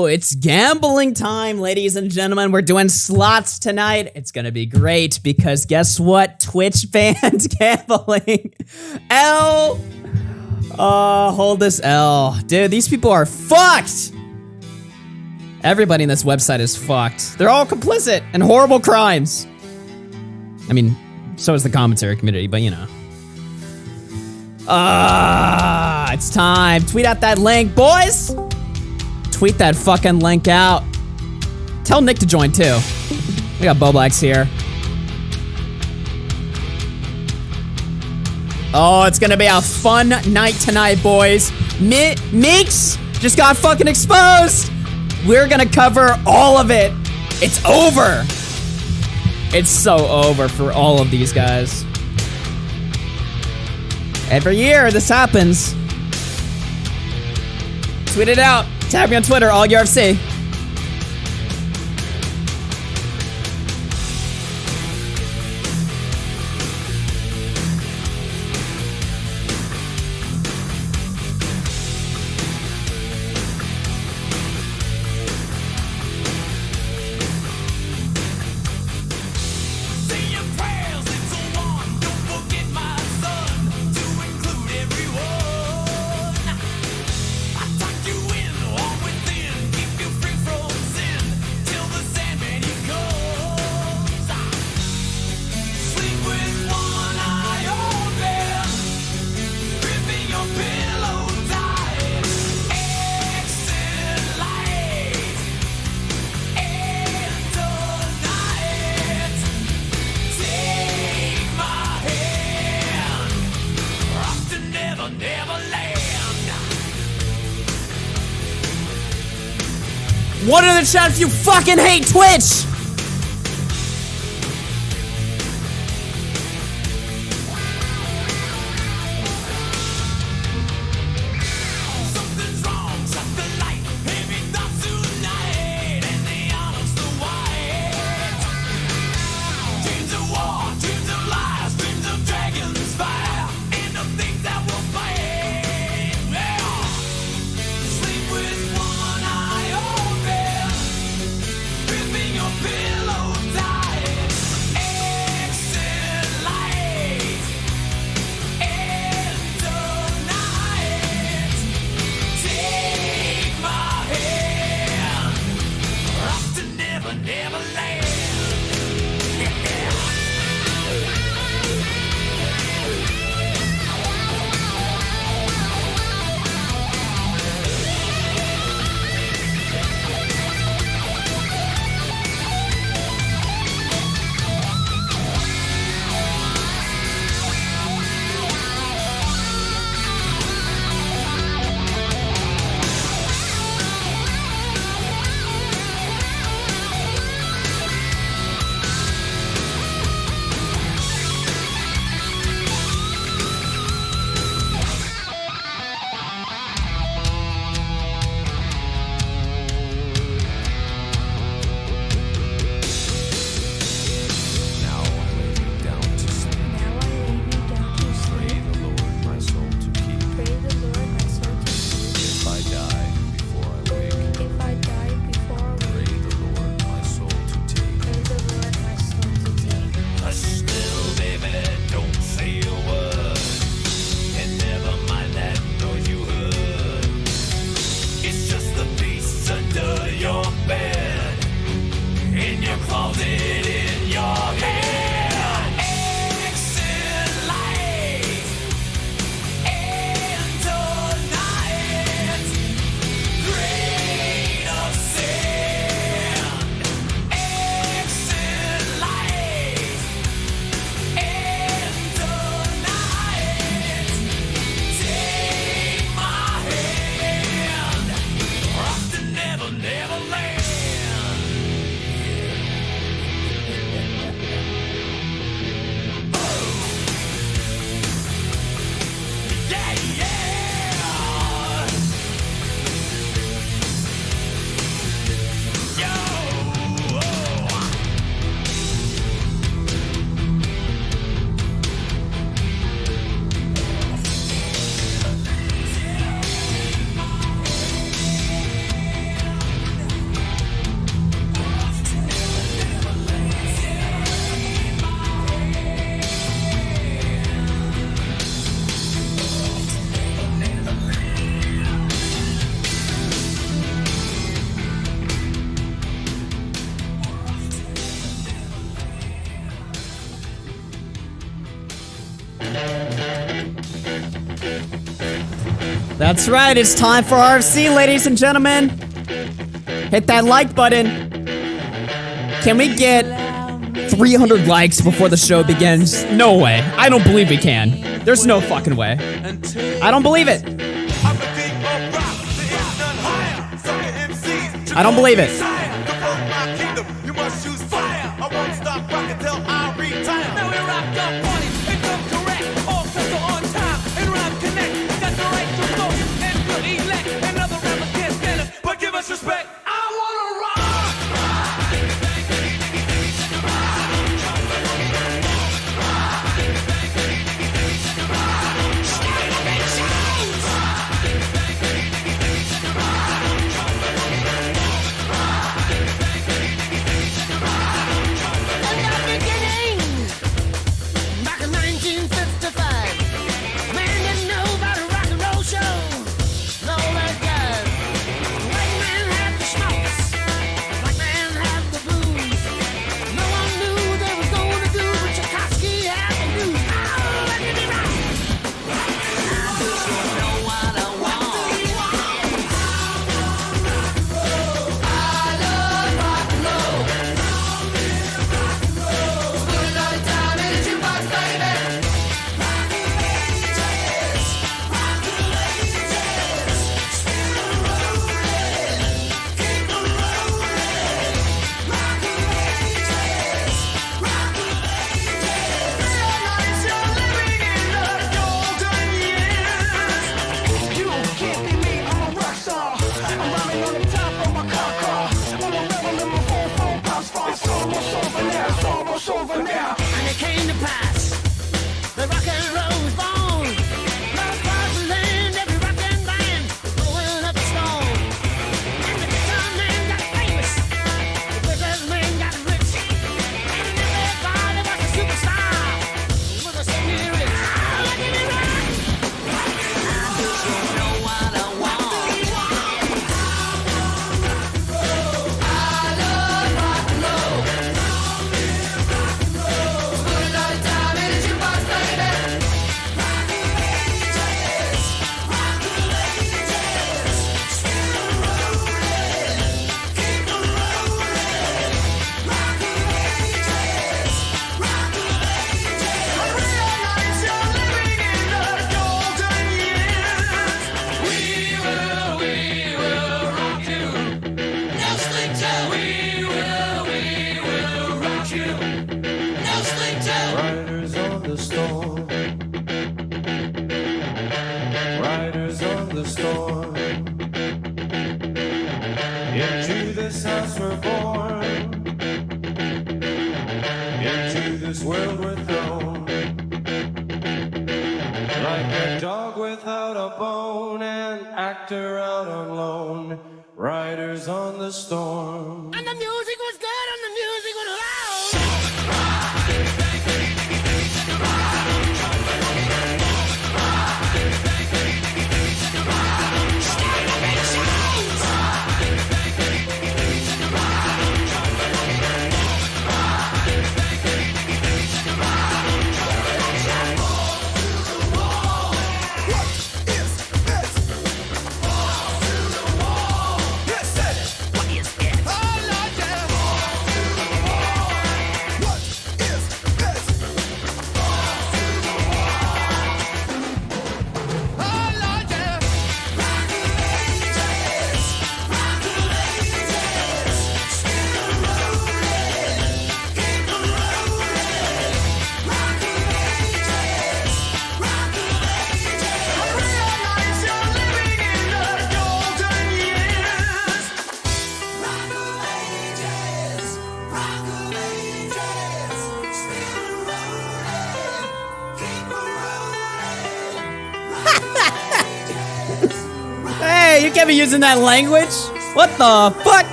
it's gambling time, ladies and gentlemen. We're doing slots tonight. It's gonna be great because guess what? Twitch banned gambling. L. Hold this L. Dude, these people are fucked. Everybody in this website is fucked. They're all complicit in horrible crimes. I mean, so is the commentary community, but you know. It's time. Tweet out that link, boys. Tweet that fucking link out. Tell Nick to join too. We got Boblax here. Oh, it's gonna be a fun night tonight, boys. Minx just got fucking exposed. We're gonna cover all of it. It's over. It's so over for all of these guys. Every year this happens. Tweet it out. Tag me on Twitter, all UFC. What in the chat if you fucking hate Twitch? Sleep with one eye open, ripping your That's right, it's time for RFC, ladies and gentlemen. Hit that like button. Can we get 300 likes before the show begins? No way. I don't believe we can. There's no fucking way. I don't believe it. I don't believe it. You can't be using that language. What the fuck?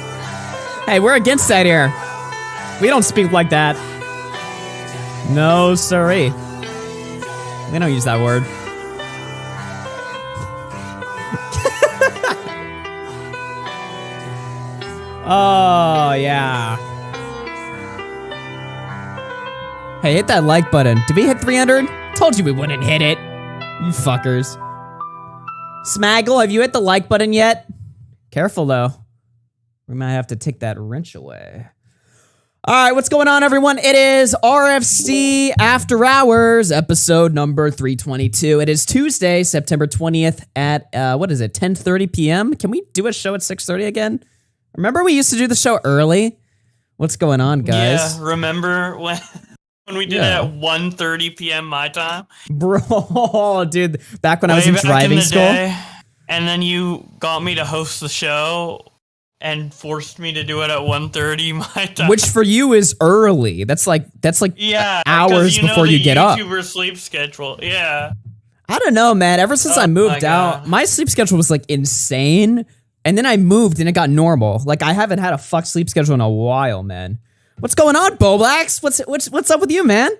Hey, we're against that here. We don't speak like that. No, siree. We don't use that word. Oh, yeah. Hey, hit that like button. Did we hit 300? Told you we wouldn't hit it. You fuckers. Smaggle, have you hit the like button yet? Careful though. We might have to take that wrench away. All right, what's going on, everyone? It is RFC After Hours, episode number 322. It is Tuesday, September 20th at, 10:30 p.m.? Can we do a show at 6:30 again? Remember we used to do the show early? What's going on, guys? Yeah, remember when we did it at 1:30 p.m. my time? Bro, dude, back when I was in driving school. And then you got me to host the show and forced me to do it at 1:30 my time. Which for you is early. That's like hours before you get up. YouTuber sleep schedule. Yeah. I don't know, man. Ever since I moved out, my sleep schedule was like insane. And then I moved and it got normal. Like I haven't had a fuck sleep schedule in a while, man. What's going on, Boblax? What's up with you, man?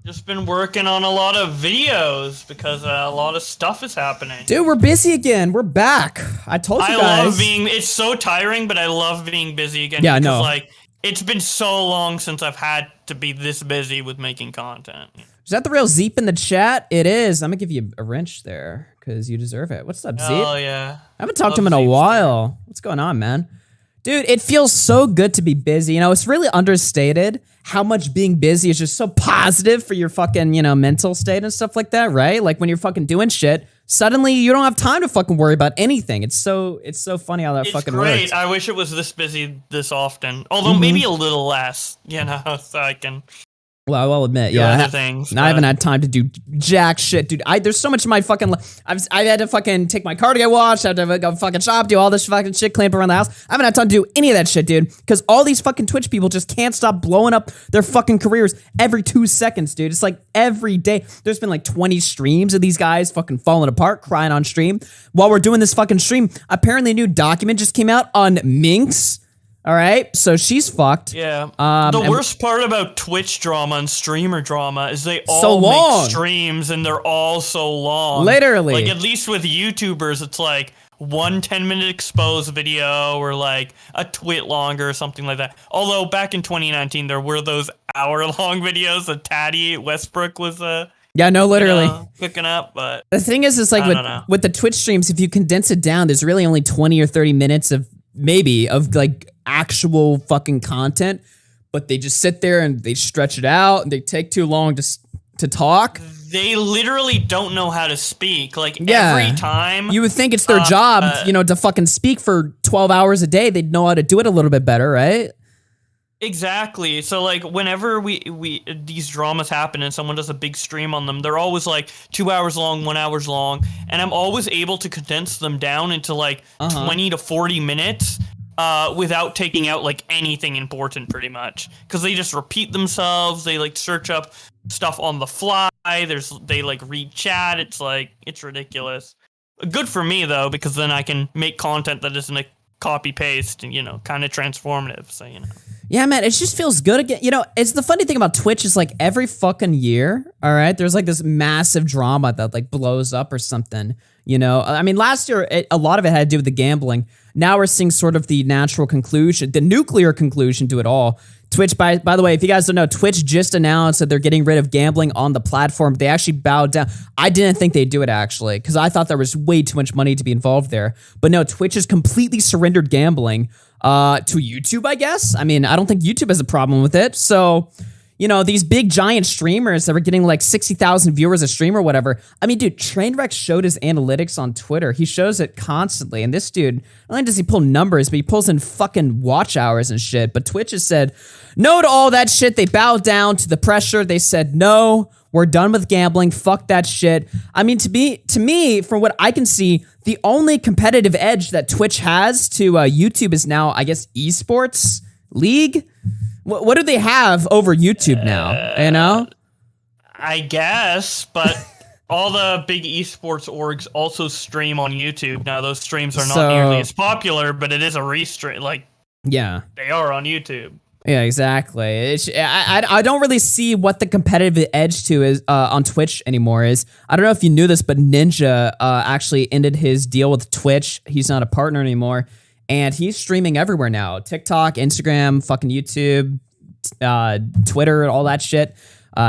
Just been working on a lot of videos because a lot of stuff is happening. Dude, we're busy again. We're back. I told you guys. I love it's so tiring, but I love being busy again. Yeah, I because, know. Like, it's been so long since I've had to be this busy with making content. Is that the real Zeep in the chat? It is. I'm going to give you a wrench there because you deserve it. What's up, Zeep? Oh, yeah. I haven't talked to him in a while. What's going on, man? Dude, it feels so good to be busy. You know, it's really understated how much being busy is just so positive for your fucking, mental state and stuff like that, right? Like when you're fucking doing shit, suddenly you don't have time to fucking worry about anything. It's so funny how that fucking works. It's great. I wish it was this busy this often. Although maybe a little less, so I can... Well, I'll admit, I haven't had time to do jack shit, dude. There's so much of my fucking... I've had to fucking take my car to get washed, I had to go fucking shop, do all this fucking shit, clean up around the house. I haven't had time to do any of that shit, dude, because all these fucking Twitch people just can't stop blowing up their fucking careers every 2 seconds, dude. It's like every day. There's been like 20 streams of these guys fucking falling apart, crying on stream. While we're doing this fucking stream, apparently a new document just came out on Minx. All right, so she's fucked. Yeah. The worst part about Twitch drama and streamer drama is they all make streams and they're all so long. Literally. Like, at least with YouTubers, it's like one 10-minute expose video or like a twitlonger or something like that. Although back in 2019, there were those hour-long videos that Taddy Westbrook was yeah, no, literally cooking up. But the thing is like with the Twitch streams, if you condense it down, there's really only 20 or 30 minutes of like actual fucking content, but they just sit there and they stretch it out and they take too long to talk. They literally don't know how to speak. Like every time you would think it's their job, to fucking speak for 12 hours a day. They'd know how to do it a little bit better, right? Exactly. So like whenever we these dramas happen and someone does a big stream on them, they're always like 2 hours long, 1 hour long, and I'm always able to condense them down into like 20 to 40 minutes without taking out like anything important, pretty much, because they just repeat themselves. They like search up stuff on the fly. They like read chat. It's ridiculous. Good for me though, because then I can make content that isn't a copy paste and kind of transformative. So Yeah, man, it just feels good again. It's the funny thing about Twitch is like every fucking year, all right, there's like this massive drama that like blows up or something, I mean, last year, a lot of it had to do with the gambling. Now we're seeing sort of the natural conclusion, the nuclear conclusion to it all. Twitch, by the way, if you guys don't know, Twitch just announced that they're getting rid of gambling on the platform. They actually bowed down. I didn't think they'd do it, actually, because I thought there was way too much money to be involved there. But no, Twitch has completely surrendered gambling to YouTube, I guess. I mean, I don't think YouTube has a problem with it. So, these big giant streamers that were getting like 60,000 viewers a stream or whatever. I mean, dude, Trainwreck showed his analytics on Twitter. He shows it constantly. And this dude, not only does he pull numbers, but he pulls in fucking watch hours and shit. But Twitch has said no to all that shit. They bowed down to the pressure. They said, no, we're done with gambling. Fuck that shit. I mean, to me, from what I can see, the only competitive edge that Twitch has to YouTube is now, I guess, esports league. What do they have over YouTube now? I guess, but all the big esports orgs also stream on YouTube. Now, those streams are not nearly as popular, but it is a restream. Like, yeah, they are on YouTube. Yeah, exactly. I don't really see what the competitive edge to is on Twitch anymore is. I don't know if you knew this, but Ninja actually ended his deal with Twitch. He's not a partner anymore. And he's streaming everywhere now. TikTok, Instagram, fucking YouTube, Twitter, all that shit.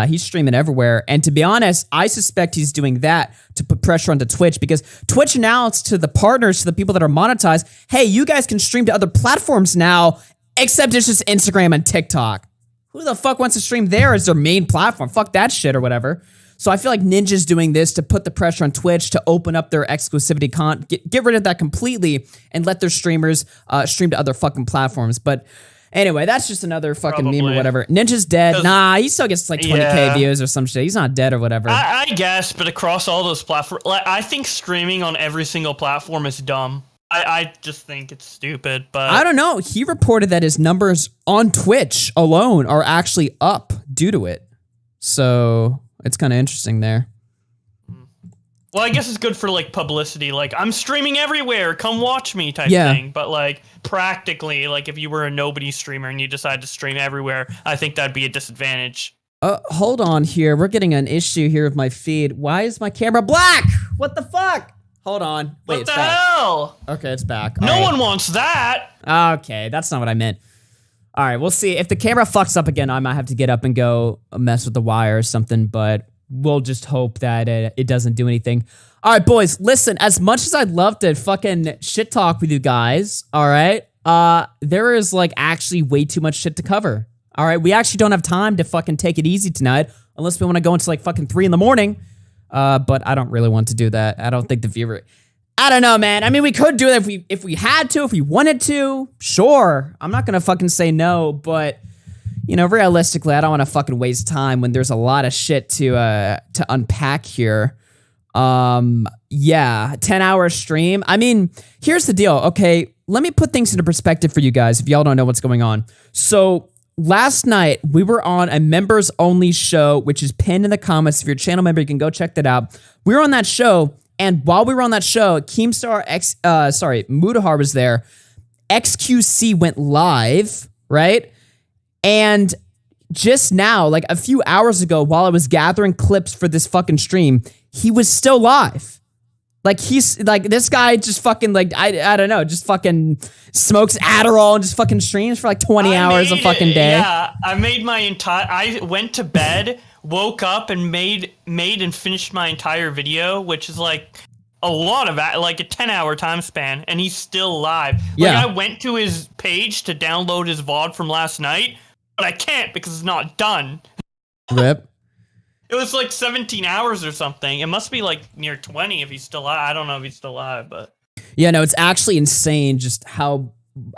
He's streaming everywhere. And to be honest, I suspect he's doing that to put pressure onto Twitch, because Twitch announced to the partners, to the people that are monetized, hey, you guys can stream to other platforms now, except it's just Instagram and TikTok. Who the fuck wants to stream there as their main platform? Fuck that shit or whatever. So I feel like Ninja's doing this to put the pressure on Twitch to open up their exclusivity get rid of that completely and let their streamers stream to other fucking platforms. But anyway, that's just another fucking meme or whatever. Ninja's dead. Nah, he still gets like 20k views or some shit. He's not dead or whatever. I guess, but across all those platforms, like, I think streaming on every single platform is dumb. I just think it's stupid, but... I don't know. He reported that his numbers on Twitch alone are actually up due to it. So... it's kind of interesting there. Well, I guess it's good for, like, publicity. Like, I'm streaming everywhere. Come watch me type thing. But, like, practically, like, if you were a nobody streamer and you decided to stream everywhere, I think that'd be a disadvantage. Hold on here. We're getting an issue here with my feed. Why is my camera black? What the fuck? Hold on. Wait, what the hell? Okay, it's back. No one wants that. Okay, that's not what I meant. All right, we'll see. If the camera fucks up again, I might have to get up and go mess with the wire or something, but we'll just hope that it doesn't do anything. All right, boys, listen, as much as I'd love to fucking shit talk with you guys, all right, there is, like, actually way too much shit to cover. All right, we actually don't have time to fucking take it easy tonight, unless we want to go into, like, fucking 3 in the morning, but I don't really want to do that. I don't think the viewer... I don't know, man. I mean, we could do it if we had to, if we wanted to. Sure. I'm not gonna fucking say no, but you know, realistically, I don't want to fucking waste time when there's a lot of shit to unpack here. Yeah, 10-hour stream. I mean, here's the deal. Okay, let me put things into perspective for you guys if y'all don't know what's going on. So last night we were on a members only show, which is pinned in the comments. If you're a channel member, you can go check that out. We were on that show. And while we were on that show, Mudahar was there. XQC went live, right? And just now, like a few hours ago, while I was gathering clips for this fucking stream, he was still live. Like, he's, like, this guy just fucking, like, I don't know, just fucking smokes Adderall and just fucking streams for like 20 hours a fucking day. Yeah, I went to bed, woke up and made and finished my entire video, which is like a lot of, like, a 10-hour time span, and he's still live. Yeah. Like, I went to his page to download his VOD from last night, but I can't because it's not done. Rip. It was like 17 hours or something. It must be like near 20 if he's still alive. I don't know if he's still alive, but... Yeah, no, it's actually insane just how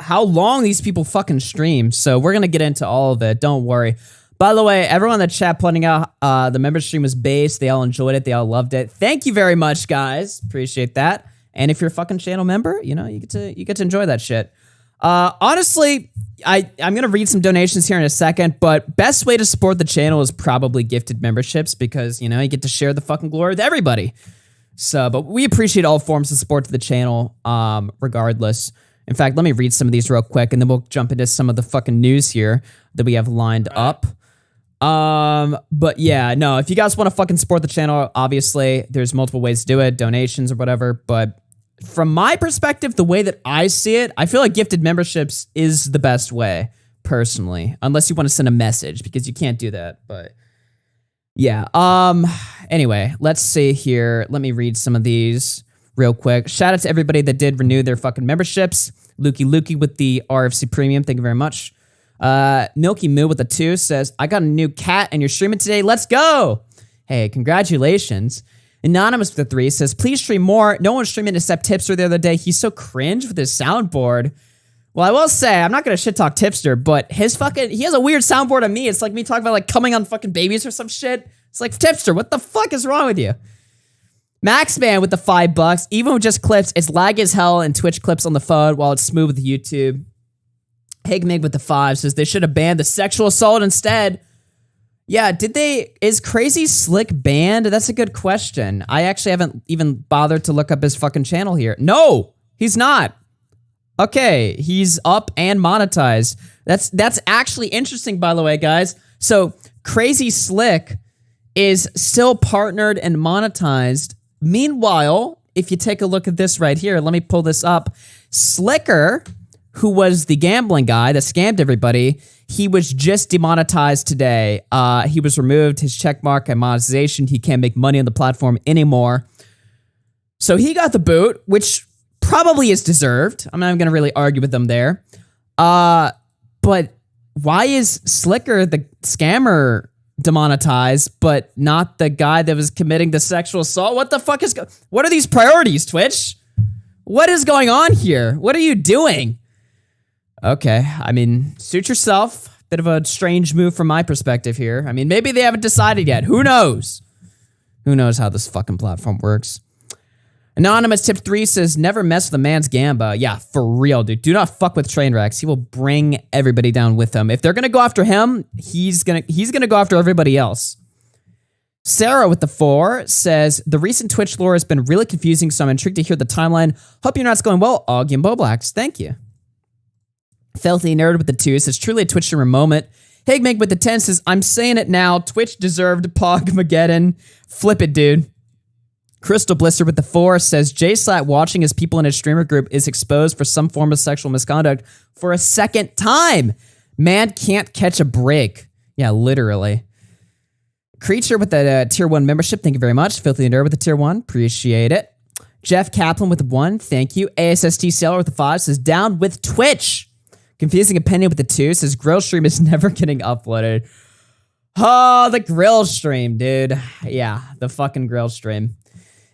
long these people fucking stream. So we're going to get into all of it. Don't worry. By the way, everyone in the chat pointing out the member stream was based. They all enjoyed it. They all loved it. Thank you very much, guys. Appreciate that. And if you're a fucking channel member, you know, you get to enjoy that shit. Honestly, I'm going to read some donations here in a second, but best way to support the channel is probably gifted memberships because, you know, you get to share the fucking glory with everybody. So, but we appreciate all forms of support to the channel, regardless. In fact, let me read some of these real quick, and then we'll jump into some of the fucking news here that we have lined up. But yeah, no, if you guys want to fucking support the channel, obviously, there's multiple ways to do it, donations or whatever, but from my perspective, the way that I see it, I feel like gifted memberships is the best way, personally, unless you want to send a message, because you can't do that, but yeah. Anyway, let's see here. Let me read some of these real quick. Shout out to everybody that did renew their fucking memberships. Lukey with the RFC Premium, thank you very much. Milky Moo with the 2 says, I got a new cat and you're streaming today, let's go! Hey, congratulations. Anonymous with the 3 says, please stream more. No one's streaming except Tipster the other day. He's so cringe with his soundboard. Well, I will say, I'm not gonna shit talk Tipster, but he has a weird soundboard on me. It's like me talking about like coming on fucking babies or some shit. It's like, Tipster, what the fuck is wrong with you? Maxman with the $5. Even with just clips, it's lag as hell and Twitch clips on the phone while it's smooth with YouTube. Higmig with the 5 says they should have banned the sexual assault instead. Yeah, is Crazy Slick banned? That's a good question. I actually haven't even bothered to look up his fucking channel here. No, he's not. Okay, he's up and monetized. That's actually interesting, by the way, guys. So Crazy Slick is still partnered and monetized. Meanwhile, if you take a look at this right here, let me pull this up. Sliker, who was the gambling guy that scammed everybody, he was just demonetized today. He was removed, his checkmark and monetization. He can't make money on the platform anymore. So he got the boot, which probably is deserved. I'm not even going to really argue with them there. But why is Sliker, the scammer, demonetized, but not the guy that was committing the sexual assault? What the fuck what are these priorities, Twitch? What is going on here? What are you doing? Okay, I mean, suit yourself. Bit of a strange move from my perspective here. I mean, maybe they haven't decided yet. Who knows? Who knows how this fucking platform works? Anonymous Tip 3 says, never mess with a man's gamba. Yeah, for real, dude. Do not fuck with Trainwrecks. He will bring everybody down with him. If they're gonna go after him, he's gonna go after everybody else. Sarah with the 4 says, the recent Twitch lore has been really confusing, so I'm intrigued to hear the timeline. Hope your night's going well, Og and Boblax. Thank you. Filthy Nerd with the 2 says, truly a Twitch streamer moment. Higmig with the 10 says, I'm saying it now. Twitch deserved Pogmageddon. Flip it, dude. Crystal Blister with the 4 says, J-Slat watching his people in his streamer group is exposed for some form of sexual misconduct for a second time. Man can't catch a break. Yeah, literally. Creature with the tier 1 membership, thank you very much. Filthy Nerd with the tier 1, appreciate it. Jeff Kaplan with the 1, thank you. ASST Sailor with the 5 says, down with Twitch. Confusing Opinion with the 2 says, grill stream is never getting uploaded. Oh, the grill stream, dude. Yeah, the fucking grill stream.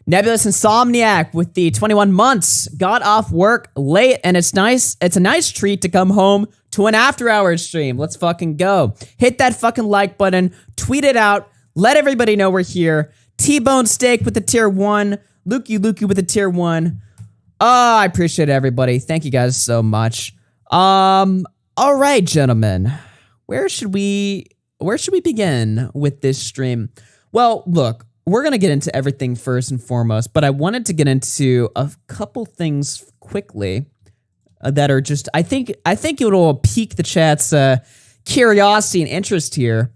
Nebulous Insomniac with the 21 months. Got off work late, and it's nice. It's a nice treat to come home to an after-hours stream. Let's fucking go. Hit that fucking like button. Tweet it out. Let everybody know we're here. T-Bone Steak with the tier 1. Lukey with the tier 1. Oh, I appreciate it, everybody. Thank you guys so much. All right, gentlemen. Where should we begin with this stream? Well, look. We're going to get into everything first and foremost, but I wanted to get into a couple things quickly that are just, I think it will pique the chat's curiosity and interest here.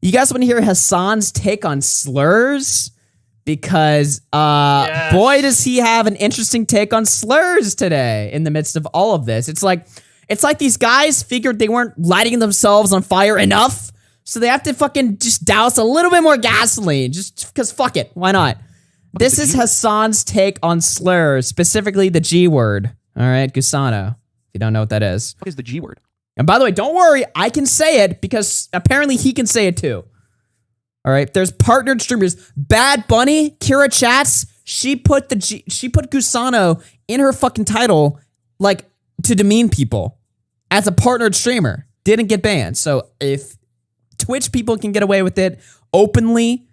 You guys want to hear Hasan's take on slurs? Because, yes. Boy, does he have an interesting take on slurs today in the midst of all of this. It's like these guys figured they weren't lighting themselves on fire enough. So they have to fucking just douse a little bit more gasoline, just because fuck it, why not? This is Hasan's take on slurs, specifically the G word. All right, Gusano, if you don't know what that is. What is the G word? And by the way, don't worry, I can say it because apparently he can say it too. All right, there's partnered streamers. Bad Bunny, Kira Chats, she put Gusano in her fucking title, like, to demean people as a partnered streamer. Didn't get banned. So if Twitch people can get away with it openly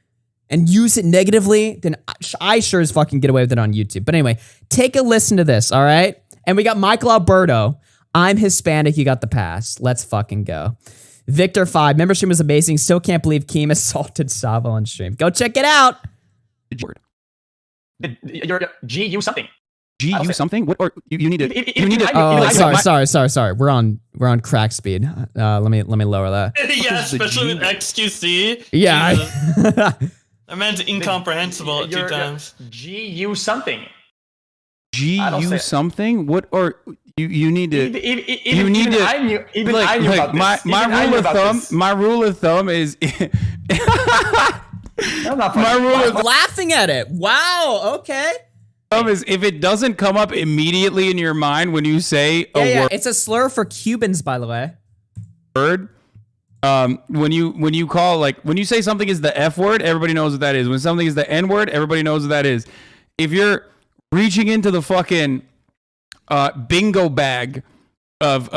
and use it negatively, then I sure as fucking get away with it on YouTube. But anyway, take a listen to this, all right? And we got Michael Alberto. I'm Hispanic, you got the pass. Let's fucking go. Victor 5, membership was amazing. Still can't believe Keem assaulted Savo on stream. Go check it out. Your G-U something. G-U something? What? Or you need to. Sorry. We're on crack speed. Let me lower that. Yeah, especially with XQC. Yeah. I meant incomprehensible at 2 times. G-U something. G-U something? What? Or you need to. I knew about this. My rule of thumb is. Laughing at it. Wow. Okay. Is if it doesn't come up immediately in your mind when you say a word. It's a slur for Cubans, by the way. Word. When you say something is the F word, everybody knows what that is. When something is the N word, everybody knows what that is. If you're reaching into the fucking bingo bag of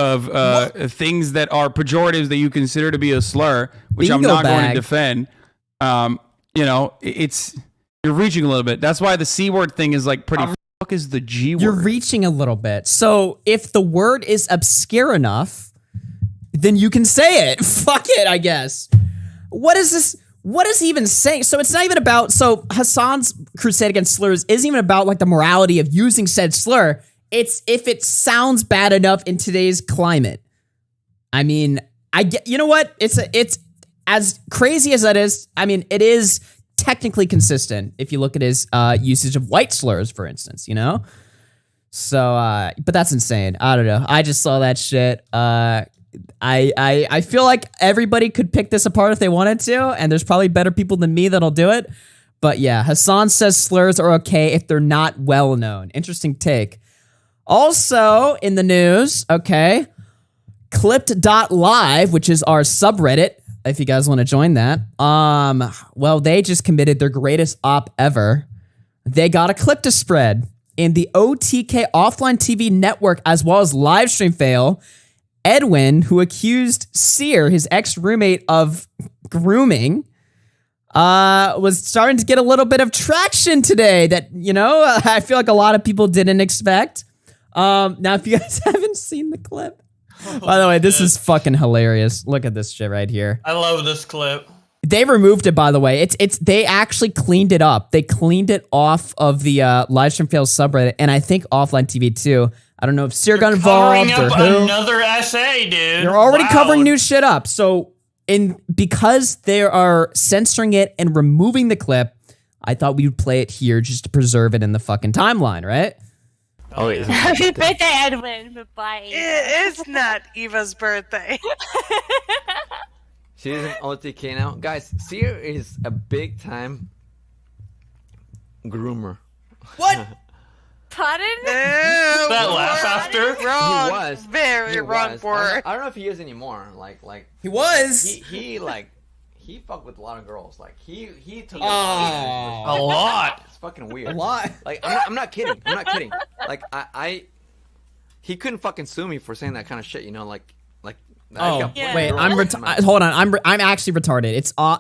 things that are pejoratives that you consider to be a slur, which I'm not going to defend, it's. You're reaching a little bit. That's why the C word thing is like pretty. Fuck is the G word? You're reaching a little bit. So if the word is obscure enough, then you can say it. Fuck it, I guess. What is this? What is he even saying? So it's not even about. So Hasan's crusade against slurs isn't even about like the morality of using said slur. It's if it sounds bad enough in today's climate. I mean, I get. You know what? It's as crazy as that is. I mean, it is technically consistent if you look at his usage of white slurs, for instance, you know? So, but that's insane. I don't know. I just saw that shit. I feel like everybody could pick this apart if they wanted to, and there's probably better people than me that'll do it. But yeah, Hasan says slurs are okay if they're not well known. Interesting take. Also in the news, okay, clipped.live, which is our subreddit, if you guys want to join that. Well, they just committed their greatest op ever. They got a clip to spread in the OTK offline TV network as well as live stream fail. Edwin, who accused Seer, his ex-roommate, of grooming, was starting to get a little bit of traction today that, I feel like a lot of people didn't expect. Now, if you guys haven't seen the clip, by the way, this is fucking hilarious. Look at this shit right here. I love this clip. They removed it, by the way. They actually cleaned it up. They cleaned it off of the Livestream Fails subreddit, and I think offline TV too. I don't know if Seer got involved or who. Another essay, dude. They're already covering new shit up. So, because they are censoring it and removing the clip, I thought we would play it here just to preserve it in the fucking timeline, right? Oh, yeah. Happy birthday, Edwin. Bye. It's not Eva's birthday. She's an OTK now. Guys, Seer is a big time groomer. What? Pardon? That laugh after? Wrong. He was. Very wrong word. I don't know if he is anymore. Like He was. He fucked with a lot of girls. Like he took A lot. It's fucking weird. A lot. Like I'm not kidding. I'm not kidding. Like he couldn't fucking sue me for saying that kind of shit. Wait, hold on. I'm actually retarded.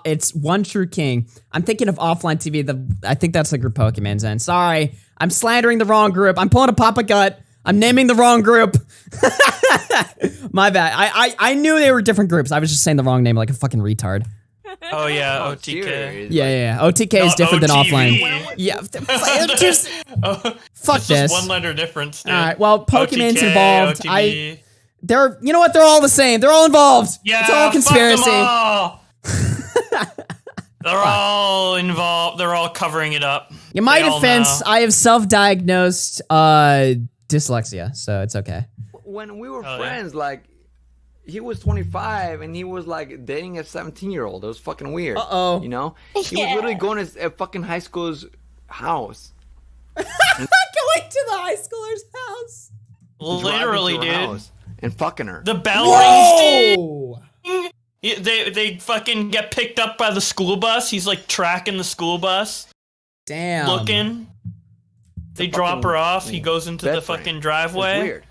It's One True King. I'm thinking of offline TV. I think that's the group Pokimane's in. Sorry, I'm slandering the wrong group. I'm pulling a Papa Gut. I'm naming the wrong group. My bad. I knew they were different groups. I was just saying the wrong name like a fucking retard. Oh yeah, OTK. Yeah. OTK is different than offline. Yeah, just fuck it's this. Just one letter difference. Dude. All right. Well, Pokimane's OTK, involved. OTB. They're, you know what? They're all the same. They're all involved. Yeah, it's all conspiracy. Fuck them all. They're all involved. They're all covering it up. In my defense, I have self-diagnosed dyslexia, so it's okay. When we were friends, like he was 25 and he was like dating a 17-year-old. It was fucking weird. Uh-oh. You know? He was literally going to a fucking high school's house. Going to the high schooler's house. Literally, dude. And fucking her. The bell rings. They fucking get picked up by the school bus. He's like tracking the school bus. Damn. Looking. They drop her off. He goes into the fucking driveway. It's weird.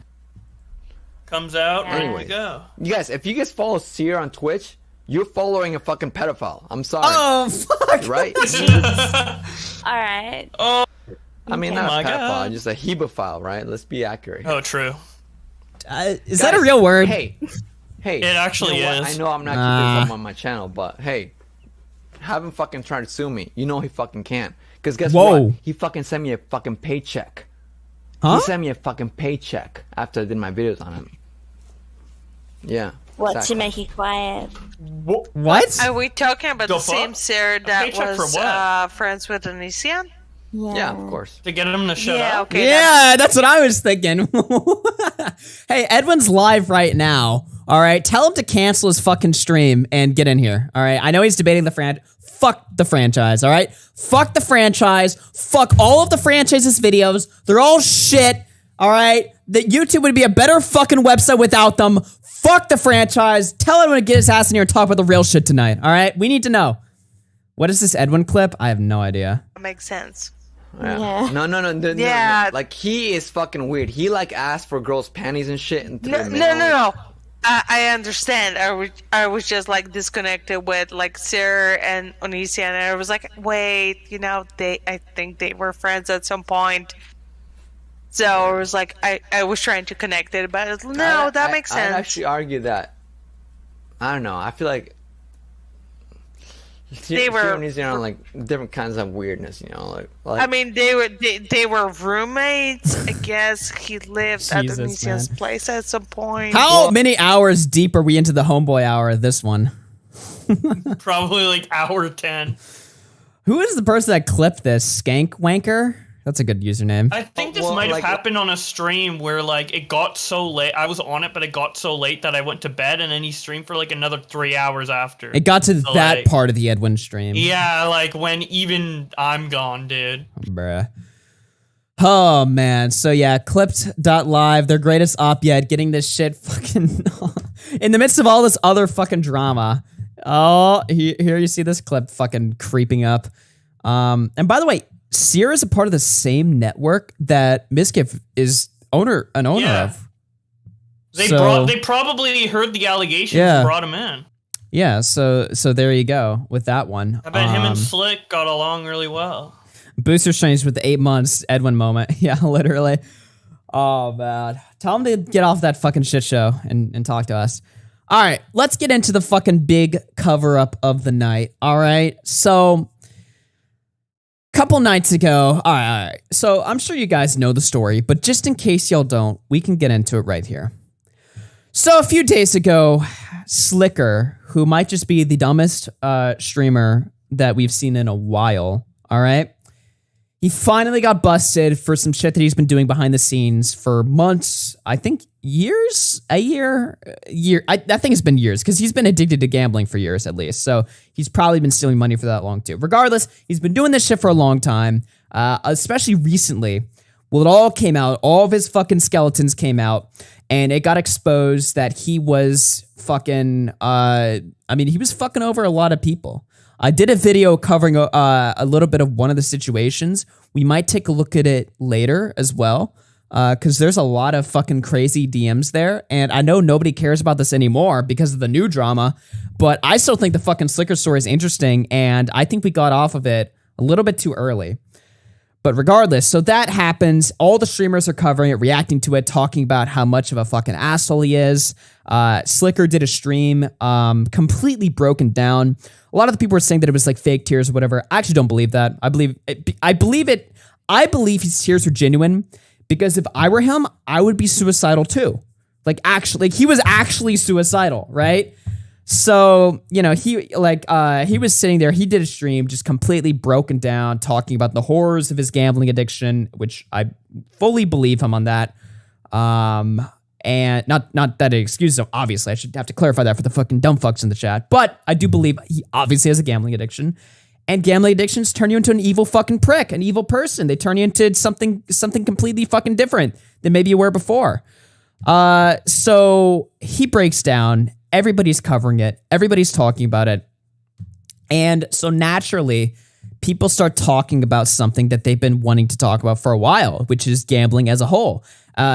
Comes out. Yeah. Ready to go. You guys, if you guys follow Seer on Twitch, you're following a fucking pedophile. I'm sorry. Oh, fuck. Right? All right. Oh. I mean, Oh not my a pedophile, God. just a hebephile, right? Let's be accurate. Oh, true. Is that a real word? Hey. It actually you know what? is. I know I'm not keeping this up on my channel, but hey, have him fucking try to sue me. You know he fucking can't. Because guess what? He fucking sent me a fucking paycheck. Huh? He sent me a fucking paycheck after I did my videos on him. Yeah. What exactly. to make it quiet? What? Are we talking about The the same fuck? Sarah that paycheck for was what? friends with Onision? Yeah, of course. To get him to shut up. Okay. Yeah, that's what I was thinking. Hey, Edwin's live right now. All right, tell him to cancel his fucking stream and get in here. All right, I know he's debating the franchise. Fuck the franchise. All right, fuck the franchise. Fuck all of the franchise's videos. They're all shit. All right, that YouTube would be a better fucking website without them. Fuck the franchise. Tell Edwin to get his ass in here and talk about the real shit tonight. All right, we need to know. What is this Edwin clip? I have no idea. That makes sense. Yeah. No. Like, he is fucking weird. He, like, asked for girls' panties and shit. And No. I understand. I was just, like, disconnected with, like, Sarah and Onision, and I was like, wait, I think they were friends at some point. So I was like, I was trying to connect it, but that makes sense. I'd actually argue that, I don't know, I feel like they were on like different kinds of weirdness, like I mean, they were roommates. I guess he lived at Onision's place at some point. How many hours deep are we into the homeboy hour of this one? Probably like hour 10. Who is the person that clipped this? Skank Wanker? That's a good username. I think this Well, might have like- happened on a stream where like it got so late. I was on it, but it got so late that I went to bed, and then he streamed for like another 3 hours after. It got to So, that like, part of the Edwin stream. Yeah, like when even I'm gone, dude. Bruh. Oh, man. So, yeah, Clipped.live, their greatest op yet, getting this shit fucking in the midst of all this other fucking drama. Oh, here you see this clip fucking creeping up. And by the way, Seer is a part of the same network that Mizkif is an owner Yeah. of. They probably heard the allegations and brought him in. Yeah, so there you go with that one. I bet him and Slick got along really well. Booster Strange with the 8 months Edwin moment. Yeah, literally. Oh, man. Tell him to get off that fucking shit show and talk to us. All right, let's get into the fucking big cover-up of the night. All right, so couple nights ago, all right. So I'm sure you guys know the story, but just in case y'all don't, we can get into it right here. So a few days ago, Sliker, who might just be the dumbest streamer that we've seen in a while, all right? He finally got busted for some shit that he's been doing behind the scenes for months, I think years, a year. I think it's been years because he's been addicted to gambling for years at least. So he's probably been stealing money for that long too. Regardless, he's been doing this shit for a long time, especially recently. Well, it all came out. All of his fucking skeletons came out, and it got exposed that he was fucking, he was fucking over a lot of people. I did a video covering a little bit of one of the situations. We might take a look at it later as well, because there's a lot of fucking crazy DMs there, and I know nobody cares about this anymore because of the new drama, but I still think the fucking Sliker story is interesting, and I think we got off of it a little bit too early. But regardless, so that happens. All the streamers are covering it, reacting to it, talking about how much of a fucking asshole he is. Sliker did a stream, completely broken down. A lot of the people were saying that it was like fake tears or whatever. I actually don't believe that. I believe his tears were genuine, because if I were him, I would be suicidal too. He was actually suicidal, right? So, he was sitting there, he did a stream just completely broken down, talking about the horrors of his gambling addiction, which I fully believe him on that. And not that it excuses him, obviously. I should have to clarify that for the fucking dumb fucks in the chat. But I do believe he obviously has a gambling addiction. And gambling addictions turn you into an evil fucking prick, an evil person. They turn you into something completely fucking different than maybe you were before. So he breaks down. Everybody's covering it. Everybody's talking about it. And so naturally, people start talking about something that they've been wanting to talk about for a while, which is gambling as a whole.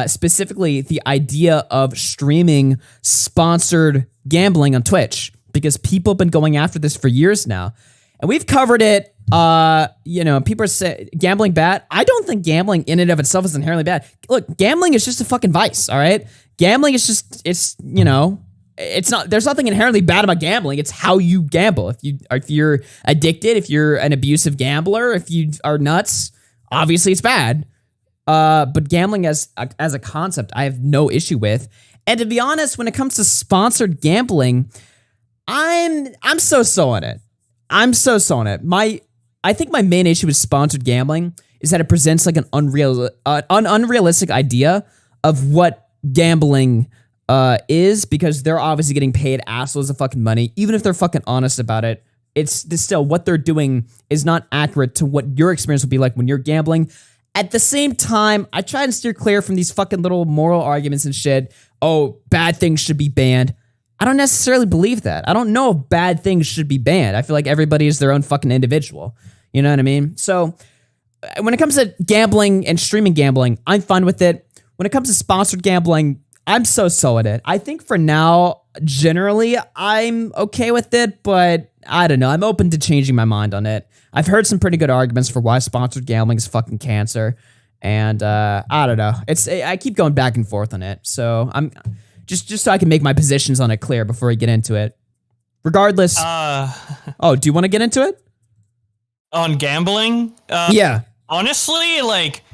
Specifically, the idea of streaming sponsored gambling on Twitch, because people have been going after this for years now. And we've covered it. People say gambling bad. I don't think gambling in and of itself is inherently bad. Look, gambling is just a fucking vice, all right? Gambling is just, it's not, there's nothing inherently bad about gambling. It's how you gamble. If you're addicted, if you're an abusive gambler, if you are nuts, obviously it's bad. But gambling as a concept, I have no issue with. And to be honest, when it comes to sponsored gambling, I'm so on it. I'm so on it. I think my main issue with sponsored gambling is that it presents like an unrealistic idea of what gambling is, because they're obviously getting paid assloads of fucking money. Even if they're fucking honest about it, it's still what they're doing is not accurate to what your experience will be like when you're gambling. At the same time, I try and steer clear from these fucking little moral arguments and shit. Oh, bad things should be banned. I don't necessarily believe that. I don't know if bad things should be banned. I feel like everybody is their own fucking individual. You know what I mean? So when it comes to gambling and streaming gambling, I'm fine with it. When it comes to sponsored gambling, I'm so with it. I think for now, generally, I'm okay with it, but I don't know. I'm open to changing my mind on it. I've heard some pretty good arguments for why sponsored gambling is fucking cancer, and I don't know. I keep going back and forth on it, so I'm just so I can make my positions on it clear before I get into it. Regardless, do you want to get into it? On gambling? Yeah. Honestly,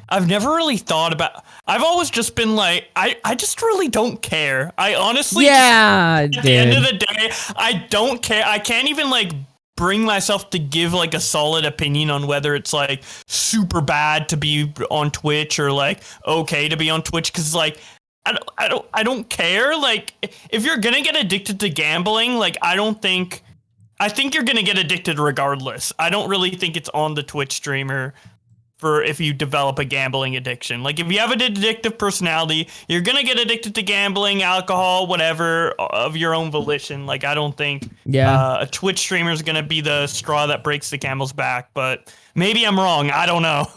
I've never really thought about. I've always just been like, I just really don't care. I honestly, at the end of the day, I don't care. I can't even bring myself to give like a solid opinion on whether it's like super bad to be on Twitch or like okay to be on Twitch, because like I don't care. Like if you're gonna get addicted to gambling, like I think you're gonna get addicted regardless. I don't really think it's on the Twitch streamer for if you develop a gambling addiction. Like if you have an addictive personality, you're gonna get addicted to gambling, alcohol, whatever, of your own volition. Like I don't think a Twitch streamer is gonna be the straw that breaks the camel's back, but maybe I'm wrong. I don't know.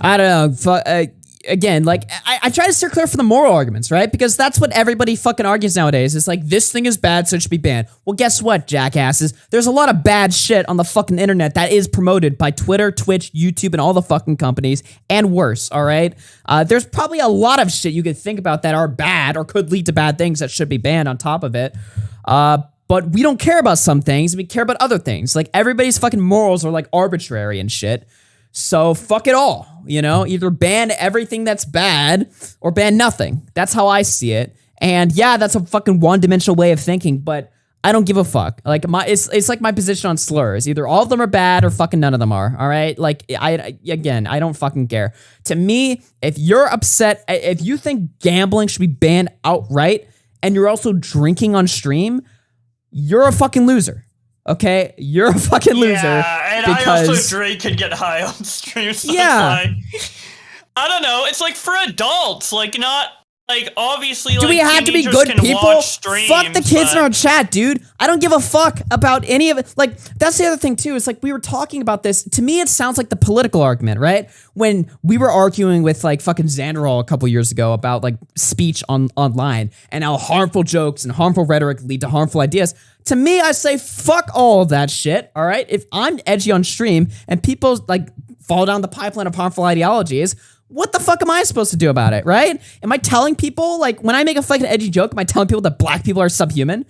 I don't know. Again, like, I try to steer clear from the moral arguments, right? Because that's what everybody fucking argues nowadays. It's like, this thing is bad, so it should be banned. Well, guess what, jackasses? There's a lot of bad shit on the fucking internet that is promoted by Twitter, Twitch, YouTube, and all the fucking companies, and worse, all right? There's probably a lot of shit you could think about that are bad or could lead to bad things that should be banned on top of it. But we don't care about some things, we care about other things. Like, everybody's fucking morals are, like, arbitrary and shit. So fuck it all, you know? Either ban everything that's bad or ban nothing. That's how I see it. And yeah, that's a fucking one-dimensional way of thinking, but I don't give a fuck. Like it's like my position on slurs. Either all of them are bad or fucking none of them are. All right? Like I don't fucking care. To me, if you're upset, if you think gambling should be banned outright and you're also drinking on stream, you're a fucking loser. Okay, you're a fucking loser. Yeah, and because I also drink and get high on stream. So yeah, it's like, I don't know. It's like for adults, like not like obviously. Do like, we have to be good people? Fuck the kids in our chat, dude. I don't give a fuck about any of it. Like that's the other thing too. It's like we were talking about this. To me, it sounds like the political argument, right? When we were arguing with like fucking Xanderall a couple years ago about like speech online and how harmful jokes and harmful rhetoric lead to harmful ideas. To me, I say fuck all of that shit, all right? If I'm edgy on stream and people like fall down the pipeline of harmful ideologies, what the fuck am I supposed to do about it, right? Am I telling people, like, when I make a fucking edgy joke, am I telling people that black people are subhuman?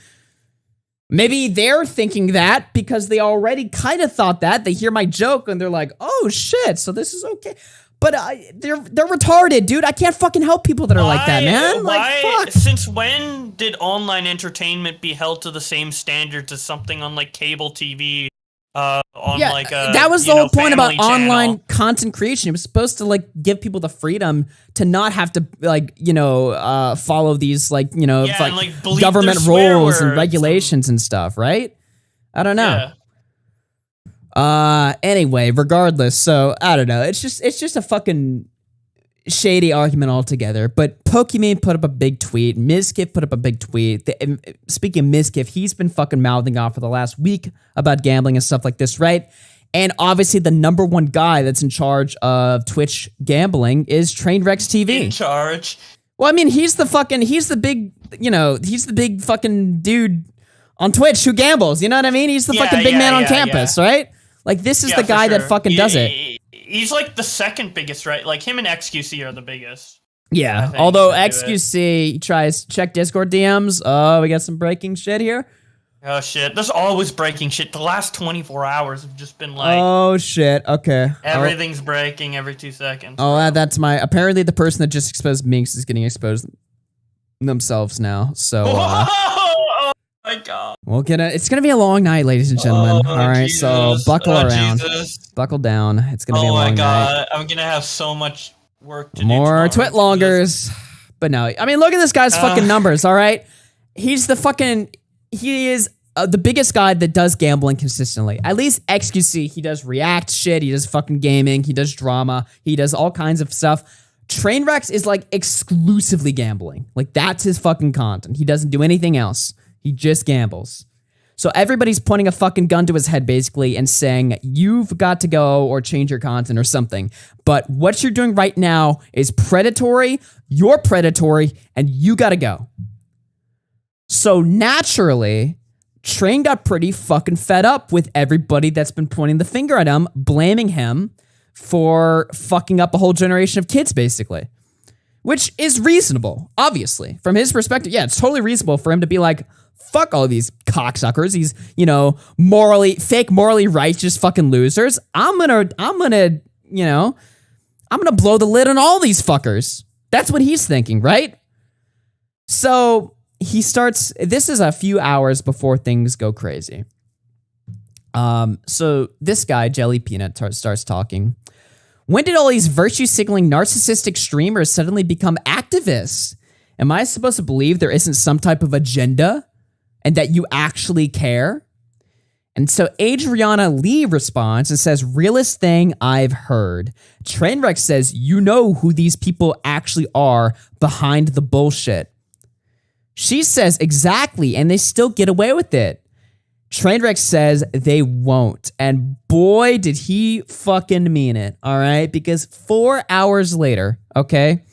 Maybe they're thinking that because they already kind of thought that. They hear my joke and they're like, oh shit, so this is okay. But they're retarded, dude. I can't fucking help people that are like that, man. Like, fuck. Since when did online entertainment be held to the same standards as something on like cable TV? Like a, that was the whole point about channel. online content creation. It was supposed to like give people the freedom to not have to like follow these like government rules and regulations and stuff, right? I don't know. Yeah. Anyway, regardless, so I don't know. It's just a fucking shady argument altogether. But Pokimane put up a big tweet. Mizkif put up a big tweet. Speaking of Mizkif, he's been fucking mouthing off for the last week about gambling and stuff like this, right? And obviously the number one guy that's in charge of Twitch gambling is Trainwreckstv. In charge. Well, I mean, he's the big fucking dude on Twitch who gambles. You know what I mean? He's the fucking big man on campus, right? Like, this is the guy that fucking does it. He's like the second biggest, right? Like, him and XQC are the biggest. Yeah, although XQC tries check Discord DMs. Oh, we got some breaking shit here. Oh, shit. There's always breaking shit. The last 24 hours have just been like... Oh, shit. Okay. Everything's breaking every 2 seconds. Oh, that's my... Apparently, the person that just exposed Minx is getting exposed themselves now, so... My God. We'll get it. It's gonna be a long night, ladies and gentlemen. All right, Jesus. so buckle around. Jesus. Buckle down. It's gonna be a long night. Oh my God, I'm gonna have so much work to do. More twitlongers. But no, I mean, look at this guy's fucking numbers. All right, he is the biggest guy that does gambling consistently. At least XQC, he does react shit. He does fucking gaming. He does drama. He does all kinds of stuff. Trainwrecks is like exclusively gambling. Like that's his fucking content. He doesn't do anything else. He just gambles. So everybody's pointing a fucking gun to his head basically and saying, you've got to go or change your content or something. But what you're doing right now is predatory, you're predatory, and you got to go. So naturally, Train got pretty fucking fed up with everybody that's been pointing the finger at him, blaming him for fucking up a whole generation of kids basically. Which is reasonable, obviously. From his perspective, yeah, it's totally reasonable for him to be like, fuck all these cocksuckers, these, morally righteous fucking losers. I'm gonna blow the lid on all these fuckers. That's what he's thinking, right? So he starts, this is a few hours before things go crazy. So this guy, Jelly Peanut, starts talking. When did all these virtue-signaling narcissistic streamers suddenly become activists? Am I supposed to believe there isn't some type of agenda and that you actually care? And so Adriana Lee responds and says, realest thing I've heard. Trainwreck says, you know who these people actually are behind the bullshit. She says, exactly, and they still get away with it. Trainwreck says they won't. And boy, did he fucking mean it, all right? Because 4 hours later, okay,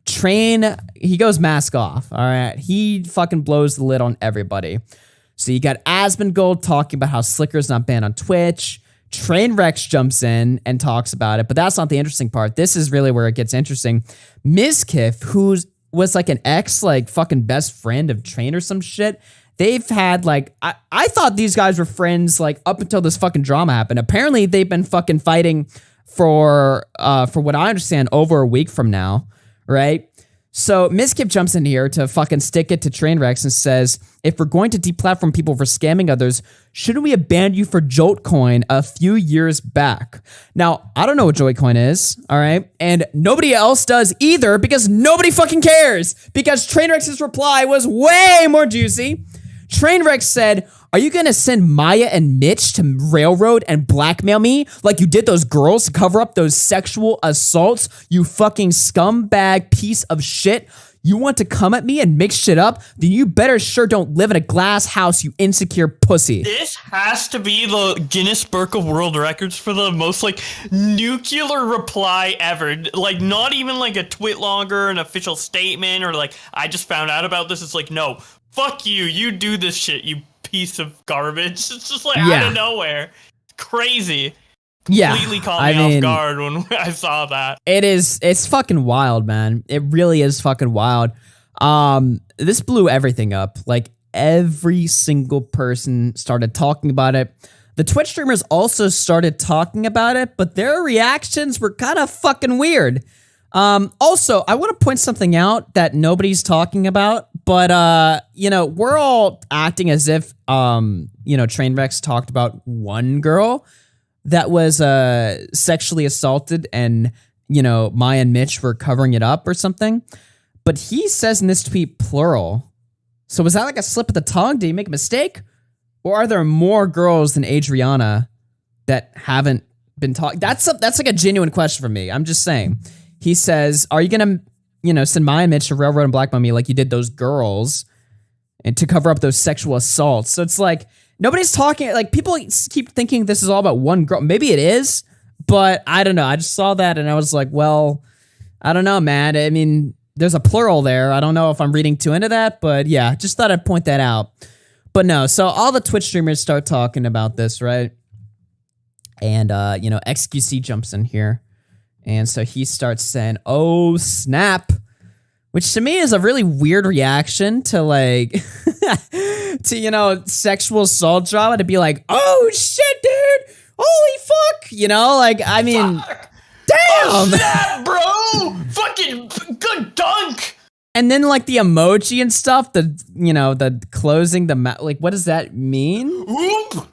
he goes mask off, all right? He fucking blows the lid on everybody. So you got Asmongold talking about how Sliker's not banned on Twitch. Trainwreck jumps in and talks about it, but that's not the interesting part. This is really where it gets interesting. Mizkif, who was like an ex, like fucking best friend of Train or some shit, they've had like, I thought these guys were friends like up until this fucking drama happened. Apparently they've been fucking fighting for what I understand over a week from now, right? So Mizkif jumps in here to fucking stick it to Trainwreck and says, if we're going to deplatform people for scamming others, shouldn't we have banned you for Joltcoin a few years back? Now, I don't know what Joltcoin is, all right? And nobody else does either because nobody fucking cares because Trainwreck's reply was way more juicy. Trainwreck said, are you gonna send Maya and Mitch to railroad and blackmail me like you did those girls to cover up those sexual assaults, you fucking scumbag piece of shit? You want to come at me and mix shit up? Then you better sure don't live in a glass house, you insecure pussy. This has to be the Guinness Book of World Records for the most, like, nuclear reply ever. Like, not even, like, a twitlonger, an official statement, or, like, I just found out about this. It's like, no, fuck you. You do this shit, you piece of garbage. It's just, like, out of nowhere. Crazy. Completely caught me off guard when I saw that. It's fucking wild, man. It really is fucking wild. This blew everything up. Like, every single person started talking about it. The Twitch streamers also started talking about it, but their reactions were kind of fucking weird. Also, I want to point something out that nobody's talking about, but, you know, we're all acting as if, you know, Trainwreck's talked about one girl that was sexually assaulted and, you know, Maya and Mitch were covering it up or something. But he says in this tweet, plural. So was that like a slip of the tongue? Did he make a mistake? Or are there more girls than Adriana that haven't been talking? That's like a genuine question for me. I'm just saying. He says, are you going to, you know, send Maya and Mitch to railroad and blackmail me like you did those girls and to cover up those sexual assaults? So it's like, nobody's talking, like, people keep thinking this is all about one girl. Maybe it is, but I don't know. I just saw that and I was like, well, I don't know, man. I mean, there's a plural there. I don't know if I'm reading too into that, but yeah, just thought I'd point that out. But no, so all the Twitch streamers start talking about this, right? And, you know, XQC jumps in here. And so he starts saying, oh, snap. Which to me is a really weird reaction to, like, to, you know, sexual assault drama, to be like, oh shit, dude, holy fuck, you know, like, I mean, damn, oh, snap, bro, fucking good dunk. And then, like, the emoji and stuff, the, you know, the closing the mouth, like, what does that mean? Whoop.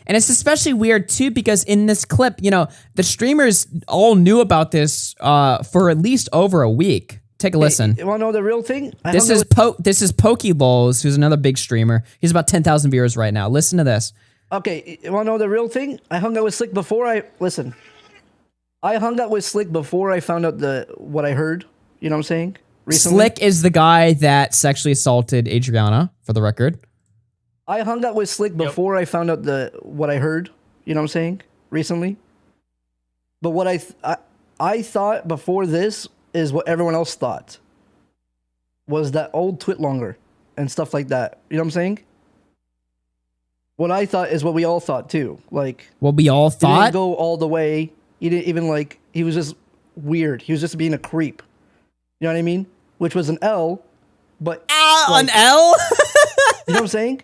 And it's especially weird too because in this clip, you know, the streamers all knew about this for at least over a week. Take a listen. You want to know the real thing? This is Pokeballs, who's another big streamer. He's about 10,000 viewers right now. Listen to this. Okay, you want to know the real thing? I hung out with Slick before I hung out with Slick before I found out what I heard. You know what I'm saying? Recently. Slick is the guy that sexually assaulted Adriana, for the record. I hung out with Slick before I found out what I heard. You know what I'm saying? Recently. But what I thought before this is what everyone else thought. Was that old twitlonger and stuff like that. You know what I'm saying? What I thought is what we all thought too. Like, what we all thought? He didn't go all the way. He didn't even, like, he was just weird. He was just being a creep. You know what I mean? Which was an L, but like, an L? You know what I'm saying?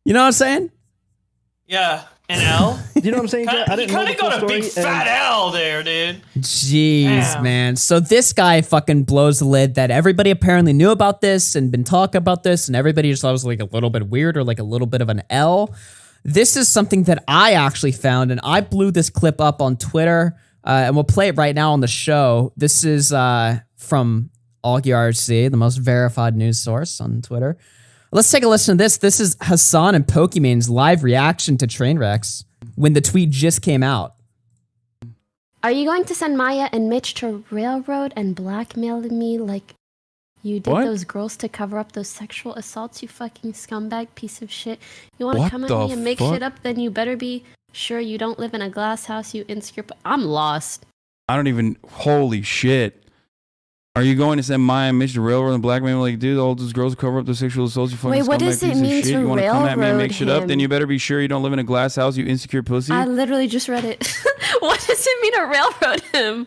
You know what I'm saying? Yeah, an L. Do you know what I'm saying? Chat? I You didn't know kind the of full got a big story. fat L there, dude. Jeez, Damn. man. So this guy fucking blows the lid that everybody apparently knew about this and been talking about this, and everybody just thought it was like a little bit weird or like a little bit of an L. This is something that I actually found, and I blew this clip up on Twitter, and we'll play it right now on the show. This is from RC, the most verified news source on Twitter. Let's take a listen to this. This is Hasan and Pokimane's live reaction to Trainwrecks when the tweet just came out. Are you going to send Maya and Mitch to railroad and blackmail me like you did What? those girls to cover up those sexual assaults, you fucking scumbag piece of shit? You want to What come at the me and make fuck? shit up? Then you better be sure you don't live in a glass house, you insecure. I'm lost. I don't even. Holy shit. Are you going to send Maya and Mitch to railroad and blackmail like, dude, all those girls cover up the sexual assaults, you fucking Wait, what scumbag does it piece of mean shit? to You want to come at me and make railroad shit up? Then him? you better be sure you don't live in a glass house, you insecure pussy. I literally just read it. What does it mean to railroad him?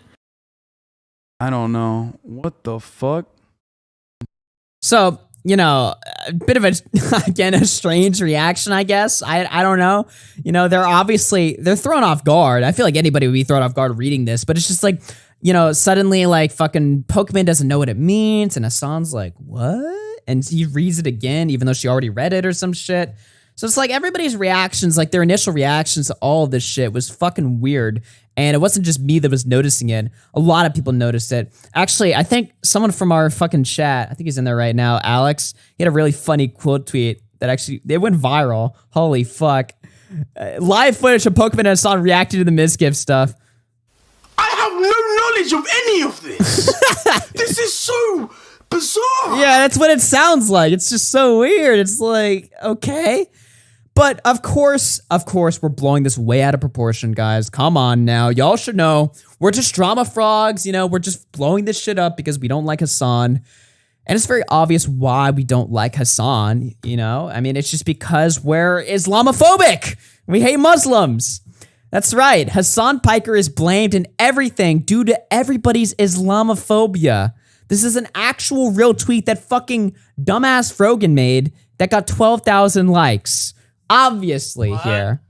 I don't know. What the fuck? So, you know, a bit of a, again, a strange reaction, I guess. I don't know. You know, they're thrown off guard. I feel like anybody would be thrown off guard reading this, but it's just like, you know, suddenly like fucking Pokimane doesn't know what it means, and Hasan's like, what? And he reads it again, even though she already read it or some shit. So it's like everybody's reactions, like their initial reactions to all of this shit was fucking weird. And it wasn't just me that was noticing it. A lot of people noticed it. Actually, I think someone from our fucking chat, I think he's in there right now, Alex, he had a really funny quote tweet that actually, it went viral. Holy fuck. Live footage of Pokimane and Hasan reacting to the Mizkif stuff. I have no knowledge of any of this. This is so bizarre. Yeah, that's what it sounds like. It's just so weird. It's like, okay. But of course, we're blowing this way out of proportion, guys. Come on now. Y'all should know. We're just drama frogs, you know, we're just blowing this shit up because we don't like Hasan. And it's very obvious why we don't like Hasan, you know? I mean, it's just because we're Islamophobic. We hate Muslims. That's right. Hasan Piker is blamed in everything due to everybody's Islamophobia. This is an actual real tweet that fucking dumbass Frogan made that got 12,000 likes. Obviously What? Here.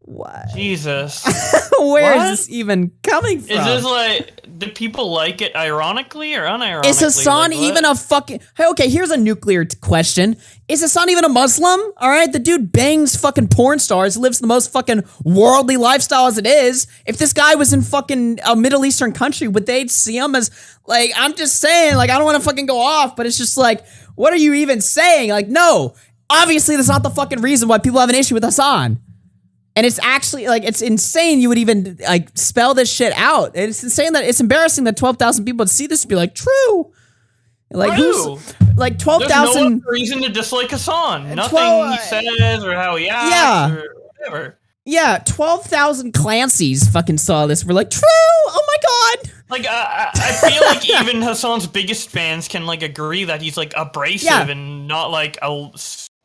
What? Jesus. Where What? is this even coming from? Is this like, do people like it ironically or unironically? Is Hasan Like, what? even a fucking... Hey, okay, here's a nuclear question. Is Hasan even a Muslim? All right, the dude bangs fucking porn stars, lives the most fucking worldly lifestyle as it is. If this guy was in fucking a Middle Eastern country, would they see him as... Like, I'm just saying, like, I don't want to fucking go off, but it's just like, what are you even saying? Like, no. Obviously, that's not the fucking reason why people have an issue with Hasan. And it's actually, like, it's insane you would even, like, spell this shit out. It's insane that, it's embarrassing that 12,000 people would see this and be like, true. Like, True. who's, like, There's 12,000. no other reason to dislike Hasan. Nothing 12 he says or how he acts Yeah. or whatever. Yeah, 12,000 Clancy's fucking saw this. We're like, true. Oh my God. Like, I feel like even Hasan's biggest fans can, like, agree that he's, like, abrasive Yeah. and not, like, a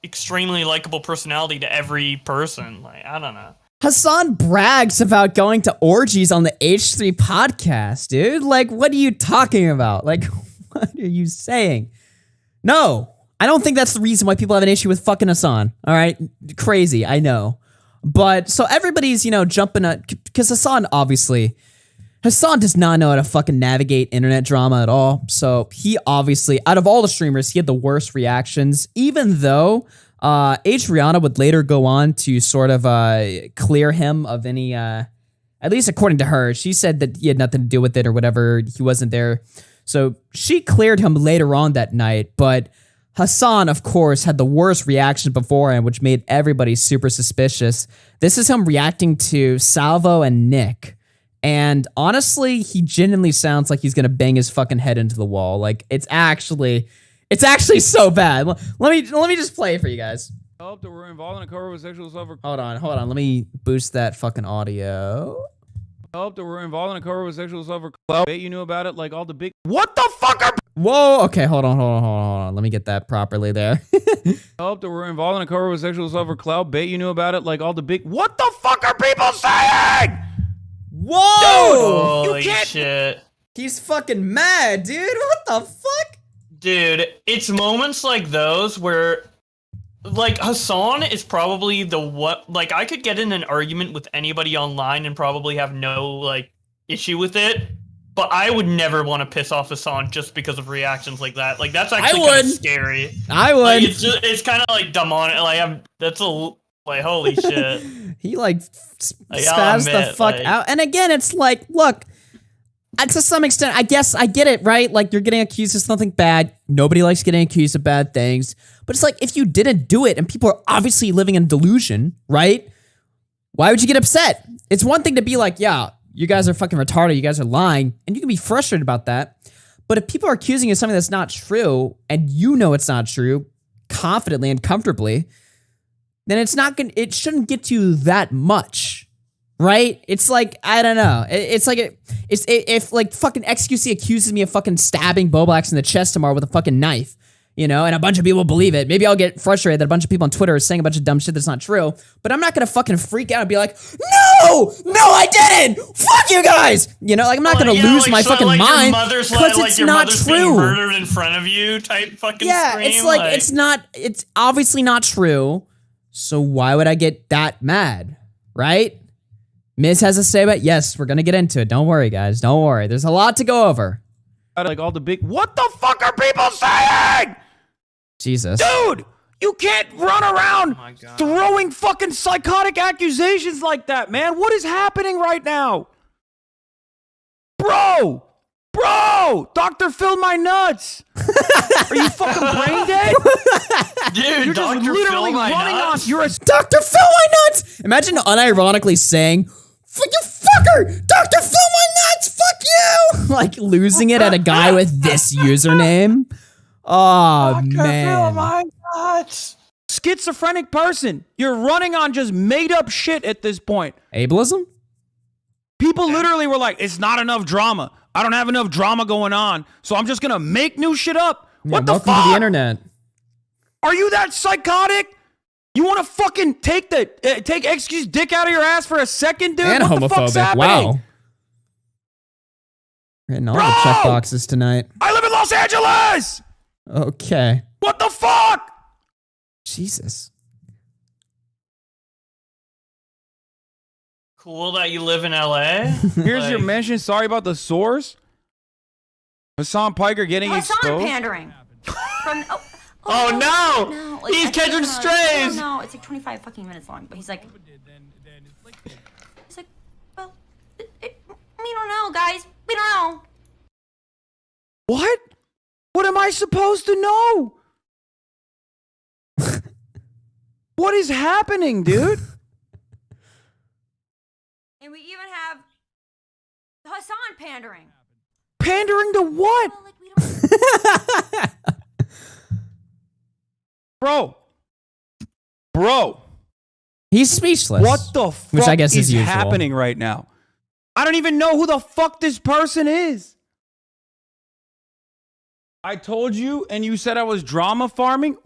extremely likable personality to every person. Like, I don't know. Hasan brags about going to orgies on the H3 podcast, dude. Like, what are you talking about? Like, what are you saying? No, I don't think that's the reason why people have an issue with fucking Hasan. All right, crazy, I know. But so everybody's, you know, jumping at, because Hasan does not know how to fucking navigate internet drama at all. So he obviously, out of all the streamers, he had the worst reactions, even though Adriana would later go on to sort of clear him of any, at least according to her, she said that he had nothing to do with it or whatever, he wasn't there. So she cleared him later on that night, but Hasan, of course, had the worst reaction beforehand, which made everybody super suspicious. This is him reacting to Salvo and Nick. And honestly, he genuinely sounds like he's gonna bang his fucking head into the wall. Like, it's actually so bad. Let me just play it for you guys. Help that we're involved in a cover with sexual assault. Hold on. Let me boost that fucking audio. Help that we're involved in a cover with sexual assault for clout. Bet you knew about it like all the big. What the fuck are? Whoa. Okay. Hold on. Let me get that properly there. Help that we're involved in a cover with sexual assault for clout. Bet you knew about it like all the big. What the fuck are people saying? Whoa! Holy shit. He's fucking mad, dude. What the fuck? Dude, it's moments like those where like Hasan is probably like I could get in an argument with anybody online and probably have no like issue with it, but I would never want to piss off Hasan just because of reactions like that. Like that's actually kind of scary. I would. Like, it's kind of like demonic. Like that's like holy shit. He like spazzed the fuck out. And again, it's like, look, to some extent, I guess I get it, right? Like you're getting accused of something bad. Nobody likes getting accused of bad things. But it's like if you didn't do it and people are obviously living in delusion, right? Why would you get upset? It's one thing to be like, yeah, you guys are fucking retarded. You guys are lying. And you can be frustrated about that. But if people are accusing you of something that's not true and you know it's not true confidently and comfortably, then it shouldn't get to you that much, right? It's like, I don't know. It's like, if like fucking XQC accuses me of fucking stabbing Boblax in the chest tomorrow with a fucking knife, you know, and a bunch of people believe it. Maybe I'll get frustrated that a bunch of people on Twitter are saying a bunch of dumb shit that's not true, but I'm not gonna fucking freak out and be like, no, I didn't! Fuck you guys! You know, like I'm not gonna lose my fucking mind because it's not true. Murdered in front of you type fucking scream. It's like, it's obviously not true. So why would I get that mad, right? Miz has a say about it. Yes, we're gonna get into it. Don't worry, guys. Don't worry. There's a lot to go over. Like all the big, what the fuck are people saying? Jesus. Dude, you can't run around throwing fucking psychotic accusations like that, man. What is happening right now? Bro, Dr. Phil my nuts. Are you fucking brain dead? Dude, you're just literally running on. You're a Dr. Phil my nuts. Imagine unironically saying, "Fuck you, fucker, Dr. Phil my nuts, fuck you!" Like losing it at a guy with this username. Oh man. Oh my God. Schizophrenic person. You're running on just made up shit at this point. Ableism? People literally were like, it's not enough drama. I don't have enough drama going on, so I'm just gonna make new shit up. What the fuck? Welcome to the internet. Are you that psychotic? You want to fucking take XQ's dick out of your ass for a second, dude? And what homophobic. The fuck's happening? Wow. Hitting all the check boxes tonight. I live in Los Angeles. Okay. What the fuck? Jesus. Cool that you live in LA. Here's your mention. Sorry about the source. Hassan Piker getting exposed. Pandering. Oh no! Like, he's catching strays. No, it's like 25 fucking minutes long. But he's like, well, we don't know, guys. We don't know. What? What am I supposed to know? What is happening, dude? And we even have Hasan pandering. Pandering to what? Well, like, we don't Bro. He's speechless. What the fuck Which I guess is usual. happening right now? I don't even know who the fuck this person is. I told you, and you said I was drama farming.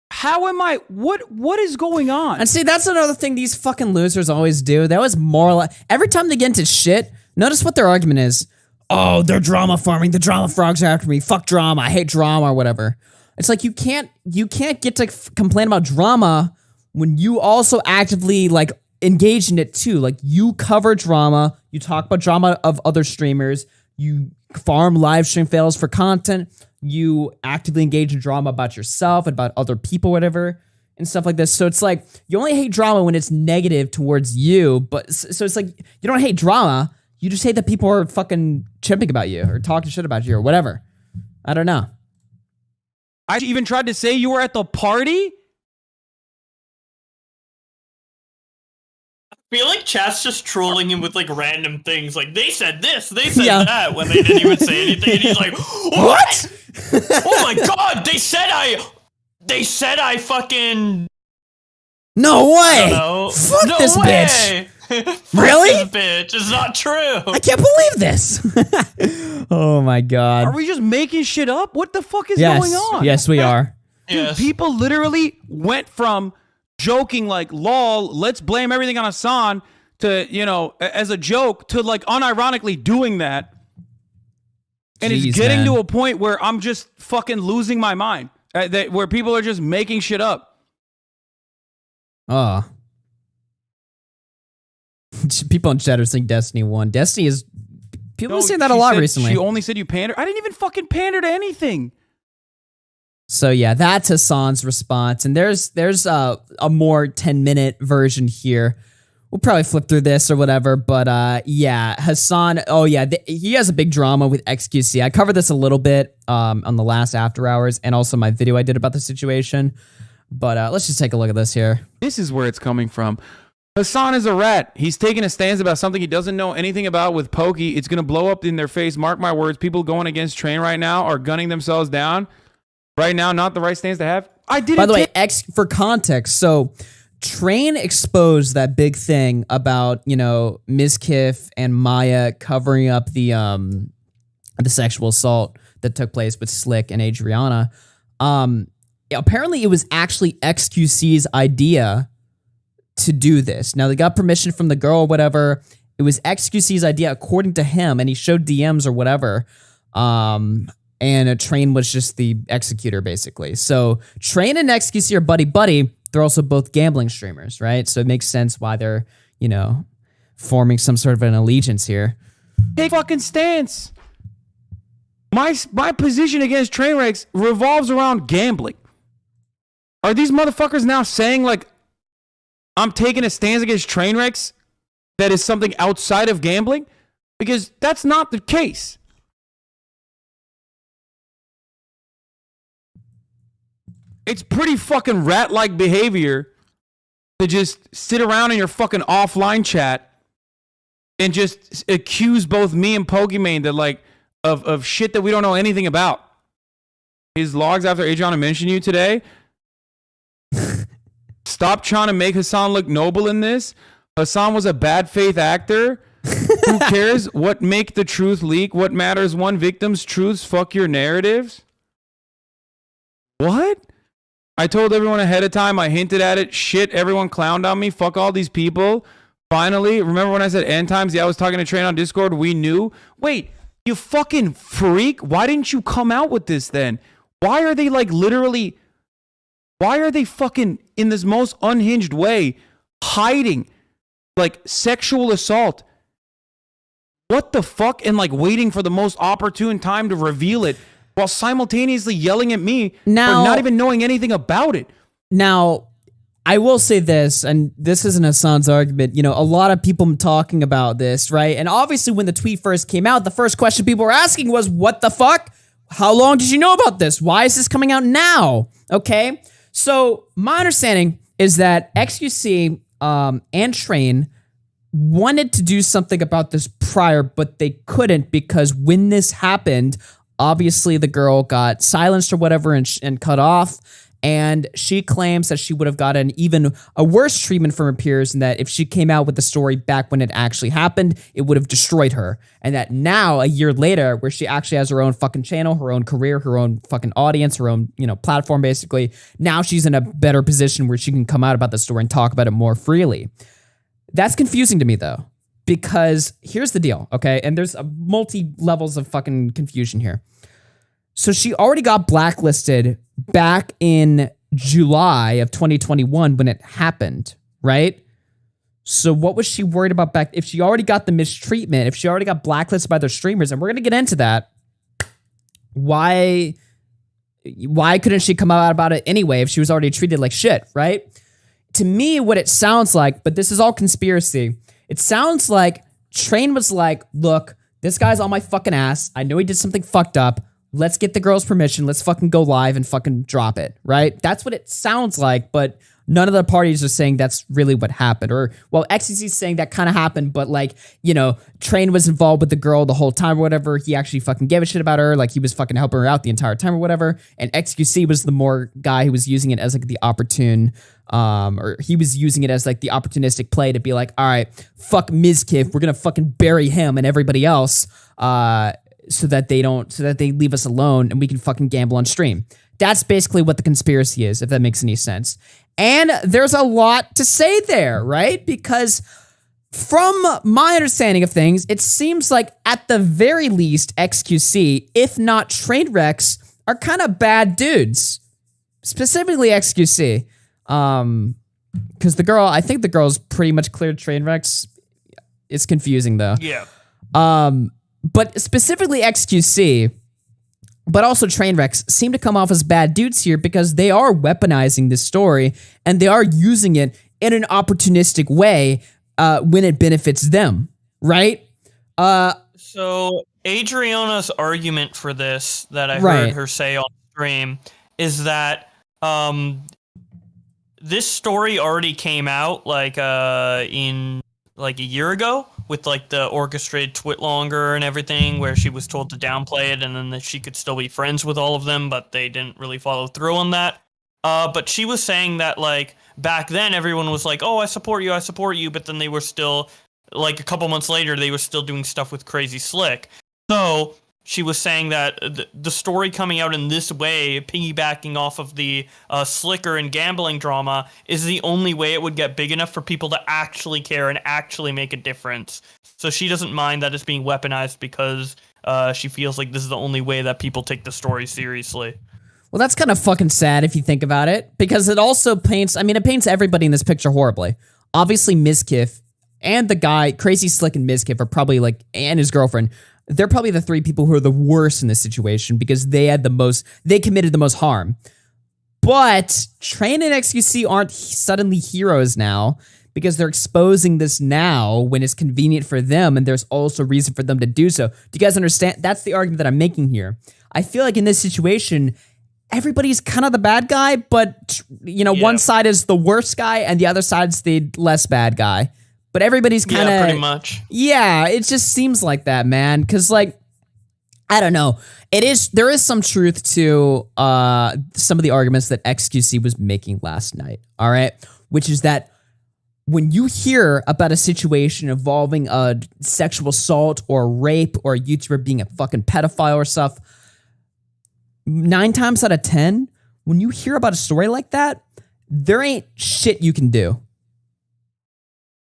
How am I? What is going on? And see, that's another thing these fucking losers always do. They always moralize. Every time they get into shit, notice what their argument is. Oh, they're drama farming. The drama frogs are after me. Fuck drama. I hate drama or whatever. It's like you can't get to complain about drama when you also actively like engage in it too. Like you cover drama, you talk about drama of other streamers, you farm live stream fails for content, you actively engage in drama about yourself and about other people, whatever, and stuff like this. So it's like you only hate drama when it's negative towards you, but so it's like you don't hate drama, you just hate that people are fucking chimping about you or talking shit about you or whatever. I don't know. I even tried to say you were at the party? I feel like chat's just trolling him with like random things. Like they said this, they said that when they didn't even say anything, and he's like, "What? Oh my god! They said I fucking no way! Fuck no this way. Bitch! Really? This bitch is not true. I can't believe this. Oh my god! Are we just making shit up? What the fuck is going on? Yes, we are. Dude, people literally went from joking like lol, let's blame everything on Hasan to, you know, as a joke to like unironically doing that. And Jeez, it's getting man. to a point where I'm just fucking losing my mind. Where people are just making shit up. Oh. People in chat are saying Destiny won. Destiny is... People are saying that a lot recently. She only said you pander. I didn't even fucking pander to anything. So yeah, that's Hasan's response. And there's a more 10-minute version here. We'll probably flip through this or whatever. But yeah, Hasan... Oh yeah, he has a big drama with XQC. I covered this a little bit on the last After Hours and also my video I did about the situation. But let's just take a look at this here. This is where it's coming from. Hasan is a rat. He's taking a stance about something he doesn't know anything about with Pokey. It's going to blow up in their face. Mark my words. People going against Train right now are gunning themselves down. Right now, not the right stance to have. I didn't. By the way, for context, so Train exposed that big thing about, Mizkif and Maya covering up the sexual assault that took place with Slick and Adriana. Apparently, it was actually XQC's idea to do this. Now, they got permission from the girl or whatever. It was XQC's idea, according to him, and he showed DMs or whatever. And a Train was just the executor, basically. So Train and XQC are buddy-buddy. They're also both gambling streamers, right? So it makes sense why they're, forming some sort of an allegiance here. Take fucking stance. My position against Trainwrecks revolves around gambling. Are these motherfuckers now saying, like, I'm taking a stance against Trainwrecks that is something outside of gambling? Because that's not the case. It's pretty fucking rat-like behavior to just sit around in your fucking offline chat and just accuse both me and Pokimane that, like, of shit that we don't know anything about. His logs after Adriana mentioned you today. Stop trying to make Hasan look noble in this. Hasan was a bad faith actor. Who cares? What make the truth leak? What matters? One victim's truths. Fuck your narratives. What? I told everyone ahead of time. I hinted at it. Shit, everyone clowned on me. Fuck all these people. Finally, remember when I said end times? Yeah, I was talking to Train on Discord. We knew. Wait, you fucking freak. Why didn't you come out with this then? Why are they like literally... Why are they fucking in this most unhinged way hiding like sexual assault? What the fuck? And like waiting for the most opportune time to reveal it while simultaneously yelling at me for not even knowing anything about it. Now, I will say this, and this isn't Hasan's argument. A lot of people talking about this, right? And obviously when the tweet first came out, the first question people were asking was, what the fuck? How long did you know about this? Why is this coming out now? Okay. So my understanding is that XQC and Train wanted to do something about this prior, but they couldn't because when this happened, obviously the girl got silenced or whatever and cut off. And she claims that she would have gotten even a worse treatment from her peers and that if she came out with the story back when it actually happened, it would have destroyed her. And that now, a year later, where she actually has her own fucking channel, her own career, her own fucking audience, her own, platform, basically, now she's in a better position where she can come out about the story and talk about it more freely. That's confusing to me, though, because here's the deal, okay? And there's multi-levels of fucking confusion here. So she already got blacklisted back in July of 2021 when it happened, right? So what was she worried about back? If she already got the mistreatment, if she already got blacklisted by their streamers, and we're going to get into that, why couldn't she come out about it anyway if she was already treated like shit, right? To me, what it sounds like, but this is all conspiracy, it sounds like Train was like, look, this guy's on my fucking ass. I know he did something fucked up. Let's get the girl's permission. Let's fucking go live and fucking drop it, right? That's what it sounds like, but none of the parties are saying that's really what happened. Or, well, XCC's saying that kind of happened, but like, Train was involved with the girl the whole time or whatever. He actually fucking gave a shit about her. Like, he was fucking helping her out the entire time or whatever. And XQC was the more guy who was using it as like the opportune, or he was using it as like the opportunistic play to be like, all right, fuck Mizkif. We're going to fucking bury him and everybody else, so that they leave us alone and we can fucking gamble on stream. That's basically what the conspiracy is, if that makes any sense. And there's a lot to say there, right? Because from my understanding of things, it seems like at the very least, XQC, if not Trainwrecks, are kind of bad dudes. Specifically XQC. Because I think the girl's pretty much cleared Trainwrecks. It's confusing though. Yeah. But specifically XQC, but also Trainwrecks seem to come off as bad dudes here because they are weaponizing this story and they are using it in an opportunistic way when it benefits them, right? So Adriana's argument for this that I heard her say on stream is that this story already came out in a year ago with the orchestrated twitlonger and everything, where she was told to downplay it and then that she could still be friends with all of them, but they didn't really follow through on that. But she was saying that back then everyone was like, oh, I support you, but then they were still a couple months later they were still doing stuff with Crazy Slick. So she was saying that the story coming out in this way, piggybacking off of the Sliker and gambling drama, is the only way it would get big enough for people to actually care and actually make a difference. So she doesn't mind that it's being weaponized because she feels like this is the only way that people take the story seriously. Well, that's kind of fucking sad if you think about it, because it also paints everybody in this picture horribly. Obviously, Mizkif and the guy, Crazy Slick and Mizkif are probably and his girlfriend, they're probably the three people who are the worst in this situation because they committed the most harm. But Train and XQC aren't suddenly heroes now because they're exposing this now when it's convenient for them and there's also reason for them to do so. Do you guys understand? That's the argument that I'm making here. I feel like in this situation, everybody's kind of the bad guy, but one side is the worst guy and the other side's the less bad guy. But everybody's kind of pretty much. Yeah, it just seems like that, man. Because I don't know. There is some truth to some of the arguments that XQC was making last night. All right, which is that when you hear about a situation involving a sexual assault or rape or a YouTuber being a fucking pedophile or stuff, 9 times out of 10, when you hear about a story like that, there ain't shit you can do.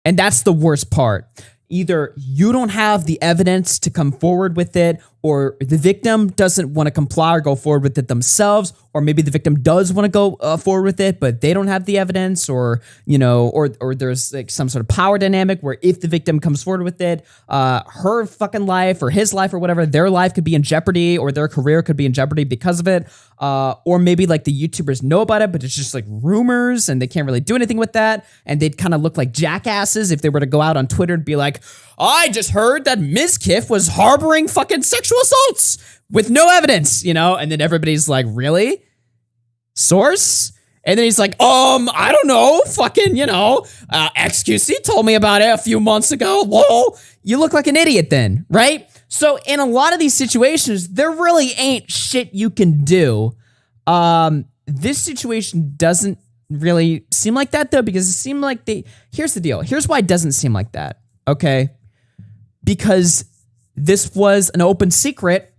And that's the worst part. Either you don't have the evidence to come forward with it, or the victim doesn't want to comply or go forward with it themselves, or maybe the victim does want to go forward with it, but they don't have the evidence, or or there's some sort of power dynamic where if the victim comes forward with it, her fucking life or his life or whatever, their life could be in jeopardy, or their career could be in jeopardy because of it, or maybe the YouTubers know about it, but it's just rumors and they can't really do anything with that, and they'd kind of look like jackasses if they were to go out on Twitter and be like, I just heard that Mizkif was harboring fucking sexual assaults with no evidence, and then everybody's like, really? Source? And then he's like, I don't know, fucking, XQC told me about it a few months ago, lol. You look like an idiot then, right? So in a lot of these situations, there really ain't shit you can do. This situation doesn't really seem like that though, because it seemed like here's the deal. Here's why it doesn't seem like that, okay? Because this was an open secret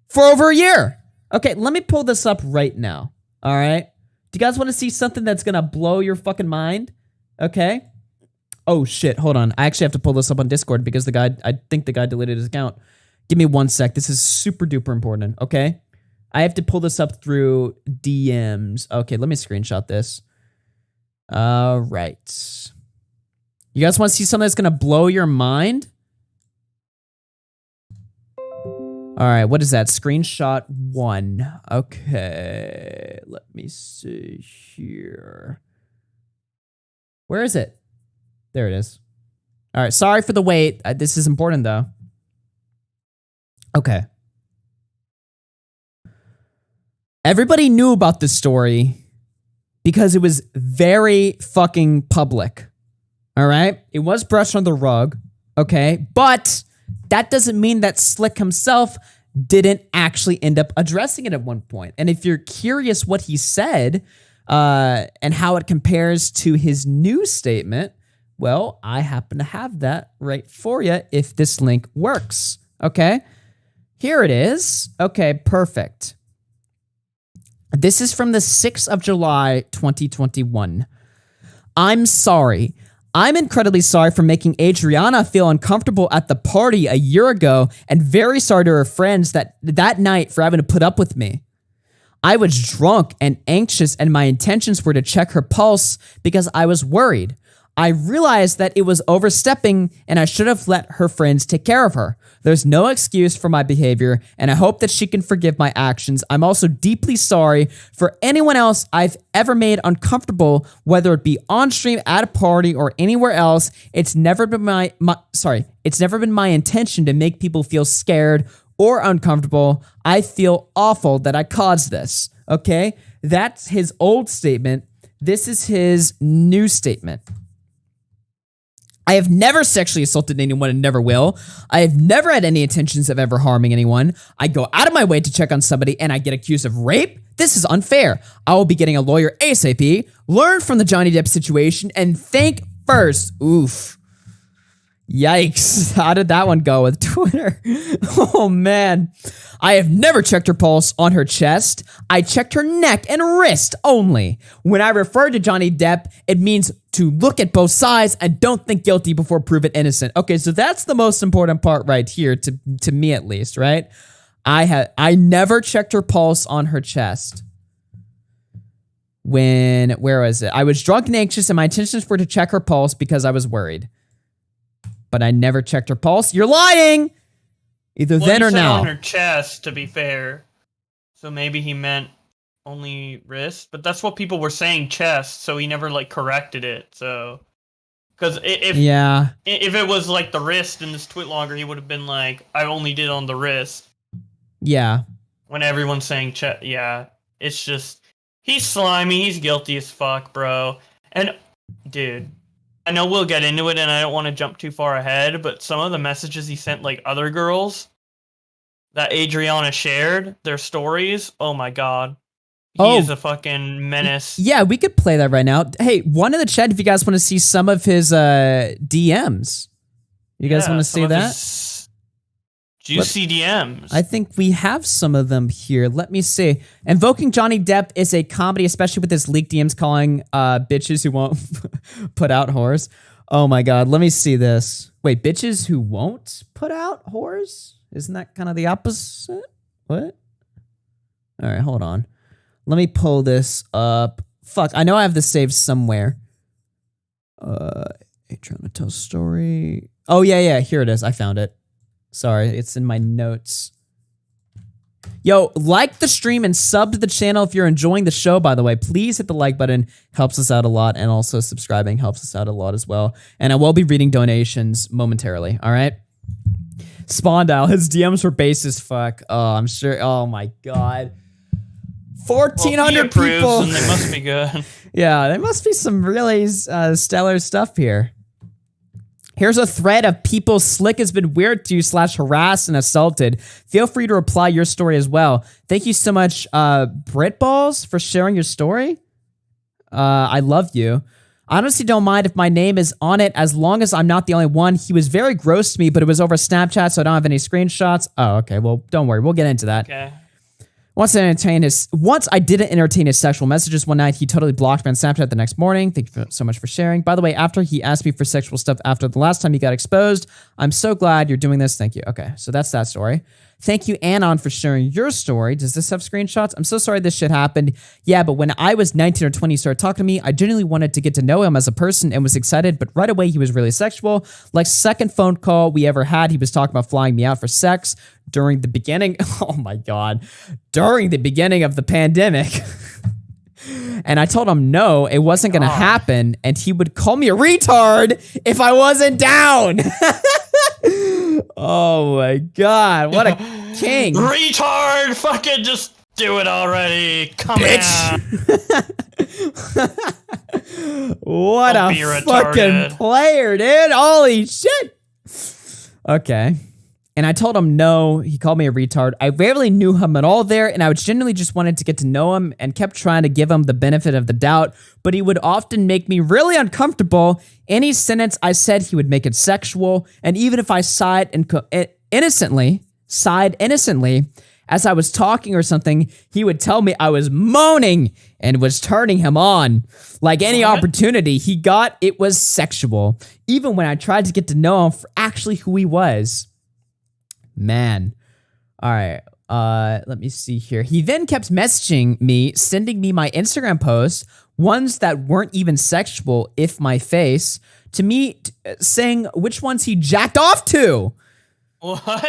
for over a year. Okay, let me pull this up right now. All right? Do you guys want to see something that's going to blow your fucking mind? Okay? Oh, shit. Hold on. I actually have to pull this up on Discord because I think the guy deleted his account. Give me 1 sec. This is super duper important, okay? I have to pull this up through DMs. Okay, let me screenshot this. All right. You guys want to see something that's going to blow your mind? All right, what is that? Screenshot 1. Okay, let me see here. Where is it? There it is. All right, sorry for the wait. This is important, though. Okay. Everybody knew about this story because it was very fucking public. All right? It was brushed under the rug, okay? But that doesn't mean that Slick himself didn't actually end up addressing it at one point. And if you're curious what he said and how it compares to his new statement, well, I happen to have that right for you if this link works. Okay? Here it is. Okay, perfect. This is from the 6th of July, 2021. I'm sorry. I'm incredibly sorry for making Adriana feel uncomfortable at the party a year ago and very sorry to her friends that night for having to put up with me. I was drunk and anxious, and my intentions were to check her pulse because I was worried. I realized that it was overstepping and I should have let her friends take care of her. There's no excuse for my behavior, and I hope that she can forgive my actions. I'm also deeply sorry for anyone else I've ever made uncomfortable, whether it be on stream, at a party, or anywhere else. It's never been it's never been my intention to make people feel scared or uncomfortable. I feel awful that I caused this. Okay? That's his old statement. This is his new statement. I have never sexually assaulted anyone and never will. I have never had any intentions of ever harming anyone. I go out of my way to check on somebody and I get accused of rape? This is unfair. I will be getting a lawyer ASAP, learn from the Johnny Depp situation, and think first. Oof. Yikes. How did that one go with Twitter? Oh, man. I have never checked her pulse on her chest. I checked her neck and wrist only. When I refer to Johnny Depp, it means to look at both sides and don't think guilty before proven innocent. Okay, so that's the most important part right here, to me at least, right? I never checked her pulse on her chest. Where was it? I was drunk and anxious and my intentions were to check her pulse because I was worried. But I never checked her pulse. You're lying! Either then or now. On her chest, to be fair. So maybe he meant only wrist, but that's what people were saying, chest, so he never like corrected it. So because if it was like the wrist in this twitlonger, he would have been like, I only did on the wrist. Yeah. When everyone's saying chest, yeah, it's just he's slimy, he's guilty as fuck, bro. And dude, I know we'll get into it, and I don't want to jump too far ahead, but some of the messages he sent, like other girls that Adriana shared, their stories, oh my god. He is a fucking menace. Yeah, we could play that right now. Hey, one in the chat if you guys want to see some of his DMs. You guys want to see that? Juicy DMs. I think we have some of them here. Let me see. Invoking Johnny Depp is a comedy, especially with his leaked DMs calling bitches who won't put out whores. Oh my god, let me see this. Wait, bitches who won't put out whores? Isn't that kind of the opposite? What? All right, hold on. Let me pull this up. Fuck, I know I have this saved somewhere. Trying to tell story. Oh, yeah, here it is. I found it. Sorry, it's in my notes. Yo, like the stream and sub to the channel if you're enjoying the show, by the way. Please hit the like button. Helps us out a lot. And also subscribing helps us out a lot as well. And I will be reading donations momentarily, all right? Spondile, his DMs were base as fuck. Oh, I'm sure. Oh, my God. 1,400 people. And they must be good. Yeah, there must be some really stellar stuff here. Here's a thread of people Slick has been weird to / harassed and assaulted. Feel free to reply your story as well. Thank you so much, Britballs, for sharing your story. I love you. I honestly don't mind if my name is on it as long as I'm not the only one. He was very gross to me, but it was over Snapchat, so I don't have any screenshots. Oh, okay. Well, don't worry. We'll get into that. Okay. Once I didn't entertain his sexual messages one night, he totally blocked me on Snapchat the next morning. Thank you so much for sharing. By the way, after he asked me for sexual stuff after the last time he got exposed, I'm so glad you're doing this. Thank you. Okay, so that's that story. Thank you, Anon, for sharing your story. Does this have screenshots? I'm so sorry this shit happened. Yeah, but when I was 19 or 20, he started talking to me. I genuinely wanted to get to know him as a person and was excited, but right away he was really sexual. Like second phone call we ever had, he was talking about flying me out for sex during the beginning. Oh my God. During the beginning of the pandemic. And I told him no, it wasn't going to happen. And he would call me a retard if I wasn't down. Oh my God. What a king. Retard. Fucking just do it already. Come on. What a fucking player, dude. Holy shit. Okay. And I told him no, he called me a retard. I rarely knew him at all there, and I would genuinely just wanted to get to know him and kept trying to give him the benefit of the doubt, but he would often make me really uncomfortable. Any sentence I said, he would make it sexual, and even if I sighed innocently, as I was talking or something, he would tell me I was moaning and was turning him on. Like any opportunity he got, it was sexual, even when I tried to get to know him for actually who he was. Man. All right. Let me see here. He then kept messaging me, sending me my Instagram posts, ones that weren't even sexual, if my face, to me, saying which ones he jacked off to. What?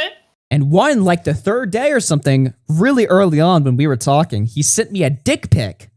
And one, like the third day or something, really early on when we were talking, he sent me a dick pic.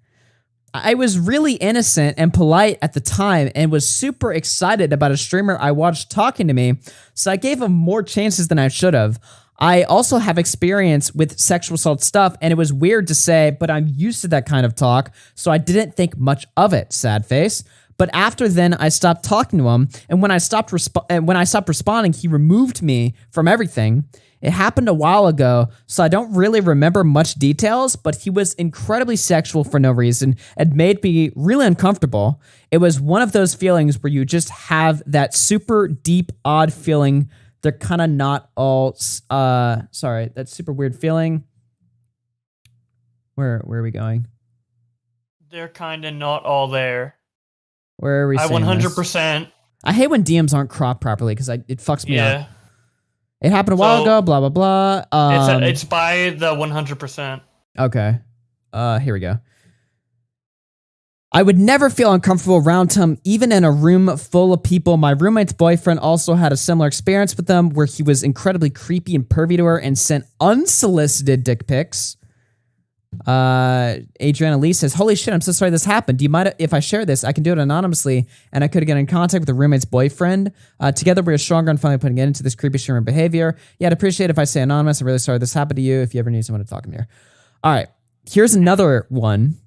I was really innocent and polite at the time and was super excited about a streamer I watched talking to me, so I gave him more chances than I should have. I also have experience with sexual assault stuff, and it was weird to say, but I'm used to that kind of talk, so I didn't think much of it, sad face. But after then, I stopped talking to him, and when I stopped responding, he removed me from everything. It happened a while ago, so I don't really remember much details, but he was incredibly sexual for no reason and made me really uncomfortable. It was one of those feelings where you just have that super deep, odd feeling. They're kind of not all, that super weird feeling. Where are we going? They're kind of not all there. Where are we? I 100%. I hate when DMs aren't cropped properly because it fucks me up. Yeah. It happened a while ago, blah, blah, blah. It's by the 100%. Okay. Here we go. I would never feel uncomfortable around him, even in a room full of people. My roommate's boyfriend also had a similar experience with them where he was incredibly creepy and pervy to her and sent unsolicited dick pics. Adriana Lee says, holy shit, I'm so sorry this happened. Do you mind if I share this? I can do it anonymously, and I could get in contact with the roommate's boyfriend. Together we are stronger on finally putting an end to this creepy streamer behavior. Yeah, I'd appreciate it if I say anonymous. I'm really sorry this happened to you. If you ever need someone to talk to me here. All right, here's another one.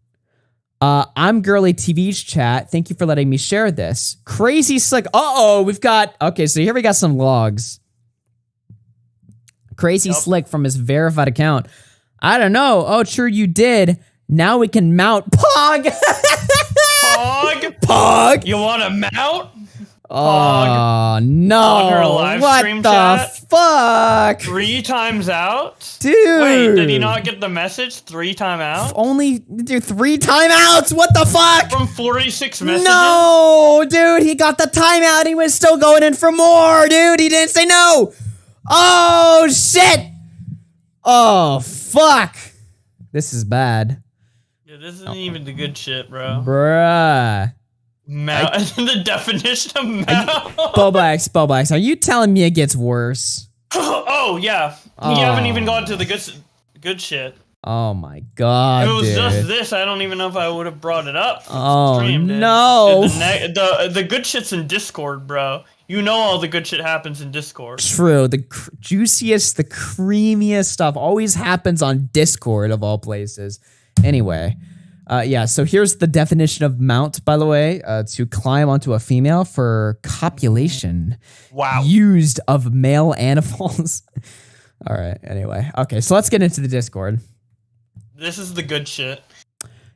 I'm Girly TV's chat. Thank you for letting me share this. Crazy Slick. Okay, so here we got some logs. Crazy Slick from his verified account. I don't know. Oh, sure you did. Now we can mount Pog. Pog. You want to mount? Oh, no. On her live stream chat? Fuck? 3 times out? Dude. Wait, did he not get the message 3 times out? Only 3 timeouts? What the fuck? From 46 messages? No, dude. He got the timeout. He was still going in for more, dude. He didn't say no. Oh, shit. Oh, fuck. This is bad. Yeah, this isn't even the good shit, bro. Bruh. The definition of mount. Bobax, are you telling me it gets worse? Oh, yeah. You haven't even gone to the good shit. Oh, my God, If it was dude. just this, I don't even know if I would have brought it up. Oh, Stream, dude. no. Dude, the good shit's in Discord, bro. You know all the good shit happens in Discord. True. The juiciest, the creamiest stuff always happens on Discord, of all places. Anyway, yeah, so here's the definition of mount, by the way. To climb onto a female for copulation. Wow. Used of male animals. All right, anyway. Okay, so let's get into the Discord. This is the good shit.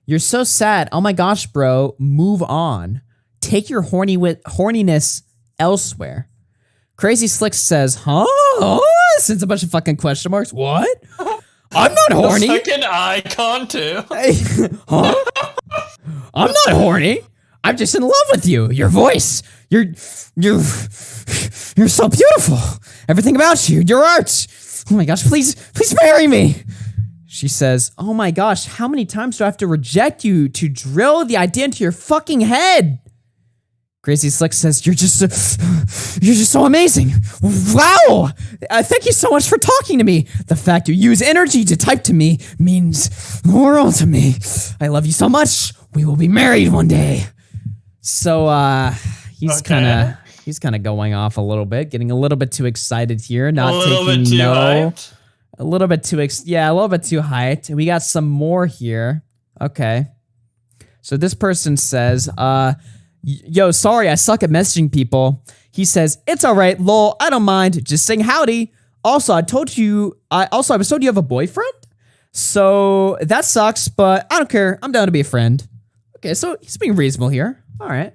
You're so sad. Oh my gosh, bro. Move on. Take your horniness elsewhere. Crazy Slick says, huh? Oh, sends a bunch of fucking question marks. What? I'm not horny. The second icon too. Huh? I'm not horny. I'm just in love with you. Your voice. You're so beautiful. Everything about you. Your art. Oh my gosh, please marry me. She says, oh my gosh, how many times do I have to reject you to drill the idea into your fucking head? Crazy Slick says, you're just so amazing. Wow. Thank you so much for talking to me. The fact you use energy to type to me means the world to me. I love you so much. We will be married one day. So, he's kind of going off a little bit, getting a little bit too excited here. Not a little taking bit too no. hyped. A little bit too, a little bit too hyped. We got some more here. Okay. So this person says, yo, sorry, I suck at messaging people. He says, it's all right, lol, I don't mind, just saying howdy. Also, I was told you have a boyfriend? So that sucks, but I don't care. I'm down to be a friend. Okay, so he's being reasonable here. All right.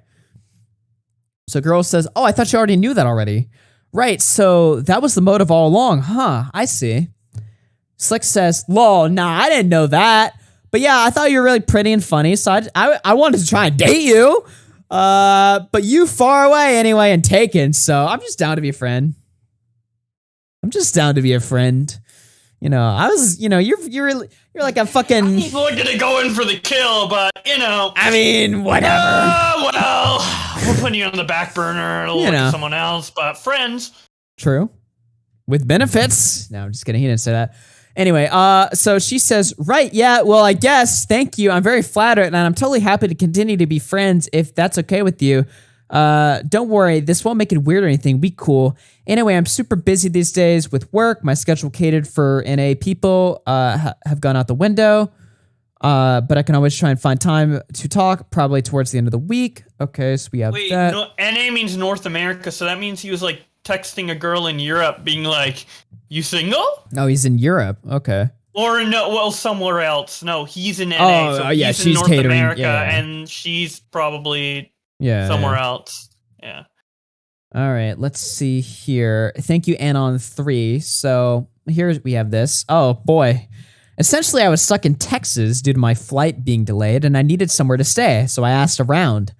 So girl says, oh, I thought you already knew that already. Right, so that was the motive all along, huh? I see. Slick says, lol, nah, I didn't know that. But yeah, I thought you were really pretty and funny, so I wanted to try and date you. But you far away anyway and taken, so I'm just down to be a friend. I was, you're like a fucking. People are gonna go in for the kill, but I mean, whatever. Well, we're putting you on the back burner. It'll look at someone else, but friends. True. With benefits. No, I'm just kidding. He didn't say that. Anyway, so she says, right, yeah, well, I guess, thank you. I'm very flattered, and I'm totally happy to continue to be friends if that's okay with you. Don't worry, this won't make it weird or anything. Be cool. Anyway, I'm super busy these days with work. My schedule catered for NA people have gone out the window. But I can always try and find time to talk, probably towards the end of the week. Okay, so we have that. No, NA means North America, so that means he was like texting a girl in Europe being like, you single? No, he's in Europe. Okay. Or no, well, somewhere else. No, he's in NA. So yeah, he's she's in North catering. America, Yeah. and she's probably somewhere else. Yeah. All right, let's see here. Thank you, Anon3. So here we have this. Oh, boy. Essentially, I was stuck in Texas due to my flight being delayed, and I needed somewhere to stay, so I asked around.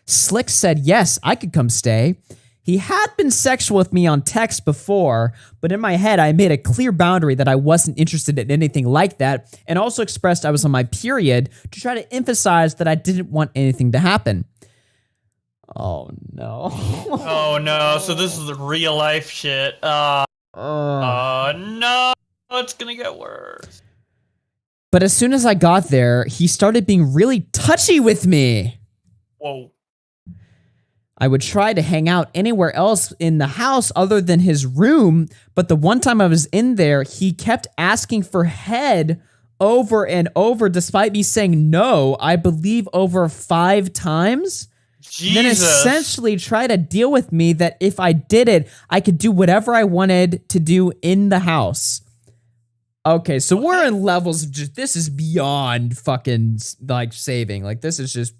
Slick said, yes, I could come stay. He had been sexual with me on text before, but in my head, I made a clear boundary that I wasn't interested in anything like that, and also expressed I was on my period to try to emphasize that I didn't want anything to happen. Oh, no. Oh, no. So this is the real life shit. Oh, no. It's gonna get worse. But as soon as I got there, he started being really touchy with me. Whoa. I would try to hang out anywhere else in the house other than his room, but the one time I was in there, he kept asking for head over and over, despite me saying no, I believe over 5 times. Jesus. Then essentially try to deal with me that if I did it, I could do whatever I wanted to do in the house. Okay, so we're in levels of just, this is beyond fucking, like, saving. Like, this is just,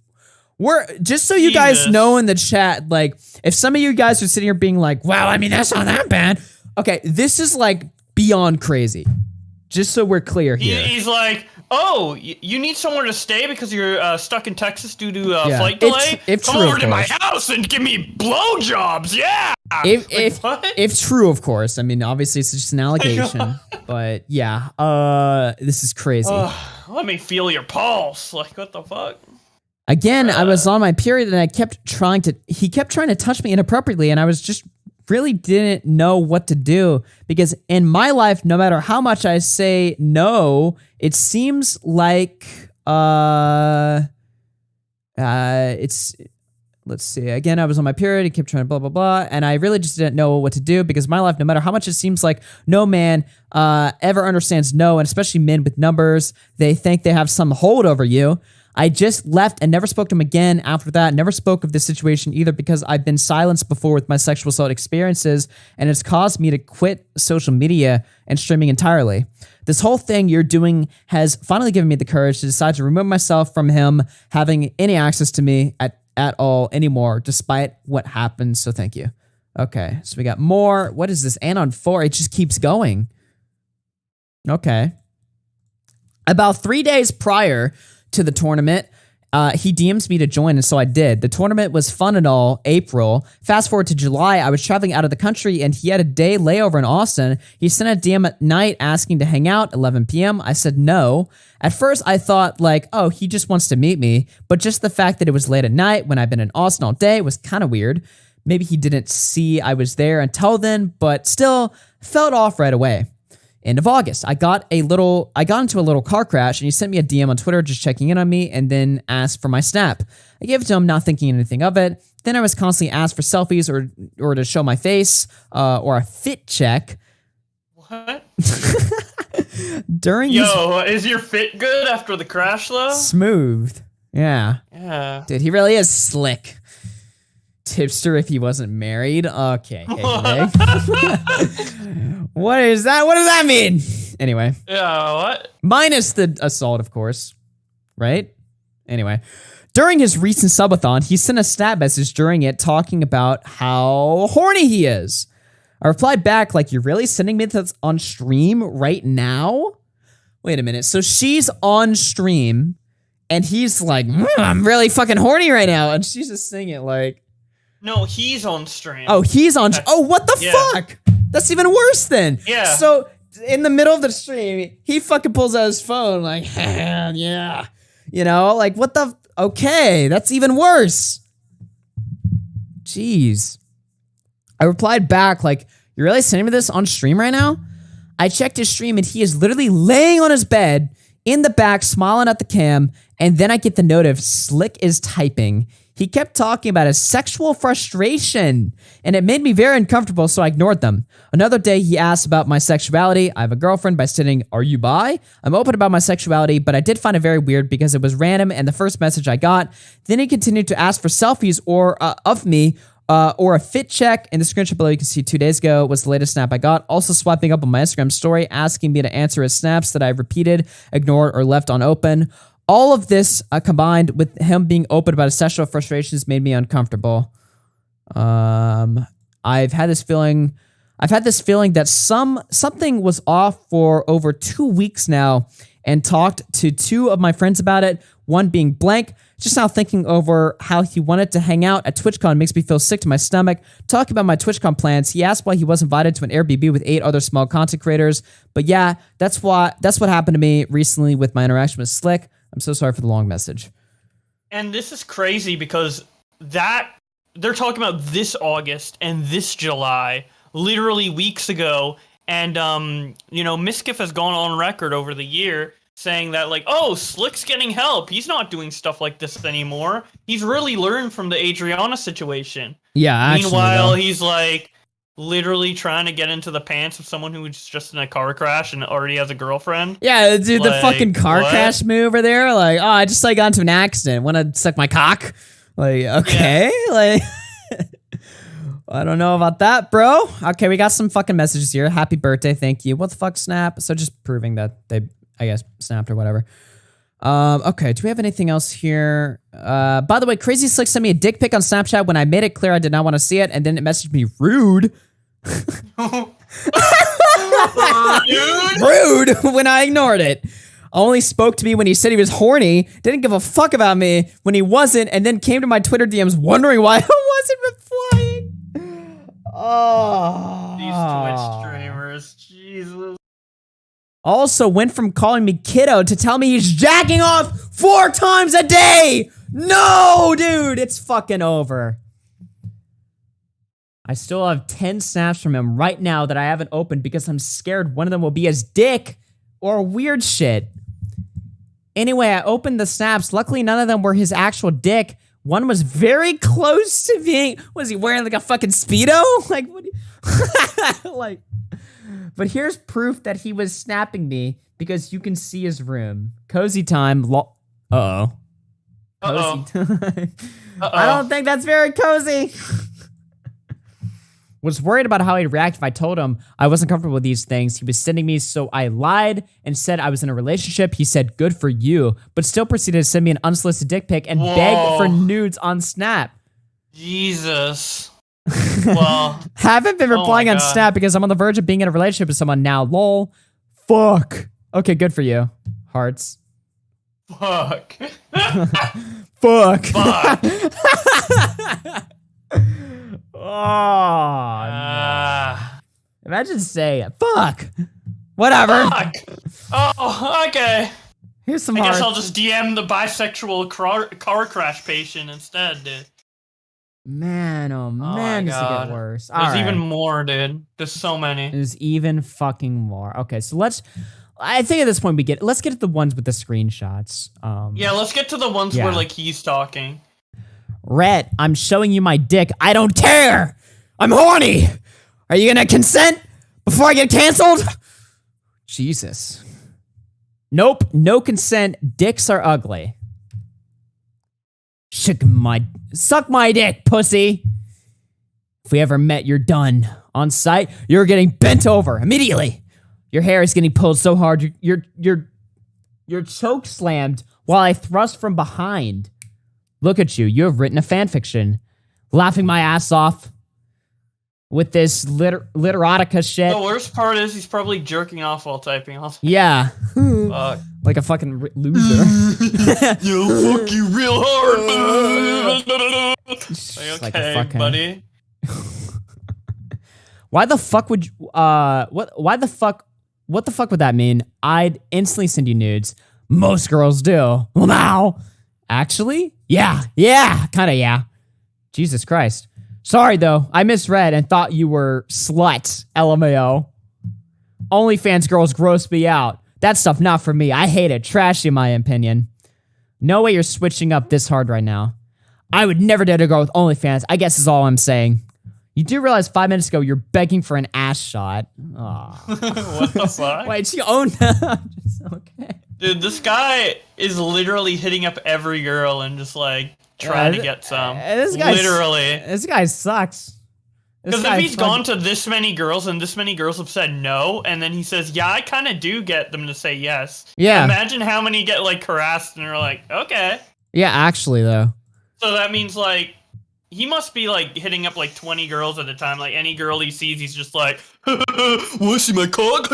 just so you guys know in the chat, like, if some of you guys are sitting here being like, wow, I mean, that's not that bad. Okay, this is, like, beyond crazy. Just so we're clear here. He's like, oh, you need somewhere to stay because you're stuck in Texas due to flight delay? Come over to my house and give me blowjobs, yeah! If true, of course. I mean, obviously, it's just an allegation. But, yeah, this is crazy. Let me feel your pulse. Like, what the fuck? Again, I was on my period, and he kept trying to touch me inappropriately, and I was just really didn't know what to do, because in my life, no matter how much I say no, it seems like let's see. Again, I was on my period. He kept trying to blah, blah, blah. And I really just didn't know what to do, because my life, no matter how much it seems like no man ever understands no, and especially men with numbers, they think they have some hold over you. I just left and never spoke to him again after that. Never spoke of this situation either, because I've been silenced before with my sexual assault experiences, and it's caused me to quit social media and streaming entirely. This whole thing you're doing has finally given me the courage to decide to remove myself from him having any access to me at all anymore, despite what happened. So thank you. Okay, so we got more. What is this? Anon 4. It just keeps going. Okay. About 3 days prior to the tournament, he DMs me to join, and so I did. The tournament was fun and all, April. Fast forward to July, I was traveling out of the country, and he had a day layover in Austin. He sent a DM at night asking to hang out, 11 p.m. I said no. At first, I thought, like, oh, he just wants to meet me, but just the fact that it was late at night when I've been in Austin all day was kind of weird. Maybe he didn't see I was there until then, but still felt off right away. End of August, I got into a little car crash, and he sent me a DM on Twitter just checking in on me, and then asked for my snap. I gave it to him, not thinking anything of it. Then I was constantly asked for selfies or to show my face or a fit check. What? Is your fit good after the crash though? Smooth. Yeah. Yeah. Dude, he really is slick. Tipster if he wasn't married. Okay. Hey. What is that? What does that mean? Anyway. Yeah, what? Minus the assault, of course. Right? Anyway. During his recent subathon, he sent a snap message during it talking about how horny he is. I replied back like, you're really sending me this on stream right now? Wait a minute. So she's on stream, and he's like, I'm really fucking horny right now. And she's just singing like... No, he's on stream. Oh, he's on... Oh, what the fuck? That's even worse then. Yeah. So in the middle of the stream, he fucking pulls out his phone like, yeah. You know, like what the, okay, that's even worse. Jeez. I replied back like, you really sending me this on stream right now? I checked his stream and he is literally laying on his bed in the back, smiling at the cam. And then I get the note of Slick is typing. He kept talking about his sexual frustration, and it made me very uncomfortable, so I ignored them. Another day, he asked about my sexuality. I have a girlfriend by stating, are you bi? I'm open about my sexuality, but I did find it very weird because it was random and the first message I got. Then he continued to ask for selfies or of me or a fit check. In the screenshot below, you can see 2 days ago was the latest snap I got. Also swiping up on my Instagram story, asking me to answer his snaps that I repeated, ignored, or left unopened. All of this combined with him being open about his sexual frustrations made me uncomfortable. I've had this feeling that something was off for over 2 weeks now, and talked to 2 of my friends about it. One being blank. Just now thinking over how he wanted to hang out at TwitchCon makes me feel sick to my stomach. Talking about my TwitchCon plans, he asked why he was invited to an Airbnb with 8 other small content creators. But yeah, that's what happened to me recently with my interaction with Slick. I'm so sorry for the long message. And this is crazy because they're talking about this August and this July, literally weeks ago. And, Mizkif has gone on record over the year saying that, like, oh, Slick's getting help. He's not doing stuff like this anymore. He's really learned from the Adriana situation. Yeah, actually. Meanwhile, he's, like, literally trying to get into the pants of someone who's just in a car crash and already has a girlfriend. Yeah, dude, like, the fucking car crash move over there. Like, oh, I just got into an accident. Want to suck my cock? Like, okay, like, I don't know about that, bro. Okay, we got some fucking messages here. Happy birthday, thank you. What the fuck, Snap? So just proving that they, I guess, snapped or whatever. Okay, do we have anything else here? By the way, Crazy Slick sent me a dick pic on Snapchat when I made it clear I did not want to see it, and then it messaged me rude. Rude when I ignored it. Only spoke to me when he said he was horny, didn't give a fuck about me when he wasn't, and then came to my Twitter DMs wondering why I wasn't replying. Oh. These Twitch streamers, Jesus. Also went from calling me kiddo to tell me he's jacking off 4 times a day. No, dude, it's fucking over. I still have 10 snaps from him right now that I haven't opened because I'm scared one of them will be his dick or weird shit. Anyway, I opened the snaps. Luckily, none of them were his actual dick. One was very close to being... Was he wearing like a fucking Speedo? Like, what do you... like... But here's proof that he was snapping me because you can see his room. Cozy time. Uh-oh. Cozy time. I don't think that's very cozy. Was worried about how he'd react if I told him I wasn't comfortable with these things he was sending me, so I lied and said I was in a relationship. He said, good for you, but still proceeded to send me an unsolicited dick pic and beg for nudes on Snap. Jesus. Well, haven't been replying on Snap because I'm on the verge of being in a relationship with someone now. Lol. Fuck. Okay, good for you. Hearts. Fuck. Fuck. Fuck. Imagine saying fuck. Whatever. Fuck. Oh, okay. Here's some I guess hearts. I'll just DM the bisexual car crash patient instead, dude. Man, oh man, does it get worse. There's even more, dude. There's so many. There's even fucking more. Okay, so I think at this point let's get to the ones with the screenshots. Yeah, let's get to the ones where like he's talking. Rhett, I'm showing you my dick. I don't care. I'm horny. Are you gonna consent before I get canceled? Jesus. Nope, no consent. Dicks are ugly. Suck my dick, pussy. If we ever met, you're done. On site, you're getting bent over immediately. Your hair is getting pulled so hard you're choke slammed while I thrust from behind. Look at you. You have written a fanfiction. Laughing my ass off with this literotica shit. The worst part is he's probably jerking off while typing. Yeah. Fuck. Like a fucking loser. Yo, fuck you real hard. Like, okay, fucking... buddy. Why the fuck would you, why the fuck what the fuck would that mean? I'd instantly send you nudes. Most girls do. Well, now, actually, yeah, kind of yeah. Jesus Christ. Sorry though, I misread and thought you were slut. LMAO. OnlyFans girls gross me out. That stuff not for me. I hate it. Trashy in my opinion. No way you're switching up this hard right now. I would never date a girl with OnlyFans. I guess is all I'm saying. You do realize 5 minutes ago you're begging for an ass shot. Aw. What the fuck? Wait, she owned that. Okay. Dude, this guy is literally hitting up every girl and just like trying to get some. This guy literally. This guy sucks. Because if he's gone to this many girls and this many girls have said no, and then he says, yeah, I kind of do get them to say yes. Yeah. Imagine how many get like harassed and are like, okay. Yeah, actually though. So that means like, he must be like hitting up like 20 girls at a time. Like any girl he sees, he's just like, wanna see my cock?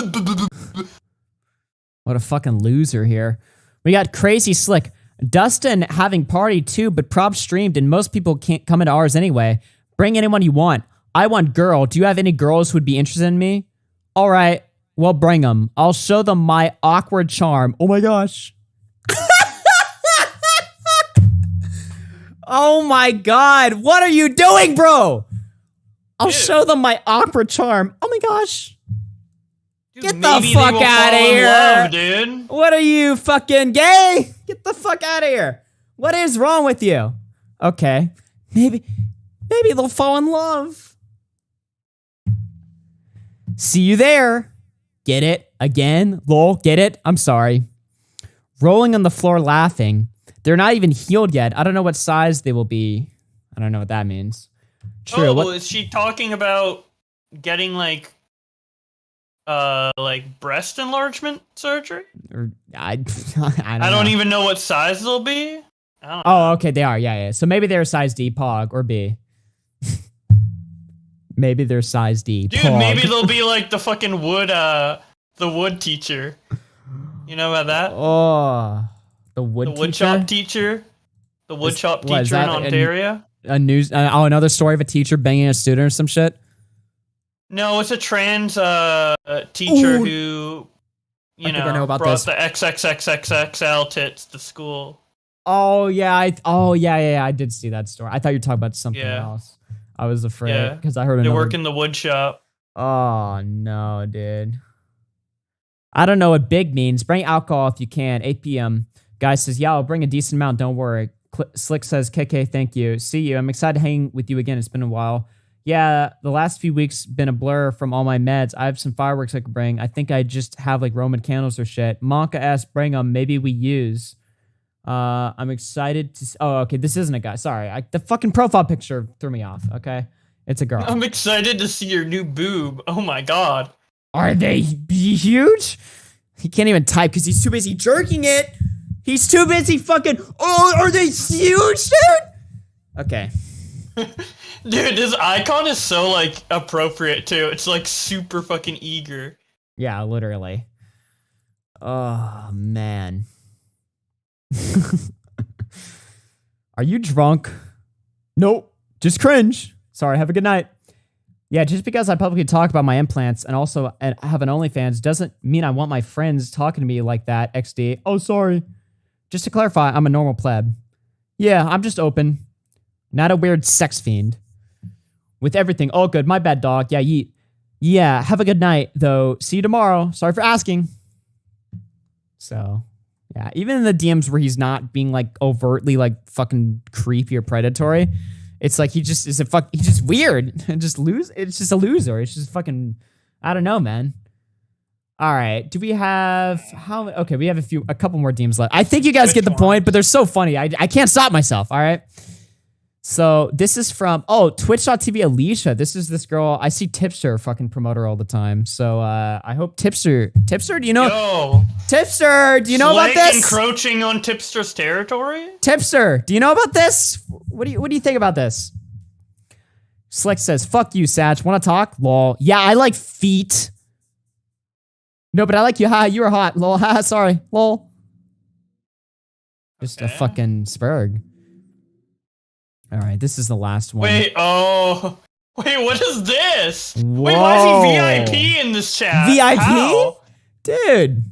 What a fucking loser here. We got Crazy Slick. Dustin having party too, but prop streamed and most people can't come into ours anyway. Bring anyone you want. I want girl. Do you have any girls who would be interested in me? All right. Well, bring them. I'll show them my awkward charm. Oh my gosh. Oh my God. What are you doing, bro? I'll show them my awkward charm. Oh my gosh. Dude, Get the fuck out of here. Love, dude. What are you, fucking gay? Get the fuck out of here. What is wrong with you? Okay. Maybe they'll fall in love. See you there. Get it? Again? Lol, get it? I'm sorry. Rolling on the floor laughing. They're not even healed yet. I don't know what size they will be. I don't know what that means. True. Oh, is she talking about getting like breast enlargement surgery? Or, I I don't even know what size they'll be. I don't know. Oh, okay, they are. Yeah. So maybe they're size D, Pog, or B. Maybe they're size D. Dude, Pog. maybe they'll be like the fucking the wood teacher. You know about that? Oh, the wood shop teacher. The wood shop teacher in Ontario. Another story of a teacher banging a student or some shit. No, it's a trans teacher who, you know brought this. the XXXXXL tits to school. Oh yeah, I did see that story. I thought you were talking about something else. I was afraid because I heard they work in the wood shop. Oh no, dude. I don't know what big means. Bring alcohol if you can. 8 p.m. Guy says, yeah, I'll bring a decent amount. Don't worry. Slick says, KK, thank you. See you. I'm excited to hang with you again. It's been a while. Yeah, the last few weeks been a blur from all my meds. I have some fireworks I could bring. I think I just have like Roman candles or shit. Monka asked, bring them. Maybe we use. I'm excited to... Oh, okay. This isn't a guy. Sorry. The fucking profile picture threw me off. Okay. It's a girl. I'm excited to see your new boob. Oh my God. Are they huge? He can't even type because he's too busy jerking it. He's too busy fucking... Oh, are they huge, dude? Okay. Dude, this icon is so, like, appropriate, too. It's, like, super fucking eager. Yeah, literally. Oh, man. Are you drunk? Nope. Just cringe. Sorry, have a good night. Yeah, just because I publicly talk about my implants and also have an OnlyFans doesn't mean I want my friends talking to me like that, XD. Oh, sorry. Just to clarify, I'm a normal pleb. Yeah, I'm just open. Not a weird sex fiend. With everything. Oh, good. My bad, dog. Yeah, yeet. Yeah, have a good night, though. See you tomorrow. Sorry for asking. So, yeah. Even in the DMs where he's not being, like, overtly, like, fucking creepy or predatory, it's like he just is he's just weird. It's just a loser. It's just fucking, I don't know, man. All right. Do we have okay, we have a couple more DMs left. I think you guys get the point, but they're so funny. I can't stop myself. All right. So this is from twitch.tv Alicia. This is this girl. I see Tipster fucking promote her all the time. So I hope Tipster, do you know? Yo, Tipster, do you know about this? Encroaching on Tipster's territory? Tipster, do you know about this? What do you think about this? Slick says, fuck you, Satch. Wanna talk? Lol. Yeah, I like feet. No, but I like you. Ha, you were hot. Lol. Ha, sorry. Lol. Just a fucking spurg. All right, this is the last one. Wait, what is this? Whoa. Wait, why is he VIP in this chat? VIP? How? Dude,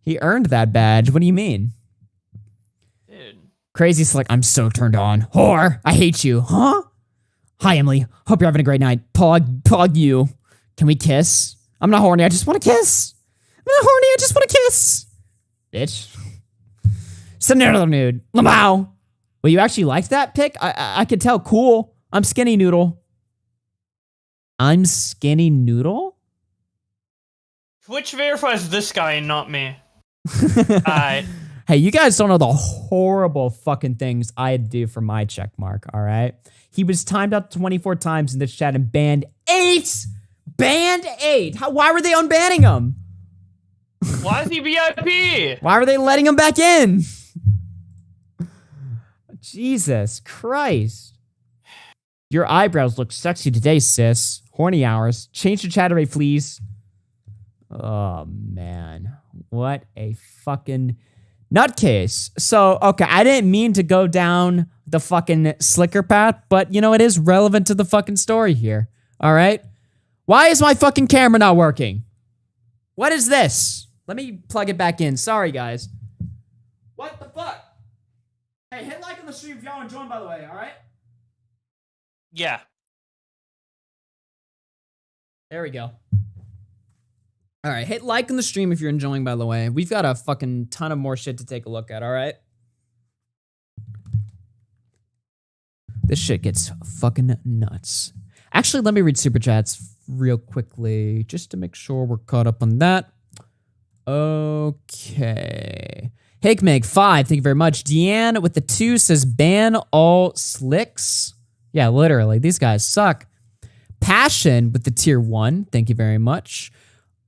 he earned that badge. What do you mean? Dude. Crazy Slick, I'm so turned on. Whore, I hate you. Huh? Hi, Emily. Hope you're having a great night. Pog you. Can we kiss? I'm not horny. I just want to kiss. I'm not horny. I just want to kiss. Bitch. Send another nude. Lamau. Well, you actually liked that pic? I could tell. Cool. I'm Skinny Noodle. I'm Skinny Noodle? Twitch verifies this guy and not me. Alright. Hey, you guys don't know the horrible fucking things I'd do for my check mark, all right? He was timed out 24 times in this chat and banned 8! Banned 8! Why were they unbanning him? Why is he VIP? Why were they letting him back in? Jesus Christ. Your eyebrows look sexy today, sis. Horny hours. Change the chat rate, please. Oh, man. What a fucking nutcase. So, okay, I didn't mean to go down the fucking Sliker path, but, you know, it is relevant to the fucking story here. All right? Why is my fucking camera not working? What is this? Let me plug it back in. Sorry, guys. What the fuck? Hey, hit like on the stream if y'all enjoying, by the way, all right? Yeah. There we go. All right, hit like on the stream if you're enjoying, by the way. We've got a fucking ton of more shit to take a look at, all right? This shit gets fucking nuts. Actually, let me read super chats real quickly just to make sure we're caught up on that. Okay. Higmeg5, thank you very much. Deanne with the 2 says ban all slicks. Yeah, literally. These guys suck. Passion with the tier 1, thank you very much.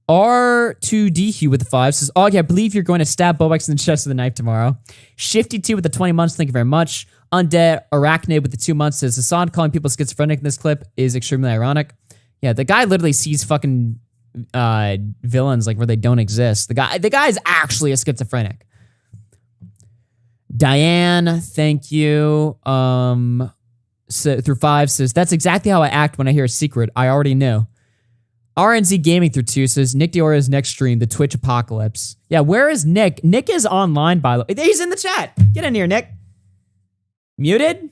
R2DQ with the 5 says, oh, yeah, I believe you're going to stab Bobex in the chest with a knife tomorrow. Shifty2 with the 20 months, thank you very much. Undead Arachnid with the 2 months says, Hasan calling people schizophrenic in this clip is extremely ironic. Yeah, the guy literally sees fucking villains like where they don't exist. The guy is actually a schizophrenic. Diane, thank you. So, through 5 says, that's exactly how I act when I hear a secret I already knew. RNZ Gaming through 2 says, Nick Diora's next stream, the Twitch apocalypse. Yeah, where is Nick? Nick is online, by the way. He's in the chat. Get in here, Nick. Muted?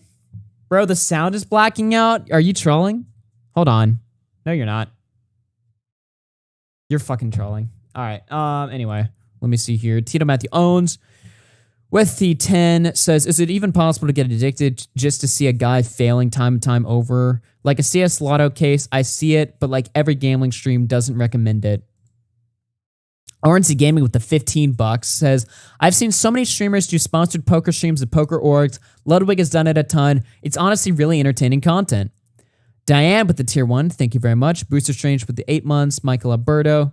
Bro, the sound is blacking out. Are you trolling? Hold on. No, you're not. You're fucking trolling. All right. Anyway, let me see here. Tito Matthew owns with the 10 says, is it even possible to get addicted just to see a guy failing time and time over? Like a CS Lotto case, I see it, but like every gambling stream doesn't recommend it. RNC Gaming with the $15 says, I've seen so many streamers do sponsored poker streams at poker orgs. Ludwig has done it a ton. It's honestly really entertaining content. Diane with the tier 1, thank you very much. Booster Strange with the 8 months. Michael Alberto.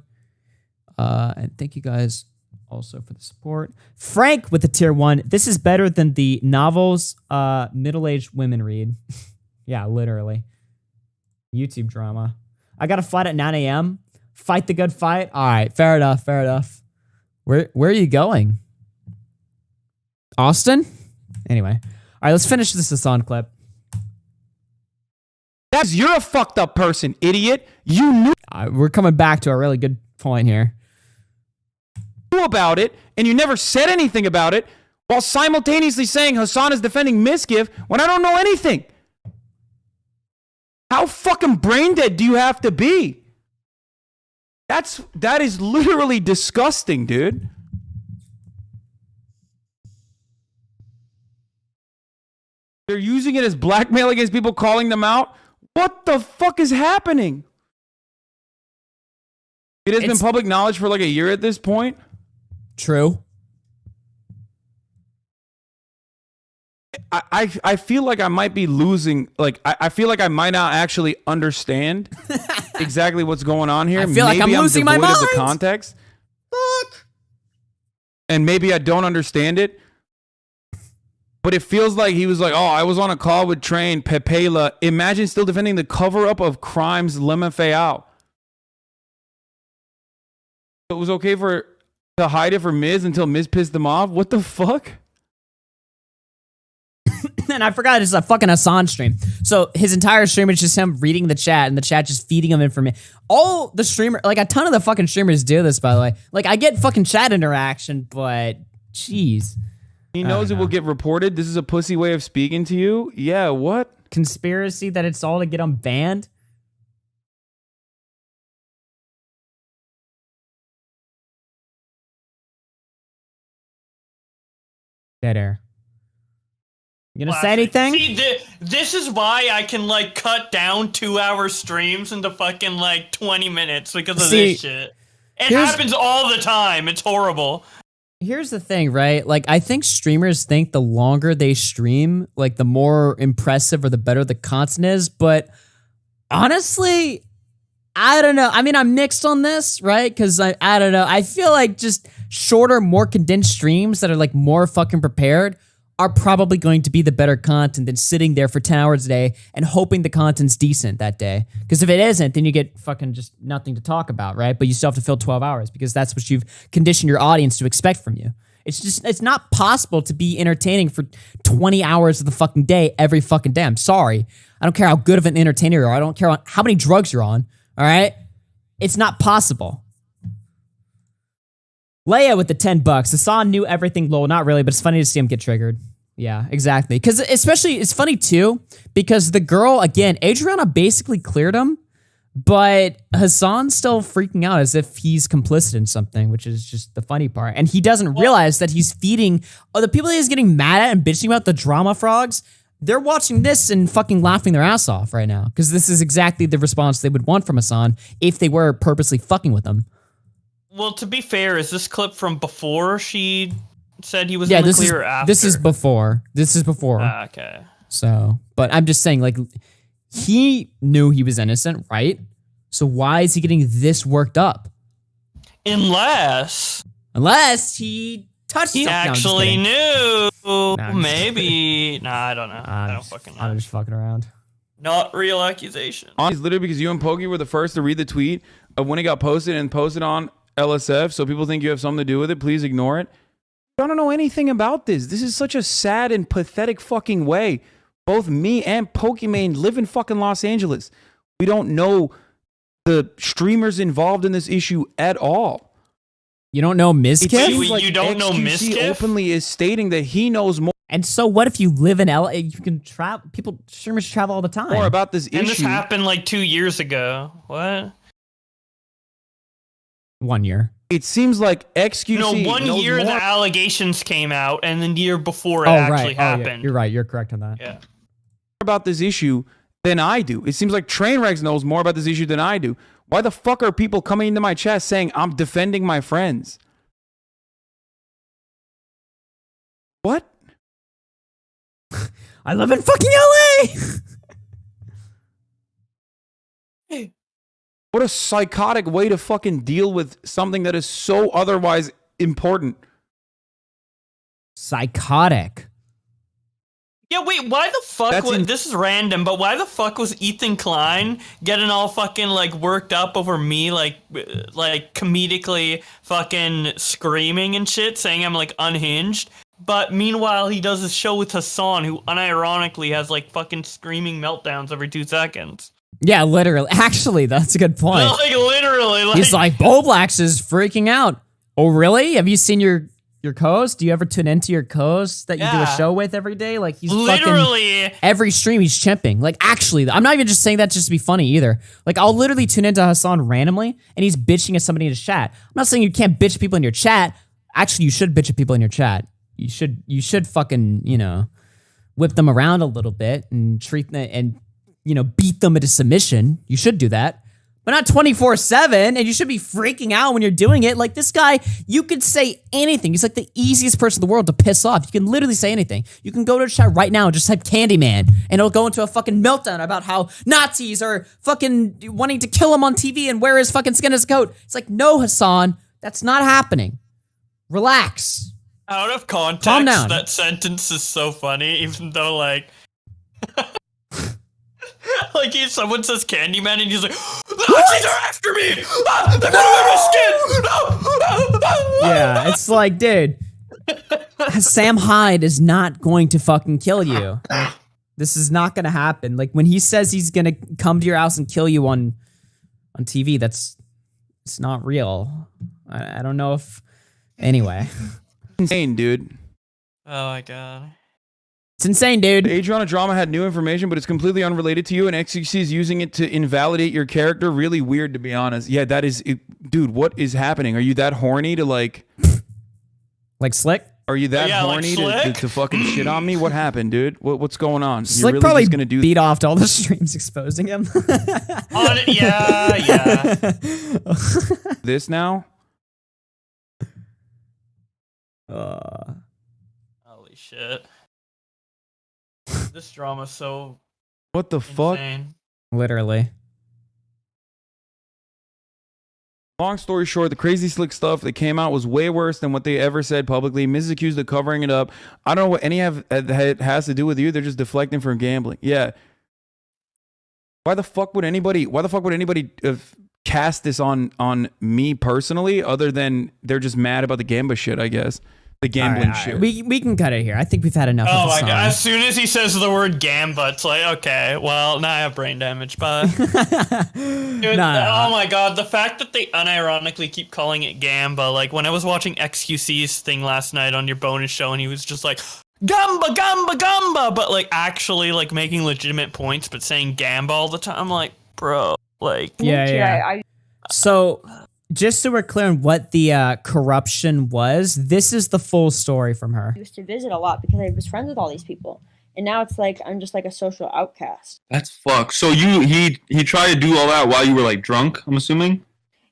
And thank you guys also for the support. Frank with the tier 1. This is better than the novels middle-aged women read. Yeah, literally. YouTube drama. I got a flight at 9 a.m. Fight the good fight. All right, fair enough, fair enough. Where are you going? Austin? Anyway. All right, let's finish this Hasan clip. You're a fucked up person, idiot. You knew We're coming back to a really good point here. About it, and you never said anything about it, while simultaneously saying Hasan is defending Mizkif when I don't know anything. How fucking brain dead do you have to be? That is literally disgusting, dude. They're using it as blackmail against people, calling them out. What the fuck is happening? It has been public knowledge for like a year at this point. True. I feel like I might be losing. Like I feel like I might not actually understand exactly what's going on here. I feel like I'm losing my mind. Of the context. Fuck. And maybe I don't understand it. But it feels like he was like, oh, I was on a call with Train, Pepela. Imagine still defending the cover-up of crimes Lema Fayao. It was okay to hide it for Miz until Miz pissed them off? What the fuck? and I forgot it's a fucking Hasan stream. So his entire stream is just him reading the chat and the chat just feeding him information. All the streamer, like a ton of the fucking streamers do this, by the way. Like I get fucking chat interaction, but jeez. He knows it will get reported. This is a pussy way of speaking to you. Yeah, what? Conspiracy that it's all to get him banned? Dead air. You gonna say anything? See, this is why I can like cut down 2-hour streams into fucking like 20 minutes because of this shit. It happens all the time. It's horrible. Here's the thing, right? Like, I think streamers think the longer they stream, like, the more impressive or the better the content is. But honestly, I don't know. I mean, I'm mixed on this, right? Because I don't know. I feel like just shorter, more condensed streams that are, like, more fucking prepared are probably going to be the better content than sitting there for 10 hours a day and hoping the content's decent that day. Because if it isn't, then you get fucking just nothing to talk about, right? But you still have to fill 12 hours because that's what you've conditioned your audience to expect from you. It's not possible to be entertaining for 20 hours of the fucking day every fucking day. I'm sorry. I don't care how good of an entertainer you are. I don't care how many drugs you're on, all right? It's not possible. Leia with the $10. Hasan knew everything, lol. Not really, but it's funny to see him get triggered. Yeah, exactly. Because especially, it's funny too, because the girl, again, Adriana basically cleared him, but Hasan's still freaking out as if he's complicit in something, which is just the funny part. And he doesn't realize that he's feeding, the people that he's getting mad at and bitching about, the drama frogs, they're watching this and fucking laughing their ass off right now. Because this is exactly the response they would want from Hasan if they were purposely fucking with him. Well, to be fair, is this clip from before she said he was in the clear or after? This is before. This is before. Okay. So, but I'm just saying, like, he knew he was innocent, right? So why is he getting this worked up? Unless he touched he something. actually knew. I'm maybe. Nah, I don't know. I don't fucking know. I'm just fucking around. Not real accusation. It's literally because you and Pokey were the first to read the tweet of when it got posted and posted on LSF, so people think you have something to do with it. Please ignore it. I don't know anything about this. This is such a sad and pathetic fucking way. Both me and Pokimane live in fucking Los Angeles. We don't know the streamers involved in this issue at all. You don't know Mizkif? You don't know Mizkif? Openly is stating that he knows more. And so what if you live in LA? You can travel. Streamers travel all the time. More about this issue. And this happened like 2 years ago. What? 1 year. It seems like XQC. No, 1 year the allegations came out, and then the year before it actually happened. Yeah. You're right. You're correct on that. Yeah. About this issue than I do. It seems like Trainwreck knows more about this issue than I do. Why the fuck are people coming into my chat saying I'm defending my friends? What? I live in fucking LA. What a psychotic way to fucking deal with something that is so otherwise important. Psychotic. Yeah, wait, why the fuck this is random, but why the fuck was Ethan Klein getting all fucking, like, worked up over me, like comedically fucking screaming and shit, saying I'm, like, unhinged? But meanwhile, he does this show with Hasan, who unironically has, like, fucking screaming meltdowns every 2 seconds. Yeah, literally. Actually, that's a good point. Like, literally. Like, he's like, Boblax is freaking out. Oh, really? Have you seen your co-host? Do you ever tune into your co-host that you do a show with every day? Like, he's literally fucking every stream he's chimping. Like, actually, I'm not even just saying that just to be funny either. Like, I'll literally tune into Hasan randomly, and he's bitching at somebody in his chat. I'm not saying you can't bitch people in your chat. Actually, you should bitch at people in your chat. You should fucking, whip them around a little bit and treat them and, beat them into submission. You should do that. But not 24/7, and you should be freaking out when you're doing it. Like, this guy, you could say anything. He's like the easiest person in the world to piss off. You can literally say anything. You can go to the chat right now and just type Candyman, and it'll go into a fucking meltdown about how Nazis are fucking wanting to kill him on TV and wear his fucking skin as a coat. It's like, no, Hasan, that's not happening. Relax. Out of context, calm down. That sentence is so funny, even though, like... like, if someone says Candyman and he's like, the Nazis are after me! They're gonna wear my skin! No! Yeah, it's like, dude, Sam Hyde is not going to fucking kill you. This is not going to happen. Like when he says he's going to come to your house and kill you on TV, it's not real. I don't know if. Anyway, insane, dude. Oh my god. It's insane, dude. Adriana Drama had new information, but it's completely unrelated to you, and XQC is using it to invalidate your character. Really weird, to be honest. Yeah, that is... dude, what is happening? Are you that horny to, like... Like Slick? Are you that horny like to fucking shit on me? What happened, dude? What's going on? Slick You're really probably just gonna do beat off to all the streams exposing him. Yeah. this now? Holy shit. This drama's so What the fuck? insane. Literally. Long story short, the crazy Slick stuff that came out was way worse than what they ever said publicly. Mrs. accused of covering it up. I don't know what any of it has to do with you. They're just deflecting from gambling. Yeah. Why the fuck would anybody cast this on me personally, other than they're just mad about the Gamba shit, I guess. The gambling shit. We can cut it here. I think we've had enough. Oh of my Hasan. god! As soon as he says the word Gamba, it's like, okay, well now I have brain damage. But dude, oh my god, the fact that they unironically keep calling it Gamba, like when I was watching XQC's thing last night on your bonus show, and he was just like Gamba, Gamba, Gamba, but like actually like making legitimate points, but saying Gamba all the time. I'm like, bro, like yeah. So, just so we're clear on what the corruption was, this is the full story from her. I used to visit a lot because I was friends with all these people. And now it's like I'm just like a social outcast. That's fucked. So he tried to do all that while you were like drunk, I'm assuming?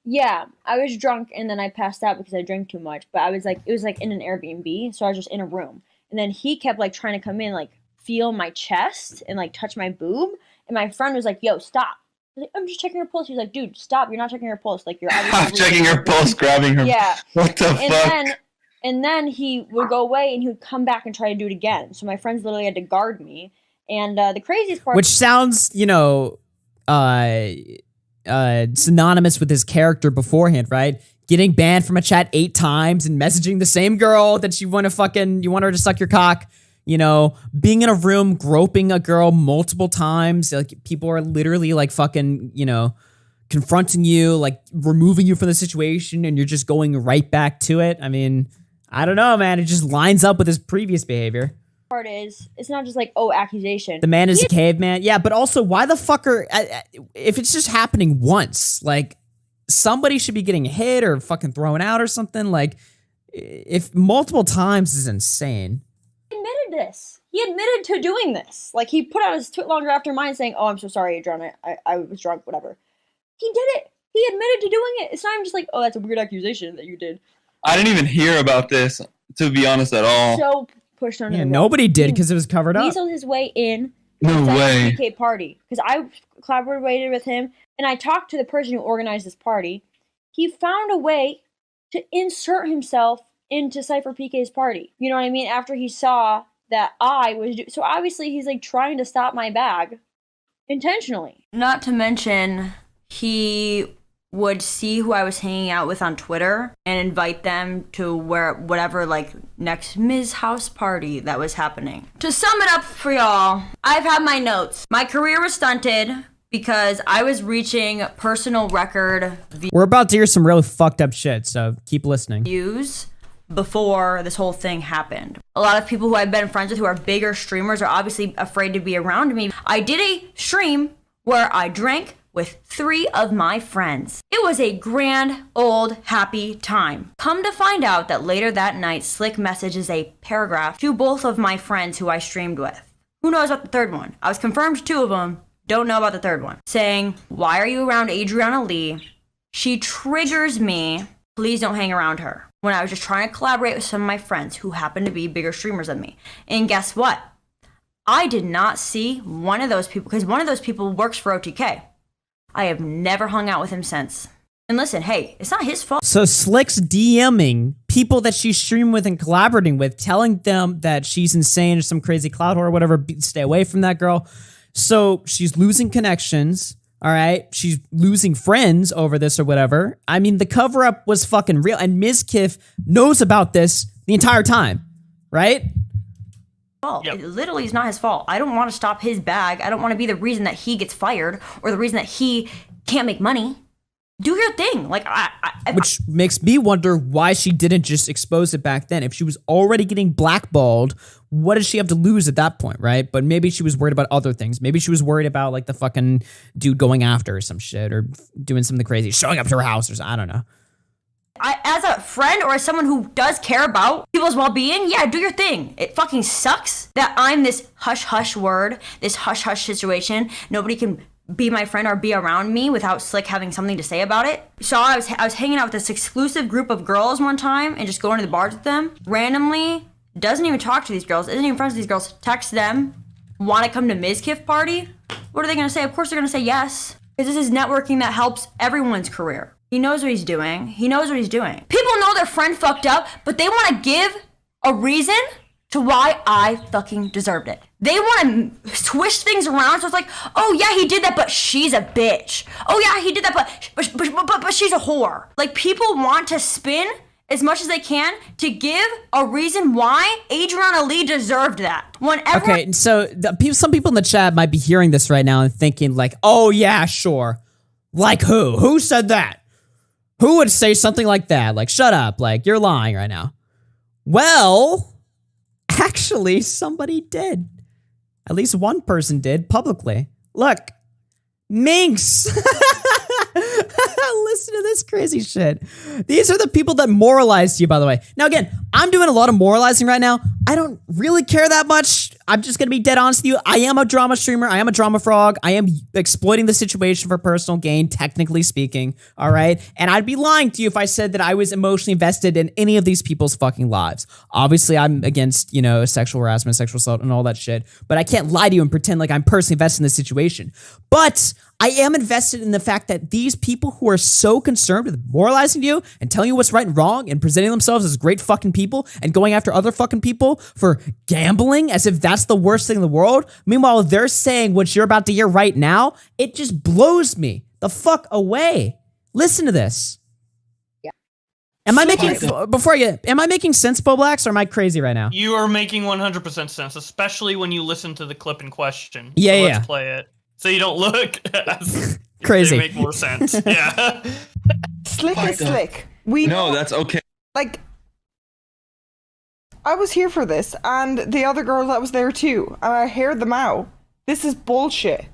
Yeah, I was drunk and then I passed out because I drank too much. But I was like, it was like in an Airbnb, so I was just in a room. And then he kept like trying to come in, like feel my chest and like touch my boob. And my friend was like, yo, stop. I was like, I'm just checking her pulse. He's like, dude, stop. You're not checking her pulse. Like, you're obviously checking her pulse, grabbing her. Yeah. What the fuck? And then he would go away and he would come back and try to do it again. So my friends literally had to guard me. And the craziest part... Which sounds, synonymous with his character beforehand, right? Getting banned from a chat 8 times and messaging the same girl that you want her to suck your cock. Being in a room, groping a girl multiple times. Like, people are literally like fucking, confronting you, like removing you from the situation, and you're just going right back to it. I mean, I don't know, man. It just lines up with his previous behavior. Part is, it's not just like, oh, accusation. The man is a caveman. Yeah, but also, why the fuck if it's just happening once, like, somebody should be getting hit or fucking thrown out or something. Like, if multiple times is insane. He admitted to doing this. Like, he put out his twitlonger after mine saying, oh, I'm so sorry, Adriana. I was drunk, whatever. He did it. He admitted to doing it. It's not even just like, oh, that's a weird accusation that you did. I didn't even hear about this, to be honest, at all. So pushed under the rug. Nobody did because it was covered up. He weaseled his way in. No way. PK party. Because I collaborated with him, and I talked to the person who organized this party. He found a way to insert himself into Cypher PK's party. You know what I mean? After he saw that I was... So obviously he's like trying to stop my bag intentionally. Not to mention, he would see who I was hanging out with on Twitter and invite them to whatever like next Ms. House party that was happening. To sum it up for y'all, I've had my notes. My career was stunted because I was reaching personal record We're about to hear some really fucked up shit, so keep listening. views before this whole thing happened. A lot of people who I've been friends with who are bigger streamers are obviously afraid to be around me. I did a stream where I drank with 3 of my friends. It was a grand, old, happy time. Come to find out that later that night, Slick messages a paragraph to both of my friends who I streamed with. Who knows about the third one? I was confirmed 2 of them, don't know about the third one. Saying, why are you around Adriana Lee? She triggers me. Please don't hang around her. When I was just trying to collaborate with some of my friends who happen to be bigger streamers than me. And guess what? I did not see one of those people, because one of those people works for OTK. I have never hung out with him since. And listen, hey, it's not his fault. So Slick's DMing people that she's streaming with and collaborating with, telling them that she's insane or some crazy cloud whore or whatever, stay away from that girl. So she's losing connections, all right? She's losing friends over this or whatever. I mean, the cover-up was fucking real, and Mizkif knows about this the entire time, right? fault. It literally is not his fault. I don't want to stop his bag. I don't want to be the reason that he gets fired or the reason that he can't make money. Do your thing. Like Which makes me wonder why she didn't just expose it back then. If she was already getting blackballed, what did she have to lose at that point, right? But maybe she was worried about other things. Maybe she was worried about like the fucking dude going after her or some shit, or doing something crazy, showing up to her house or something. I don't know. As a friend or as someone who does care about people's well-being, yeah, do your thing. It fucking sucks that I'm this hush-hush word, this hush-hush situation. Nobody can be my friend or be around me without Slick having something to say about it. So I was hanging out with this exclusive group of girls one time and just going to the bars with them. Randomly, doesn't even talk to these girls, isn't even friends with these girls, text them, want to come to Mizkif party? What are they going to say? Of course they're going to say yes. Because this is networking that helps everyone's career. He knows what he's doing. He knows what he's doing. People know their friend fucked up, but they want to give a reason to why I fucking deserved it. They want to twist things around, so it's like, oh yeah, he did that, but she's a bitch. Oh yeah, he did that, but she's a whore. Like, people want to spin as much as they can to give a reason why Adrian Ali deserved that. Okay, so some people in the chat might be hearing this right now and thinking like, oh yeah, sure. Like who? Who said that? Who would say something like that? Like, shut up. Like, you're lying right now. Well, actually, somebody did. At least one person did publicly. Look, Minx. Listen to this crazy shit. These are the people that moralize to you, by the way. Now, again, I'm doing a lot of moralizing right now. I don't really care that much. I'm just going to be dead honest with you. I am a drama streamer. I am a drama frog. I am exploiting the situation for personal gain, technically speaking. All right. And I'd be lying to you if I said that I was emotionally invested in any of these people's fucking lives. Obviously, I'm against, sexual harassment, sexual assault, and all that shit. But I can't lie to you and pretend like I'm personally invested in this situation. But I am invested in the fact that these people who are so concerned with moralizing to you and telling you what's right and wrong and presenting themselves as great fucking people and going after other fucking people for gambling as if that's the worst thing in the world. Meanwhile, they're saying what you're about to hear right now. It just blows me the fuck away. Listen to this. Yeah. Am I making sense, Poblax, or am I crazy right now? You are making 100% sense, especially when you listen to the clip in question. Yeah, so yeah. Let's play it. So you don't look as crazy. They make more sense. Yeah. Slick is slick. That's okay. Like, I was here for this, and the other girl that was there too, and I heard them out. This is bullshit.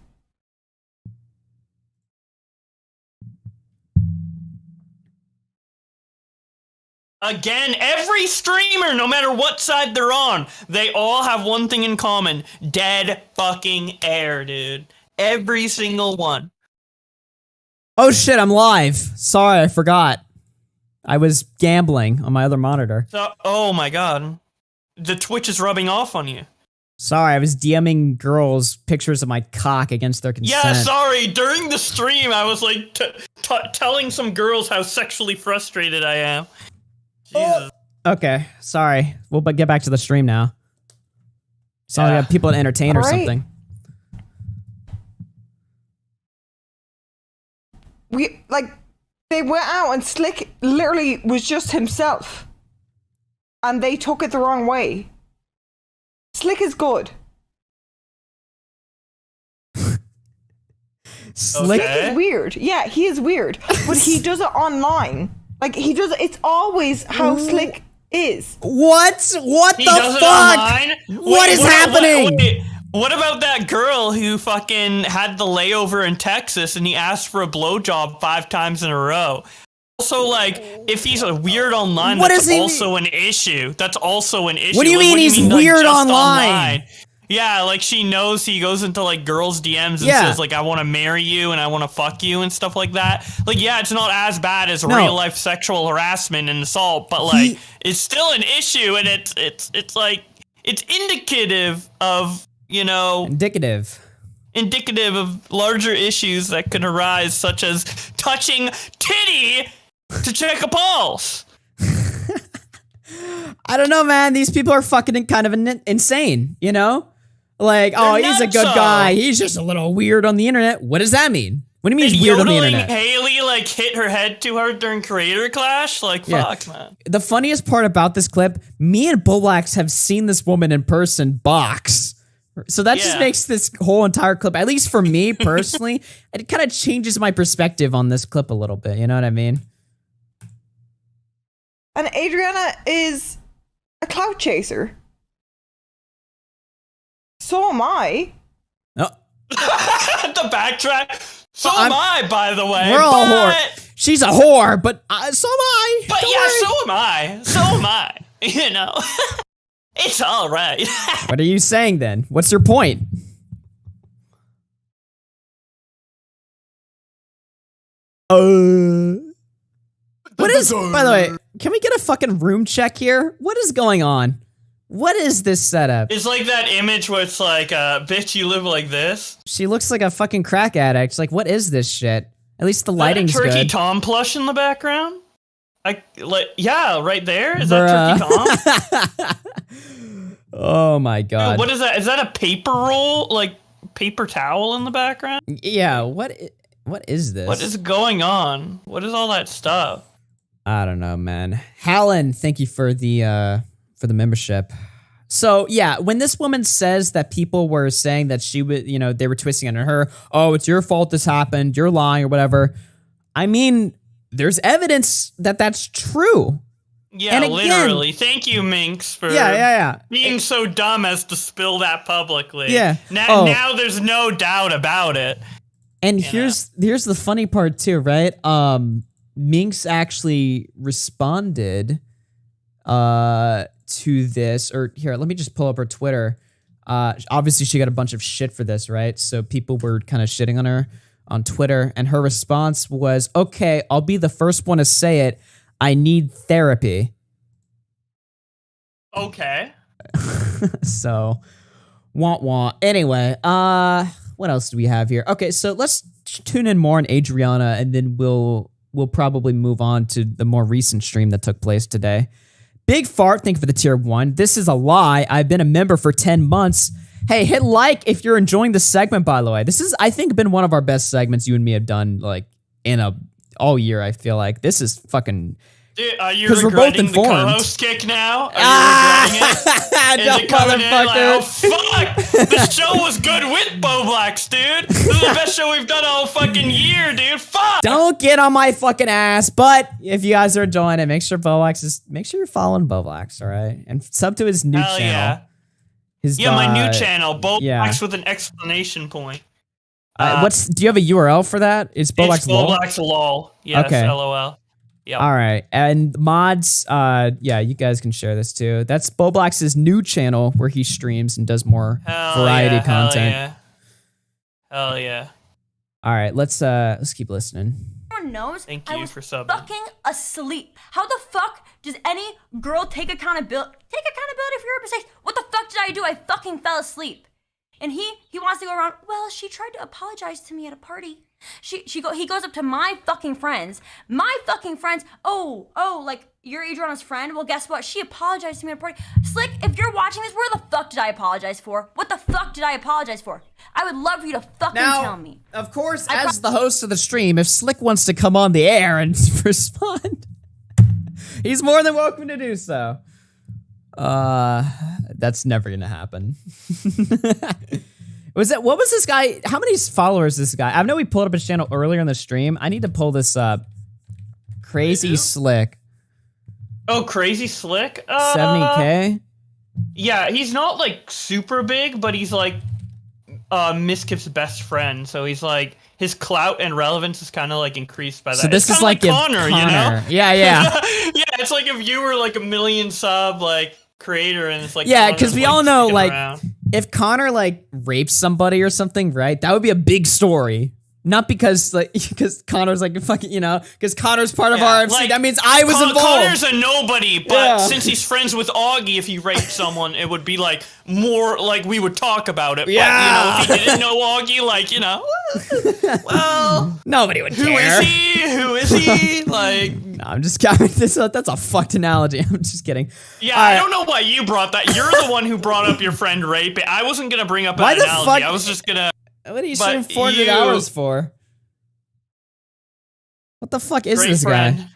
Again, every streamer, no matter what side they're on, they all have one thing in common. Dead fucking air, dude. Every single one. Oh shit, I'm live. Sorry, I forgot. I was gambling on my other monitor. Oh my god. The Twitch is rubbing off on you. Sorry, I was DMing girls pictures of my cock against their consent. Yeah, sorry. During the stream, I was like telling some girls how sexually frustrated I am. Jesus. Okay, sorry. We'll get back to the stream now. So I got people to entertain or something. They went out and Slick literally was just himself. And they took it the wrong way. Slick is good. Slick is weird. Yeah, he is weird. But he does it online. Like, it's always how Slick is. What the fuck? What is happening? What about that girl who fucking had the layover in Texas and he asked for a blowjob 5 times in a row? Also, like, if he's a weird online, that's also an issue. That's also an issue. What do you mean he's weird online? Yeah, like, she knows he goes into, like, girls' DMs and says, like, I want to marry you and I want to fuck you and stuff like that. Like, yeah, it's not as bad as real-life sexual harassment and assault, but, like, it's still an issue, and it's like, it's indicative of, indicative of larger issues that could arise, such as touching titty to check a pulse. I don't know, man. These people are fucking kind of Like, oh, he's a good guy. He's just a little weird on the internet. What does that mean? What do you mean he's weird on the yodeling internet? Haley like hit her head too hard during Creator Clash? Like, fuck, man. The funniest part about this clip, me and Boblax have seen this woman in person box. So that just makes this whole entire clip, at least for me personally, it kind of changes my perspective on this clip a little bit. You know what I mean? And Adriana is a clout chaser. So am I. Oh. The backtrack. So am I, by the way. We're all whore. She's a whore, but so am I. But Don't yeah, worry. so am I. So am I. You know, it's all right. What are you saying then? What's your point? What is, by the way, can we get a fucking room check here? What is going on? What is this setup? It's like that image where it's like, bitch, you live like this. She looks like a fucking crack addict. Like, what is this shit? At least the lighting's Turkey good. Tom plush in the background? Yeah, right there. Is that Turkey Tom? Oh my god. What is that? Is that a paper roll? Like paper towel in the background? Yeah, what is this? What is going on? What is all that stuff? I don't know, man. Hallen, thank you for the membership. So yeah, when this woman says that people were saying that she would, you know, they were twisting on her, oh, it's your fault this happened, you're lying or whatever. I mean, there's evidence that that's true. Yeah, and again, literally. Thank you, Minx, for being so dumb as to spill that publicly. Yeah. Now there's no doubt about it. And here's the funny part too, right? Minx actually responded to this, or here, let me just pull up her Twitter. Obviously she got a bunch of shit for this, right? So people were kind of shitting on her on Twitter, and her response was, okay, I'll be the first one to say it. I need therapy. Okay. So, wah. Anyway, what else do we have here? Okay, so let's tune in more on Adriana, and then we'll probably move on to the more recent stream that took place today. Big Fart, thank you for the tier 1. This is a lie. I've been a member for 10 months. Hey, hit like if you're enjoying this segment, by the way. This is, I think, been one of our best segments you and me have done, like, all year, I feel like. This is fucking... Dude, are you 'cause we're both regretting the informed. co-host kick now? Are you regretting it? Is it coming in like, oh, fuck! The show was good with Boblax, dude! This is the best show we've done all fucking year, dude! Fuck! Don't get on my fucking ass, but if you guys are enjoying it, make sure you're following Boblax, all right? And sub to his new Hell channel. Yeah. My new channel, Boblax yeah. with an exclamation point. Do you have a URL for that? It's Boblax LOL? Boblax LOL. Yes, okay. LOL. Yep. All right. And mods, yeah, you guys can share this too. That's Boblax's new channel where he streams and does more variety content. Hell yeah. All right, let's keep listening. Everyone knows Thank I you was for subbing. fucking asleep. How the fuck does any girl take accountability for your mistakes? What the fuck did I do? I fucking fell asleep. And he wants to go around, well, she tried to apologize to me at a party. He goes up to my fucking friends. Oh, like, you're Adriana's friend? Well, guess what? She apologized to me at a party. Slick, if you're watching this, where the fuck did I apologize for? What the fuck did I apologize for? I would love for you to fucking tell me. Of course, as the host of the stream, if Slick wants to come on the air and respond, he's more than welcome to do so. That's never gonna happen. What was this guy? How many followers is this guy? I know we pulled up his channel earlier in the stream. I need to pull this up. Crazy Slick. Oh, Crazy Slick? 70K? Yeah, he's not like super big, but he's like Mizkif's best friend. So he's like, his clout and relevance is kind of like increased by that. So this is like Connor, you know? Yeah. Yeah, it's like if you were like a million sub like creator and it's like, yeah, because we all know like around. If Connor like rapes somebody or something, right? That would be a big story. Not because Connor's like fucking, you know, because Connor's part of RFC. Like, that means I was involved. Connor's a nobody, but since he's friends with Augie, if he raped someone, it would be like more like we would talk about it. Yeah. But, you know, if he didn't know Augie, like, you know, well, nobody would care. Who is he? Like, no, I'm just kidding. That's a fucked analogy. I'm just kidding. Yeah, I don't know why you brought that. You're the one who brought up your friend raping. I wasn't gonna bring up an analogy. I was just gonna. What are you streaming 400 hours for? What the fuck is Great this friend. guy?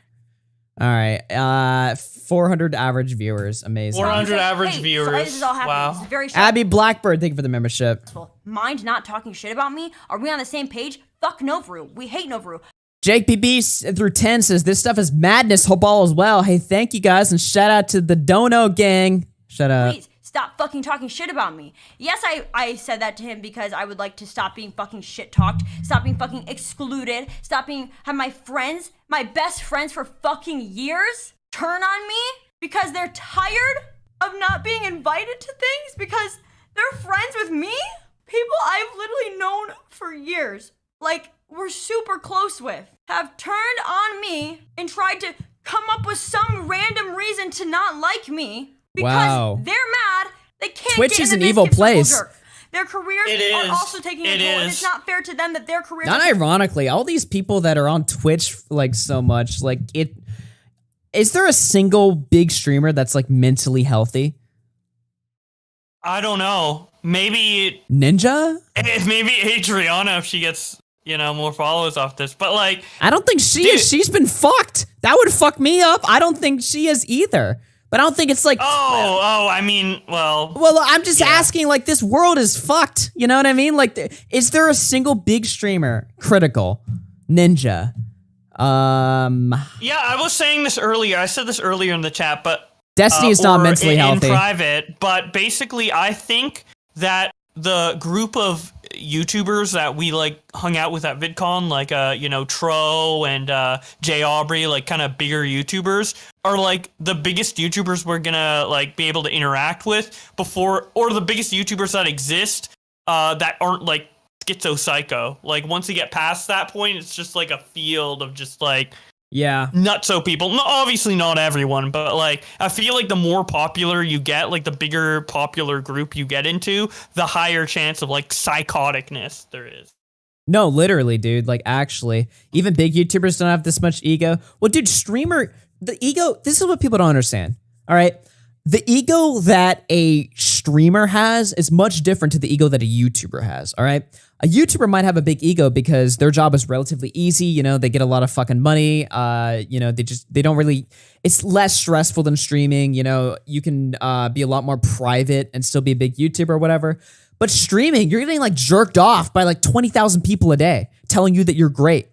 All right, 400 average viewers. Amazing. 400 average Hey, viewers. sorry, this is all happening. Wow. This is very Abby Blackbird, thank you for the membership. Mind not talking shit about me? Are we on the same page? Fuck Novru. We hate Novru. Jake PB through 10 says this stuff is madness. Hope all is well. Hey, thank you guys, and shout out to the Dono gang. Shut up. Please stop fucking talking shit about me. Yes, I said that to him because I would like to stop being fucking shit talked, stop being fucking excluded, have my friends, my best friends for fucking years, turn on me because they're tired of not being invited to things because they're friends with me. People I've literally known for years, like we're super close with, have turned on me and tried to come up with some random reason to not like me because they're mad they can't Twitch get is in an the evil Mizkif place. circle jerk. Their careers It are is. also taking a It toll, and is. it's not fair to them that their careers Not are ironically, all these people that are on Twitch like so much, like it. Is there a single big streamer that's like mentally healthy? I don't know. Maybe Ninja? maybe Adriana if she gets, more followers off this. But like I don't think she is. She's been fucked. That would fuck me up. I don't think she is either. But I don't think it's like I mean, well, I'm just asking, like, this world is fucked. You know what I mean? Like, is there a single big streamer? Critical. Ninja. yeah, I was saying this earlier. I said this earlier in the chat, but Destiny is not or mentally healthy. in private. But basically, I think that the group of YouTubers that we like hung out with at VidCon, like Tro and Jay Aubrey, like kind of bigger YouTubers, are like the biggest YouTubers we're gonna like be able to interact with before, or the biggest YouTubers that exist that aren't like schizo psycho. Like once you get past that point, it's just like a field of just like nutso people. No, obviously not everyone, but like I feel like the more popular you get, like the bigger popular group you get into, the higher chance of like psychoticness there is. No, literally, dude. Like, actually, even big YouTubers don't have this much ego. Well, dude, the ego, this is what people don't understand. All right. The ego that a streamer has is much different to the ego that a YouTuber has. All right. A YouTuber might have a big ego because their job is relatively easy. They get a lot of fucking money. They don't really, it's less stressful than streaming. You can be a lot more private and still be a big YouTuber or whatever. But streaming, you're getting like jerked off by like 20,000 people a day telling you that you're great.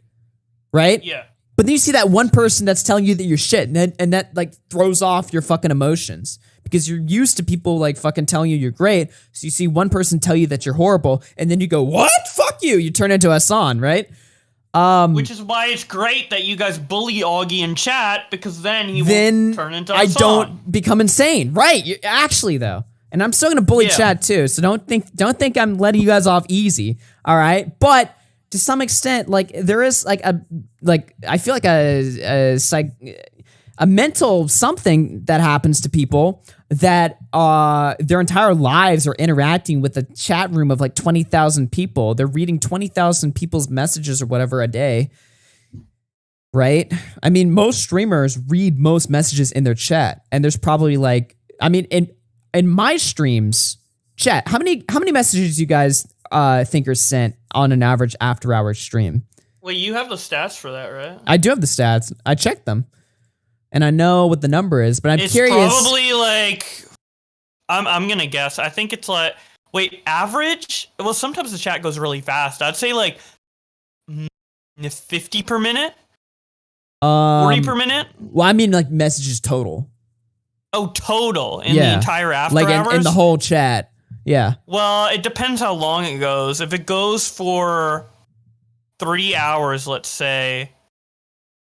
Right? Yeah. But then you see that one person that's telling you that you're shit, and that like throws off your fucking emotions because you're used to people like fucking telling you you're great. So you see one person tell you that you're horrible, and then you go, "What? Fuck you!" You turn into Hasan, right? Which is why it's great that you guys bully Augie in chat because then he won't turn into I Hasan. don't become insane, right? Actually, though, and I'm still gonna bully chat too. So don't think I'm letting you guys off easy. All right, but to some extent, like there is like I feel like a mental something that happens to people that their entire lives are interacting with a chat room of like 20,000 people. They're reading 20,000 people's messages or whatever a day, right? I mean, most streamers read most messages in their chat, and there's probably like, I mean, in my streams, chat, how many messages you guys think are sent on an average after-hours stream? Wait, you have the stats for that, right? I do have the stats. I checked them, and I know what the number is. But It's curious. probably like I'm gonna guess. I think it's like average. Well, sometimes the chat goes really fast. I'd say like 50 per minute, 40 per minute. Well, I mean like messages total. Oh, total in the entire after like hours? in the whole chat. Yeah. Well, it depends how long it goes. If it goes for 3 hours, let's say,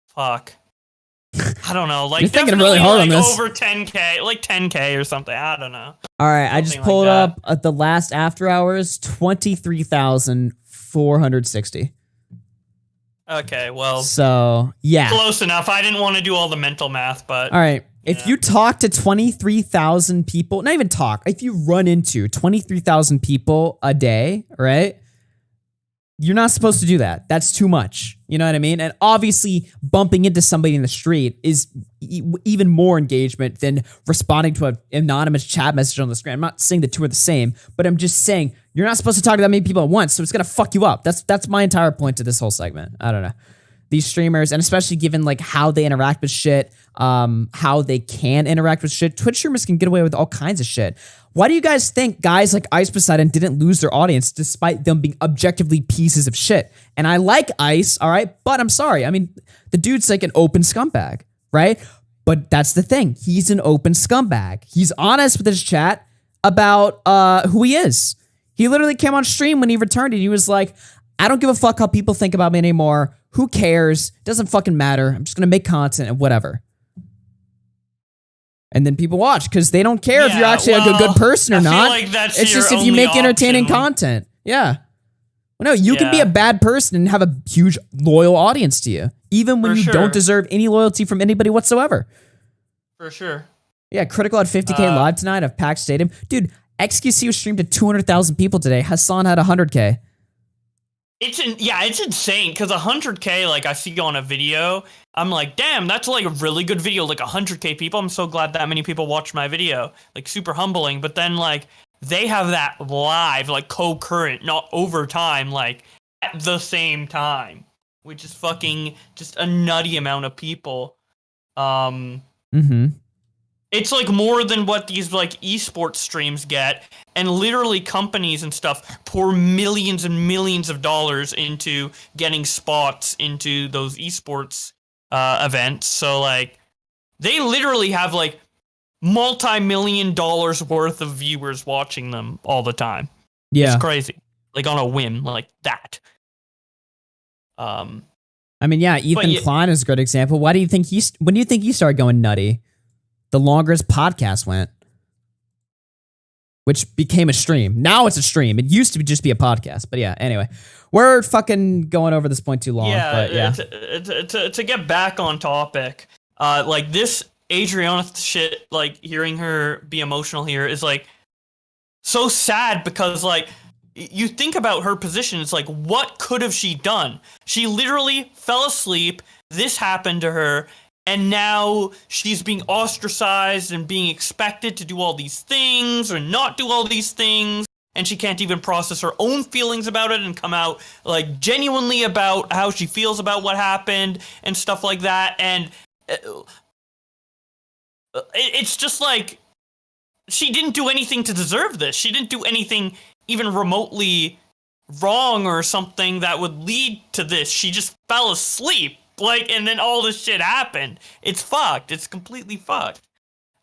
fuck. I don't know. Like, you're thinking really hard like on this. over 10K, like 10K or something. I don't know. All right, I just Something pulled like up at the last after hours, 23,460. Okay, well. So, yeah. Close enough. I didn't want to do all the mental math, but. All right. If you talk to 23,000 people, not even talk, if you run into 23,000 people a day, right? You're not supposed to do that. That's too much. You know what I mean? And obviously, bumping into somebody in the street is even more engagement than responding to an anonymous chat message on the screen. I'm not saying the two are the same, but I'm just saying you're not supposed to talk to that many people at once, so it's gonna fuck you up. That's my entire point to this whole segment. I don't know. these streamers, and especially given like how they interact with shit, how they can interact with shit, Twitch streamers can get away with all kinds of shit. Why do you guys think guys like Ice Poseidon didn't lose their audience despite them being objectively pieces of shit? And I like Ice, all right, but I'm sorry. I mean, the dude's like an open scumbag, right? But that's the thing. He's an open scumbag. He's honest with his chat about who he is. He literally came on stream when he returned and he was like, I don't give a fuck how people think about me anymore. Who cares? Doesn't fucking matter. I'm just going to make content and whatever. And then people watch because they don't care if you're actually a good person or not. Like that's it's just if you make entertaining content. Yeah. Well, no, you can be a bad person and have a huge loyal audience to you, even when you don't deserve any loyalty from anybody whatsoever. For sure. Yeah, Critical had 50K live tonight of Pack Stadium. Dude, XQC was streamed to 200,000 people today. Hassan had 100K. It's insane because 100K, like I see on a video, I'm like, damn, that's like a really good video, like 100K people. I'm so glad that many people watched my video, like super humbling. But then like they have that live, like co-current, not over time, like at the same time, which is fucking just a nutty amount of people. It's like more than what these like esports streams get, and literally companies and stuff pour millions and millions of dollars into getting spots into those esports events. So like they literally have like multi-million dollars worth of viewers watching them all the time. Yeah. It's crazy. Like on a whim like that. I mean, yeah, Ethan Klein is a good example. When do you think he started going nutty? The longer his podcast went, which became a stream. Now it's a stream. It used to just be a podcast. But yeah, anyway, we're fucking going over this point too long. Yeah, but yeah. To get back on topic, like this Adriana shit, like hearing her be emotional here is like so sad because like you think about her position. It's like, what could have she done? She literally fell asleep. This happened to her. And now she's being ostracized and being expected to do all these things or not do all these things. And she can't even process her own feelings about it and come out like genuinely about how she feels about what happened and stuff like that. And it's just like, she didn't do anything to deserve this. She didn't do anything even remotely wrong or something that would lead to this. She just fell asleep. Like, and then all this shit happened. It's fucked. It's completely fucked.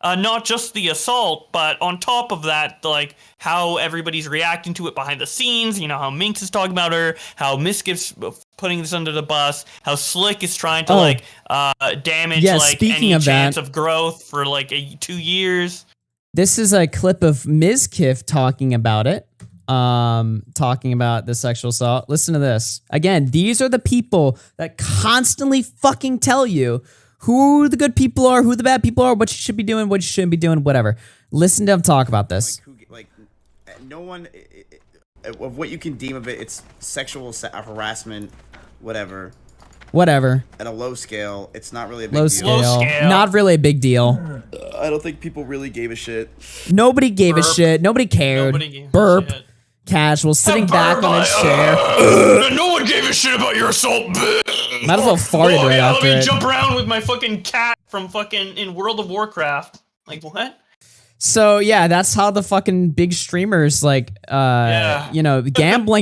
Not just the assault, but on top of that, like, how everybody's reacting to it behind the scenes. You know, how Minx is talking about her, how Mizkif's putting this under the bus, how Slick is trying to, damage, any chance of growth for, 2 years. This is a clip of Mizkif talking about it. Talking about the sexual assault. Listen to this. Again, these are the people that constantly fucking tell you who the good people are, who the bad people are, what you should be doing, what you shouldn't be doing, whatever. Listen to them talk about this. No one, of what you can deem of it, it's sexual harassment, whatever. At a low scale, it's not really a big deal. Low scale. Not really a big deal. I don't think people really gave a shit. Nobody gave a shit. Nobody cared. Burp. Casual, sitting back on his chair. No one gave a shit about your assault. Might as well farted right after let me it. jump around with my fucking cat from fucking in World of Warcraft. Like, what? So, yeah, that's how the fucking big streamers, gambling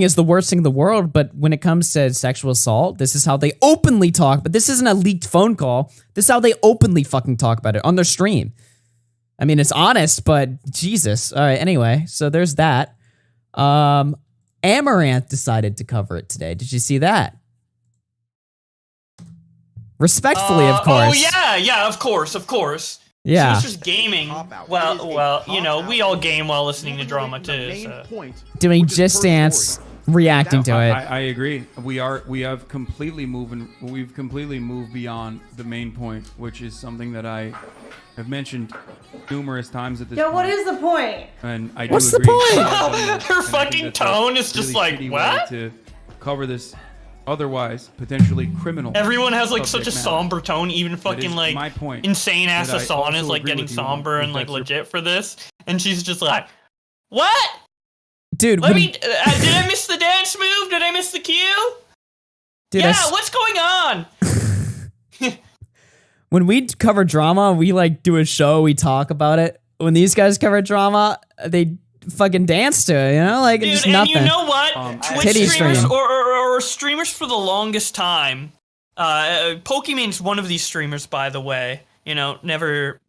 is the worst thing in the world, but when it comes to sexual assault, this is how they openly talk, but this isn't a leaked phone call. This is how they openly fucking talk about it on their stream. I mean, it's honest, but Jesus. All right, anyway, so there's that. Amaranth decided to cover it today. Did you see that? Respectfully, of course. Oh, yeah, of course. Yeah. She was just gaming. Well, you know, we all game while listening to drama too. So. Doing Just Dance, reacting to it. I agree. We've completely moved beyond the main point, which is something that I have mentioned numerous times at this point. What is the point? And I What's do the agree. point? Her fucking tone is just like, what? To cover this otherwise potentially criminal. Everyone has like such a somber tone, even fucking like my point. Insane ass Hasan is like getting somber and like legit for this, and she's just like, what? Dude, did I miss the dance move? Did I miss the cue? Dude, yeah, what's going on? when we cover drama, we like do a show, we talk about it. When these guys cover drama, they fucking dance to it, you know? Like, Dude, it's and nothing. you know what? Twitch Titty streamers stream. or streamers for the longest time. Pokimane's one of these streamers, by the way. You know, never.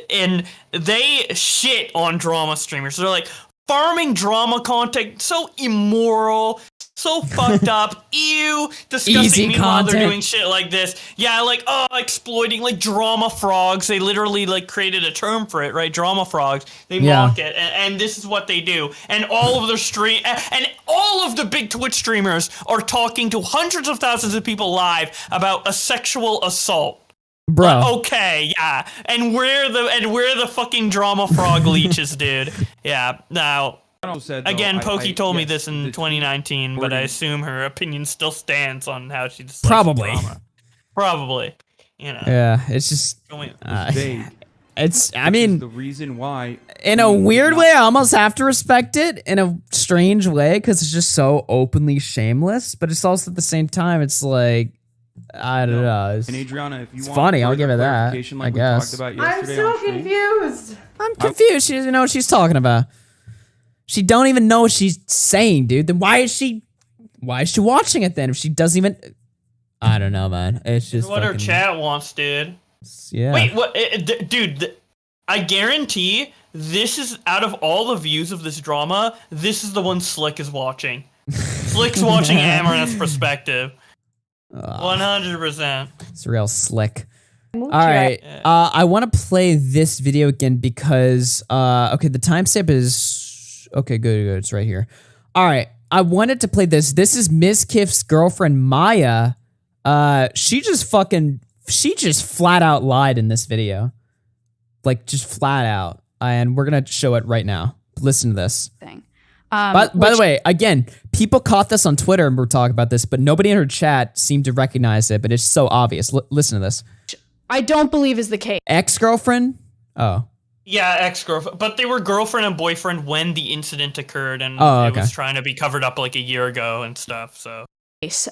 And they shit on drama streamers. They're like, farming drama content, so immoral, so fucked up, ew, disgusting. Easy Meanwhile, content. they're doing shit like this. Yeah, like, exploiting, like, drama frogs. They literally, like, created a term for it, right? Drama frogs. They mock it, and this is what they do. And all of their and all of the big Twitch streamers are talking to hundreds of thousands of people live about a sexual assault. Bro. Okay, yeah. And we're the fucking drama frog leeches, dude. Yeah. Now, again, Pokey told me this in 2019, but I assume her opinion still stands on how she dislikes Probably. drama. Probably. You know. Yeah, it's just it's I mean the reason why in a weird way I almost have to respect it in a strange way because it's just so openly shameless, but it's also at the same time it's like I don't know. It's, and Adriana, if you it's want funny, I'll give it that. clarification I like we guess. talked about I'm yesterday so on stream, confused. I'm confused. She doesn't know what she's talking about. She don't even know what she's saying, dude. Then why is she watching it then if she doesn't even? I don't know, man. It's just what her fucking- chat wants, dude. Yeah. Wait, what? Dude, I guarantee this is, out of all the views of this drama, this is the one Slick is watching. Slick's watching Amaranth's perspective. 100%. It's real slick. All right, I want to play this video again because okay, the timestamp is okay. Good. It's right here. All right, I wanted to play this. This is Mizkif's girlfriend Maya. She just flat out lied in this video, like just flat out, and we're gonna show it right now. Listen to this. By the way, again, people caught this on Twitter and we're talking about this, but nobody in her chat seemed to recognize it, but it's so obvious. Listen to this. I don't believe is the case. Ex-girlfriend? Oh. Yeah, ex-girlfriend. But they were girlfriend and boyfriend when the incident occurred, and it was trying to be covered up like a year ago and stuff, so. It's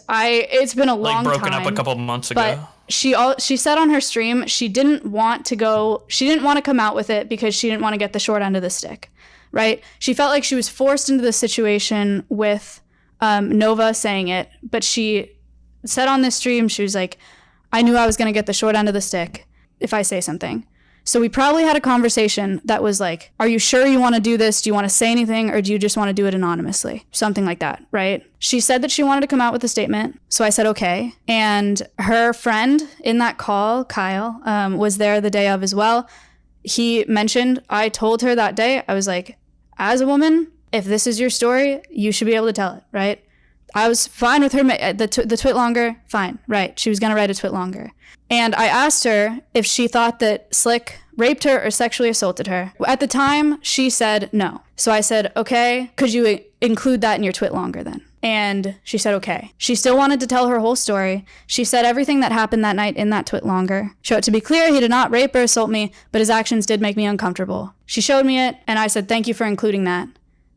been a long time. Like broken up a couple months ago. But she said on her stream she didn't want to come out with it because she didn't want to get the short end of the stick. Right? She felt like she was forced into this situation with Nova saying it, but she said on this stream, she was like, I knew I was going to get the short end of the stick if I say something. So we probably had a conversation that was like, are you sure you want to do this? Do you want to say anything or do you just want to do it anonymously? Something like that, right? She said that she wanted to come out with a statement. So I said, okay. And her friend in that call, Kyle, was there the day of as well. He mentioned, I told her that day, I was like, as a woman, if this is your story, you should be able to tell it, right? I was fine with her, the twitlonger, fine, right? She was going to write a twitlonger. And I asked her if she thought that Slick raped her or sexually assaulted her. At the time, she said no. So I said, okay, could you include that in your twitlonger then? And she said, okay. She still wanted to tell her whole story. She said everything that happened that night in that twitlonger. To be clear, he did not rape or assault me, but his actions did make me uncomfortable. She showed me it, and I said, thank you for including that,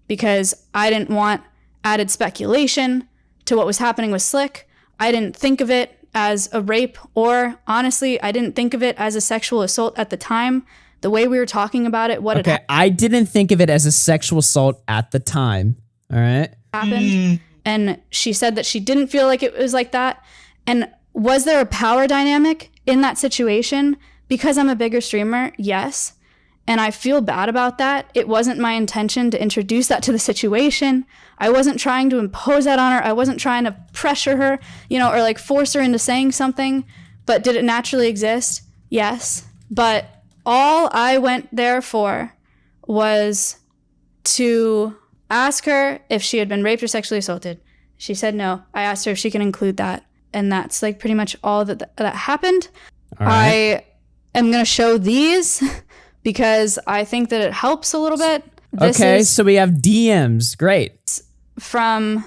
because I didn't want added speculation to what was happening with Slick. I didn't think of it as a rape, or honestly, I didn't think of it as a sexual assault at the time. The way we were talking about it, Okay, I didn't think of it as a sexual assault at the time. All right. Happened. And she said that she didn't feel like it was like that. And was there a power dynamic in that situation? Because I'm a bigger streamer, yes. And I feel bad about that. It wasn't my intention to introduce that to the situation. I wasn't trying to impose that on her. I wasn't trying to pressure her, or like force her into saying something. But did it naturally exist? Yes. But all I went there for was to ask her if she had been raped or sexually assaulted. She said no. I asked her if she can include that. And that's like pretty much all that happened. All right. I am going to show these because I think that it helps a little bit. This Okay, is so we have DMs. Great. from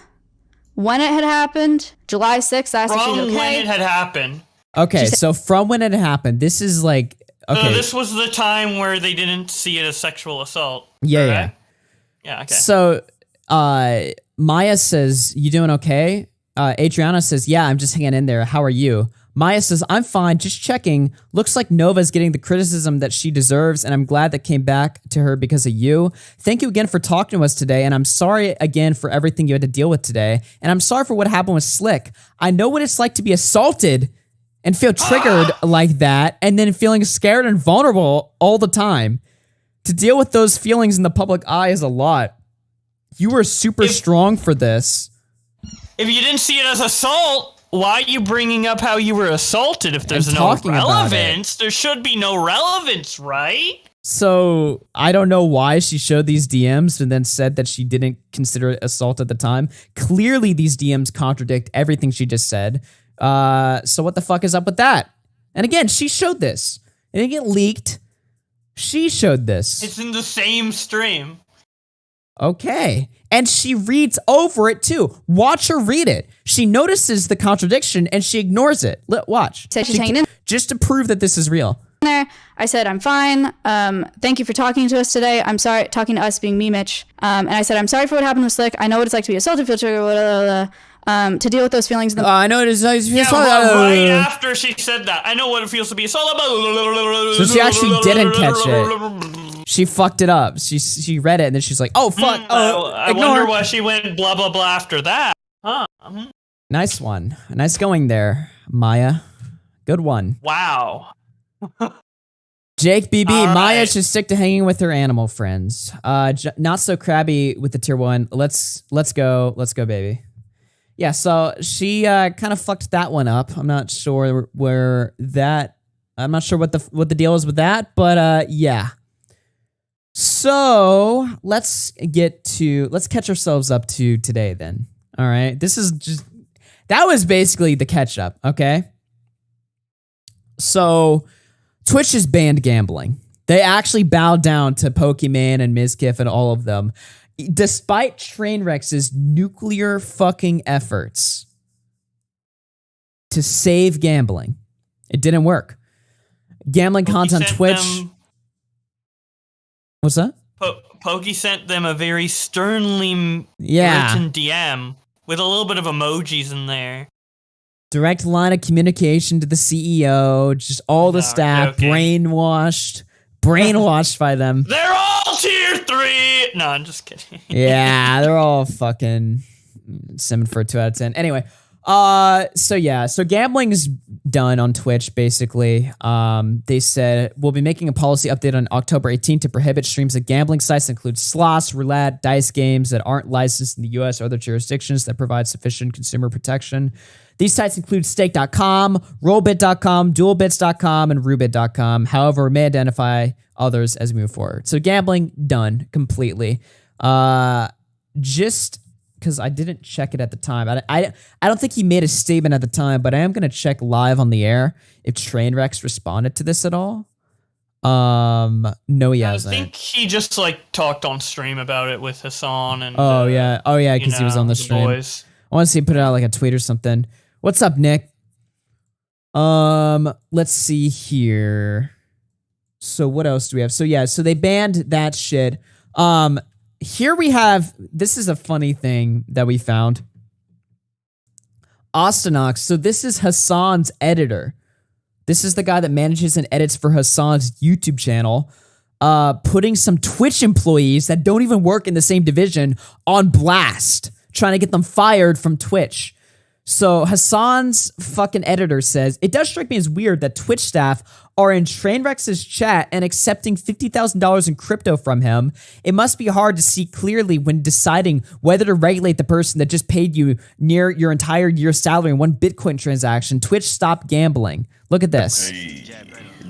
when it had happened, July 6th. I asked if she was From okay. when it had happened. Okay, so from when it happened, this is like okay. So this was the time where they didn't see it as sexual assault. Yeah, correct? Yeah, okay. So Maya says, "You doing okay?" Adriana says, yeah, I'm just hanging in there. How are you? Maya says, I'm fine, just checking. Looks like Nova's getting the criticism that she deserves, and I'm glad that came back to her because of you. Thank you again for talking to us today, and I'm sorry again for everything you had to deal with today, and I'm sorry for what happened with Slick. I know what it's like to be assaulted and feel triggered like that, and then feeling scared and vulnerable all the time. To deal with those feelings in the public eye is a lot. You were super strong for this. If you didn't see it as assault, why are you bringing up how you were assaulted if there's no relevance? There should be no relevance, right? So I don't know why she showed these DMs and then said that she didn't consider it assault at the time. Clearly, these DMs contradict everything she just said. So what the fuck is up with that? And again, she showed this. It didn't get leaked. She showed this. It's in the same stream. Okay. And she reads over it too. Watch her read it. She notices the contradiction and she ignores it. Watch. So she's hanging in. Just to prove that this is real. There, I said, I'm fine. Thank you for talking to us today. I'm sorry, talking to us being me, Mitch. And I said, I'm sorry for what happened with Slick. I know what it's like to be assaulted, feel triggered, blah, blah, blah, to deal with those feelings. I know it is. Right after she said that, I know what it feels to be assaulted. So she actually didn't catch it. She fucked it up. She read it and then she's like, "Oh fuck!" I wonder why she went blah blah blah after that. Huh? Nice one. Nice going there, Maya. Good one. Wow. Jake BB, All Maya right. should stick to hanging with her animal friends. Not so crabby with the tier 1. Let's go, baby. Yeah, so she kind of fucked that one up. I'm not sure where that. I'm not sure what the deal is with that, but yeah. So let's catch ourselves up to today then. All right, that was basically the catch up. Okay. So Twitch has banned gambling. They actually bowed down to Pokimane and Mizkif and all of them, despite Trainwreck's nuclear fucking efforts to save gambling. It didn't work. Gambling content on Twitch. What's that? Pokey sent them a very sternly written DM with a little bit of emojis in there. Direct line of communication to the CEO, just all the staff brainwashed by them. They're all tier 3. No, I'm just kidding. Yeah, they're all fucking simming for a 2 out of 10. Anyway, so gambling's done on Twitch, basically. They said, we'll be making a policy update on October 18th to prohibit streams of gambling sites that include slots, roulette, dice games that aren't licensed in the U.S. or other jurisdictions that provide sufficient consumer protection. These sites include stake.com, rollbit.com, dualbits.com, and rubit.com. However, we may identify others as we move forward. So gambling, done completely. Just because I didn't check it at the time. I don't think he made a statement at the time, but I am going to check live on the air if Trainwreck's responded to this at all. No, he hasn't. I think he just talked on stream about it with Hasan and. Oh yeah, because he was on the stream. Boys. I want to see him put it out like a tweet or something. What's up, Nick? Let's see here. So what else do we have? So yeah, so they banned that shit. Here we have, this is a funny thing that we found. Austinox. So this is Hasan's editor. This is the guy that manages and edits for Hasan's YouTube channel. Putting some Twitch employees that don't even work in the same division on blast, trying to get them fired from Twitch. So Hasan's fucking editor says, it does strike me as weird that Twitch staff are in Trainwreck's chat and accepting $50,000 in crypto from him. It must be hard to see clearly when deciding whether to regulate the person that just paid you near your entire year's salary in one Bitcoin transaction. Twitch stopped gambling. Look at this.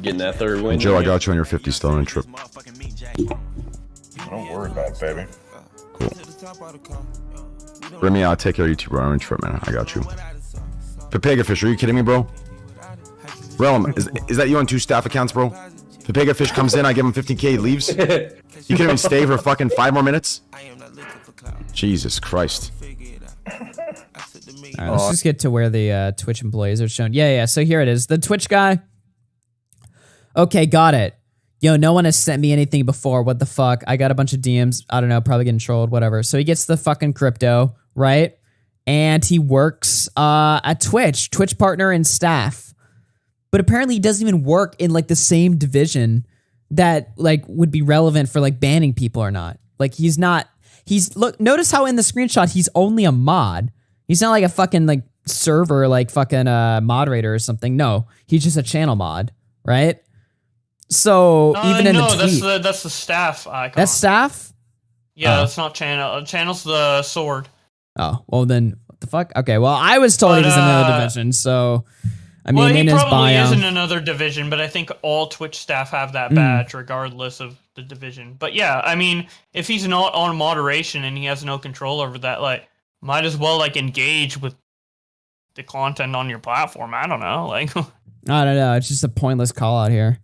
Getting that third win. Joe, I got you on your 50 stolen trip. Don't worry about it, baby. Cool. Remy, I'll take care of you too, bro. I'm in trip, man. I got you. Poggergate, are you kidding me, bro? Realm, is that you on 2 staff accounts, bro? Poggergate comes in, I give him 15K, he leaves. You can't even stay for fucking 5 more minutes? Jesus Christ. All right, let's just get to where the Twitch employees are shown. Yeah. So here it is. The Twitch guy. Okay, got it. Yo, no one has sent me anything before. What the fuck? I got a bunch of DMs. I don't know, probably getting trolled, whatever. So he gets the fucking crypto, right? and he works at Twitch partner and staff. But apparently he doesn't even work in like the same division that like would be relevant for like banning people or not. Like notice how in the screenshot he's only a mod. He's not like a fucking like server, like fucking moderator or something. No, he's just a channel mod, right? So even in the tweet, that's the staff icon. That's staff? Yeah, that's not channel. Channel's the sword. Oh, well then, what the fuck? Okay, well I was told he was in another division, so I mean, in he his probably bio, is in another division, but I think all Twitch staff have that badge regardless of the division. But yeah, I mean, if he's not on moderation and he has no control over that, like, might as well like engage with the content on your platform. I don't know, like. I don't know. It's just a pointless call out here.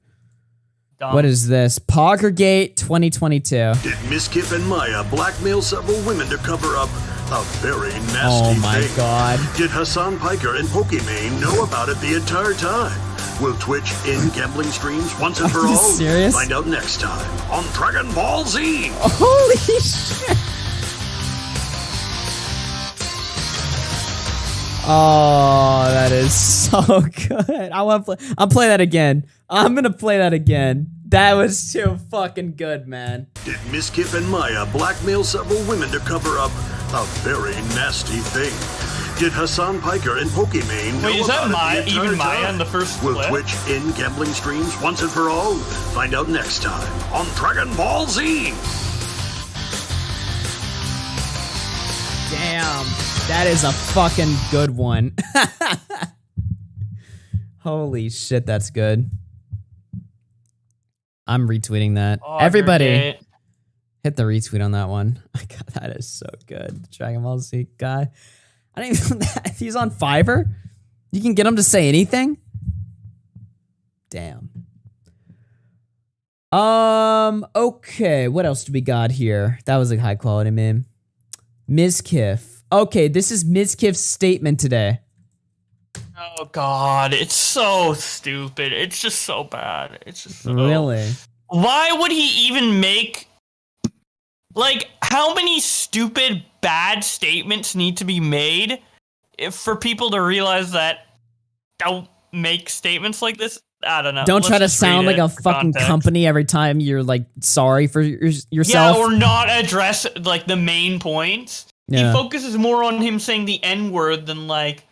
Dumb. What is this? Poggergate 2022. Did Mizkif and Maya blackmail several women to cover up a very nasty Oh my thing? god. Did Hasan Piker and Pokimane know about it the entire time? Will Twitch end gambling streams once and for Are you all? serious? Find out next time on Dragon Ball Z. Holy shit. Oh, that is so good. I'll play that again. I'm gonna play that again. That was too fucking good, man. Did Mizkif and Maya blackmail several women to cover up a very nasty thing? Did Hasan Piker and Pokimane know Wait, is that about Maya, it the entire even Maya time? in the first Will clip? Twitch end gambling streams once and for all? Find out next time on Dragon Ball Z. Damn, that is a fucking good one. Holy shit, that's good. I'm retweeting that. Everybody, hit the retweet on that one. God, that is so good. Dragon Ball Z guy. I don't even know that. He's on Fiverr? You can get him to say anything? Damn. Okay, what else do we got here? That was a high quality meme. Mizkif. Okay, this is Mizkif's statement today. Oh god, it's so stupid. It's just so bad. It's just so... Really? Why would he even make... Like, how many stupid, bad statements need to be made for people to realize that don't make statements like this? I don't know. Don't Let's try to just read sound like it a for fucking context. company every time you're like sorry for yourself. Yeah, or not address like the main points. Yeah. He focuses more on him saying the N-word than like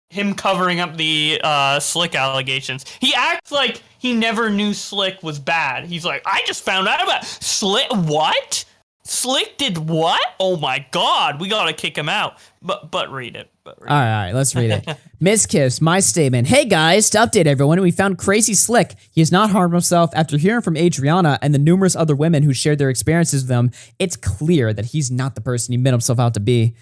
him covering up the Slick allegations. He acts like he never knew Slick was bad. He's like, I just found out about Slick. What? Slick did what? Oh my god, we gotta kick him out. But read it. All right, let's read it. Mizkif, my statement. Hey guys, to update everyone, we found Crazy Slick. He has not harmed himself. After hearing from Adriana and the numerous other women who shared their experiences with him, it's clear that he's not the person he made himself out to be.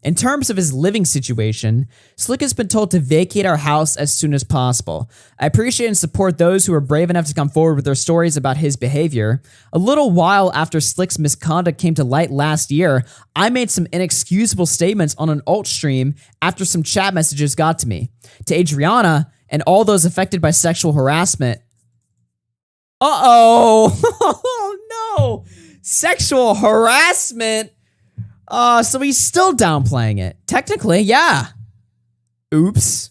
In terms of his living situation, Slick has been told to vacate our house as soon as possible. I appreciate and support those who are brave enough to come forward with their stories about his behavior. A little while after Slick's misconduct came to light last year, I made some inexcusable statements on an alt stream after some chat messages got to me. To Adriana and all those affected by sexual harassment. Uh-oh! Oh no! Sexual harassment? So he's still downplaying it. Technically, yeah. Oops.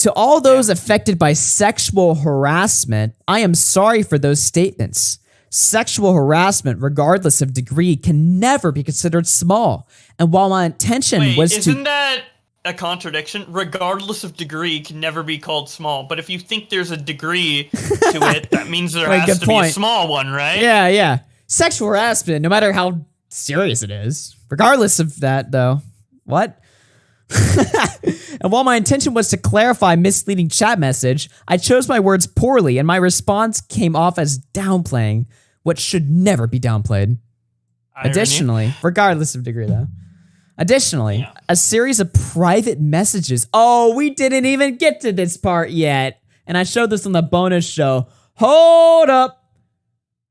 To all those affected by sexual harassment, I am sorry for those statements. Sexual harassment, regardless of degree, can never be considered small. And while my intention was to... Isn't that a contradiction? Regardless of degree can never be called small. But if you think there's a degree to it, that means there has to be a small one, right? Yeah. Sexual harassment, no matter how serious it is. Regardless of that, though. What? And while my intention was to clarify misleading chat message, I chose my words poorly, and my response came off as downplaying what should never be downplayed. Irony. Additionally, regardless of degree, though. Additionally, a series of private messages. Oh, we didn't even get to this part yet. And I showed this on the bonus show. Hold up.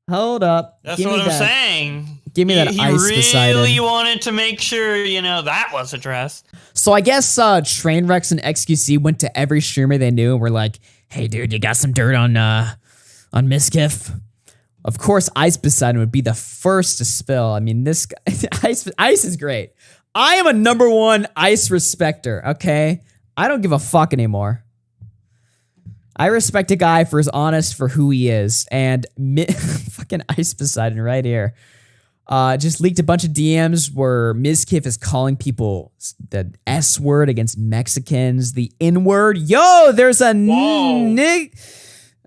That's Give me what I'm that. saying. Give me that ice Poseidon. He really wanted to make sure, that was addressed. So I guess Trainwrecks and XQC went to every streamer they knew and were like, hey dude, you got some dirt on Mizkif? Of course, Ice Poseidon would be the first to spill. I mean, this guy, Ice is great. I am a #1 ICE respecter, okay? I don't give a fuck anymore. I respect a guy for his honest for who he is. And fucking ICE Poseidon right here. Just leaked a bunch of DMs where Mizkif is calling people the S word against Mexicans, the N word. Yo, there's a Nick.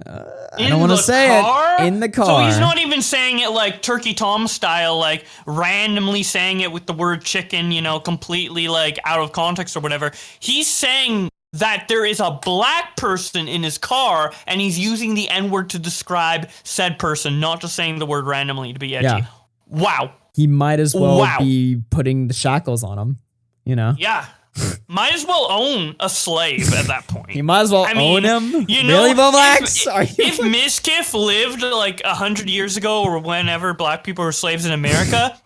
I don't want to say it. In the car. So he's not even saying it like Turkey Tom style, like randomly saying it with the word chicken, you know, completely like out of context or whatever. He's saying that there is a black person in his car and he's using the N-word to describe said person, not just saying the word randomly to be edgy. Yeah. Wow. He might as well be putting the shackles on him, you know? Yeah. Might as well own a slave at that point. You might as well own him. You know, really, Bomax? If Mizkif lived like 100 years ago or whenever black people were slaves in America,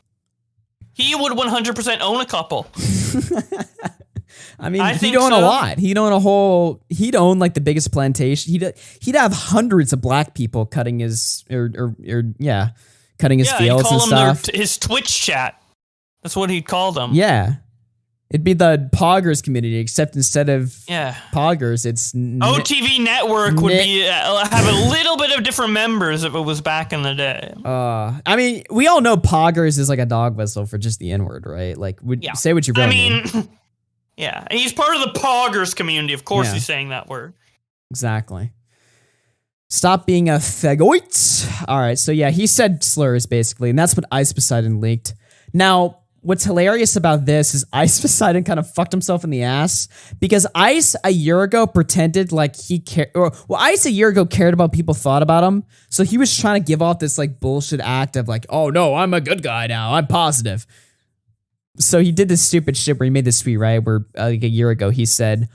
he would 100% own a couple. I mean, he'd own a lot. He'd own he'd own like the biggest plantation. He'd have hundreds of black people cutting his, cutting his fields and stuff. His Twitch chat. That's what he'd call them. Yeah. It'd be the Poggers community, except instead of Poggers, it's... OTV Network would have a little bit of different members if it was back in the day. I mean, we all know Poggers is like a dog whistle for just the N-word, right? Like, say what you really mean. Yeah, he's part of the Poggers community. Of course he's saying that word. Exactly. Stop being a fagoit. All right, so yeah, he said slurs, basically, and that's what Ice Poseidon leaked. Now... what's hilarious about this is Ice Poseidon kind of fucked himself in the ass because Ice a year ago pretended like he cared. Ice a year ago cared about people thought about him. So he was trying to give off this like bullshit act of like, oh no, I'm a good guy now. I'm positive. So he did this stupid shit where he made this tweet, right? Where like a year ago he said,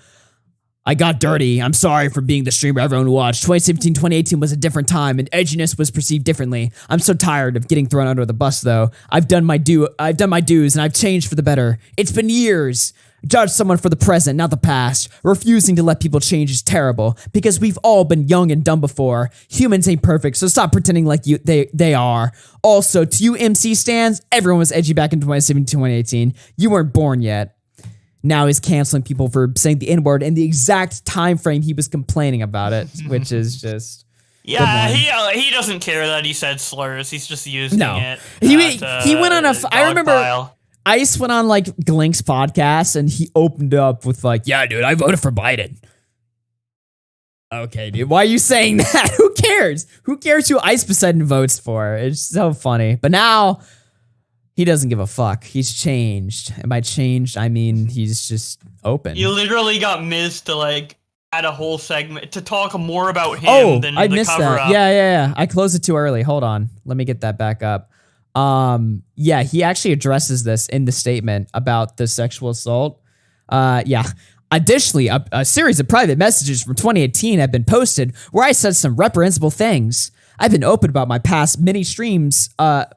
I got dirty. I'm sorry for being the streamer everyone watched. 2017, 2018 was a different time, and edginess was perceived differently. I'm so tired of getting thrown under the bus, though. I've done my dues, and I've changed for the better. It's been years. Judge someone for the present, not the past. Refusing to let people change is terrible, because we've all been young and dumb before. Humans ain't perfect, so stop pretending like they are. Also, to you MC stans, everyone was edgy back in 2017, 2018. You weren't born yet. Now he's canceling people for saying the N-word in the exact time frame he was complaining about it, which is just... Yeah, he doesn't care that he said slurs. He's just using it. He went on I remember Ice went on like Glink's podcast and he opened up with like, yeah, dude, I voted for Biden. Okay, dude, why are you saying that? Who cares? Who cares who Ice Poseidon votes for? It's so funny. But now... he doesn't give a fuck. He's changed. And by changed, I mean he's just open. You literally got Miz to like add a whole segment to talk more about him than I the missed cover that. up. Yeah. I closed it too early. Hold on. Let me get that back up. Yeah, he actually addresses this in the statement about the sexual assault. Additionally, a series of private messages from 2018 have been posted where I said some reprehensible things. I've been open about my past many streams. I've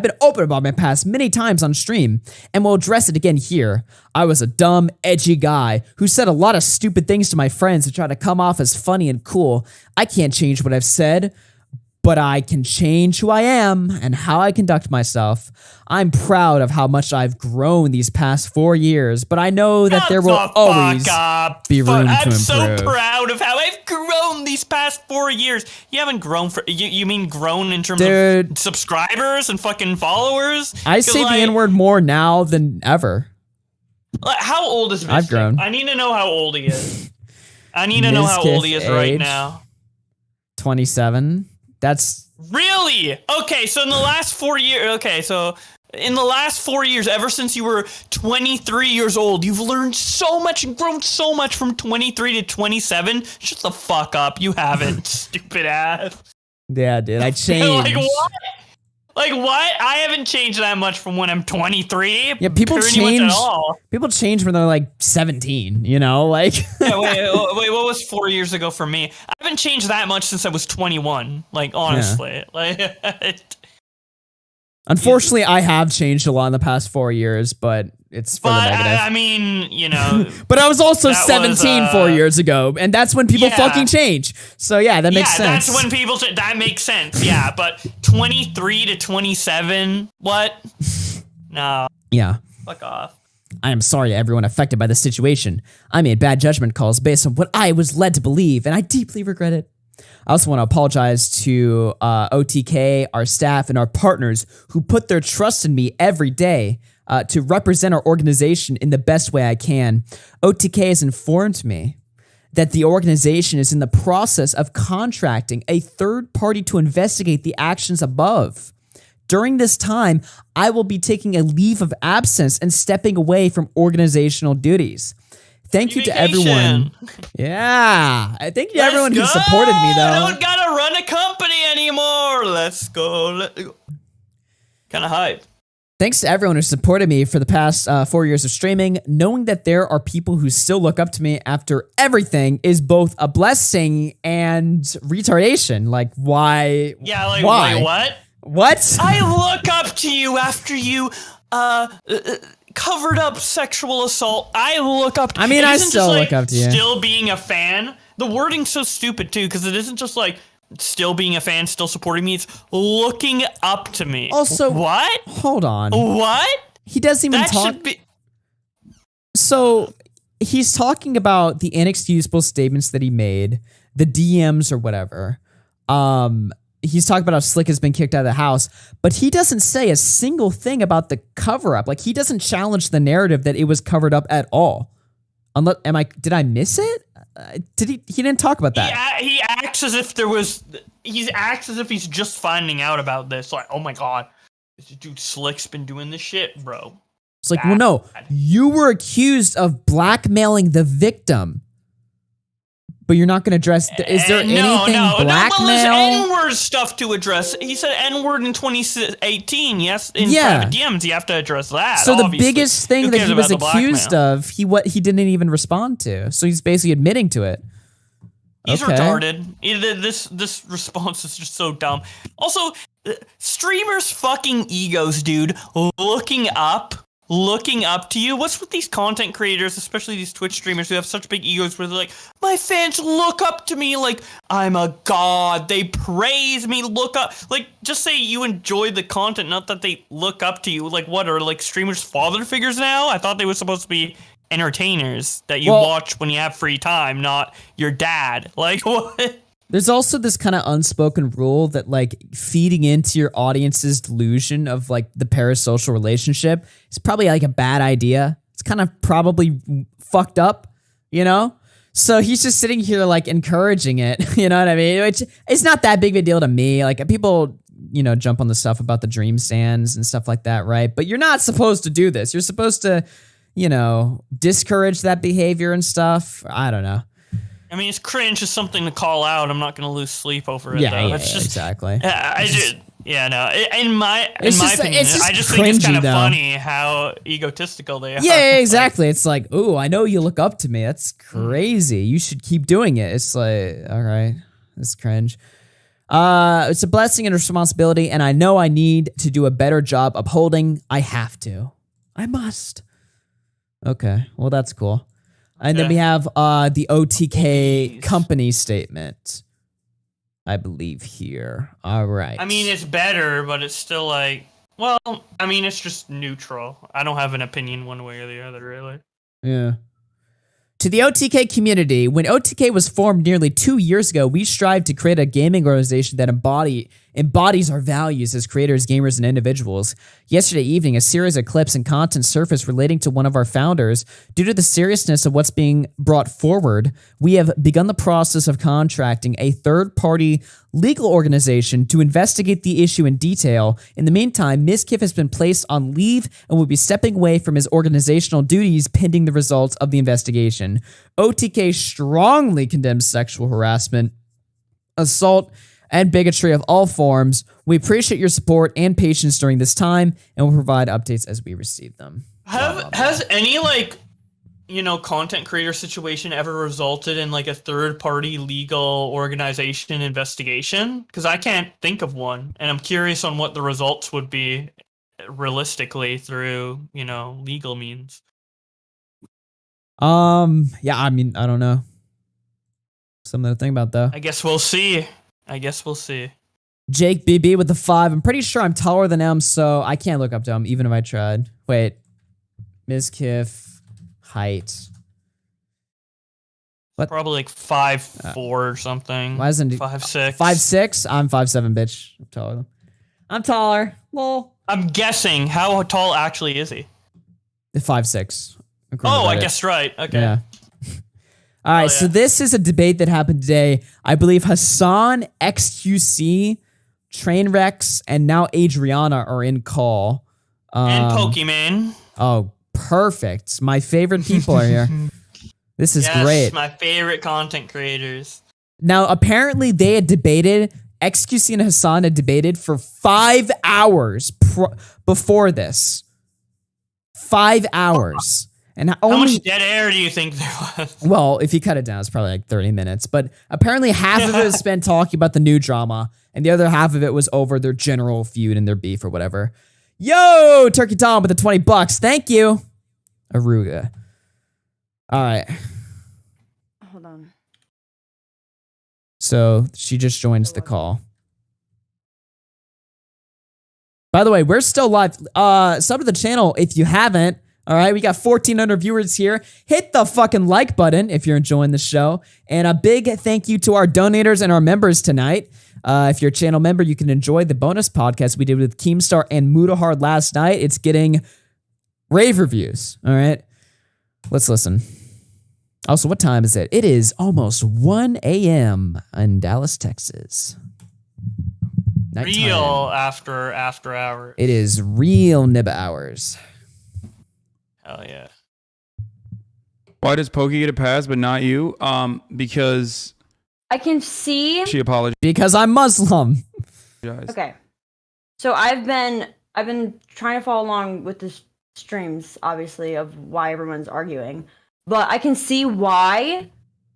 been open about my past many times on stream, and we'll address it again here. I was a dumb, edgy guy who said a lot of stupid things to my friends to try to come off as funny and cool. I can't change what I've said, but I can change who I am and how I conduct myself. I'm proud of how much I've grown these past 4 years, but I know that there will always be room to improve. I'm so proud of how I've grown these past 4 years. You haven't grown for you mean grown in terms of subscribers and fucking followers? I say the N-word more now than ever. How old is Mizkif? I've grown. I need to know how old he is. I need to know how old he is right now. 27. That's really okay. So in the last 4 years, in the last 4 years, ever since you were 23 years old, you've learned so much and grown so much from 23 to 27. Shut the fuck up. You haven't, stupid ass. Yeah, dude, I changed. Like what? Like what? I haven't changed that much from when I'm 23. Yeah, people change. People change when they're like 17. You know, like. Yeah, wait. What was 4 years ago for me? I haven't changed that much since I was 21. Like honestly, like. Unfortunately, I have changed a lot in the past 4 years, but it's for the negative. I mean, you know. But I was also 17 4 years ago, and that's when people fucking change. So yeah, that makes sense. Yeah, that's when people. That makes sense. Yeah, but 23 to 27, what? No. Yeah. Fuck off. I am sorry to everyone affected by this situation. I made bad judgment calls based on what I was led to believe, and I deeply regret it. I also want to apologize to OTK, our staff, and our partners who put their trust in me every day to represent our organization in the best way I can. OTK has informed me that the organization is in the process of contracting a third party to investigate the actions above. During this time, I will be taking a leave of absence and stepping away from organizational duties. Thank you to everyone. Yeah. Thank you to everyone who supported me, though. I don't gotta run a company anymore. Let's go. Kind of hype. Thanks to everyone who supported me for the past 4 years of streaming. Knowing that there are people who still look up to me after everything is both a blessing and retardation. Like, why? Yeah, like, why? wait, what? What? I look up to you after you covered up sexual assault. I look up to you. I mean, It I isn't still just, look up to you. Still being a fan. The wording's so stupid, too, because it isn't just like still being a fan, still supporting me. It's looking up to me. Also, what? Hold on. What? He doesn't even That talk. should be. So he's talking about the inexcusable statements that he made, the DMs or whatever. He's talking about how Slick has been kicked out of the house, but he doesn't say a single thing about the cover up. Like, he doesn't challenge the narrative that it was covered up at all. Did I miss it? He didn't talk about that. He acts as if there was. He acts as if he's just finding out about this. Like, oh my god, this dude Slick's been doing this shit, bro. It's like, well, no, you were accused of blackmailing the victim. But you're not going to address. Is there anything blackmail? Well, there's N-word stuff to address. He said N-word in 2018. Yes, in private DMs, you have to address that. So obviously. the biggest thing Who that cares he was about the blackmail? accused of, he didn't even respond to. So he's basically admitting to it. He's Okay. retarded. This response is just so dumb. Also, streamers' fucking egos, dude. Looking up to you. What's with these content creators, especially these Twitch streamers who have such big egos where they're like, my fans look up to me like I'm a god. They praise me, look up. Like, just say you enjoy the content, not that they look up to you. Like, what are like streamers father figures now? I thought they were supposed to be entertainers that you watch when you have free time, not your dad. Like, what? There's also this kind of unspoken rule that, like, feeding into your audience's delusion of, like, the parasocial relationship is probably, like, a bad idea. It's kind of probably fucked up, you know? So he's just sitting here, like, encouraging it, you know what I mean? Which, it's not that big of a deal to me. Like, people, you know, jump on the stuff about the dream stands and stuff like that, right? But you're not supposed to do this. You're supposed to, you know, discourage that behavior and stuff. I don't know. I mean, it's cringe. It's something to call out. I'm not going to lose sleep over it, Yeah, though. yeah, It's just, exactly. In my opinion, I just think it's kind of funny how egotistical they are. Yeah, exactly. It's like, ooh, I know you look up to me. That's crazy. You should keep doing it. It's like, all right, it's cringe. It's a blessing and a responsibility, and I know I need to do a better job upholding. I have to. I must. Okay, well, that's cool. And then we have the OTK company statement, I believe, here. All right. I mean, it's better, but it's still like, well, I mean, it's just neutral. I don't have an opinion one way or the other, really. Yeah. To the OTK community, when OTK was formed nearly 2 years ago, we strive to create a gaming organization that embodies our values as creators, gamers, and individuals. Yesterday evening, a series of clips and content surfaced relating to one of our founders. Due to the seriousness of what's being brought forward, we have begun the process of contracting a third-party legal organization to investigate the issue in detail. In the meantime, Mizkif has been placed on leave and will be stepping away from his organizational duties pending the results of the investigation. OTK strongly condemns sexual harassment, assault, and bigotry of all forms. We appreciate your support and patience during this time, and will provide updates as we receive them. Has any, like, you know, content creator situation ever resulted in, like, a third-party legal organization investigation? Because I can't think of one, and I'm curious on what the results would be realistically through, you know, legal means. Yeah, I mean, I don't know. Something to think about, though. I guess we'll see. Jake BB with the 5. I'm pretty sure I'm taller than him, so I can't look up to him, even if I tried. Wait. Mizkif, height. What? Probably like 5'4" or something. Why isn't he 5'6"? 5'6"? I'm 5'7", bitch. I'm taller. I'm taller. Well, I'm guessing. How tall actually is he? 5'6". Oh, I guessed right. Okay. Yeah. All right, so this is a debate that happened today. I believe Hasan, XQC, Trainwrecks, and now Adriana are in call. And Pokimane. Oh, perfect. My favorite people are here. This is great. My favorite content creators. Now, apparently they had debated, XQC and Hasan had debated for 5 hours before this. 5 hours. And How much dead air do you think there was? Well, if you cut it down, it's probably like 30 minutes. But apparently half of it was spent talking about the new drama, and the other half of it was over their general feud and their beef or whatever. Yo, Turkey Tom with the $20. Thank you. Aruga. All right. Hold on. So she just joins the call. By the way, we're still live. Sub to the channel if you haven't. All right, we got 1,400 viewers here. Hit the fucking like button if you're enjoying the show. And a big thank you to our donators and our members tonight. If you're a channel member, you can enjoy the bonus podcast we did with Keemstar and Mudahard last night. It's getting rave reviews. All right, let's listen. Also, what time is it? It is almost 1 a.m. in Dallas, Texas. Nighttime. Real after hours. It is real nibba hours. Hell yeah. Why does Pokey get a pass but not you? Because I can see. she apologized. Because I'm Muslim. Okay. So I've been trying to follow along with the streams, obviously, of why everyone's arguing. But I can see why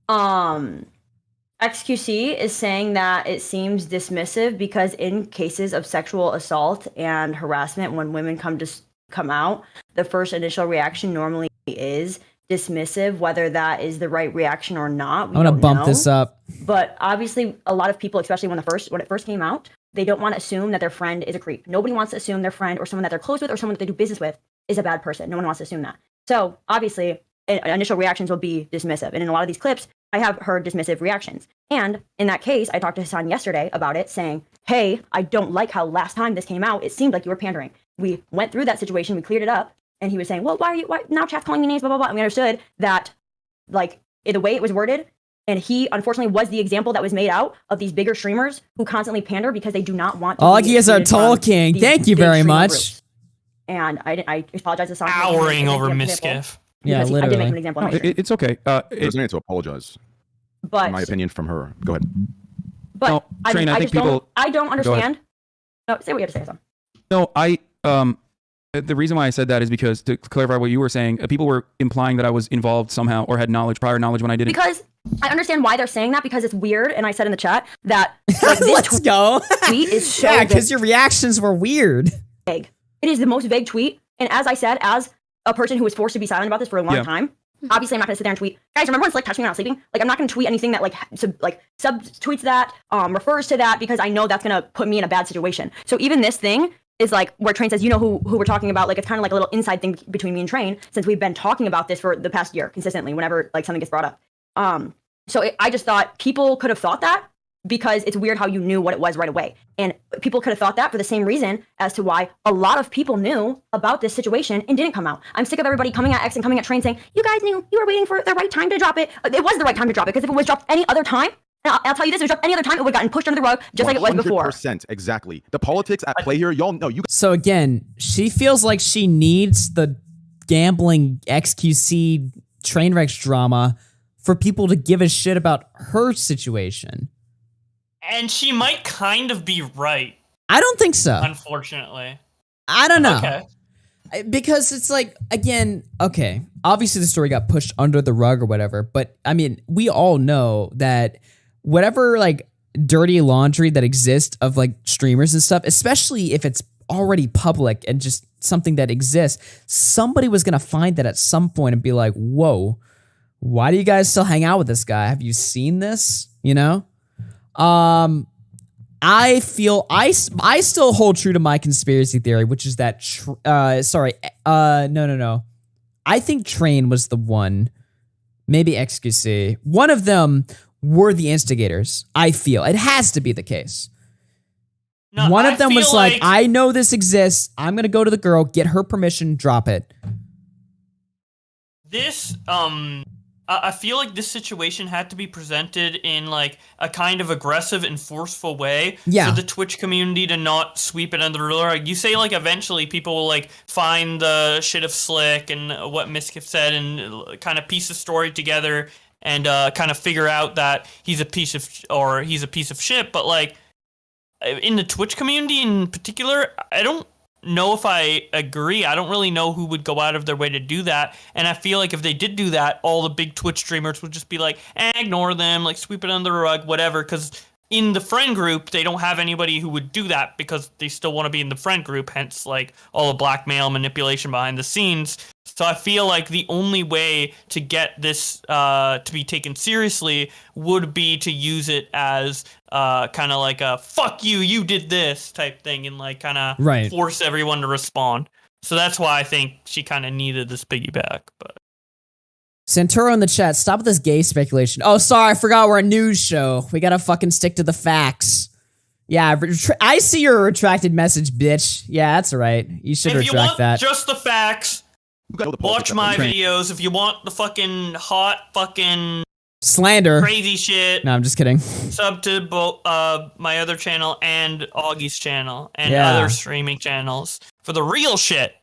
XQC is saying that it seems dismissive, because in cases of sexual assault and harassment, when women come out, the first initial reaction normally is dismissive. Whether that is the right reaction or not, we I'm gonna don't bump know. this up. But obviously, a lot of people, especially when it first came out, they don't want to assume that their friend is a creep. Nobody wants to assume their friend or someone that they're close with or someone that they do business with is a bad person. No one wants to assume that. So obviously, initial reactions will be dismissive. And in a lot of these clips, I have heard dismissive reactions. And in that case, I talked to Hasan yesterday about it, saying, hey, I don't like how last time this came out, it seemed like you were pandering. We went through that situation, we cleared it up, and he was saying, well, why now chat's calling me names, blah, blah, blah. And we understood that, like, the way it was worded, and he, unfortunately, was the example that was made out of these bigger streamers who constantly pander because they do not want to. All you guys are talking. Thank you very much. Groups. And I apologize to Hasan. Towering over Mizkif. Yeah, literally. I did make an example. No, it's okay. There's no need to apologize. But in my opinion, from her. Go ahead. But no, Train, I think people. I don't understand. No, say what you have to say, Hasan. No, the reason why I said that is because, to clarify what you were saying, people were implying that I was involved somehow or had prior knowledge when I didn't. Because I understand why they're saying that, because it's weird, and I said in the chat that like, this Let's go. tweet is so yeah, because your reactions were weird. Vague. It is the most vague tweet, and as I said, as a person who was forced to be silent about this for a long time, obviously I'm not going to sit there and tweet, guys, remember when Sliker touched me when I was sleeping? Like, I'm not going to tweet anything that sub-tweets that, refers to that, because I know that's going to put me in a bad situation. So even this thing is like where Train says, you know who we're talking about, like it's kind of like a little inside thing between me and Train, since we've been talking about this for the past year consistently whenever like something gets brought up. I just thought people could have thought that, because it's weird how you knew what it was right away. And people could have thought that for the same reason as to why a lot of people knew about this situation and didn't come out. I'm sick of everybody coming at X and coming at Train saying, you guys knew, you were waiting for the right time to drop it. It was the right time to drop it, because if it was dropped any other time, and I'll tell you this, if it was dropped any other time, it would have gotten pushed under the rug just like it was before. 100%, exactly. The politics at play here, y'all know. So again, she feels like she needs the gambling XQC Trainwrecks drama for people to give a shit about her situation. And she might kind of be right. I don't think so. Unfortunately. I don't know. Okay. Because it's like, again, okay, obviously the story got pushed under the rug or whatever, but I mean, we all know that whatever like dirty laundry that exists of like streamers and stuff, especially if it's already public and just something that exists, somebody was going to find that at some point and be like, whoa, why do you guys still hang out with this guy? Have you seen this? You know? I feel I still hold true to my conspiracy theory, which is that I think Train was the one, maybe XQC. One of them were the instigators, I feel. It has to be the case. No, one of I them feel was like, I know this exists. I'm going to go to the girl, get her permission, drop it. This, I feel like this situation had to be presented in like a kind of aggressive and forceful way Yeah. for the Twitch community to not sweep it under the rug. You say like eventually people will like find the shit of Slick and what Mizkif said and kind of piece the story together and kind of figure out that he's a piece of shit. But like in the Twitch community in particular, I don't know if I agree. I don't really know who would go out of their way to do that. And I feel like if they did do that, all the big Twitch streamers would just be like, ignore them, like sweep it under the rug, whatever. Because in the friend group, they don't have anybody who would do that because they still want to be in the friend group. Hence, like all the blackmail manipulation behind the scenes. So I feel like the only way to get this to be taken seriously would be to use it as kind of like a fuck you, you did this type thing and like kind of force everyone to respond. So that's why I think she kind of needed this piggyback. But Santoro in the chat, stop with this gay speculation. Oh, sorry, I forgot we're a news show. We gotta fucking stick to the facts. Yeah, I see your retracted message, bitch. Yeah, that's right. You should retract if you want that. just the facts, watch my videos. If you want the fucking hot fucking slander, crazy shit. No, I'm just kidding. Sub to both my other channel and Augie's channel and other streaming channels for the real shit.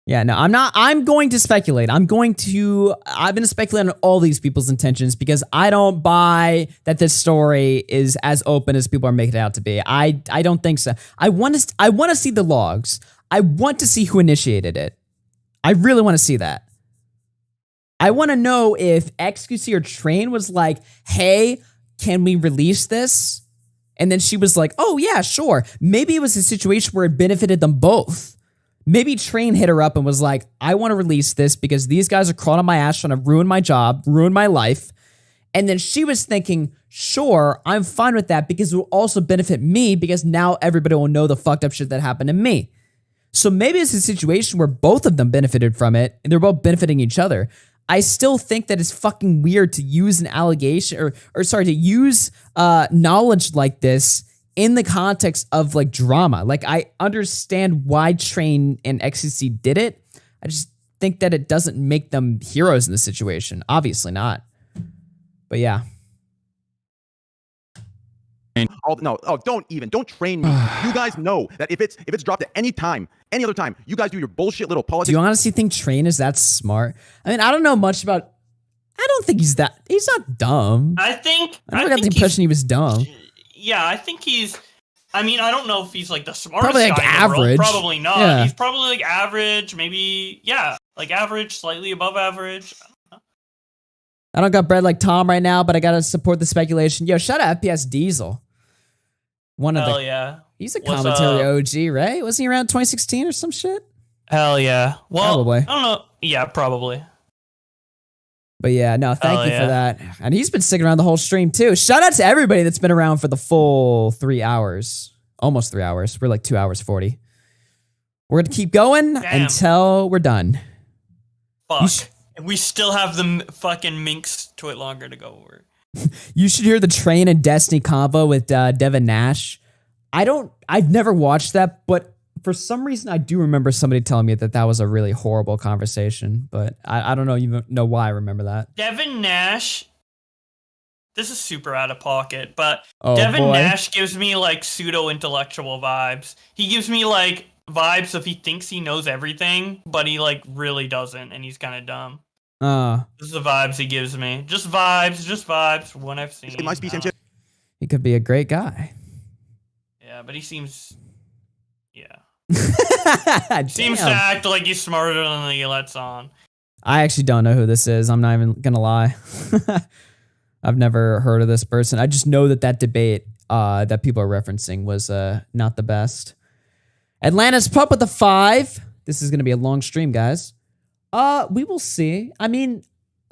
Yeah, no, I'm not. I'm going to speculate. I've been speculating on all these people's intentions because I don't buy that this story is as open as people are making it out to be. I don't think so. I want to see the logs. I want to see who initiated it. I really want to see that. I want to know if XQC or Train was like, hey, can we release this? And then she was like, oh yeah, sure. Maybe it was a situation where it benefited them both. Maybe Train hit her up and was like, I want to release this because these guys are crawling on my ass trying to ruin my job, ruin my life. And then she was thinking, sure, I'm fine with that because it will also benefit me because now everybody will know the fucked up shit that happened to me. So maybe it's a situation where both of them benefited from it and they're both benefiting each other. I still think that it's fucking weird to use an allegation to use knowledge like this in the context of like drama. Like I understand why Train and XCC did it. I just think that it doesn't make them heroes in the situation. Obviously not. But yeah. Don't train me. You guys know that if it's dropped at any time, any other time, you guys do your bullshit little politics. Do you honestly think Train is that smart? I mean, I don't know much about. I don't think he's not dumb. I never got the impression he was dumb. Yeah, I think he's. I mean, I don't know if he's like the smartest probably like guy in the world. average. Probably not. Yeah. He's probably like average, maybe. Yeah, like average, slightly above average. I don't got bread like Tom right now, but I gotta support the speculation. Yo, shout out FPS Diesel. Hell yeah. He's a commentary OG, right? Wasn't he around 2016 or some shit? Hell yeah. Well, probably. I don't know. Yeah, probably. But yeah, no, thank you for that. And he's been sticking around the whole stream too. Shout out to everybody that's been around for the full 3 hours. Almost 3 hours. We're like 2 hours 40. We're gonna keep going until we're done. Fuck. And we still have the fucking Minx twitlonger to go over. You should hear the Train and Destiny convo with Devin Nash. I've never watched that, but for some reason I do remember somebody telling me that was a really horrible conversation, but I don't even know why I remember that. Devin Nash, this is super out of pocket, but Devin Nash gives me like pseudo-intellectual vibes. He gives me like vibes of he thinks he knows everything, but he like really doesn't, and he's kind of dumb. This is the vibes he gives me. Just vibes from what I've seen. He could be a great guy. Yeah, but he seems... Yeah. Damn. Seems to act like he's smarter than he lets on. I actually don't know who this is. I'm not even gonna lie. I've never heard of this person. I just know that debate that people are referencing was not the best. Atlanta's Pup with a 5. This is gonna be a long stream, guys. We will see. I mean,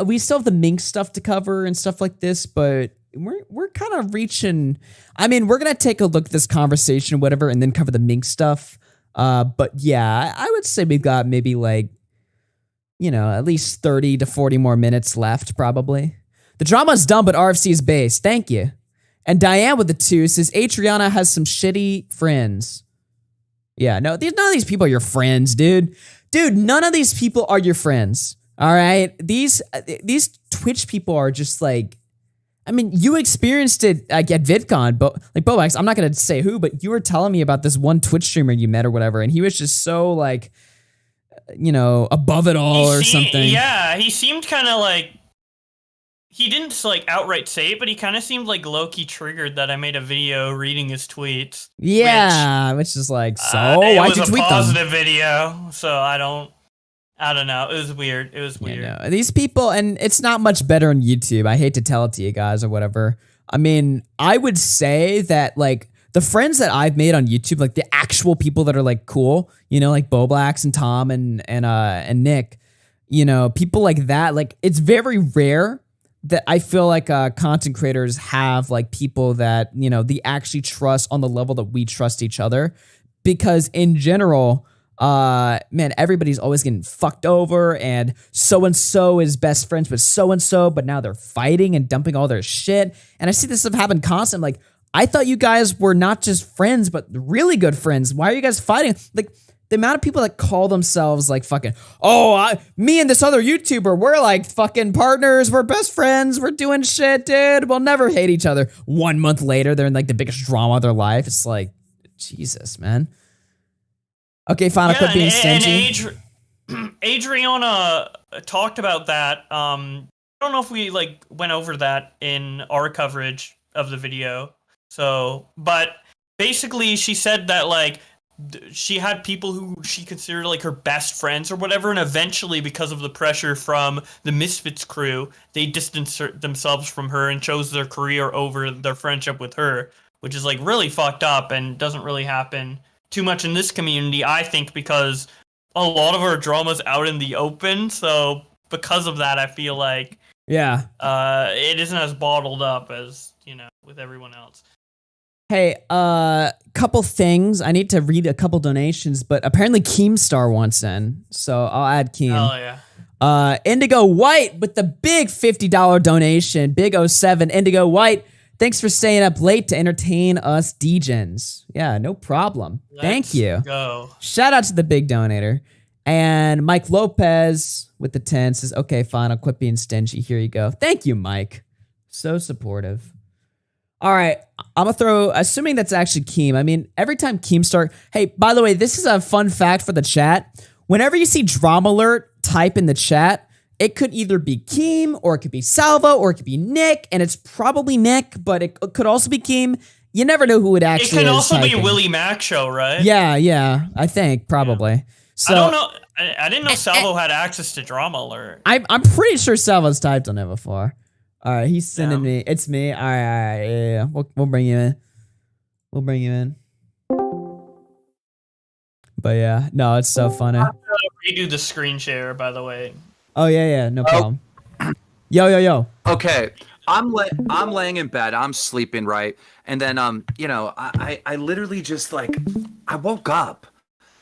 we still have the Minx stuff to cover and stuff like this, but we're kind of reaching. I mean, we're gonna take a look at this conversation, whatever, and then cover the Minx stuff. But yeah, I would say we've got maybe like at least 30 to 40 more minutes left, probably. The drama's done, but RFC is based. Thank you. And Diane with the 2 says, Adriana has some shitty friends. Yeah, no, none of these people are your friends, dude. Dude, none of these people are your friends. All right? These Twitch people are just like, I mean, you experienced it like at VidCon, but like Bobax, I'm not gonna say who, but you were telling me about this one Twitch streamer you met or whatever, and he was just so like, above it all or something. Yeah, he seemed kind of like, he didn't like outright say it, but he kind of seemed like low-key triggered that I made a video reading his tweets. Yeah, which is like, so why'd you tweet them? It was a positive video, so I don't know. It was weird. Yeah, no. These people, and it's not much better on YouTube. I hate to tell it to you guys or whatever. I mean, I would say that like the friends that I've made on YouTube, like the actual people that are like cool, like Boblax and Tom and Nick, people like that. Like it's very rare that I feel like content creators have like people that they actually trust on the level that we trust each other, because in general, man, everybody's always getting fucked over, and so is best friends with so, but now they're fighting and dumping all their shit. And I see this stuff happen constantly. Like, I thought you guys were not just friends, but really good friends. Why are you guys fighting? Like, the amount of people that call themselves like fucking, me and this other YouTuber, we're like fucking partners, we're best friends, we're doing shit, dude. We'll never hate each other. 1 month later, they're in like the biggest drama of their life. It's like, Jesus, man. Okay, fine. Quit being stingy. And Adriana talked about that. I don't know if we like went over that in our coverage of the video. So, but basically, she said that like she had people who she considered like her best friends or whatever, and eventually, because of the pressure from the Misfits crew, they distanced themselves from her and chose their career over their friendship with her, which is like really fucked up and doesn't really happen too much in this community, I think, because a lot of our drama's out in the open. So because of that, I feel like it isn't as bottled up as with everyone else. Hey, couple things. I need to read a couple donations, but apparently Keemstar wants in, so I'll add Keem. Oh yeah. Indigo White with the big $50 donation. Big 07 Indigo White. Thanks for staying up late to entertain us degens. Yeah, no problem. Thank you. Go. Shout out to the big donator. And Mike Lopez with the 10 says, okay, fine, I'll quit being stingy. Here you go. Thank you, Mike. So supportive. All right, I'm going to throw, assuming that's actually Keem. I mean, every time Keemstar, hey, by the way, this is a fun fact for the chat. Whenever you see Drama Alert type in the chat, it could either be Keem, or it could be Salvo, or it could be Nick, and it's probably Nick, but it could also be Keem. You never know who it actually is. It could also typing. be Willie Mac show, right? Yeah, I think, probably. Yeah. So, I don't know. I didn't know Salvo had access to Drama Alert. I'm pretty sure Salvo's typed on it before. All right, he's sending me. It's me. All right, yeah. We'll bring you in. We'll bring you in. But yeah, no, it's so funny. Redo the screen share, by the way. Oh yeah, no problem. Yo. Okay, I'm laying in bed. I'm sleeping, right? And then I literally just like I woke up.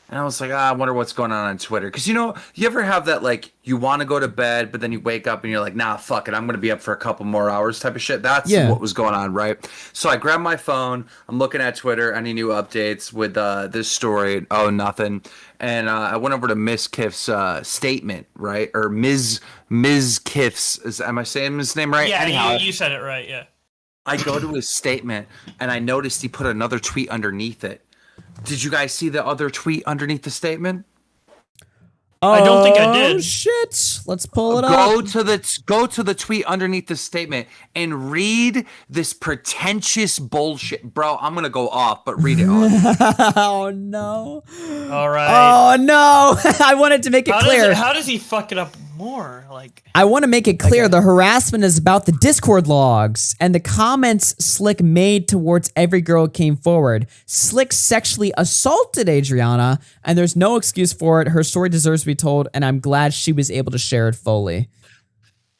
And I was like, I wonder what's going on Twitter. Because, you ever have that, like, you want to go to bed, but then you wake up and you're like, nah, fuck it. I'm going to be up for a couple more hours type of shit. That's what was going on, right? So I grabbed my phone. I'm looking at Twitter. Any new updates with this story? Oh, nothing. And I went over to Mizkif's statement, right? Or Mizkif's. Am I saying his name right? Yeah, anyhow, you said it right, yeah. I go to his statement, and I noticed he put another tweet underneath it. Did you guys see the other tweet underneath the statement? I don't think I did. Oh shit! Let's pull it up. Go to the tweet underneath the statement and read this pretentious bullshit, bro. I'm gonna go off, but read it. Oh no! All right. Oh no! I wanted to make it clear. How does he fuck it up more? Like, I want to make it clear. The harassment is about the Discord logs and the comments Slick made towards every girl who came forward. Slick sexually assaulted Adriana, and there's no excuse for it. Her story deserves to be told, and I'm glad she was able to share it fully.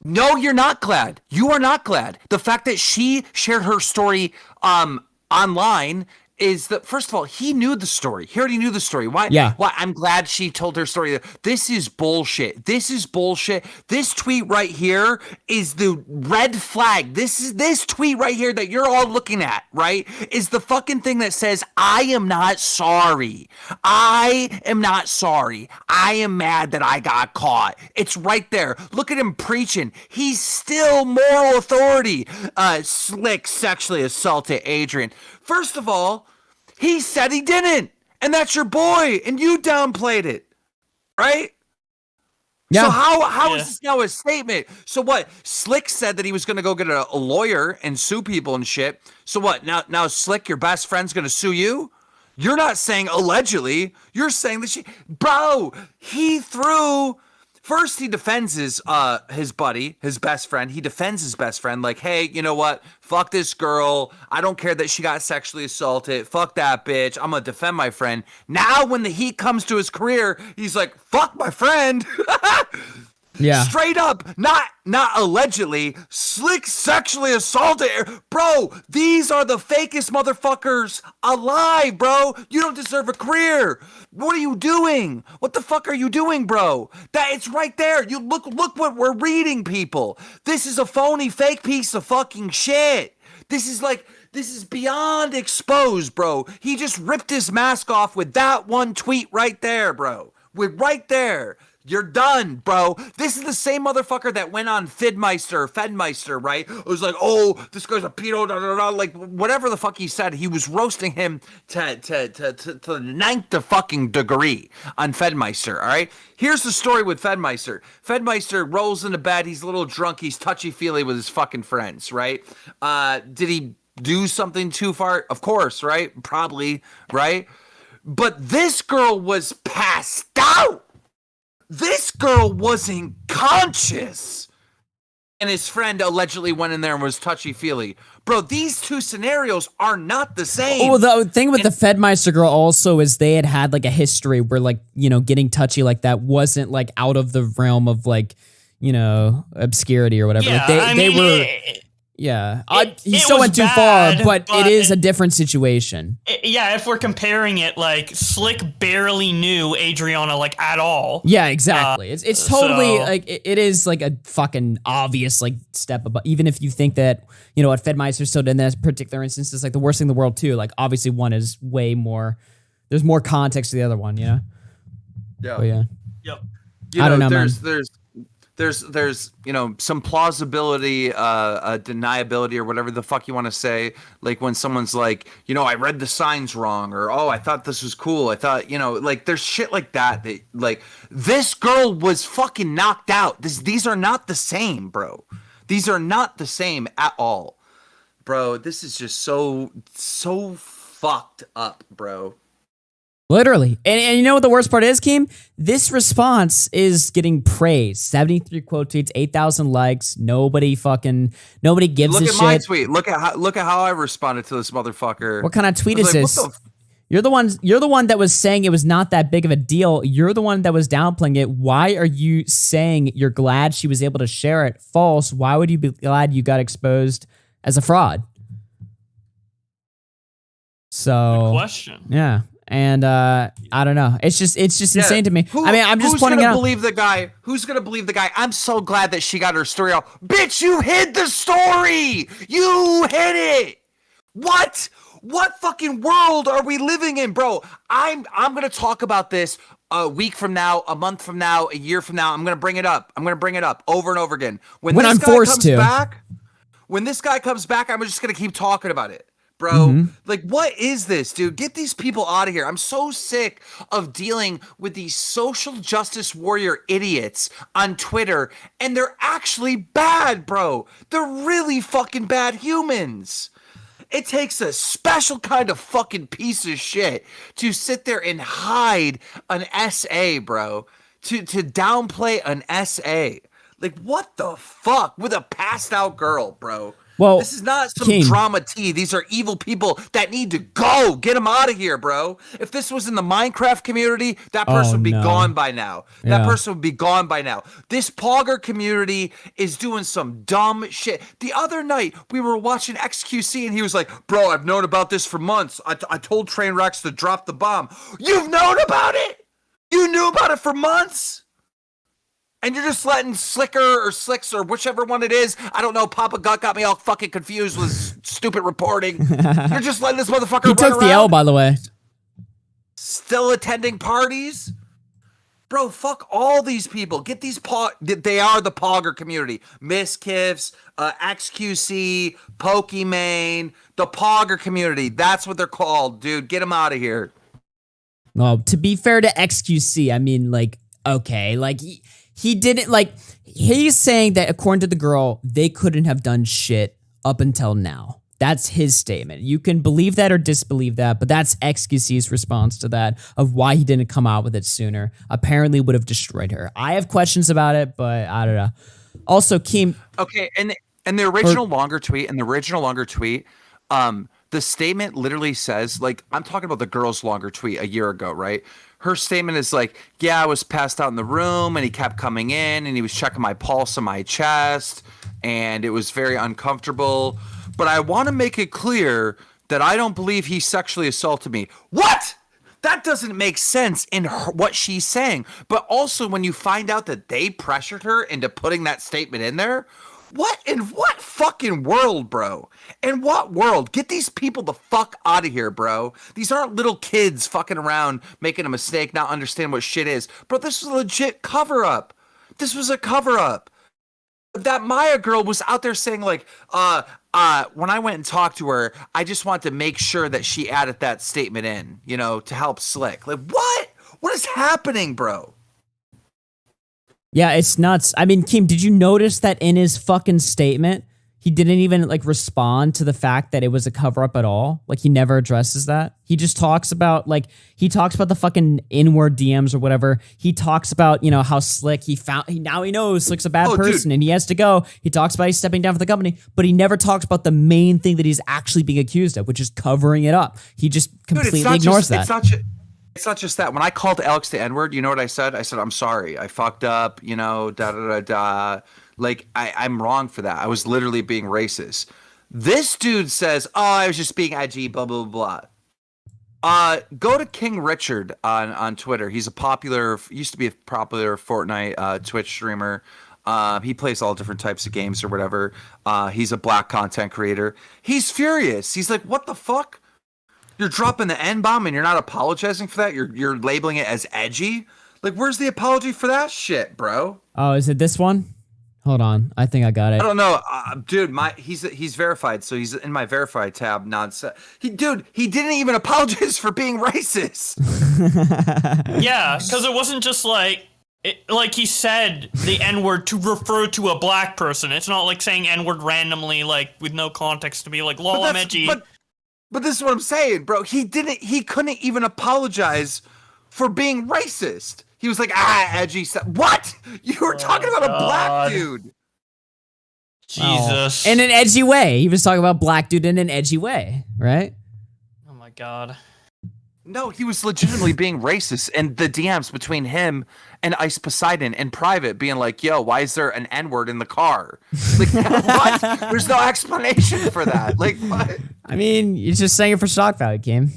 No, you're not glad. You are not glad. The fact that she shared her story online is that, first of all, he knew the story. He already knew the story. Why? Yeah. Why? I'm glad she told her story. This is bullshit. This is bullshit. This tweet right here is the red flag. This tweet right here that you're all looking at, right, is the fucking thing that says, I am not sorry. I am not sorry. I am mad that I got caught. It's right there. Look at him preaching. He's still moral authority. Slick sexually assaulted Adrian. First of all, he said he didn't, and that's your boy, and you downplayed it, right? Yeah. So how is this now a statement? So what? Slick said that he was going to go get a lawyer and sue people and shit. So what? Now Slick, your best friend's going to sue you? You're not saying allegedly. You're saying that bro, he threw. First, he defends his buddy, his best friend. He defends his best friend like, hey, you know what? Fuck this girl. I don't care that she got sexually assaulted. Fuck that bitch. I'm going to defend my friend. Now, when the heat comes to his career, he's like, fuck my friend. Yeah. Straight up, not allegedly, Slick sexually assaulted her. Bro, these are the fakest motherfuckers alive, bro. You don't deserve a career. What are you doing? What the fuck are you doing, bro? That it's right there. You look what we're reading, people. This is a phony fake piece of fucking shit. This is beyond exposed, bro. He just ripped his mask off with that one tweet right there, bro. Right there. You're done, bro. This is the same motherfucker that went on Fedmeister, right? It was like, oh, this guy's a pedo, da, da, da. Like, whatever the fuck he said. He was roasting him to the ninth fucking degree on Fedmeister, all right? Here's the story with Fedmeister. Fedmeister rolls into bed. He's a little drunk. He's touchy-feely with his fucking friends, right? Did he do something too far? Of course, right? Probably, right? But this girl was passed out. This girl wasn't conscious. And his friend allegedly went in there and was touchy-feely. Bro, these two scenarios are not the same. Oh, the thing with the Fedmeister girl also is they had like a history where like, you know, getting touchy like that wasn't like out of the realm of like, you know, obscurity or whatever. Yeah, like they were... Yeah, he still went too far, but it is a different situation. Yeah, if we're comparing it, like Slick barely knew Adriana like at all. Yeah, exactly. It's totally like it is like a fucking obvious like step above. Even if you think that, you know, what Fedmeister still did in that particular instance is like the worst thing in the world too. Like obviously one is way more. There's more context to the other one, you know. Yeah. But yeah. Yep. You I don't know, there's you know, some plausibility, deniability, or whatever the fuck you want to say. Like when someone's like, you know, I read the signs wrong, or oh, I thought this was cool. I thought, you know, like there's shit like that. That like this girl was fucking knocked out. These are not the same, bro. These are not the same at all, bro. This is just so fucked up, bro. Literally. And you know what the worst part is, Keem? This response is getting praised. 73 quote tweets, 8,000 likes. Nobody gives a shit. Look at my tweet. Look at how I responded to this motherfucker. What kind of tweet is this? You're the one that was saying it was not that big of a deal. You're the one that was downplaying it. Why are you saying you're glad she was able to share it? False. Why would you be glad you got exposed as a fraud? So good question. Yeah. And I don't know. It's just insane to me. I mean, I'm just pointing out. Who's gonna believe the guy? I'm so glad that she got her story out. Bitch, you hid the story. You hid it. What? What fucking world are we living in, bro? I'm gonna talk about this a week from now, a month from now, a year from now. I'm gonna bring it up. Over and over again. When I'm forced to. When this guy comes back, I'm just gonna keep talking about it. Bro, like, what is this, dude? Get these people out of here. I'm so sick of dealing with these social justice warrior idiots on Twitter, and they're actually bad, bro. They're really fucking bad humans. It takes a special kind of fucking piece of shit to sit there and hide an SA, bro. To downplay an SA. Like, what the fuck? With a passed out girl, bro. Well, this is not some King. drama tea. These are evil people that need to go. Get them out of here, bro. If this was in the Minecraft community, that person would be gone by now. That person would be gone by now. This Pogger community is doing some dumb shit. The other night, we were watching XQC, and he was like, bro, I've known about this for months. I told Trainwrecks to drop the bomb. You've known about it? You knew about it for months? And you're just letting Sliker or Slicks or whichever one it is, I don't know, Papa Gut got me all fucking confused with stupid reporting. You're just letting this motherfucker He run took the around, L, by the way. still attending parties? Bro, fuck all these people. Get these they are the Pogger community. Mizkifs, XQC, Pokimane, the Pogger community. That's what they're called, dude. Get them out of here. Well, to be fair to XQC, I mean, like, okay, like, he didn't, like, he's saying that according to the girl, they couldn't have done shit up until now. That's his statement. You can believe that or disbelieve that, but that's XQC's response to that, of why he didn't come out with it sooner. Apparently would have destroyed her. I have questions about it, but I don't know. Also, Keem. Okay, and the original longer tweet, the statement literally says, like, I'm talking about the girl's longer tweet a year ago, right? Her statement is like, yeah, I was passed out in the room and he kept coming in and he was checking my pulse on my chest and it was very uncomfortable. But I want to make it clear that I don't believe he sexually assaulted me. What? That doesn't make sense in what she's saying. But also when you find out that they pressured her into putting that statement in there, in what fucking world, bro? In what world? Get these people the fuck out of here, bro. These aren't little kids fucking around making a mistake, not understand what shit is. Bro, this was a legit cover-up. This was a cover-up. That Maya girl was out there saying, like, when I went and talked to her, I just wanted to make sure that she added that statement in, you know, to help Slick. Like, what? What is happening, bro? Yeah, it's nuts. I mean, Keem, did you notice that in his fucking statement, he didn't even, like, respond to the fact that it was a cover-up at all? Like, he never addresses that? He just talks about, like, the fucking inward DMs or whatever. He talks about, you know, how Slick, now he knows Slick's a bad person and he has to go. He talks about he's stepping down for the company, but he never talks about the main thing that he's actually being accused of, which is covering it up. He just completely ignores that. It's not just that. When I called Alex the N-word, you know what I said? I said, I'm sorry. I fucked up, you know, da-da-da-da. Like, I'm wrong for that. I was literally being racist. This dude says, oh, I was just being edgy, blah, blah, blah. Go to King Richard on Twitter. He's used to be a popular Fortnite Twitch streamer. He plays all different types of games or whatever. He's a black content creator. He's furious. He's like, what the fuck? You're dropping the N-bomb and you're not apologizing for that? You're labeling it as edgy? Like, where's the apology for that shit, bro? Oh, is it this one? Hold on. I think I got it. I don't know. Dude, he's verified, so he's in my verified tab. He didn't even apologize for being racist. Yeah, because it wasn't just like he said the N-word to refer to a black person. It's not like saying N-word randomly, like, with no context to be like, lol, I'm edgy. But this is what I'm saying, bro. He couldn't even apologize for being racist. He was like, edgy stuff. What? You were talking about a black dude. Jesus. In an edgy way. He was talking about black dude in an edgy way, right? Oh my God. No, he was legitimately being racist. And the DMs between him and Ice Poseidon in private being like, yo, why is there an N-word in the car? Like, what? There's no explanation for that. Like, what? I mean, you're just saying it for shock value, Kim.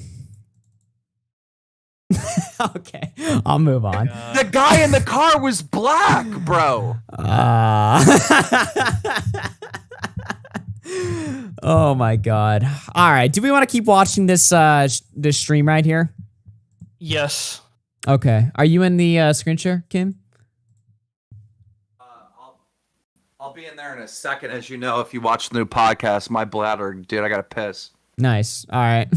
Okay, I'll move on. The guy in the car was black, bro. Oh my God. All right, do we want to keep watching this this stream right here? Yes. Okay. Are you in the screen share, Kim? I'll be in there in a second. As you know, if you watch the new podcast, my bladder, dude, I gotta piss. Nice. All right.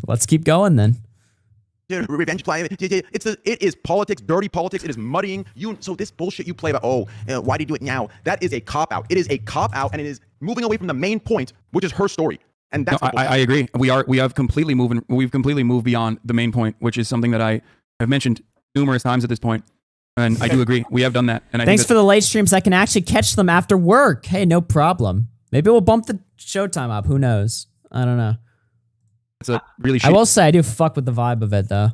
Let's keep going then. Revenge play. It is politics, dirty politics. It is muddying you. So this bullshit you play about, why do you do it now? That is a cop out. It is a cop out, and it is moving away from the main point, which is her story. And that's I agree. We've completely moved beyond the main point, which is something that I have mentioned numerous times at this point. And I do agree. We have done that. And Thanks for the late streams. I can actually catch them after work. Hey, no problem. Maybe we'll bump the showtime up. Who knows? I don't know. It's a really. I will say I do fuck with the vibe of it though.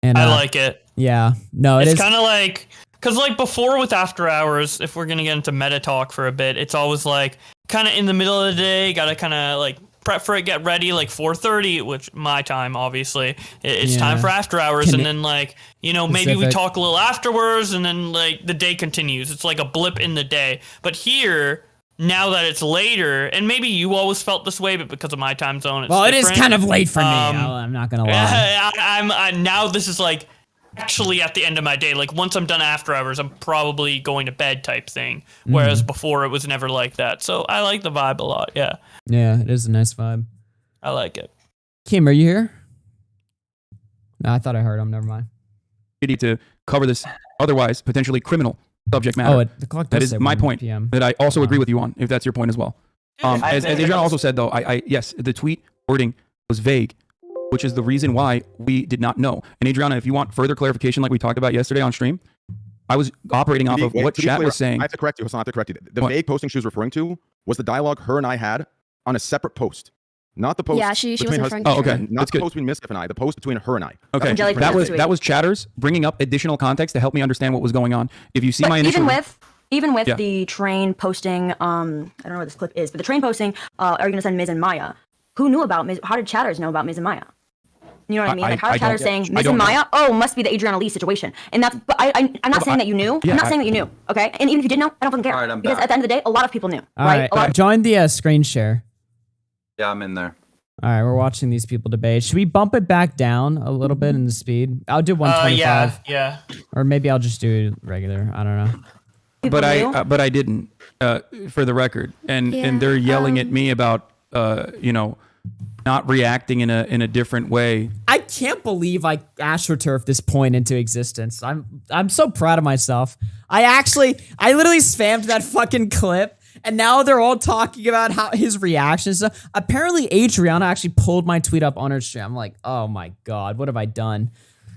And I like it. Yeah. No, it's kind of like, because like before with After Hours, if we're gonna get into meta talk for a bit, it's always like kind of in the middle of the day, gotta kind of like prep for it, get ready, like 4:30, which my time obviously. It's time for After Hours, and then like maybe we talk a little afterwards, and then like the day continues. It's like a blip in the day. But here, now that it's later, and maybe you always felt this way, but because of my time zone, it's it different. is kind of late for me. I'm not gonna lie. I'm now this is like actually at the end of my day. Like once I'm done After Hours, I'm probably going to bed type thing. Whereas before it was never like that. So I like the vibe a lot. Yeah. Yeah, it is a nice vibe. I like it. Kim, are you here? No, I thought I heard him. Never mind. You need to cover this otherwise potentially criminal subject matter. The clock does that is say my 1 point. PM. That I also agree with you on, if that's your point as well. As Adriana also said, though, yes, the tweet wording was vague, which is the reason why we did not know. And Adriana, if you want further clarification, like we talked about yesterday on stream, I was operating off of what chat was saying. I have to correct you, Hassan. I have to correct you. The vague posting she was referring to was the dialogue her and I had on a separate post. Not the post. Yeah, she was between referring her, to. Okay, not that's the good. post between Mizkif and I. The post between her and I. Okay, that was chatters bringing up additional context to help me understand what was going on. If you see my initial, even with the train posting, I don't know what this clip is, but the train posting, are you gonna send Miz and Maya? Who knew about Miz? How did chatters know about Miz and Maya? You know what I mean? Like how are chatters saying Miz and Maya? Oh, must be the Adriana Lee situation. And that's, but I'm not saying that you knew. I'm not saying that you knew. Okay, and even if you did know, I don't fucking care. All right, I'm because back. at the end of the day, a lot of people knew. All right. Join the screen share. Yeah, I'm in there. All right, we're watching these people debate. Should we bump it back down a little bit in the speed? I'll do 125. Yeah. Or maybe I'll just do regular. I don't know. But I didn't, for the record. And they're yelling at me about not reacting in a different way. I can't believe I astroturfed this point into existence. I'm so proud of myself. I literally spammed that fucking clip. And now they're all talking about how his reactions. Apparently, Adriana actually pulled my tweet up on her stream. I'm like, oh my god, what have I done?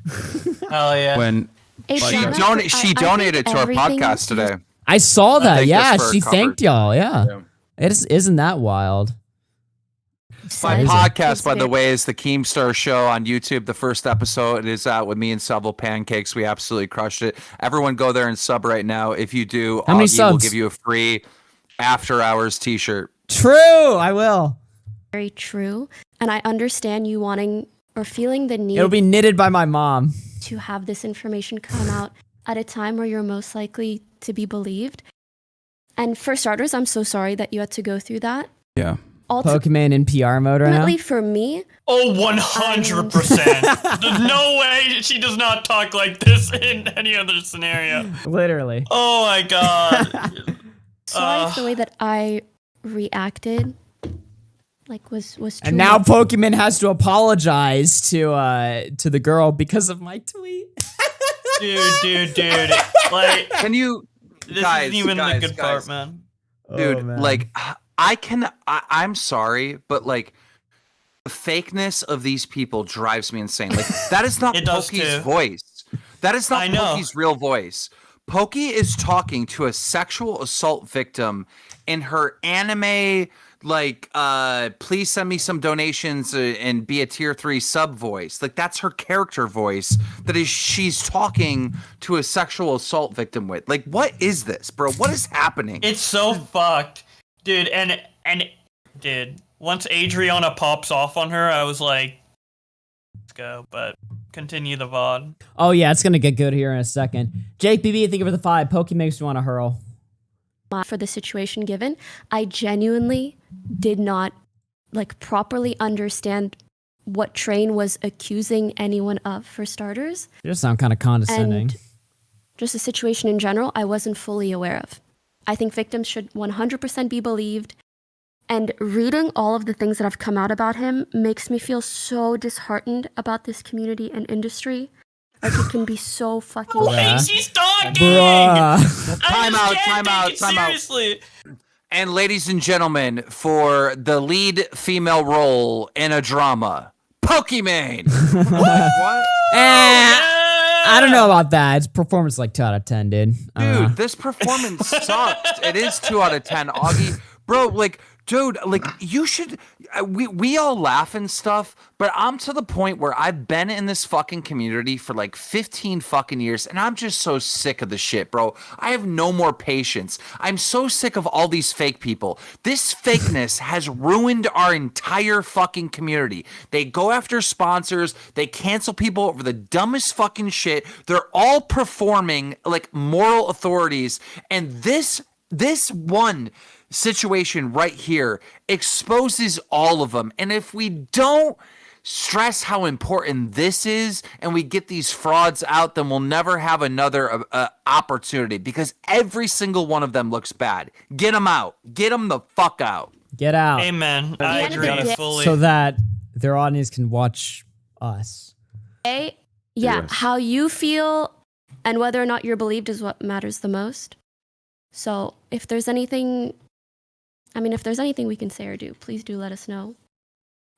Oh yeah. When she donated to our podcast today. I saw that. Yeah, she covered. thanked y'all. Yeah. Isn't that wild? My podcast, by the way, is the Keemstar Show on YouTube. The first episode is out with me and Several Pancakes. We absolutely crushed it. Everyone go there and sub right now. If you do, how many subs? Will give you a free After Hours t-shirt. True, I will. Very true. And I understand you wanting or feeling the need. It'll be knitted by my mom. To have this information come out at a time where you're most likely to be believed. And for starters, I'm so sorry that you had to go through that. Yeah. Pokimane in PR mode right now? Ultimately, for me... Oh, 100%. There's no way she does not talk like this in any other scenario. Literally. Oh my god. Sorry if the way that I reacted was true. And now Pokimane has to apologize to the girl because of my tweet. Dude. Like, can you this isn't even the good part, man. Dude, Oh, man. like I'm sorry, but like the fakeness of these people drives me insane. Like that is not It does Poki's too. voice. That is not I know. Poki's real voice. Poki is talking to a sexual assault victim in her anime, like, please send me some donations and be a tier 3 sub voice. Like, that's her character voice she's talking to a sexual assault victim with. Like, what is this, bro? What is happening? It's so fucked. Dude, and dude, once Adriana pops off on her, I was like, let's go, but continue the VOD. Oh yeah, it's gonna get good here in a second. Jake BB, thank you for the 5. Poki makes you want to hurl. For the situation given, I genuinely did not properly understand what Train was accusing anyone of, for starters. You just sound kind of condescending. And just the situation in general, I wasn't fully aware of. I think victims should 100% be believed. And reading all of the things that have come out about him makes me feel so disheartened about this community and industry. Like, it can be so fucking... Wait, she's talking! Time out. Seriously. And ladies and gentlemen, for the lead female role in a drama, Pokimane! What? I don't know about that. It's performance like 2 out of 10, dude. Dude, this performance sucked. It is 2 out of 10, Augie. Bro, like, dude, like, you should, we all laugh and stuff, but I'm to the point where I've been in this fucking community for like 15 fucking years, and I'm just so sick of the shit, bro. I have no more patience. I'm so sick of all these fake people. This fakeness has ruined our entire fucking community. They go after sponsors, they cancel people over the dumbest fucking shit. They're all performing like moral authorities, and this one situation right here exposes all of them. And if we don't stress how important this is and we get these frauds out, then we'll never have another opportunity, because every single one of them looks bad. Get them out. Get them the fuck out. Get out. Amen. I agree fully. So that their audience can watch us. Yeah, Yes. how you feel and whether or not you're believed is what matters the most. So if there's anything we can say or do, please do let us know.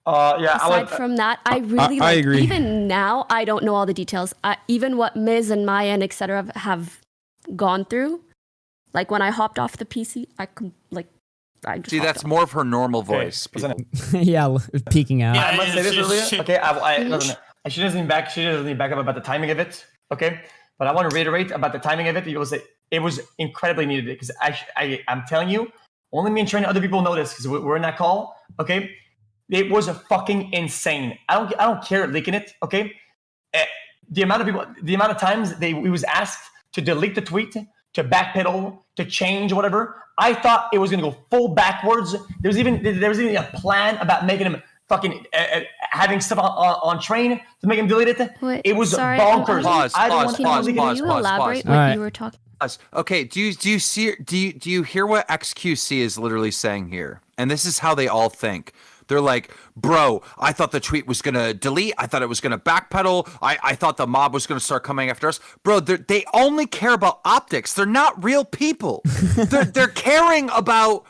Aside from that, I really I agree. Even now, I don't know all the details. Even what Miz and Maya and etc. have gone through. Like when I hopped off the PC, I just See, that's more of her normal voice. Yeah, peeking out. I must say this earlier. Okay, she doesn't back up about the timing of it. Okay, but I want to reiterate about the timing of it because it was incredibly needed. Because I'm telling you, only me and Train and other people know this because we're in that call. Okay, it was a fucking insane. I don't care leaking it. Okay, the amount of people, the amount of times we was asked to delete the tweet, to backpedal, to change whatever. I thought it was gonna go full backwards. There was even a plan about making him fucking having stuff on Train to make him delete it. It was bonkers. Pause. Can you elaborate what you were talking? Okay, do you hear what XQC is literally saying here? And this is how they all think. They're like, bro, I thought the tweet was going to delete. I thought it was going to backpedal. I thought the mob was going to start coming after us. Bro, they only care about optics. They're not real people. They're caring about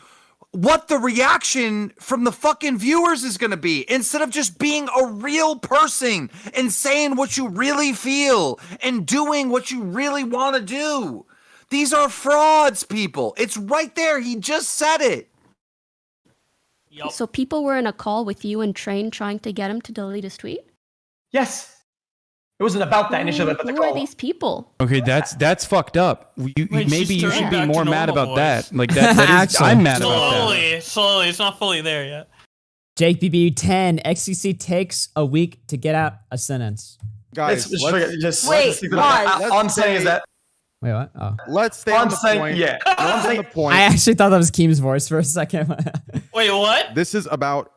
what the reaction from the fucking viewers is going to be, instead of just being a real person and saying what you really feel and doing what you really want to do. These are frauds, people. It's right there. He just said it. Yep. So people were in a call with you and Train trying to get him to delete his tweet? Yes. It wasn't about that initially. Who are these people? Okay, that's fucked up. Maybe you should be more mad about that. Like that is, Actually, I'm mad about that. Slowly. It's not fully there yet. Jake BB 10. XCC takes a week to get out a sentence. Guys, all I'm saying is that. Wait, what? Oh. Let's stay on the point. Yeah. Let's stay on the point. I actually thought that was Keem's voice for a second. Wait, what? This is about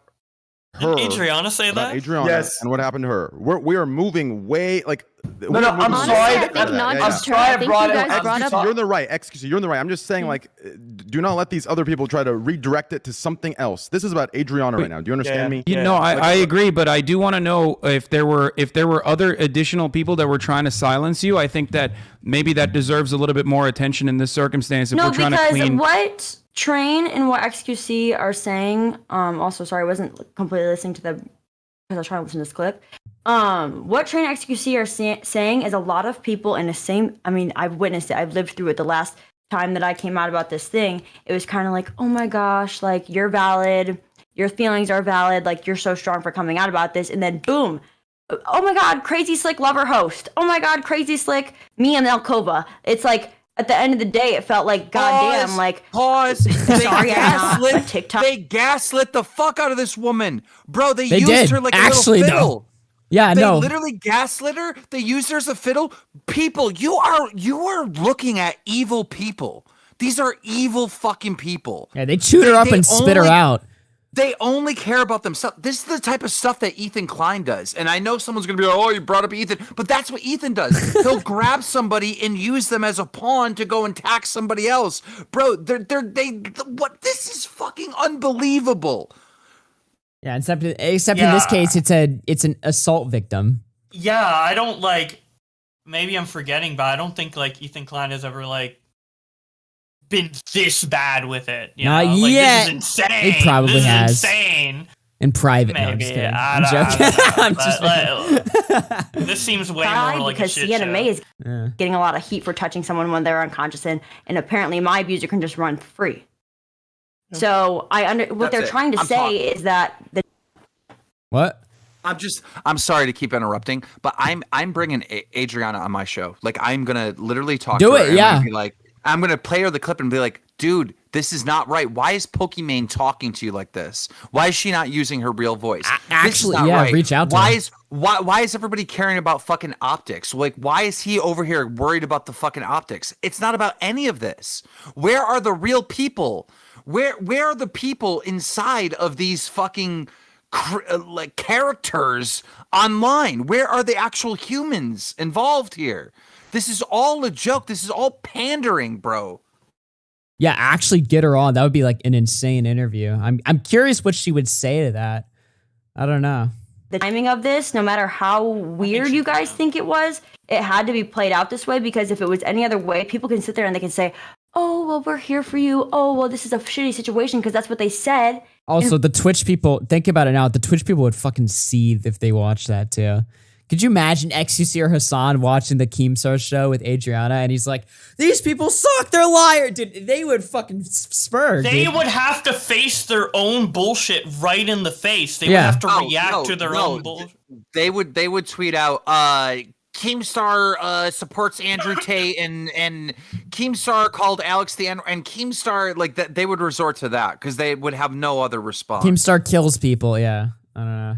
her. Did Adriana say about that? Adriana, Yes. And what happened to her. We are moving way like. No, I'm sorry. I'm sorry I brought it up. You're in the right. Excuse me. You're in the right. I'm just saying, like, do not let these other people try to redirect it to something else. This is about Adriana right now. Do you understand me? No, I agree, but I do want to know if there were other additional people that were trying to silence you. I think that maybe that deserves a little bit more attention in this circumstance. If No, we're trying because to clean what Train and what XQC are saying, also, sorry, I wasn't completely listening to because I was trying to listen to this clip. What Train and XQC are saying is a lot of people in the same, I mean, I've witnessed it. I've lived through it the last time that I came out about this thing. It was kind of like, oh my gosh, like, you're valid. Your feelings are valid. Like, you're so strong for coming out about this. And then boom. Oh my God, Crazy Slick lover host. Oh my God, Crazy Slick, me and Alcova. It's like, at the end of the day, it felt like, goddamn, like... Pause. Sorry, I'm not TikTok. They gaslit the fuck out of this woman. Bro, they used did. her like Actually, a little fiddle. though. Yeah, they no. literally gaslit her. They used her as a fiddle. People, you are looking at evil people. These are evil fucking people. Yeah, they chewed her up and spit her out. They only care about themselves. This is the type of stuff that Ethan Klein does. And I know someone's going to be like, oh, you brought up Ethan. But that's what Ethan does. He'll grab somebody and use them as a pawn to go and tax somebody else. Bro, what? This is fucking unbelievable. Yeah, except in this case, it's an assault victim. Yeah, I don't maybe I'm forgetting, but I don't think Ethan Klein has ever been this bad with it. You know? Yet. This is insane. He probably this has. Is insane. In private, Maybe. No, I'm just kidding. I'm joking. This seems way Probably more like because a shit Sienna show. May is getting a lot of heat for touching someone when they're unconscious, and apparently my abuser can just run free. So what they're trying to say is that the What? I'm sorry to keep interrupting, but I'm bringing Adriana on my show. Like, I'm gonna literally talk Do to her. it, and yeah. be like, I'm gonna play her the clip and be like, dude, this is not right. Why is Pokimane talking to you like this? Why is she not using her real voice? Actually, this is not yeah, right. reach out to why her. is why is everybody caring about fucking optics? Like, why is he over here worried about the fucking optics? It's not about any of this. Where are the real people? Where are the people inside of these fucking like characters online? Where are the actual humans involved here? This is all a joke. This is all pandering, bro. Yeah, actually get her on. That would be like an insane interview. I'm curious what she would say to that. I don't know. the timing of this, no matter how weird you guys think it was, it had to be played out this way, because if it was any other way, people can sit there and they can say, oh, well, we're here for you. Oh, well, this is a shitty situation, because that's what they said. Also, the Twitch people, think about it now, the Twitch people would fucking seethe if they watched that too. Could you imagine XQC or Hasan watching the Keemstar show with Adriana and he's like, these people suck, they're liars. Dude, they would fucking spur. They dude. would have to face their own bullshit right in the face. They would have to react to their own bullshit. They would tweet out, Keemstar supports Andrew Tate and Keemstar called Alex the N, and Keemstar, like that, they would resort to that because they would have no other response. Keemstar kills people, yeah. I don't know.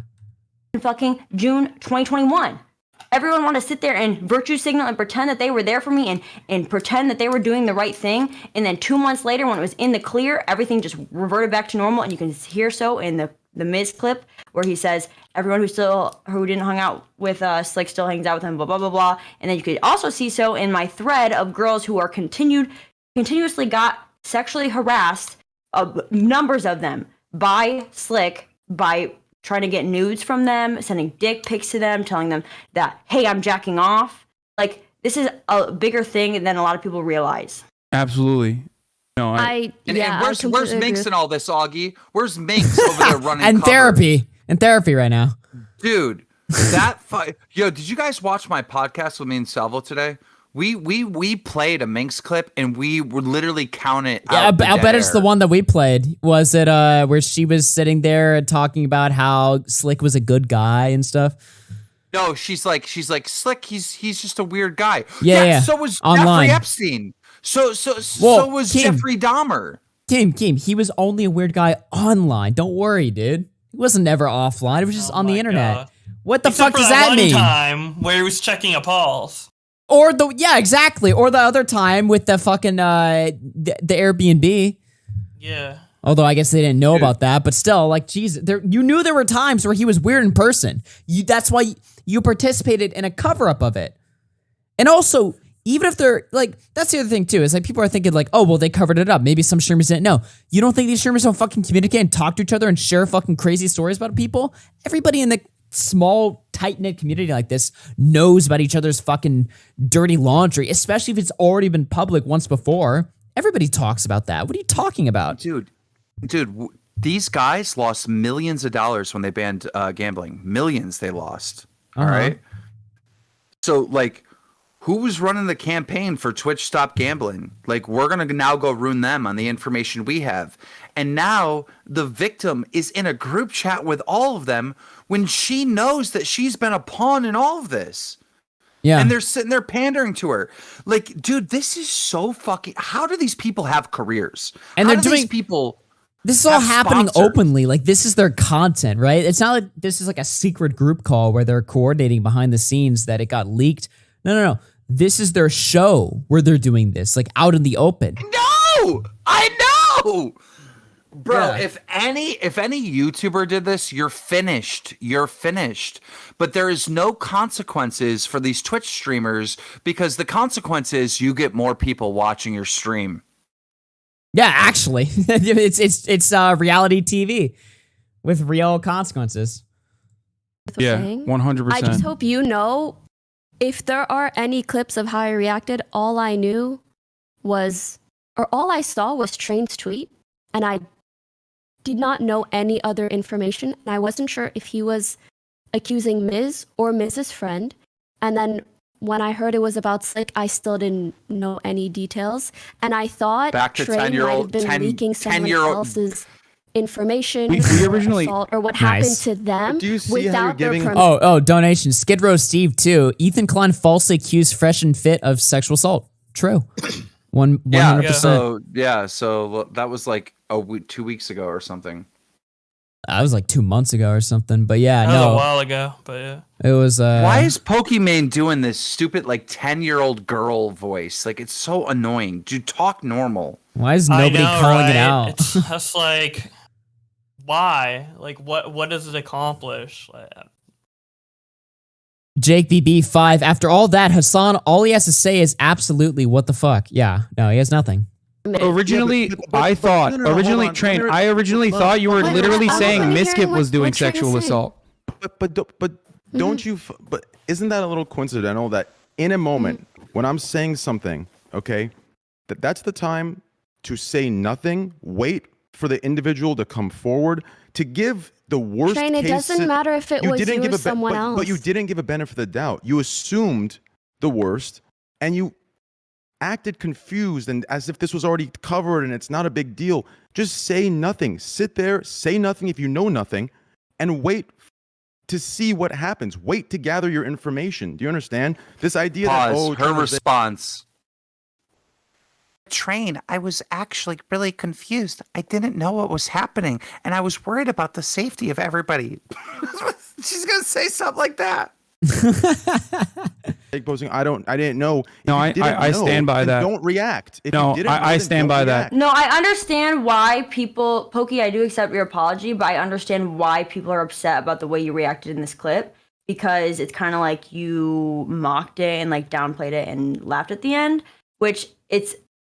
Fucking June 2021. Everyone wanted to sit there and virtue signal and pretend that they were there for me and pretend that they were doing the right thing. And then 2 months later, when it was in the clear, everything just reverted back to normal. And you can hear so in the Miz clip where he says, everyone who didn't hang out with Slick still hangs out with him, blah, blah, blah, blah. And then you could also see so in my thread of girls who are continuously got sexually harassed, numbers of them, by Slick, by trying to get nudes from them, sending dick pics to them, telling them that, hey, I'm jacking off. Like, this is a bigger thing than a lot of people realize. Absolutely. No, where's Minx in all this, Augie? Where's Minx over there running And therapy. In therapy right now. Dude, yo, did you guys watch my podcast with me and Salvo today? We played a Minx clip and we were literally counted. Yeah, I'll bet it's the one that we played. Was it where she was sitting there and talking about how Slick was a good guy and stuff? No, she's like Slick. He's just a weird guy. Yeah. So was Online. Jeffrey Epstein. So was Kim, Jeffrey Dahmer. Kim, he was only a weird guy online. Don't worry, dude. He wasn't never offline. It was just on the internet. God. What the Except fuck does for that one mean? time where he was checking a pulse. Or exactly. Or the other time with the fucking the Airbnb. Yeah. Although I guess they didn't know about that, but still, like, Jesus, you knew there were times where he was weird in person. That's why you participated in a cover-up of it. And also, even if they're, like, that's the other thing, too, is, like, people are thinking, like, oh, well, they covered it up. Maybe some streamers didn't know. You don't think these streamers don't fucking communicate and talk to each other and share fucking crazy stories about people? Everybody in the small, tight-knit community like this knows about each other's fucking dirty laundry, especially if it's already been public once before. Everybody talks about that. What are you talking about? Dude, these guys lost millions of dollars when they banned gambling. Millions they lost. All right. So, like, who was running the campaign for Twitch Stop Gambling? Like, we're going to now go ruin them on the information we have. And now the victim is in a group chat with all of them when she knows that she's been a pawn in all of this. Yeah. And they're sitting there pandering to her. Like, dude, this is so fucking... How do these people have careers? And How they're do doing... these people... This is all happening sponsors? openly. Like, this is their content, right? It's not like this is like a secret group call where they're coordinating behind the scenes that it got leaked. No. This is their show where they're doing this, like, out in the open. No! I know! Bro, Yeah. if any YouTuber did this, you're finished. You're finished. But there is no consequences for these Twitch streamers because the consequence is you get more people watching your stream. Yeah, actually. it's reality TV with real consequences. Yeah, 100%. I just hope you know, if there are any clips of how I reacted, all I saw was Train's tweet, and I did not know any other information, and I wasn't sure if he was accusing Miz or Miz's friend, and then when I heard it was about Slick, I still didn't know any details, and I thought Back to Trey might have 10-year-old been leaking someone 10-year-old else's information We originally- assault or what happened Nice. to them Do you see how you're without their giving- permission. Donation. Skid Row Steve too. Ethan Klein falsely accused Fresh and Fit of sexual assault. True. 100%. So that was like 2 weeks ago or something. That was like 2 months ago or something. But yeah, That was no. a while ago, but yeah. It was. Why is Pokimane doing this stupid like 10-year-old girl voice? Like it's so annoying. Dude, talk normal. Why is nobody calling it out? It's just like, why? Like, what does it accomplish? Like, Jake BB5. After all that, Hasan, all he has to say is absolutely what the fuck. Yeah, no, he has nothing. Originally, Train, I originally thought you were literally saying Mizkif was doing sexual assault. But don't you? But isn't that a little coincidental that in a moment when I'm saying something, okay, that's the time to say nothing. Wait for the individual to come forward to give the worst Train, it case. doesn't matter if it was you or someone else. But you didn't give a benefit of the doubt. You assumed the worst, and you acted confused and as if this was already covered and it's not a big deal. Just say nothing. Sit there, say nothing if you know nothing, and wait to see what happens. Wait to gather your information. Do you understand? This idea Pause. that Her response. Train, I was actually really confused. I didn't know what was happening, and I was worried about the safety of everybody. She's gonna say something like that. I didn't know. No, I stand by that. Don't react. If No, you didn't know, I then stand don't by react. that. No, I understand why people, Pokey, I do accept your apology, but I understand why people are upset about the way you reacted in this clip, because it's kind of like you mocked it and like downplayed it and laughed at the end, which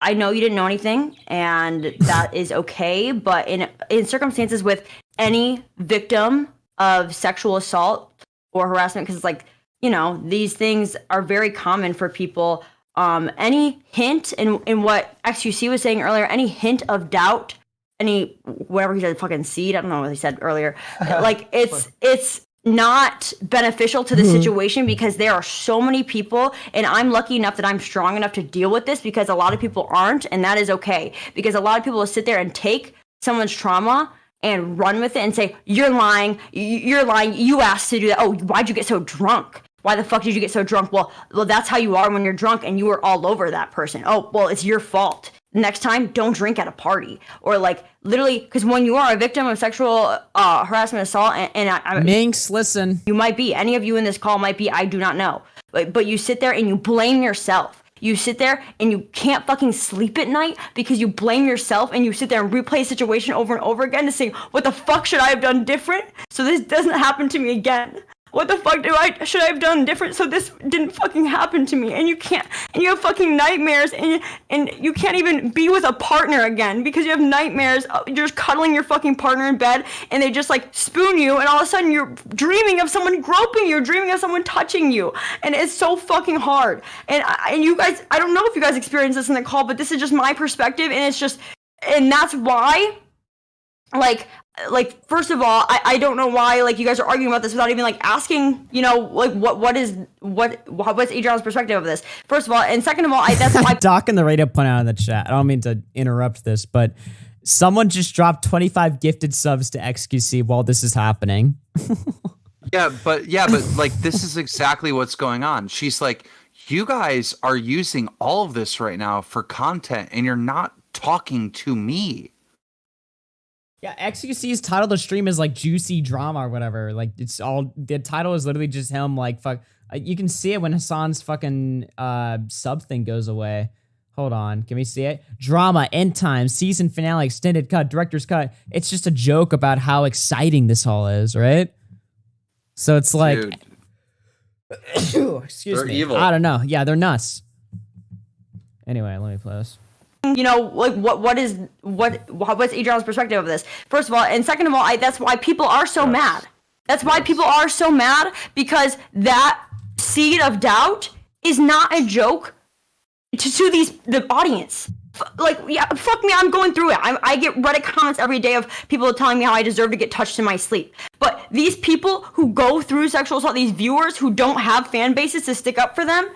I know you didn't know anything and that is okay, but in circumstances with any victim of sexual assault or harassment, because it's like, you know, these things are very common for people. Any hint in what XQC was saying earlier, any hint of doubt, any whatever he said, fucking seed, I don't know what he said earlier. Like it's not beneficial to the situation because there are so many people, and I'm lucky enough that I'm strong enough to deal with this because a lot of people aren't, and that is okay. Because a lot of people will sit there and take someone's trauma and run with it and say, you're lying, you asked to do that. Oh, why'd you get so drunk? Why the fuck did you get so drunk? Well, that's how you are when you're drunk and you were all over that person. Oh, well, it's your fault. Next time, don't drink at a party. Or like literally, because when you are a victim of sexual harassment, assault, and Minx, listen. You might be, any of you in this call might be, I do not know. But you sit there and you blame yourself. You sit there and you can't fucking sleep at night because you blame yourself, and you sit there and replay a situation over and over again to say, what the fuck should I have done different so this doesn't happen to me again? What the fuck should I have done different so this didn't fucking happen to me? And you can't, and you have fucking nightmares, and you can't even be with a partner again because you have nightmares. You're just cuddling your fucking partner in bed, and they just like spoon you, and all of a sudden you're dreaming of someone groping you, dreaming of someone touching you, and it's so fucking hard. And you guys, I don't know if you guys experienced this in the call, but this is just my perspective, and it's just, and that's why, like first of all, I don't know why like you guys are arguing about this without even like asking, you know, like what's Adriana's perspective of this, first of all, and second of all, that's why Doc and the radio point out in the chat. I don't mean to interrupt this, but someone just dropped 25 gifted subs to XQC while this is happening. Yeah, but like this is exactly what's going on. She's like, you guys are using all of this right now for content, and you're not talking to me. Yeah, XQC's title of the stream is like juicy drama or whatever. Like it's all, the title is literally just him like fuck. You can see it when Hasan's fucking sub thing goes away. Hold on, can we see it? Drama, end time, season finale, extended cut, director's cut. It's just a joke about how exciting this all is, right? So it's like, excuse They're me, evil. I don't know. Yeah, they're nuts. Anyway, let me play this. you know, like what's Adriana's perspective of this? First of all, and second of all, that's why people are so mad. That's why people are so mad, because that seed of doubt is not a joke to the audience. Like, yeah, fuck me, I'm going through it. I get Reddit comments every day of people telling me how I deserve to get touched in my sleep. But these people who go through sexual assault, these viewers who don't have fan bases to stick up for them,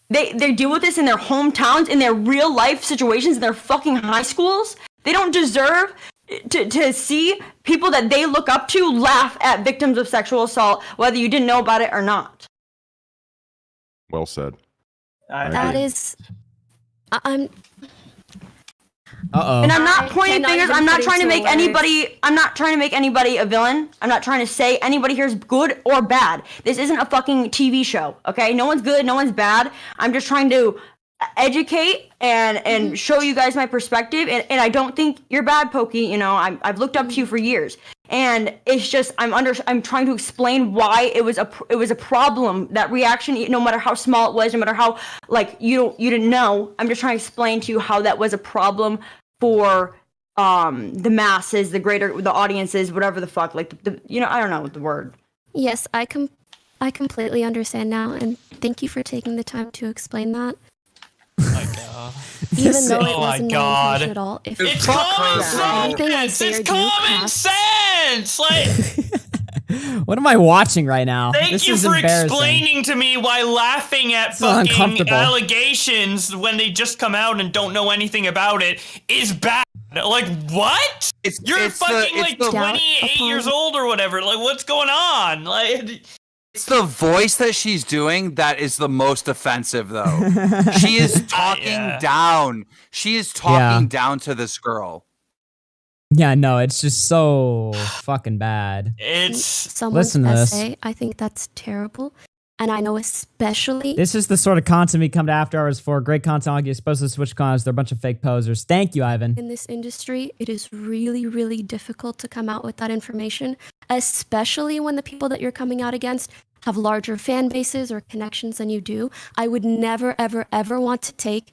they deal with this in their hometowns, in their real life situations, in their fucking high schools. They don't deserve to see people that they look up to laugh at victims of sexual assault, whether you didn't know about it or not. Well said. That is, I'm. Uh-oh. And I'm not pointing fingers. I'm not trying to make anybody. I'm not trying to make anybody a villain. I'm not trying to say anybody here is good or bad. This isn't a fucking TV show, okay? No one's good. No one's bad. I'm just trying to educate and show you guys my perspective. And I don't think you're bad, Pokey. You know, I've looked up to you for years. And it's just I'm trying to explain why it was a problem. That reaction, no matter how small it was, no matter how like you didn't know. I'm just trying to explain to you how that was a problem for the masses, the audiences, whatever the fuck. Like the I don't know what the word. Yes, I completely understand now, and thank you for taking the time to explain that. Even though it wasn't my intention at all. If It's common sense. It's common sense. Like, What am I watching right now? thank This you is for embarrassing. explaining to me why laughing at is fucking uncomfortable. allegations when they just come out and don't know anything about it is bad. Like, what? You're fucking like 28 years old or whatever. Like, what's going on? Like, It's the voice that she's doing that is the most offensive, though. She is talking down. She is talking down to this girl. Yeah, no, it's just so fucking bad. Someone's Listen to this. essay, I think that's terrible. And I know especially... This is the sort of content we come to after hours for. Great content. I'll get exposed to Switch cons. They're a bunch of fake posers. Thank you, Ivan. In this industry, it is really, really difficult to come out with that information, especially when the people that you're coming out against have larger fan bases or connections than you do. I would never, ever, ever want to take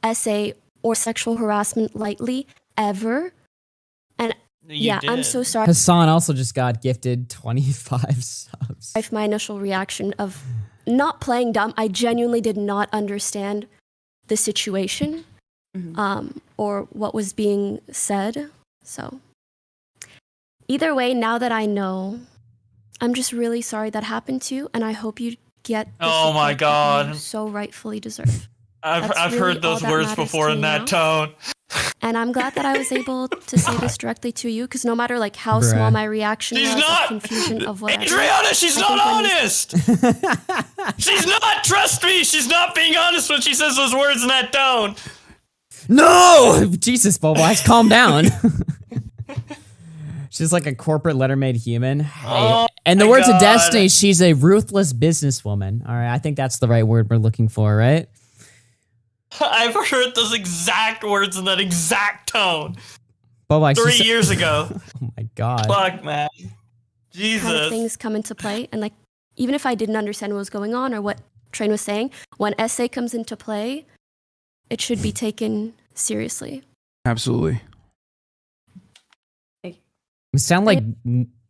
essay or sexual harassment lightly, ever. And I'm so sorry. Hasan also just got gifted 25 subs. If my initial reaction of not playing dumb, I genuinely did not understand the situation or what was being said. So either way, now that I know, I'm just really sorry that happened to you, and I hope you get the oh my support that god, you so rightfully deserve. I've heard those words before in that tone. And I'm glad that I was able to say this directly to you, because no matter like how small my reaction was, of confusion of whatever. Adriana, she's not honest. She's not. Trust me, she's not being honest when she says those words in that tone. No! Jesus, Bobo, calm down. She's like a corporate letter-made human. Oh, and the my words of God. Destiny, she's a ruthless businesswoman. All right, I think that's the right word we're looking for, right? I've heard those exact words in that exact tone. Bobo, 3 years ago. Oh my God. Fuck, man. Kind of Jesus. things come into play, and like even if I didn't understand what was going on or what Train was saying, when essay comes into play, it should be taken seriously. Absolutely.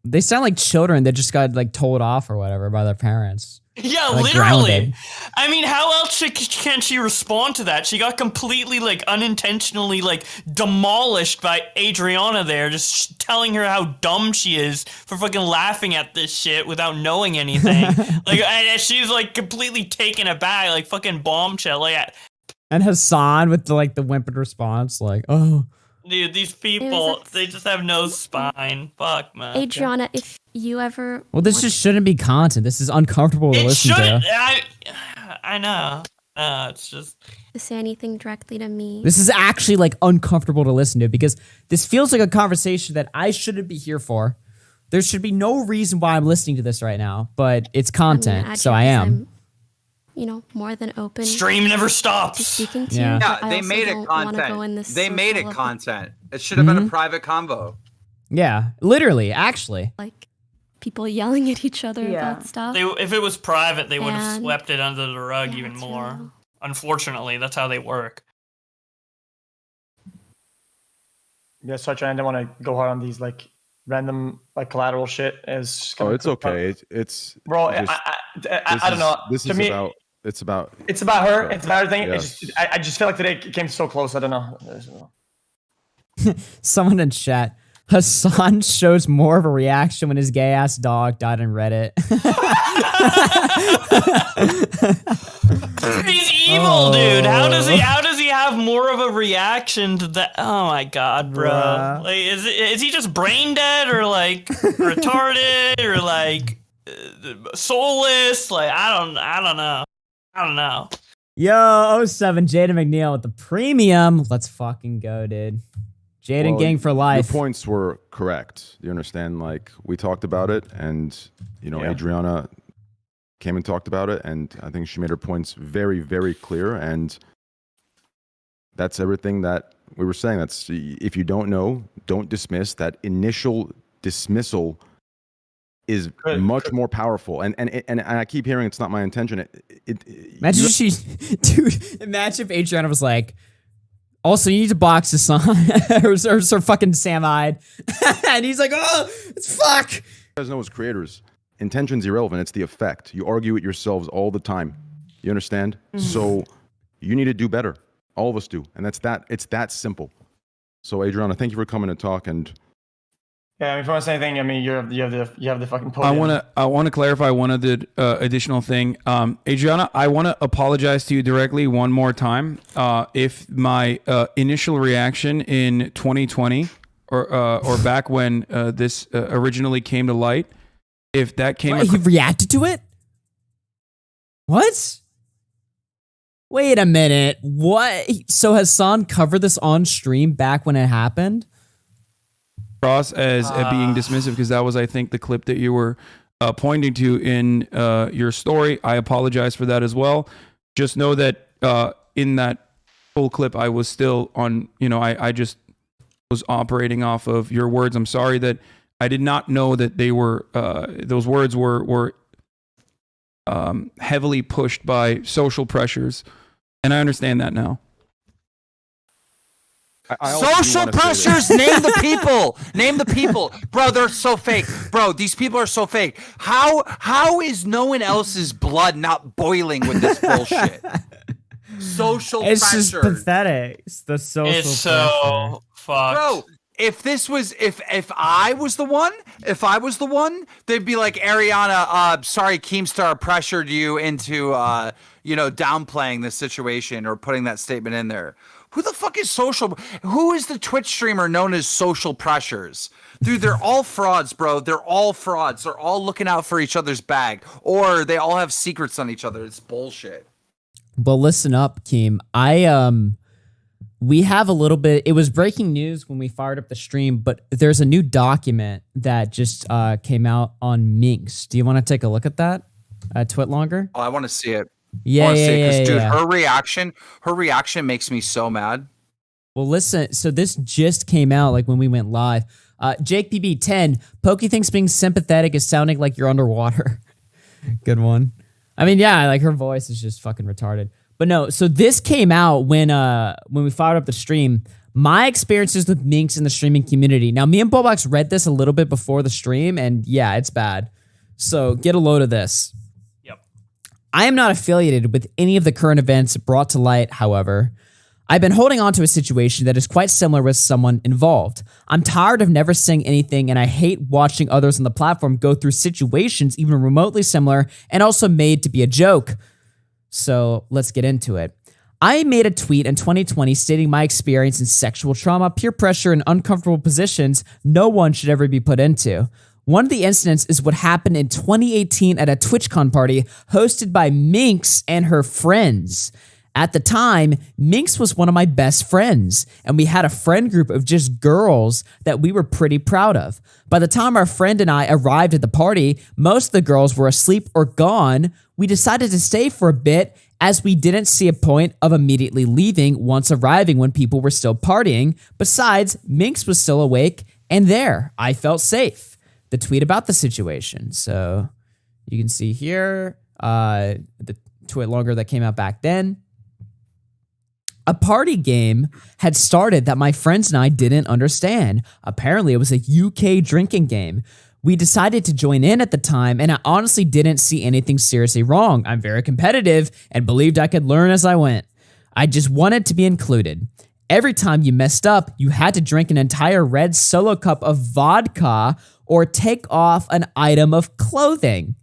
They sound like children that just got like told off or whatever by their parents. Yeah, Like, literally. grounded. I mean, how else can she respond to that? She got completely, like, unintentionally, like, demolished by Adriana there, just telling her how dumb she is for fucking laughing at this shit without knowing anything. Like, and she's, like, completely taken aback, like, fucking bombshell. Like, And Hasan with the whimpered response, like, oh. dude, these people, they just have no spine. Fuck, man. Adriana, if you ever Well, this just shouldn't be content. This is uncomfortable to It listen shouldn't. to. I know. It's just. to say anything directly to me. This is actually like uncomfortable to listen to because this feels like a conversation that I shouldn't be here for. There should be no reason why I'm listening to this right now, but it's content, so I am. You know, more than open. Stream never stops. To speaking to Yeah. you, Yeah, but I they also made it don't wanna go in content. this They made it circle of, content. It should have been a private convo. Yeah, literally, actually. like people yelling at each other about stuff. If it was private, they would have And- swept it under the rug even more. Unfortunately, that's how they work. Yeah, sorry, I didn't want to go hard on these like random like collateral shit. As Oh, it's okay. It's bro. just- I don't know. This To is me, about. It's about. it's about her. It's about her thing. Yeah. It's just, I just feel like today it came so close. I don't know. Someone in chat. Hasan shows more of a reaction when his gay ass dog died on Reddit. He's evil, dude. How does he have more of a reaction to that? Oh my god, bro. Bruh. Like, is he just brain dead or like retarded or like soulless? Like, I don't know. Yo, 07 Jaden McNeil with the premium. Let's fucking go, dude. Jaden gang for life. Your points were correct. You understand? Like, we talked about it, and, you know, Adriana came and talked about it, and I think she made her points very, very clear, and that's everything that we were saying. That's, if you don't know, don't dismiss. That initial dismissal is much more powerful, and I keep hearing it's not my intention. Imagine imagine if Adriana was like, also, you need to box Hasan or fucking Sam-eyed. And he's like, oh, it's fuck. You guys know as creators, intention's irrelevant. It's the effect. You argue it yourselves all the time. You understand? So you need to do better. All of us do. And it's that simple. So Adriana, thank you for coming to talk. And yeah, I mean, if you want to say anything, I mean, you have the fucking podium. I want to clarify one other additional thing. Adriana, I want to apologize to you directly one more time. If my initial reaction in 2020 or back when this originally came to light, if that came, he reacted to it. What? Wait a minute. What? So Hasan covered this on stream back when it happened? As being dismissive, because that was, I think, the clip that you were pointing to in your story. I apologize for that as well. Just know that in that full clip, I was still on, I just was operating off of your words. I'm sorry that I did not know that they were, those words were heavily pushed by social pressures. And I understand that now. Social pressures. Name the people. Name the people, bro. They're so fake, bro. These people are so fake. How is no one else's blood not boiling with this bullshit? Social pressure. It's just pathetic. It's the social. It's so fucked, bro. If this was, if I was the one, they'd be like, Ariana, sorry, Keemstar pressured you into, downplaying this situation or putting that statement in there. Who the fuck is who is the Twitch streamer known as Social Pressures? Dude, they're all frauds, bro. They're all frauds. They're all looking out for each other's bag, or they all have secrets on each other. It's bullshit. Well, listen up, Keem. We have a little bit, it was breaking news when we fired up the stream, but there's a new document that just came out on Minx. Do you want to take a look at that? Twitlonger? Oh, I want to see it. Yeah, dude, her reaction makes me so mad. Well, listen, so this just came out like when we went live. Jake PB10, Pokey thinks being sympathetic is sounding like you're underwater. Good one. I mean, yeah, like her voice is just fucking retarded. But no, so this came out when we fired up the stream. My experiences with Minx in the streaming community. Now, me and Bobox read this a little bit before the stream, and yeah, it's bad. So get a load of this. I am not affiliated with any of the current events brought to light, however. I've been holding on to a situation that is quite similar with someone involved. I'm tired of never saying anything, and I hate watching others on the platform go through situations even remotely similar and also made to be a joke. So let's get into it. I made a tweet in 2020 stating my experience in sexual trauma, peer pressure, and uncomfortable positions no one should ever be put into. One of the incidents is what happened in 2018 at a TwitchCon party hosted by Minx and her friends. At the time, Minx was one of my best friends, and we had a friend group of just girls that we were pretty proud of. By the time our friend and I arrived at the party, most of the girls were asleep or gone. We decided to stay for a bit as we didn't see a point of immediately leaving once arriving when people were still partying. Besides, Minx was still awake and there. I felt safe. The tweet about the situation. So you can see here the twitlonger that came out back then. A party game had started that my friends and I didn't understand. Apparently, it was a UK drinking game. We decided to join in at the time, and I honestly didn't see anything seriously wrong. I'm very competitive and believed I could learn as I went. I just wanted to be included. Every time you messed up, you had to drink an entire red solo cup of vodka or take off an item of clothing.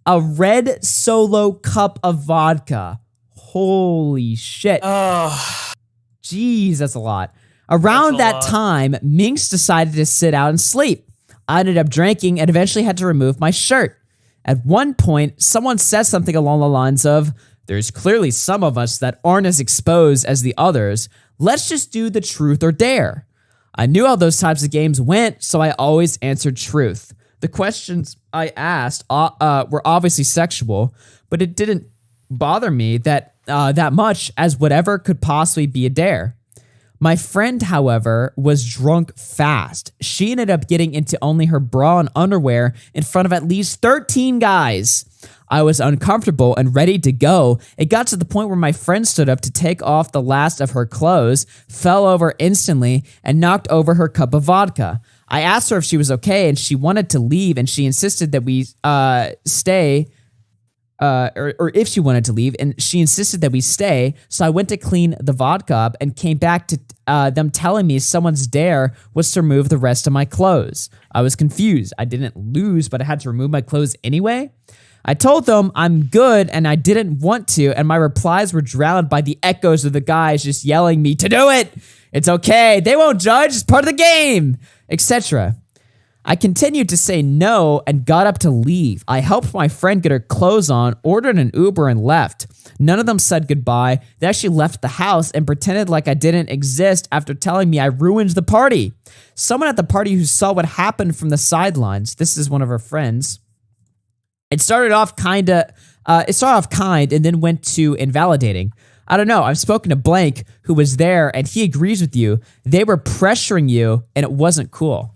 A red solo cup of vodka. Holy shit. Jeez, that's a lot. Around that time, Minx decided to sit out and sleep. I ended up drinking and eventually had to remove my shirt. At one point, someone said something along the lines of, "There's clearly some of us that aren't as exposed as the others. Let's just do the truth or dare." I knew how those types of games went, so I always answered truth. The questions I asked were obviously sexual, but it didn't bother me that much, as whatever could possibly be a dare. My friend, however, was drunk fast. She ended up getting into only her bra and underwear in front of at least 13 guys. I was uncomfortable and ready to go. It got to the point where my friend stood up to take off the last of her clothes, fell over instantly, and knocked over her cup of vodka. I asked her if she was okay, and she wanted to leave, and she insisted that we stay. Or if she wanted to leave, and she insisted that we stay. So I went to clean the vodka up and came back to them telling me someone's dare was to remove the rest of my clothes. I was confused. I didn't lose, but I had to remove my clothes anyway. I told them I'm good and I didn't want to, and my replies were drowned by the echoes of the guys just yelling me to do it. It's okay. They won't judge. It's part of the game, etc. I continued to say no and got up to leave. I helped my friend get her clothes on, ordered an Uber, and left. None of them said goodbye. They actually left the house and pretended like I didn't exist after telling me I ruined the party. Someone at the party who saw what happened from the sidelines, this is one of her friends, it started off kind and then went to invalidating. I don't know. I've spoken to Blank, who was there, and he agrees with you. They were pressuring you, and it wasn't cool.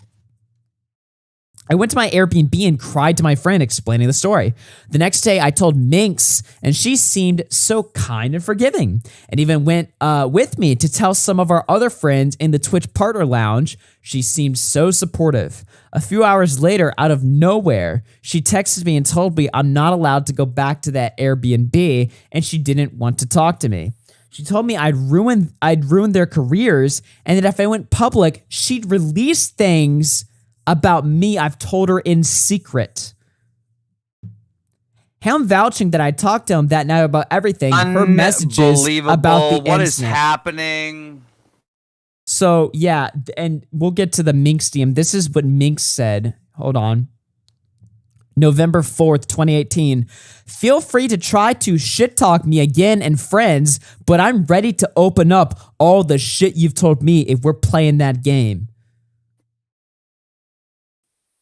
I went to my Airbnb and cried to my friend, explaining the story. The next day, I told Minx, and she seemed so kind and forgiving, and even went with me to tell some of our other friends in the Twitch partner lounge. She seemed so supportive. A few hours later, out of nowhere, she texted me and told me I'm not allowed to go back to that Airbnb, and she didn't want to talk to me. She told me I'd ruin their careers, and that if I went public, she'd release things about me I've told her in secret. Him vouching that I talked to him that night about everything. Her messages about the what is incident. happening. So yeah, and we'll get to the Minx DM. This is what Minx said. Hold on. November 4th, 2018. Feel free to try to shit talk me again and friends, but I'm ready to open up all the shit you've told me if we're playing that game.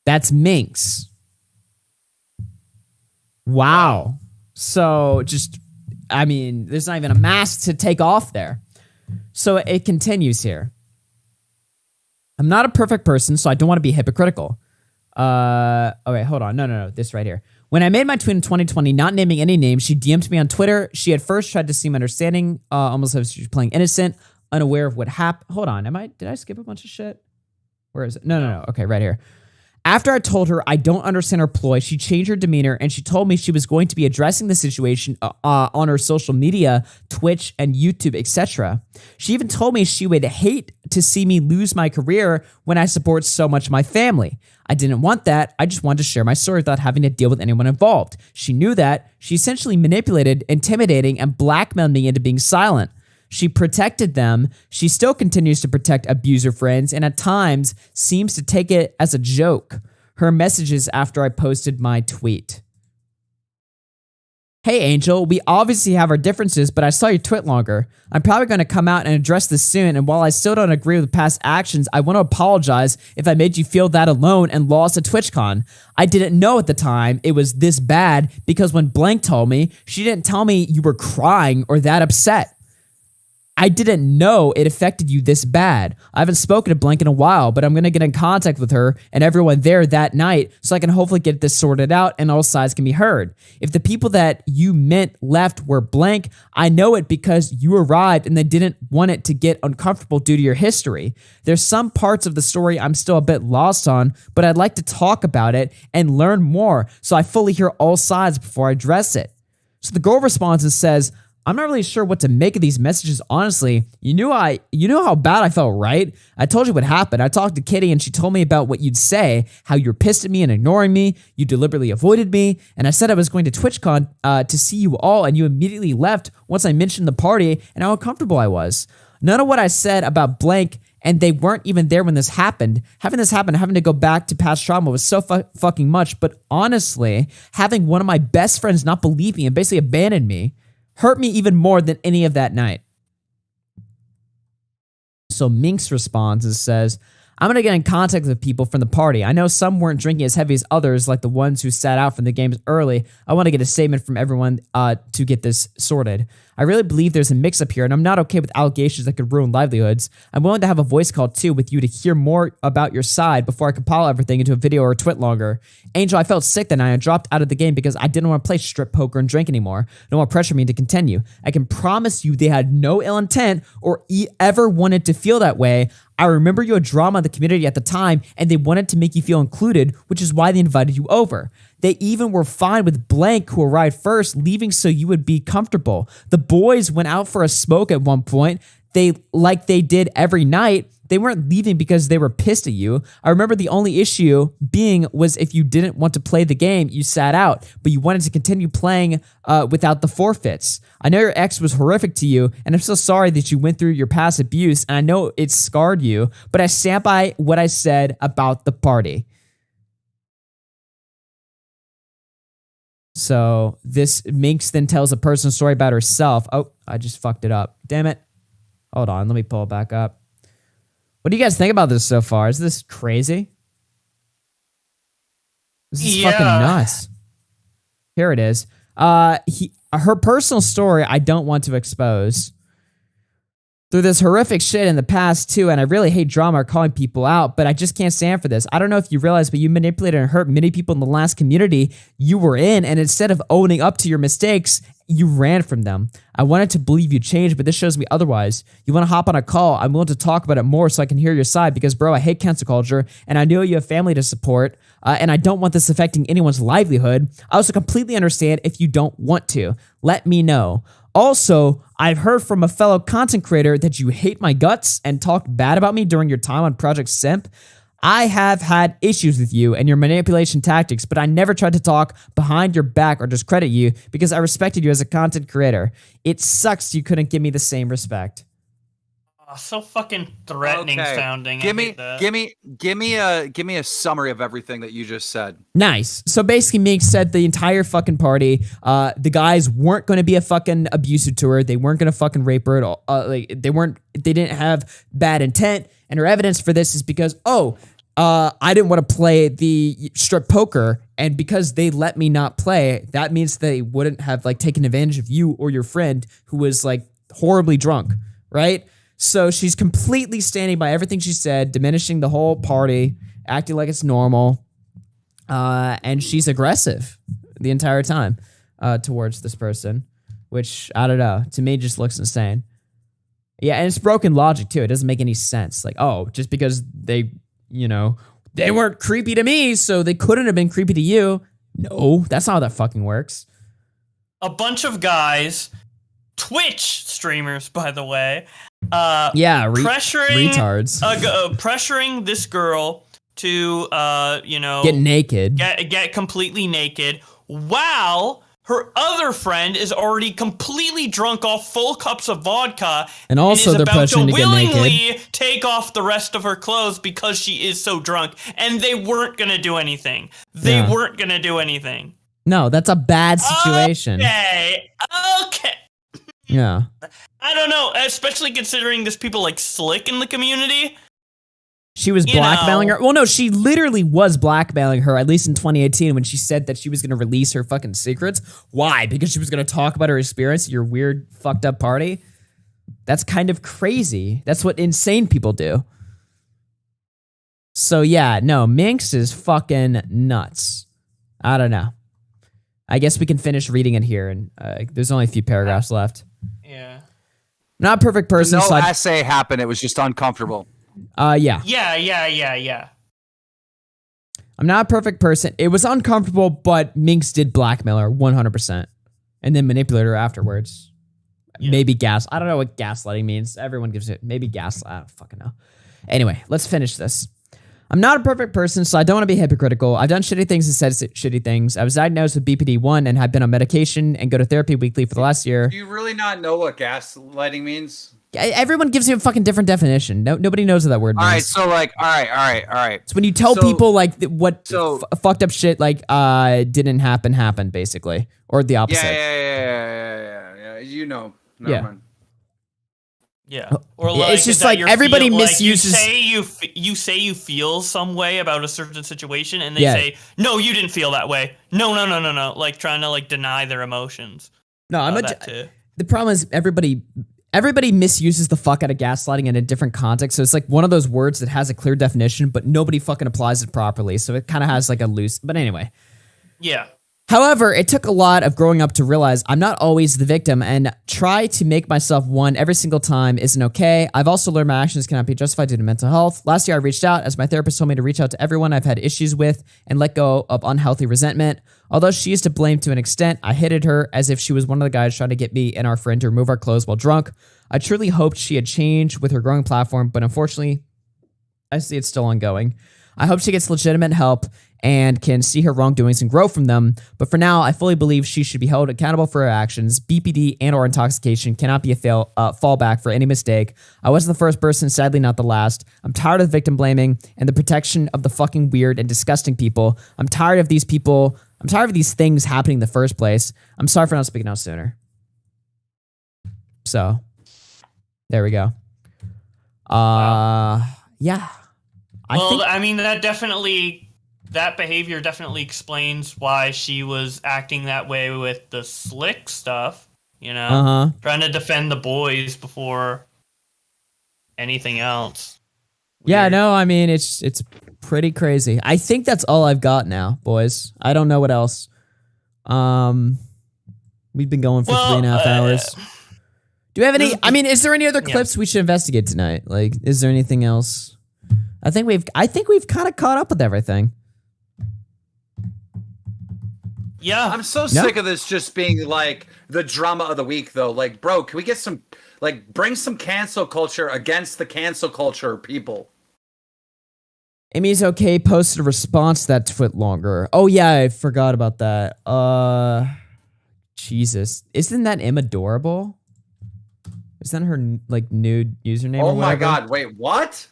That's Minx. Wow. So just, I mean, there's not even a mask to take off there. So it continues here. I'm not a perfect person, so I don't want to be hypocritical. Oh wait, hold on. No. This right here. When I made my tweet in 2020, not naming any names, she DM'd me on Twitter. She at first tried to seem understanding, almost as she was playing innocent, unaware of what happened. Hold on. Did I skip a bunch of shit? Where is it? No. Okay, right here. After I told her I don't understand her ploy, she changed her demeanor and she told me she was going to be addressing the situation on her social media, Twitch and YouTube, etc. She even told me she would hate to see me lose my career when I support so much my family. I didn't want that. I just wanted to share my story without having to deal with anyone involved. She knew that. She essentially manipulated, intimidating, and blackmailed me into being silent. She protected them. She still continues to protect abuser friends and at times seems to take it as a joke. Her messages after I posted my tweet. Hey Angel, we obviously have our differences, but I saw your twitlonger. I'm probably going to come out and address this soon, and while I still don't agree with past actions, I want to apologize if I made you feel that alone and lost at TwitchCon. I didn't know at the time it was this bad because when Blank told me, she didn't tell me you were crying or that upset. I didn't know it affected you this bad. I haven't spoken to Blank in a while, but I'm going to get in contact with her and everyone there that night so I can hopefully get this sorted out and all sides can be heard. If the people that you meant left were Blank, I know it because you arrived and they didn't want it to get uncomfortable due to your history. There's some parts of the story I'm still a bit lost on, but I'd like to talk about it and learn more so I fully hear all sides before I address it. So the girl responds and says, I'm not really sure what to make of these messages, honestly. You know how bad I felt, right? I told you what happened. I talked to Kitty and she told me about what you'd say, how you're pissed at me and ignoring me, you deliberately avoided me, and I said I was going to TwitchCon to see you all, and you immediately left once I mentioned the party and how uncomfortable I was. None of what I said about blank, and they weren't even there when this happened. Having this happen, having to go back to past trauma was so fucking much, but honestly, having one of my best friends not believe me and basically abandon me hurt me even more than any of that night. So Minx responds and says, I'm going to get in contact with people from the party. I know some weren't drinking as heavy as others, like the ones who sat out from the games early. I want to get a statement from everyone to get this sorted. I really believe there's a mix-up here, and I'm not okay with allegations that could ruin livelihoods. I'm willing to have a voice call, too, with you to hear more about your side before I compile everything into a video or a twitlonger. Angel, I felt sick that night and dropped out of the game because I didn't want to play strip poker and drink anymore. No one pressured me to continue. I can promise you they had no ill intent or ever wanted to feel that way. I remember you had drama in the community at the time, and they wanted to make you feel included, which is why they invited you over. They even were fine with Blank, who arrived first, leaving so you would be comfortable. The boys went out for a smoke at one point. They did every night. They weren't leaving because they were pissed at you. I remember the only issue being was if you didn't want to play the game, you sat out, but you wanted to continue playing without the forfeits. I know your ex was horrific to you, and I'm so sorry that you went through your past abuse, and I know it scarred you, but I stand by what I said about the party. So this Minx then tells a personal story about herself. Oh, I just fucked it up. Damn it. Hold on, let me pull it back up. What do you guys think about this so far? Is this crazy? This is fucking nuts. Here it is. Her personal story I don't want to expose. Through this horrific shit in the past too, and I really hate drama or calling people out, but I just can't stand for this. I don't know if you realize, but you manipulated and hurt many people in the last community you were in, and instead of owning up to your mistakes, you ran from them. I wanted to believe you changed, but this shows me otherwise. You want to hop on a call? I'm willing to talk about it more so I can hear your side because, bro, I hate cancel culture, and I know you have family to support, and I don't want this affecting anyone's livelihood. I also completely understand if you don't want to. Let me know. Also, I've heard from a fellow content creator that you hate my guts and talked bad about me during your time on Project Simp. I have had issues with you and your manipulation tactics, but I never tried to talk behind your back or discredit you because I respected you as a content creator. It sucks you couldn't give me the same respect. Oh, so fucking threatening sounding. Give me a summary of everything that you just said. Nice. So basically, Minx said the entire fucking party, the guys weren't going to be a fucking abusive to her. They weren't going to fucking rape her at all. They didn't have bad intent. And her evidence for this is because, I didn't want to play the strip poker, and because they let me not play, that means they wouldn't have taken advantage of you or your friend who was horribly drunk, right? So she's completely standing by everything she said, diminishing the whole party, acting like it's normal, and she's aggressive the entire time towards this person, which, I don't know, to me just looks insane. Yeah, and it's broken logic, too. It doesn't make any sense. Just because they weren't creepy to me, so they couldn't have been creepy to you. No, that's not how that fucking works. A bunch of guys, Twitch streamers, by the way, retards, pressuring this girl to, get naked, get completely naked, while her other friend is already completely drunk off full cups of vodka, and also they're pressuring to get naked. Willingly take off the rest of her clothes because she is so drunk, and they weren't gonna do anything. No, that's a bad situation. Okay. Yeah. I don't know, especially considering there's people like Slick in the community. She was blackmailing her. Well, no, she literally was blackmailing her, at least in 2018, when she said that she was going to release her fucking secrets. Why? Because she was going to talk about her experience at your weird, fucked up party? That's kind of crazy. That's what insane people do. So, yeah, no, Minx is fucking nuts. I don't know. I guess we can finish reading it here, and there's only a few paragraphs left. Yeah. Not a perfect person. No essay happened. It was just uncomfortable. Yeah. Yeah. I'm not a perfect person. It was uncomfortable, but Minx did blackmail her 100%. And then manipulate her afterwards. Maybe gas. I don't know what gaslighting means. Everyone gives it. Maybe gaslight. I don't fucking know. Anyway, let's finish this. I'm not a perfect person, so I don't want to be hypocritical. I've done shitty things and said shitty things. I was diagnosed with BPD-1 and have been on medication and go to therapy weekly for the last year. Do you really not know what gaslighting means? Everyone gives you a fucking different definition. Nobody knows what that word means. All right, so like, all right. It's when you tell people like what fucked up shit like didn't happen basically, or the opposite. Yeah. You know. Never mind. Yeah, or like it's just like everybody misuses. Like you say you feel some way about a certain situation, and they say, "No, you didn't feel that way." No. Like trying to like deny their emotions. No, the problem is everybody misuses the fuck out of gaslighting in a different context. So it's like one of those words that has a clear definition, but nobody fucking applies it properly. So it kind of has like a loose. But anyway. Yeah. However, it took a lot of growing up to realize I'm not always the victim and try to make myself one every single time isn't okay. I've also learned my actions cannot be justified due to mental health. Last year, I reached out as my therapist told me to reach out to everyone I've had issues with and let go of unhealthy resentment. Although she is to blame to an extent, I hated her as if she was one of the guys trying to get me and our friend to remove our clothes while drunk. I truly hoped she had changed with her growing platform, but unfortunately, I see it's still ongoing. I hope she gets legitimate help and can see her wrongdoings and grow from them. But for now, I fully believe she should be held accountable for her actions. BPD and or intoxication cannot be a fallback for any mistake. I wasn't the first person, sadly not the last. I'm tired of victim blaming and the protection of the fucking weird and disgusting people. I'm tired of these people. I'm tired of these things happening in the first place. I'm sorry for not speaking out sooner. So, there we go. Yeah. I mean, that behavior definitely explains why she was acting that way with the slick stuff, you know? Trying to defend the boys before anything else. Yeah, no, I mean, it's pretty crazy. I think that's all I've got now, boys. I don't know what else. We've been going for 3.5 hours. Do we have any, I mean, is there any other clips we should investigate tonight? Like, is there anything else? I think we've kind of caught up with everything. Yeah. I'm so sick of this just being like the drama of the week though. Like, bro, can we get some, like, bring some cancel culture against the cancel culture people? Amy's okay posted a response to that twitlonger. Oh yeah, I forgot about that. Jesus. Isn't that Em adorable? Isn't that her like nude username? Oh my god, wait, what?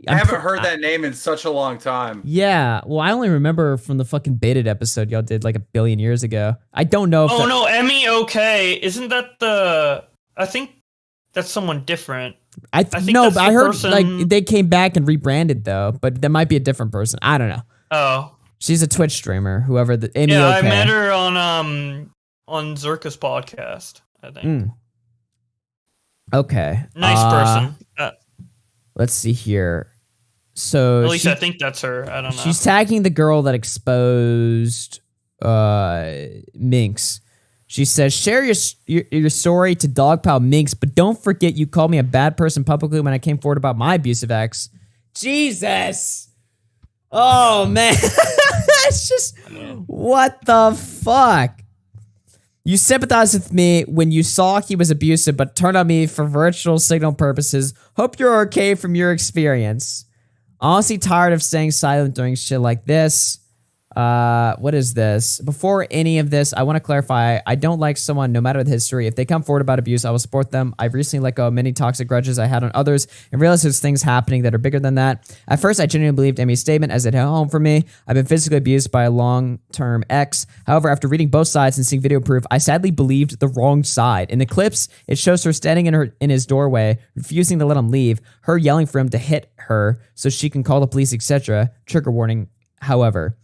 I haven't heard that name in such a long time. Yeah, well, I only remember from the fucking Baited episode y'all did like 1 billion years ago. I don't know if no, Emmy okay. Isn't that the... I think that's someone different. I think no, but I heard like they came back and rebranded though, but that might be a different person. I don't know. Oh. She's a Twitch streamer, whoever the Amy Yeah, okay. I met her on Zerka's podcast, I think. Okay. Nice person. Let's see here. So at least I think that's her. I don't know. She's tagging the girl that exposed Minx. She says, share your story to Dogpile Minx, but don't forget you called me a bad person publicly when I came forward about my abusive ex. Jesus. Oh, man. It's just, what the fuck? You sympathized with me when you saw he was abusive, but turned on me for virtual signal purposes. Hope you're okay from your experience. Honestly tired of staying silent during shit like this. What is this? Before any of this, I want to clarify, I don't like someone no matter the history. If they come forward about abuse, I will support them. I've recently let go of many toxic grudges I had on others and realized there's things happening that are bigger than that. At first, I genuinely believed Amy's statement as it hit home for me. I've been physically abused by a long-term ex. However, after reading both sides and seeing video proof, I sadly believed the wrong side. In the clips, it shows her standing in his doorway, refusing to let him leave, her yelling for him to hit her so she can call the police, etc. Trigger warning, however.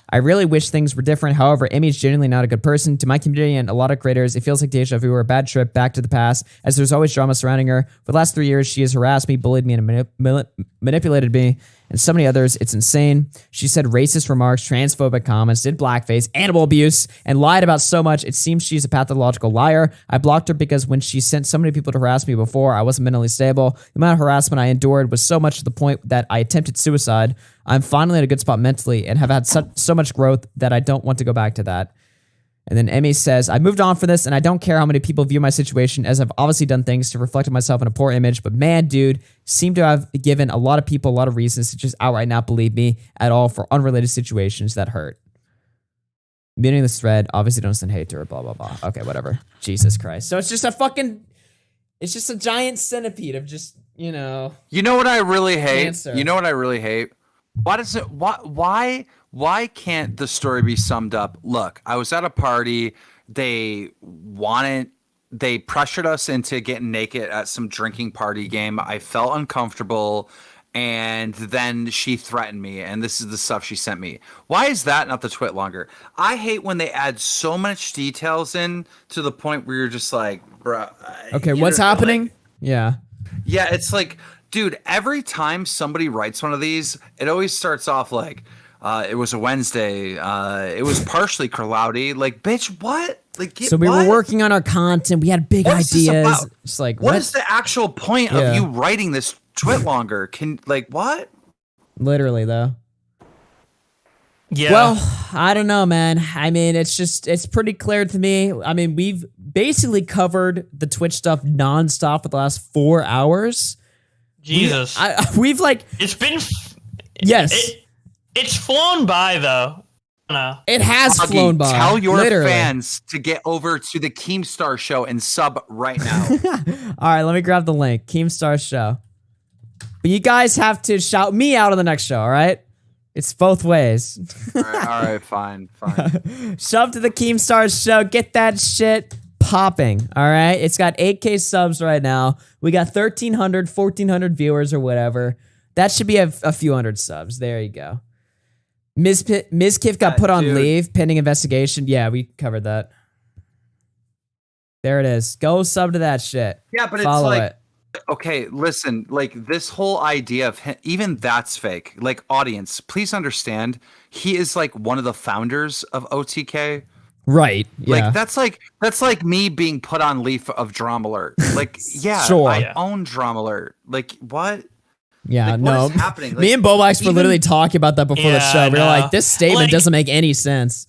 I really wish things were different. However, Amy is genuinely not a good person. To my community and a lot of creators, it feels like deja vu or a bad trip back to the past, as there's always drama surrounding her. For the last 3 years, she has harassed me, bullied me, and manipulated me, and so many others. It's insane. She said racist remarks, transphobic comments, did blackface, animal abuse, and lied about so much. It seems she's a pathological liar. I blocked her because when she sent so many people to harass me before, I wasn't mentally stable. The amount of harassment I endured was so much to the point that I attempted suicide. I'm finally in a good spot mentally and have had so much growth that I don't want to go back to that. And then Emmy says, I moved on from this and I don't care how many people view my situation as I've obviously done things to reflect on myself in a poor image, but man, dude, seem to have given a lot of people a lot of reasons to just outright not believe me at all for unrelated situations that hurt. Muting this thread, obviously don't send hate to her, blah, blah, blah. Okay, whatever. Jesus Christ. So it's just it's just a giant centipede of just, You know what I really hate? Cancer. You know what I really hate? Why can't the story be summed up? Look, I was at a party. They pressured us into getting naked at some drinking party game. I felt uncomfortable, and then she threatened me, and this is the stuff she sent me. Why is that not the twitlonger? I hate when they add so much details in to the point where you're just like, bro. Okay, what's happening? Yeah. Yeah, it's like, dude, every time somebody writes one of these, it always starts off like, it was a Wednesday. It was partially cloudy. Like, bitch, what? Like, So we were working on our content. We had big ideas. It's like, what is the actual point Yeah. of you writing this twitlonger? What? Literally, though. Yeah. Well, I don't know, man. I mean, it's pretty clear to me. I mean, we've basically covered the Twitch stuff nonstop for the last 4 hours. Jesus. We've like... It's been... Yes. It's flown by, though. No. It has Augie, flown by. Tell your literally. fans to get over to the Keemstar show and sub right now. All right, let me grab the link. Keemstar show. But you guys have to shout me out on the next show, all right? It's both ways. All right, fine. Sub to the Keemstar show. Get that shit popping, all right? It's got 8K subs right now. We got 1,300, 1,400 viewers or whatever. That should be a few hundred subs. There you go. Mizkif got put on leave pending investigation. Yeah, we covered that. There it is. Go sub to that shit. Yeah, but Follow it's like, it. okay, listen, like this whole idea of him, even that's fake. Like, audience, please understand, he is like one of the founders of OTK. Right. Yeah. Like that's like me being put on leave of Drama Alert. Like, yeah, Sure. I own Drama Alert. Like, what? Yeah, Like, no. what is happening? Me Like, and Bobax were even- literally talking about that before the show. We were no. like, this statement Like- doesn't make any sense.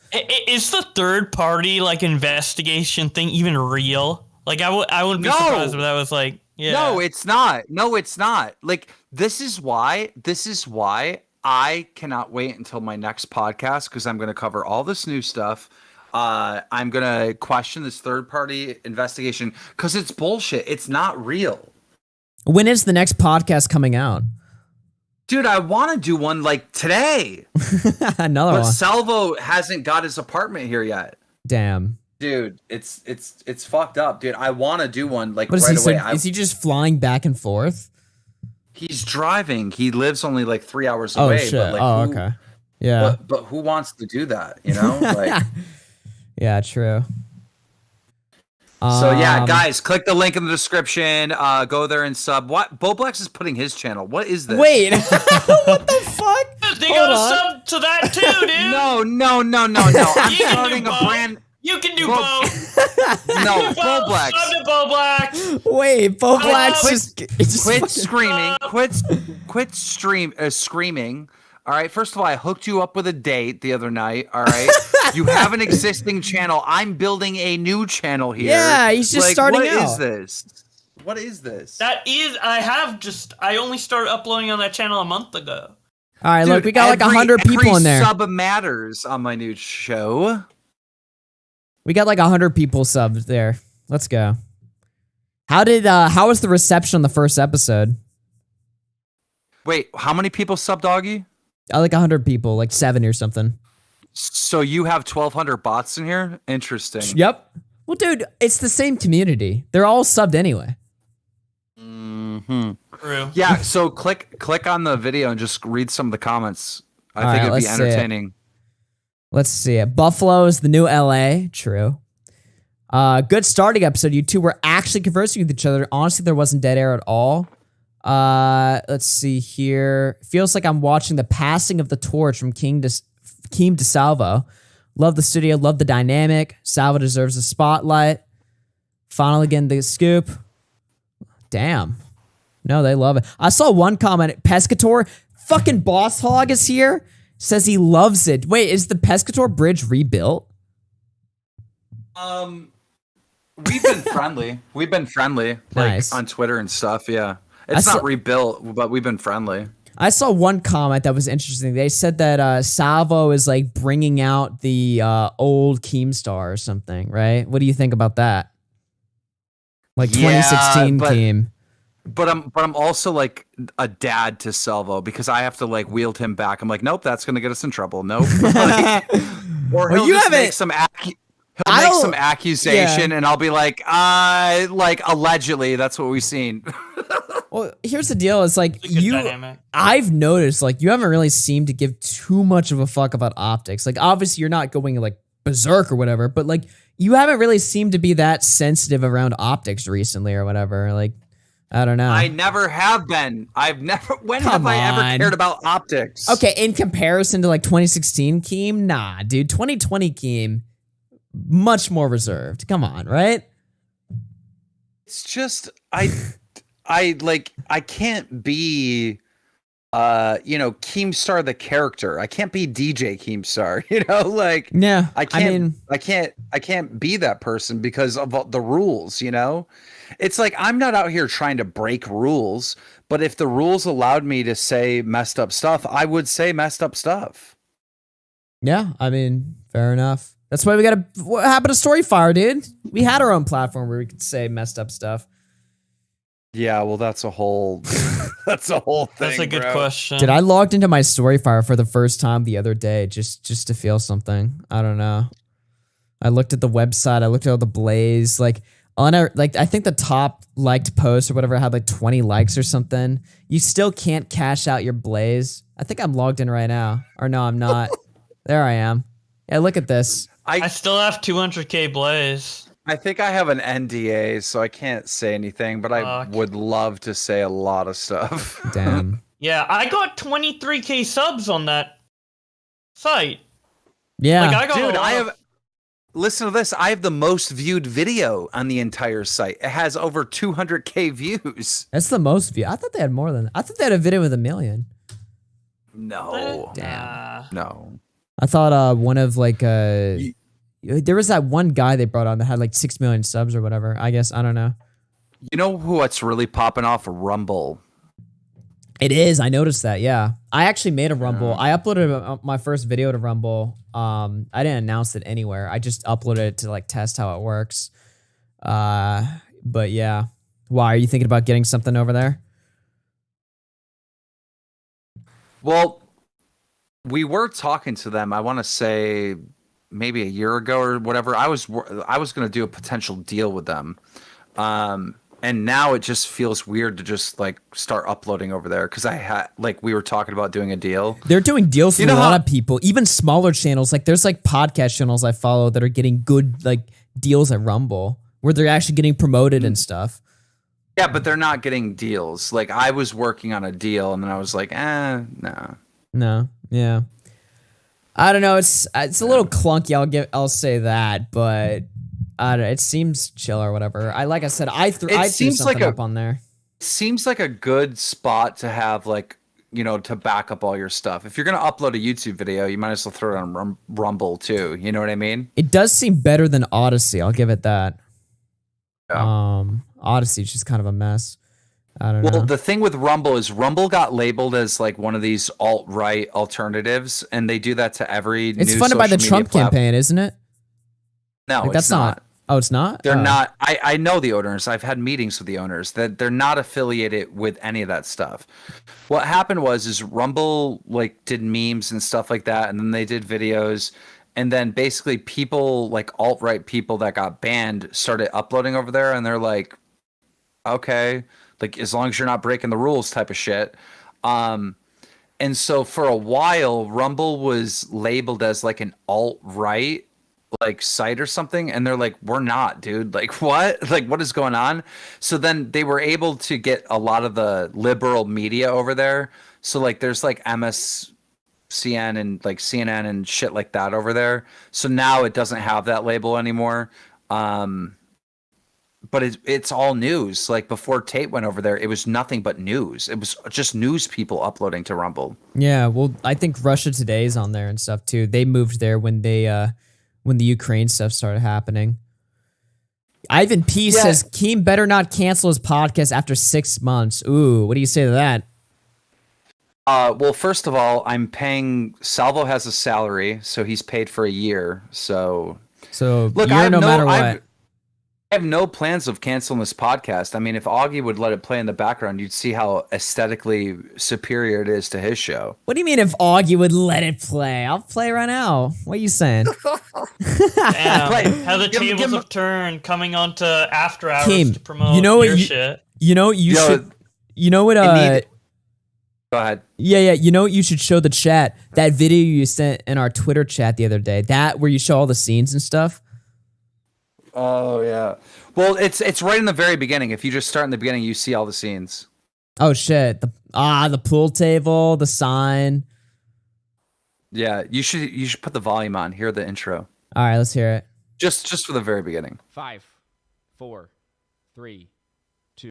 Is the third party like investigation thing even real? Like I wouldn't be No. surprised if that was like, yeah. No, it's not. No, it's not. Like, this is why I cannot wait until my next podcast, because I'm going to cover all this new stuff. I'm going to question this third party investigation because it's bullshit. It's not real. When is the next podcast coming out? Dude, I want to do one like today. Another But one. Salvo hasn't got his apartment here yet. Damn. Dude, it's fucked up, dude. I want to do one like What is right he? away. Is he just flying back and forth? He's driving. He lives only like 3 hours Oh away. shit. But like, Oh who, okay. Yeah. But who wants to do that? You know? Like, Yeah. True. so yeah, Um, guys, click the link in the description. Go there and sub. What? Boblex is putting his channel. What is this? Wait. What the fuck? They Hold gotta on. sub to that too, dude. No. I'm You can starting do a both. brand. You can do Bo- both. No, Do both. Boblex. Sub to Boblex. Wait. Bobax Quit- just Quit screaming. Quit screaming. All right. First of all, I hooked you up with a date the other night. All right. You have an existing channel. I'm building a new channel here. Yeah, he's just starting What out. is this? What is this? I only started uploading on that channel a month ago. All right. Dude, Look, we got like every 100 people in there. Sub matters on my new show. We got like 100 people subbed there. Let's go. How was the reception on the first episode? Wait, how many people sub, Doggy? Like 100 people, like 70 or something. So you have 1,200 bots in here? Interesting. Yep. Well, dude, it's the same community. They're all subbed anyway. True. Yeah, so click on the video and just read some of the comments. I All think right, it'd be let's see it. entertaining. Let's see it. Buffalo is the new LA. True. Good starting episode. You two were actually conversing with each other. Honestly, there wasn't dead air at all. Let's see here. Feels like I'm watching the passing of the torch from Keem to Salvo. Love the studio. Love the dynamic. Salvo deserves a spotlight. Finally getting the scoop. Damn. No, they love it. I saw one comment. Pescator. Fucking Boss Hog is here. Says he loves it. Wait, is the Pescator bridge rebuilt? We've been friendly. We've been friendly, like Nice. on Twitter and stuff. Yeah, it's I not saw- rebuilt, but we've been friendly. I saw one comment that was interesting. They said that Salvo is like bringing out the old Keemstar or something, right? What do you think about that? Like 2016 but- Keem. But I'm also like a dad to Salvo because I have to like wield him back. I'm like, nope, that's gonna get us in trouble. Nope. Like, or Well, he'll you just haven't- make some he'll make some accusation, and I'll be like allegedly, that's what we've seen. Well, here's the deal. It's like It's a good dynamic. I've noticed like you haven't really seemed to give too much of a fuck about optics. Like obviously you're not going like berserk or whatever, but like you haven't really seemed to be that sensitive around optics recently or whatever. Like, I don't know. I never have been. I've never. When Come have I ever on. cared about optics? Okay, in comparison to like 2016 Keem, nah, dude. 2020 Keem, much more reserved. Come on, right? It's just I can't be Keemstar the character. I can't be DJ Keemstar, like Yeah, I can't be that person because of all the rules, It's like I'm not out here trying to break rules, but if the rules allowed me to say messed up stuff, I would say messed up stuff. Yeah, I mean, fair enough. That's why we gotta. What happened to Storyfire, dude? We had our own platform where we could say messed up stuff. Yeah, well, that's a whole thing. That's a good question. Dude, I logged into my Storyfire for the first time the other day just to feel something. I don't know. I looked at the website. I looked at all the blaze. Like I think the top liked post or whatever had like 20 likes or something. You still can't cash out your blaze. I think I'm logged in right now. Or no, I'm not. There I am. Yeah, look at this. I still have 200k blaze. I think I have an NDA, so I can't say anything, but I would love to say a lot of stuff. Damn. Yeah, I got 23k subs on that site. Yeah. Like, I got Dude, I have. Listen to this. I have the most viewed video on the entire site. It has over 200k views. That's the most view. I thought they had more than that. I thought they had a video with 1 million. No. Damn. No. I thought one of like there was that one guy they brought on that had like 6 million subs or whatever. I guess I don't know. You know what's really popping off? Rumble. It is. I noticed that. Yeah, I actually made a Rumble. I uploaded my first video to Rumble. I didn't announce it anywhere. I just uploaded it to like test how it works. But yeah, why are you thinking about getting something over there? Well, we were talking to them. I want to say maybe a year ago or whatever. I was going to do a potential deal with them. And now it just feels weird to just like start uploading over there because I had like we were talking about doing a deal. They're doing deals with a lot of people, even smaller channels. Like there's like podcast channels I follow that are getting good like deals at Rumble where they're actually getting promoted and stuff. Yeah, but they're not getting deals. Like I was working on a deal and then I was like, no. No, yeah. I don't know. It's a little clunky. I'll say that, but I don't know, it seems chill or whatever. Like I said, I threw something up on there. Seems like a good spot to have like to back up all your stuff. If you're gonna upload a YouTube video, you might as well throw it on Rumble too. You know what I mean? It does seem better than Odyssey. I'll give it that. Yeah. Odyssey's just kind of a mess. I don't know. Well, the thing with Rumble is Rumble got labeled as like one of these alt-right alternatives, and they do that to every. It's new funded by the social Trump media platform. campaign, isn't it? No, Like, it's that's not. Oh, it's not. They're Oh. not. I know the owners. I've had meetings with the owners. That they're not affiliated with any of that stuff. What happened was Rumble like did memes and stuff like that, and then they did videos, and then basically people like alt-right people that got banned started uploading over there, and they're like, okay, like as long as you're not breaking the rules, type of shit. And so for a while, Rumble was labeled as like an alt-right like site or something, and they're like, we're not, dude, like what, like what is going on? So then they were able to get a lot of the liberal media over there, so like there's like MSCN and like CNN and shit like that over there, so now it doesn't have that label anymore. But it's all news. Like before Tate went over there, it was nothing but news. It was just news people uploading to Rumble. Yeah, well, I think Russia Today's on there and stuff too. They moved there when the Ukraine stuff started happening. Ivan P says Keem better not cancel his podcast after 6 months. Ooh, what do you say to that? Well, first of all, I'm paying. Salvo has a salary, so he's paid for a year. So look, you're no matter what. I have no plans of canceling this podcast. I mean, if Augie would let it play in the background, you'd see how aesthetically superior it is to his show. What do you mean if Augie would let it play? I'll play right now. What are you saying? Damn, how the tables have turned coming on to After Hours Keem, to promote you know what your you, shit. You know you should. You know what? Go ahead. Yeah. You know what you should show the chat? That video you sent in our Twitter chat the other day. That where you show all the scenes and stuff. Oh yeah. Well, it's right in the very beginning. If you just start in the beginning, you see all the scenes. Oh shit! The pool table, the sign. Yeah, you should put the volume on. Hear the intro. All right, let's hear it. Just for the very beginning. 5, 4, 3, 2,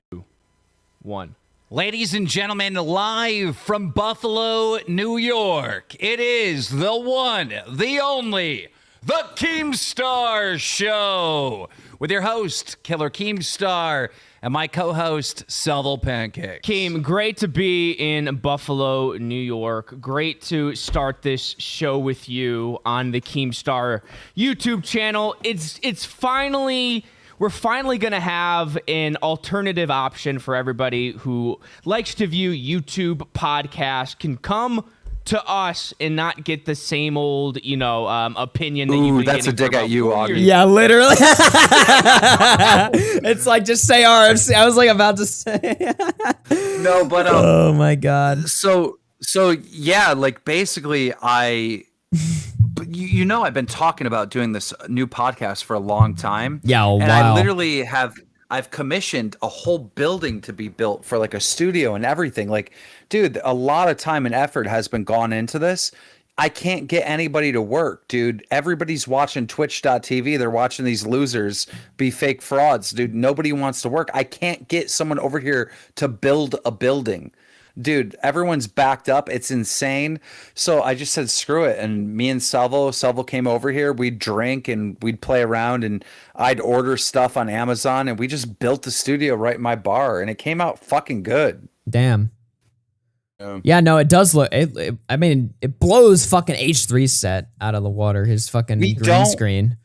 1. Ladies and gentlemen, live from Buffalo, New York, it is the one, the only, the Keemstar Show, with your host, Killer Keemstar, and my co-host, Salvo Pancakes. Keem, great to be in Buffalo, New York. Great to start this show with you on the Keemstar YouTube channel. It's finally... We're finally going to have an alternative option for everybody who likes to view YouTube podcasts, can come to us and not get the same old, opinion that you've been that's a getting dig at you, Augie. Yeah, literally. It's like, just say RFC. I was like about to say. No, but oh my god. So yeah, like basically but I've been talking about doing this new podcast for a long time. Yeah, and wow. I literally I've commissioned a whole building to be built for like a studio and everything. Like, dude, a lot of time and effort has been gone into this. I can't get anybody to work, dude. Everybody's watching twitch.tv. They're watching these losers be fake frauds, dude. Nobody wants to work. I can't get someone over here to build a building. Dude, everyone's backed up. It's insane. So I just said, screw it. And me and Salvo came over here. We'd drink and we'd play around and I'd order stuff on Amazon and we just built the studio right in my bar and it came out fucking good. Damn. Yeah, no, it does look, I mean, it blows fucking H3's set out of the water. His fucking green screen.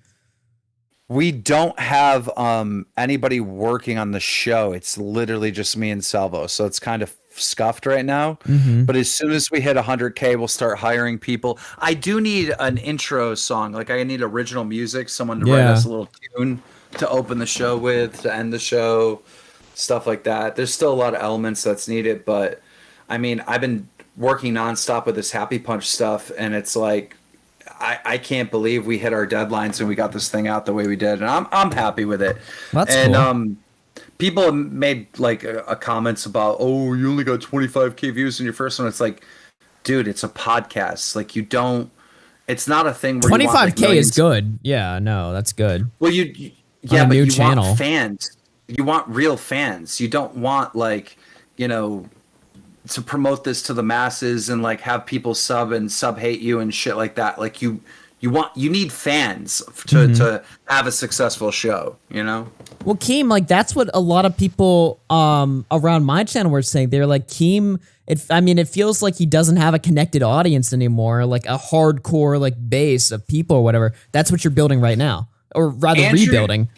We don't have anybody working on the show. It's literally just me and Salvo. So it's kind of scuffed right now. Mm-hmm. But as soon as we hit 100K, we'll start hiring people. I do need an intro song. Like I need original music, someone to write us a little tune to open the show with, to end the show, stuff like that. There's still a lot of elements that's needed. But I mean, I've been working nonstop with this Happy Punch stuff. And it's like, I can't believe we hit our deadlines and we got this thing out the way we did. And I'm happy with it. That's cool. People have made like a comments about, oh, you only got 25K views in your first one. It's like, dude, it's a podcast. Like it's not a thing where 25K is good. Yeah, no, that's good. Well, but new you channel. want fans. You want real fans. You don't want to promote this to the masses and like have people sub hate you and shit like that. Like you need fans to have a successful show, Well, Keem, like that's what a lot of people around my channel were saying. They're like, Keem, it feels like he doesn't have a connected audience anymore, like a hardcore like base of people or whatever. That's what you're building right now, or rather rebuilding.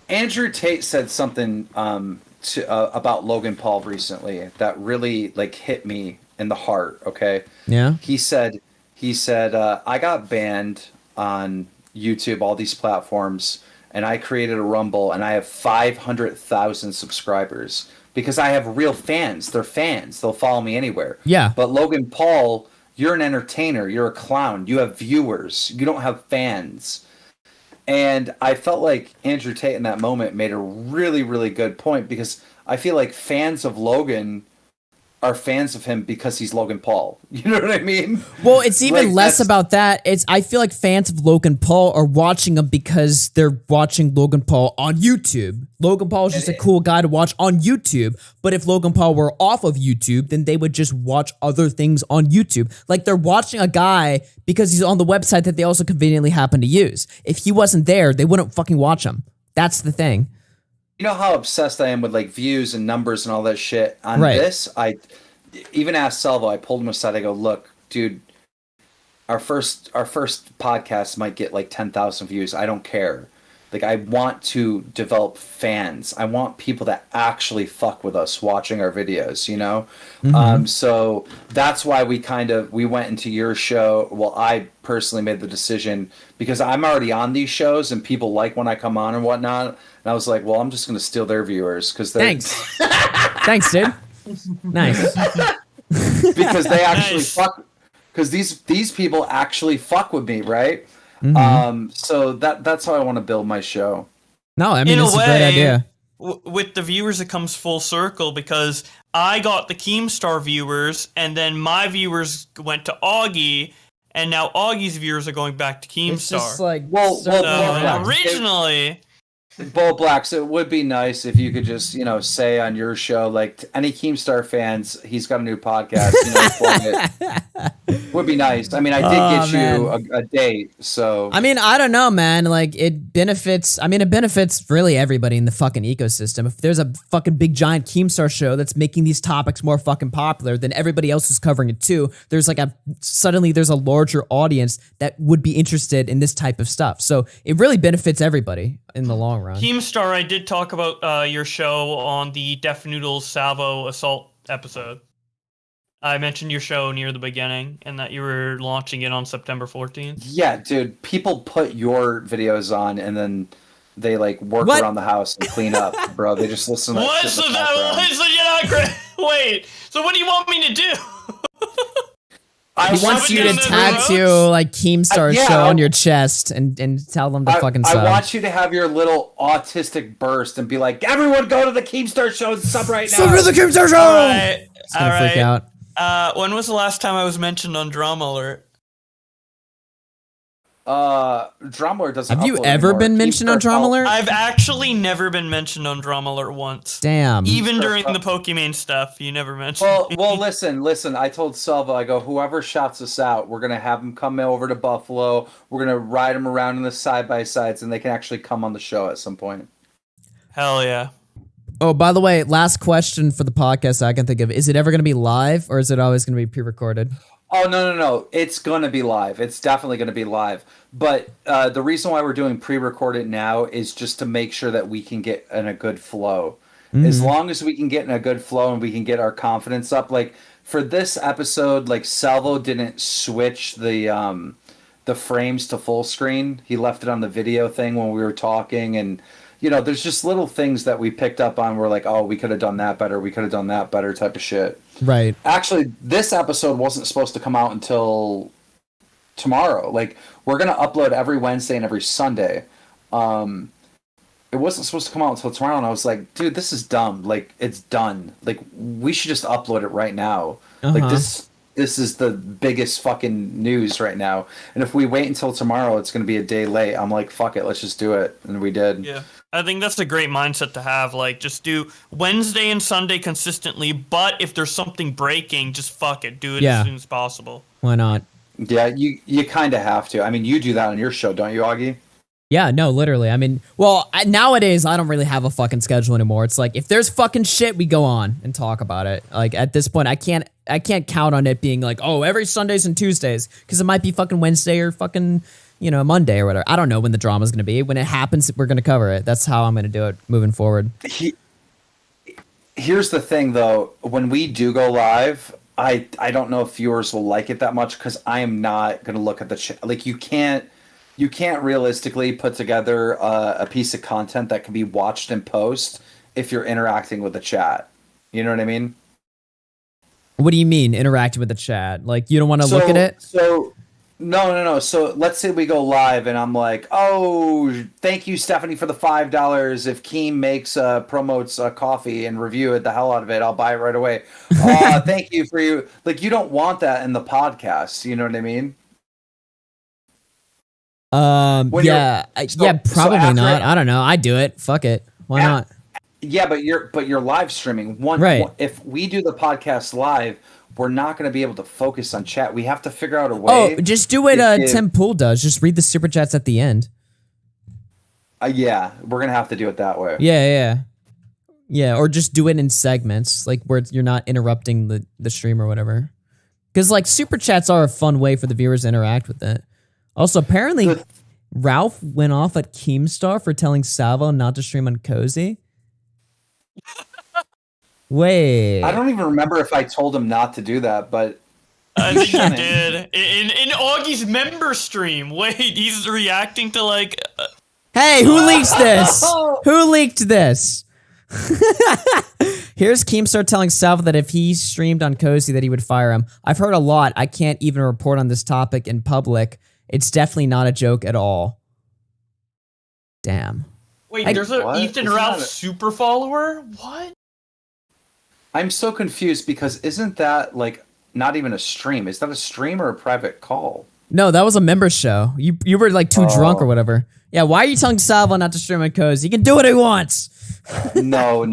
Andrew Tate said something about Logan Paul recently that really like hit me in the heart. Okay. Yeah. He said, I got banned on YouTube, all these platforms, and I created a Rumble, and I have 500,000 subscribers because I have real fans. They're fans. They'll follow me anywhere. Yeah. But Logan Paul, you're an entertainer. You're a clown. You have viewers. You don't have fans. And I felt like Andrew Tate in that moment made a really, really good point because I feel like fans of Logan are fans of him because he's Logan Paul. You know what I mean? Well, it's even less about that. I feel like fans of Logan Paul are watching him because they're watching Logan Paul on YouTube. Logan Paul is just a cool guy to watch on YouTube. But if Logan Paul were off of YouTube, then they would just watch other things on YouTube. Like they're watching a guy because he's on the website that they also conveniently happen to use. If he wasn't there, they wouldn't fucking watch him. That's the thing. You know how obsessed I am with like views and numbers and all that shit on Right. this. I even asked Salvo. I pulled him aside. I go, look, dude, our first podcast might get like 10,000 views. I don't care. Like, I want to develop fans. I want people that actually fuck with us watching our videos, you know? So that's why we went into your show. Well, I personally made the decision because I'm already on these shows and people like when I come on and whatnot. And I was like, well, I'm just going to steal their viewers because Thanks. Thanks, dude. Nice. Because they actually fuck. Because these people actually fuck with me, right? So that's how I want to build my show. No, I mean, it's a great idea. With the viewers, it comes full circle because I got the Keemstar viewers, and then my viewers went to Augie, and now Augie's viewers are going back to Keemstar. It's just like, originally. Bull Blacks, it would be nice if you could just, say on your show, like, to any Keemstar fans, he's got a new podcast, plug it. Would be nice. I mean, I did get you a date, so. I mean, I don't know, man. Like, it benefits really everybody in the fucking ecosystem. If there's a fucking big giant Keemstar show that's making these topics more fucking popular, then everybody else is covering it too. Suddenly there's a larger audience that would be interested in this type of stuff. So it really benefits everybody in the long run. Keemstar, I did talk about your show on the Def Noodles Salvo Assault episode. I mentioned your show near the beginning and that you were launching it on September 14th. Yeah, dude, people put your videos on and then they like work around the house and clean up, bro. They just listen to that What? shit So in the background. so you're not great. Wait. So what do you want me to do? He wants you to tattoo like Keemstar show on your chest and tell them to fucking sub. I want you to have your little autistic burst and be like, everyone go to the Keemstar show and sub right now. Sub to the Keemstar show! All right. It's gonna freak out. When was the last time I was mentioned on Drama Alert? Drama Alert doesn't. Have you ever been mentioned on Drama Alert? I've actually never been mentioned on Drama Alert once. Damn. Even during the Pokimane stuff, you never mentioned me. Well, listen. I told Salva, I go, whoever shouts us out, we're gonna have them come over to Buffalo. We're gonna ride them around in the side by sides, and they can actually come on the show at some point. Hell yeah. Oh, by the way, last question for the podcast I can think of. Is it ever going to be live or is it always going to be pre-recorded? Oh, no. It's going to be live. It's definitely going to be live. But the reason why we're doing pre-recorded now is just to make sure that we can get in a good flow. As long as we can get in a good flow and we can get our confidence up. Like, for this episode, like, Salvo didn't switch the frames to full screen. He left it on the video thing when we were talking, and there's just little things that we picked up on. We're like, oh, we could have done that better. We could have done that better type of shit. Right. Actually, this episode wasn't supposed to come out until tomorrow. Like, we're going to upload every Wednesday and every Sunday. It wasn't supposed to come out until tomorrow. And I was like, dude, this is dumb. Like, it's done. Like, we should just upload it right now. Like, this is the biggest fucking news right now. And if we wait until tomorrow, it's going to be a day late. I'm like, fuck it. Let's just do it. And we did. Yeah. I think that's a great mindset to have. Like, just do Wednesday and Sunday consistently, but if there's something breaking, just fuck it. Do it as soon as possible. Why not? Yeah, you kind of have to. I mean, you do that on your show, don't you, Augie? Yeah, no, literally. I mean, nowadays, I don't really have a fucking schedule anymore. It's like, if there's fucking shit, we go on and talk about it. Like, at this point, I can't count on it being like, oh, every Sundays and Tuesdays, because it might be fucking Wednesday or fucking, Monday or whatever. I don't know when the drama's going to be. When it happens, we're going to cover it. That's how I'm going to do it moving forward. Here's the thing, though. When we do go live, I don't know if viewers will like it that much because I am not going to look at the chat. Like, you can't realistically put together a piece of content that can be watched in post if you're interacting with the chat. You know what I mean? What do you mean interacting with the chat? Like, you don't want to look at it? So no. So let's say we go live and I'm like, oh, thank you, Stephanie, for the $5. If Keem promotes coffee and review it the hell out of it, I'll buy it right away. Thank you for you. Like, you don't want that in the podcast. You know what I mean? Probably not. I don't know. I do it. Fuck it. Why not? Yeah, but you're live streaming. If we do the podcast live, we're not going to be able to focus on chat. We have to figure out a way. Oh, just do what Tim Pool does. Just read the super chats at the end. Yeah, we're gonna have to do it that way. Yeah, or just do it in segments, like where you're not interrupting the stream or whatever. Because like super chats are a fun way for the viewers to interact with it. Also, apparently, Ralph went off at Keemstar for telling Salvo not to stream on Cozy. Wait, I don't even remember if I told him not to do that, but I think you did. In Augie's member stream. Wait, he's reacting to like. Hey, who leaked this? Who leaked this? Here's Keemstar telling Salvo that if he streamed on Cozy that he would fire him. I've heard a lot. I can't even report on this topic in public. It's definitely not a joke at all. Damn. Wait, there's a Ethan Ralph super follower? What? I'm so confused because isn't that like not even a stream? Is that a stream or a private call? No, that was a member show. You were like too drunk or whatever. Yeah, why are you telling Salvo not to stream on Cozy? He can do what he wants. No.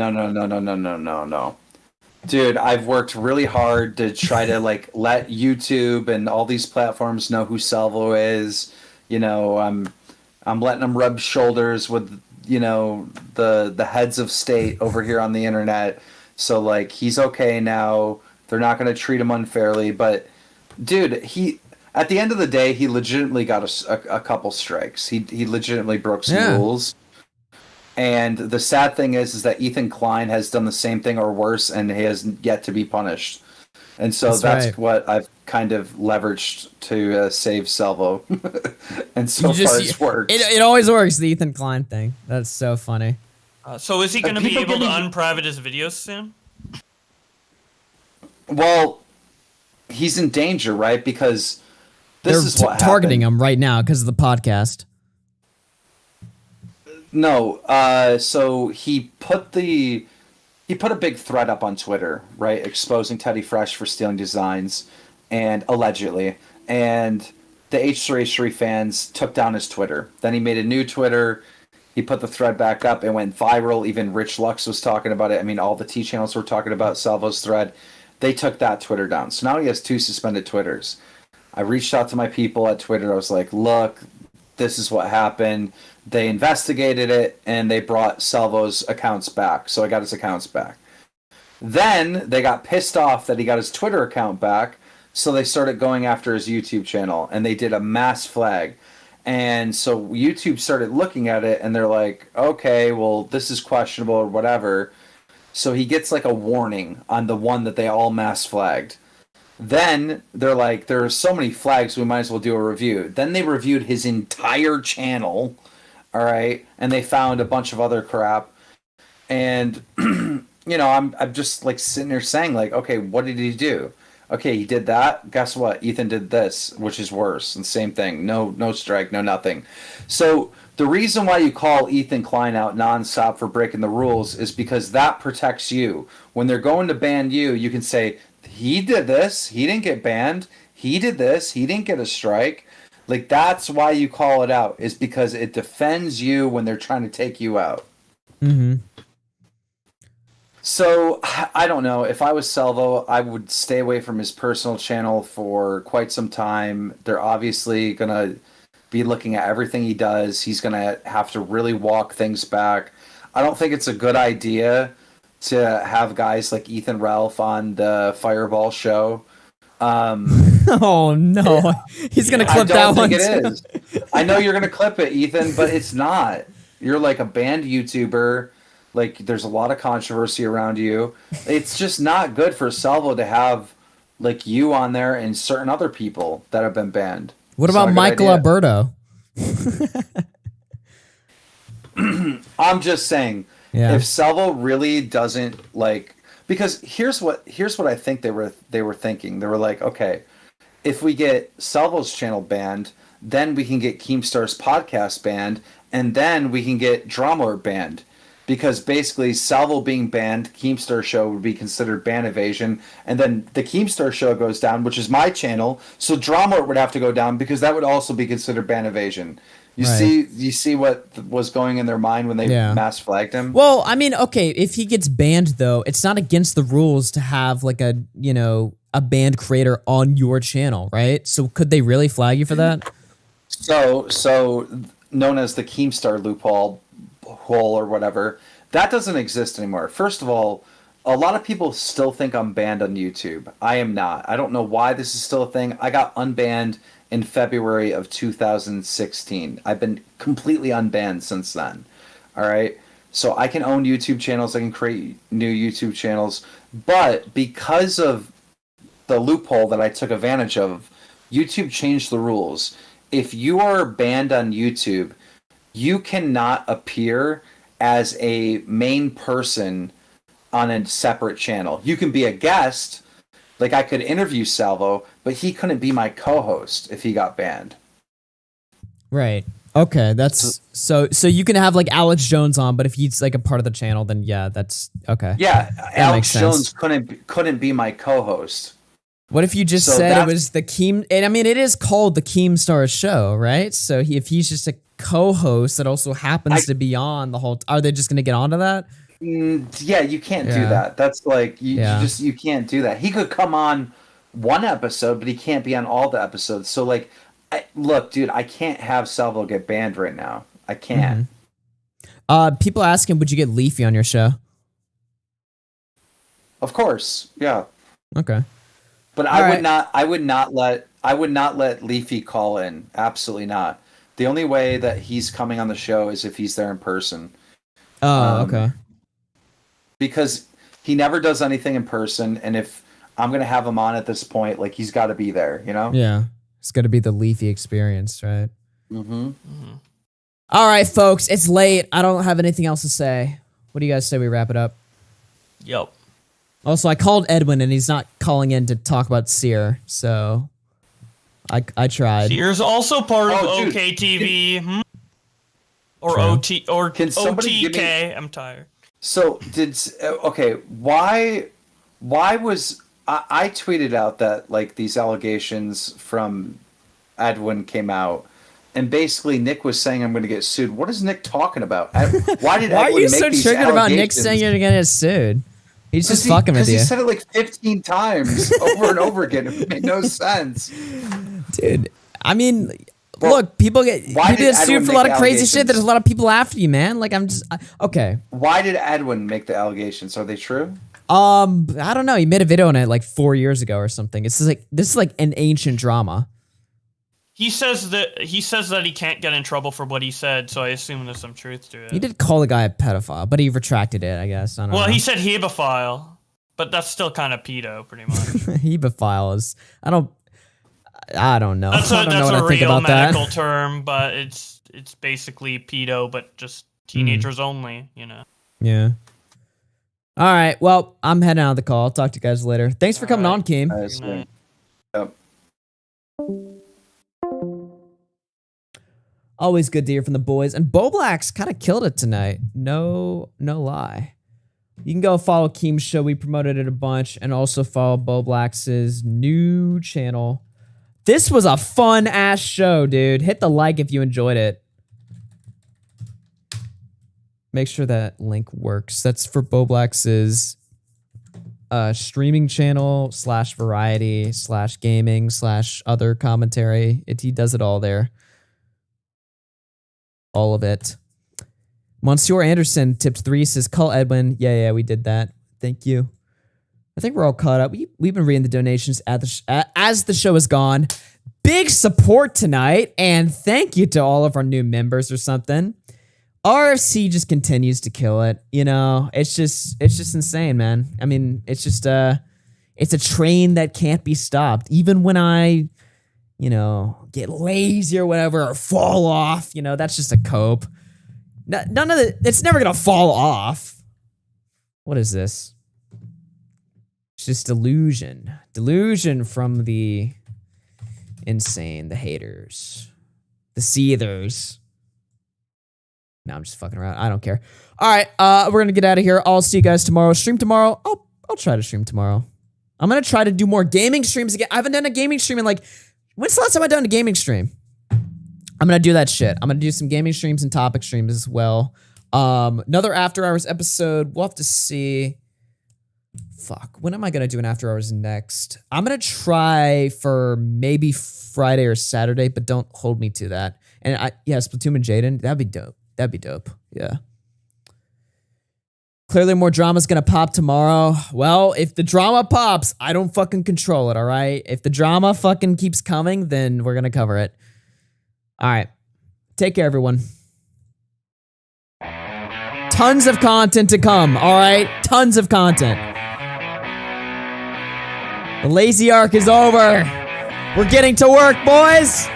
Dude, I've worked really hard to try to like let YouTube and all these platforms know who Salvo is. You know, I'm letting them rub shoulders with, you know, the heads of state over here on the internet. So like he's okay now. They're not going to treat him unfairly, but dude, at the end of the day, he legitimately got a couple strikes. He legitimately broke some rules. And the sad thing is that Ethan Klein has done the same thing or worse, and he has yet to be punished. And so that's right. what I've kind of leveraged to save Salvo. And so far it's worked. It always works, the Ethan Klein thing. That's so funny. So is he going to be able to unprivate his videos soon? Well, he's in danger, right? Because this is what targeting happened. him right now because of the podcast. No, so he put a big thread up on Twitter, right, exposing Teddy Fresh for stealing designs, and allegedly, and the H3H3 fans took down his Twitter. Then he made a new Twitter. He put the thread back up. It went viral. Even Rich Lux was talking about it. I mean, all the T channels were talking about Salvo's thread. They took that Twitter down. So now he has 2 suspended Twitters. I reached out to my people at Twitter. I was like, look, this is what happened. They investigated it, and they brought Salvo's accounts back. So I got his accounts back. Then they got pissed off that he got his Twitter account back, so they started going after his YouTube channel, and they did a mass flag. And so YouTube started looking at it, and they're like, okay, well, this is questionable or whatever. So he gets like a warning on the one that they all mass flagged. Then they're like, there are so many flags, we might as well do a review. Then they reviewed his entire channel, all right, and they found a bunch of other crap. And, you know, I'm just like sitting there saying like, okay, what did he do? Okay, he did that. Guess what? Ethan did this, which is worse. And same thing. No strike, no nothing. So the reason why you call Ethan Klein out nonstop for breaking the rules is because that protects you. When they're going to ban you, you can say, he did this, he didn't get banned. He did this, he didn't get a strike. Like, that's why you call it out, is because it defends you when they're trying to take you out. Mm-hmm. So, I don't know. If I was Salvo, I would stay away from his personal channel for quite some time. They're obviously going to be looking at everything he does. He's going to have to really walk things back. I don't think it's a good idea to have guys like Ethan Ralph on the Fireball show. Oh, no. He's going to clip that one. I don't think it is. I know you're going to clip it, Ethan, but it's not. You're like a banned YouTuber. Like, there's a lot of controversy around you. It's just not good for Salvo to have, like, you on there and certain other people that have been banned. What about Michael Alberto? I'm just saying, if Salvo really doesn't, like... Because here's what I think they were thinking. They were like, okay, if we get Salvo's channel banned, then we can get Keemstar's podcast banned, and then we can get Drama banned. Because basically, Salvo being banned, Keemstar show would be considered ban evasion, and then the Keemstar show goes down, which is my channel, so Drama would have to go down because that would also be considered ban evasion. You see what was going in their mind when they mass flagged him? Well, I mean, okay, if he gets banned though, it's not against the rules to have like a banned creator on your channel, right? So could they really flag you for that? So known as the Keemstar loophole or whatever, that doesn't exist anymore. First of all, a lot of people still think I'm banned on YouTube. I am not. I don't know why this is still a thing. I got unbanned in February of 2016. I've been completely unbanned since then. All right. So I can own YouTube channels. I can create new YouTube channels. But because of the loophole that I took advantage of, YouTube changed the rules. If you are banned on YouTube, you cannot appear as a main person on a separate channel. You can be a guest, like I could interview Salvo, but he couldn't be my co-host if he got banned. Right. Okay, that's so you can have like Alex Jones on, but if he's like a part of the channel, then yeah, that's okay. Yeah, That Alex makes sense. Jones couldn't be my co-host. What if you just So said it that's- was the Keem? And I mean, it is called the Keemstar Show, right? So if he's just a co-host that also happens to be on the whole, are they just gonna get onto that? Yeah, you can't do Yeah. that. That's like Yeah. you can't do that. He could come on one episode, but he can't be on all the episodes. So like, look, dude, I can't have Salvo get banned right now. I can't. People asking, would you get Leafy on your show? Of course, yeah. Okay. But All I right. would not let Leafy call in. Absolutely not. The only way that he's coming on the show is if he's there in person. Oh, okay. Because he never does anything in person, and if I'm gonna have him on at this point, like he's got to be there, you know? Yeah, it's got to be the Leafy experience, right? Mm-hmm. All right, folks, it's late. I don't have anything else to say. What do you guys say we wrap it up? Yep. Also, I called Edwin, and he's not calling in to talk about Seer, so I tried. Seer's also part of Oh, dude. OKTV. Or True. OT or Can somebody give me- OTK. I'm tired. So why was I tweeted out that like these allegations from Edwin came out, and basically Nick was saying I'm going to get sued. What is Nick talking about? Why did Why are Edwin you make so these triggered about Nick allegations? saying you're gonna get sued? He's just fucking with Because he you, said it like 15 times over and over again. It made no sense. dude. I mean, Bro, look, people get why did sued Edwin for a lot make of crazy shit. allegations? There's a lot of people after you, man. Like okay. Why did Edwin make the allegations? Are they true? I don't know. He made a video on it like 4 years ago or something. This is like an ancient drama. He says that he can't get in trouble for what he said, so I assume there's some truth to it. He did call the guy a pedophile, but he retracted it, I guess. I don't know. Well, he said hebephile, but that's still kind of pedo, pretty much. Hebephile is. I don't know. That's I don't know a what I think real about that. medical term, but it's basically pedo, but just teenagers only. You know. Yeah. All right. Well, I'm heading out of the call. I'll talk to you guys later. Thanks for coming on, Keem. Yep. Always good to hear from the boys. And Boblax kind of killed it tonight. No lie. You can go follow Keem's show. We promoted it a bunch. And also follow Boblax's new channel. This was a fun ass show, dude. Hit the like if you enjoyed it. Make sure that link works. That's for Boblax's streaming channel / variety / gaming / other commentary. He does it all there. All of it. Monsieur Anderson tipped 3, says, call Edwin. Yeah, we did that. Thank you. I think we're all caught up. We've been reading the donations as the show has gone. Big support tonight, and thank you to all of our new members or something. RFC just continues to kill it. You know, it's just insane, man. I mean, it's just it's a train that can't be stopped. Even when I, get lazy or whatever, or fall off, that's just a cope. None of it's never gonna fall off. What is this? It's just delusion. Delusion from the insane, the haters, the seethers. No, I'm just fucking around. I don't care. All right, we're gonna get out of here. I'll see you guys tomorrow. Stream tomorrow. I'll try to stream tomorrow. I'm gonna try to do more gaming streams again. I haven't done a gaming stream in when's the last time I've done a gaming stream? I'm gonna do that shit. I'm gonna do some gaming streams and topic streams as well. Another after hours episode. We'll have to see. Fuck. When am I gonna do an after hours next? I'm gonna try for maybe Friday or Saturday, but don't hold me to that. And Splatoon and Jaden, that'd be dope. That'd be dope. Yeah. Clearly more drama's gonna pop tomorrow. Well, if the drama pops, I don't fucking control it, all right? If the drama fucking keeps coming, then we're gonna cover it. All right. Take care, everyone. Tons of content to come, all right? Tons of content. The lazy arc is over. We're getting to work, boys.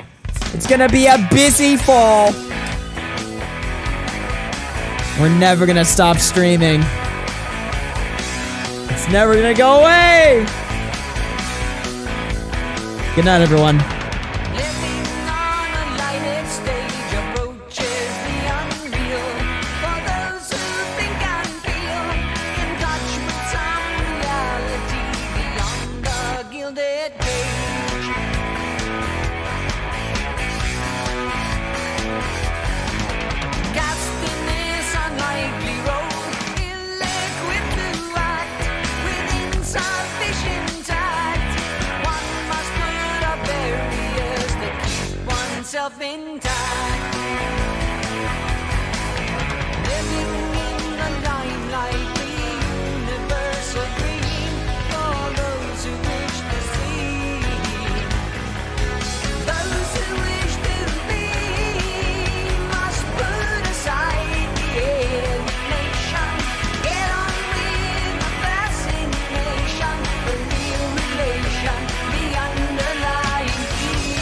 It's gonna be a busy fall. We're never gonna stop streaming. It's never gonna go away. Good night, everyone. Intact. Living in the limelight, the universal dream for those who wish to see. Those who wish to be must put aside the alienation. Get on with the fascination, the real relation, the underlying key.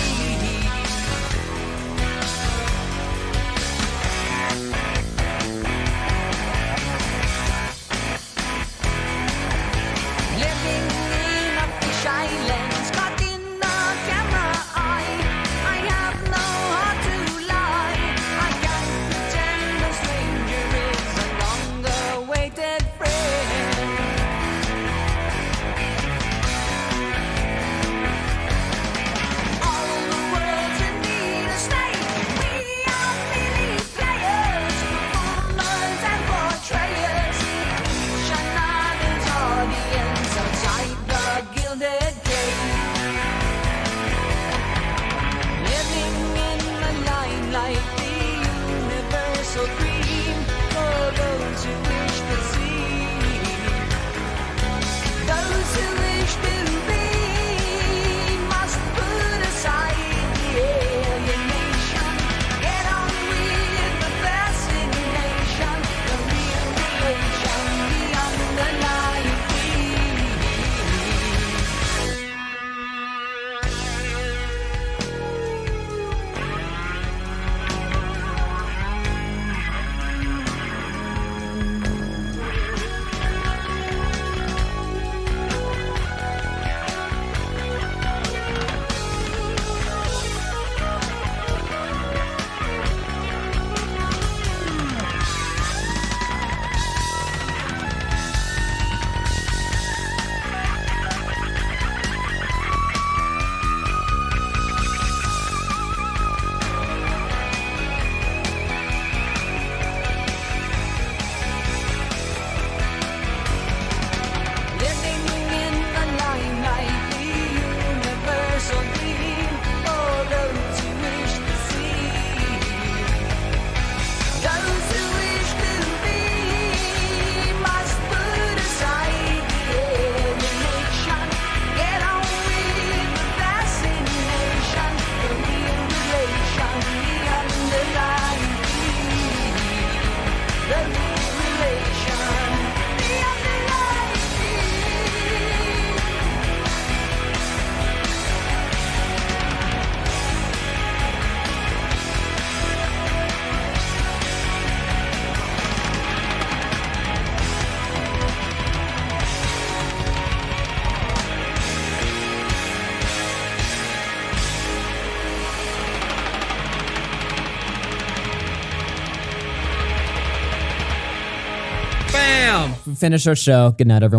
We finish our show. Good night, everyone.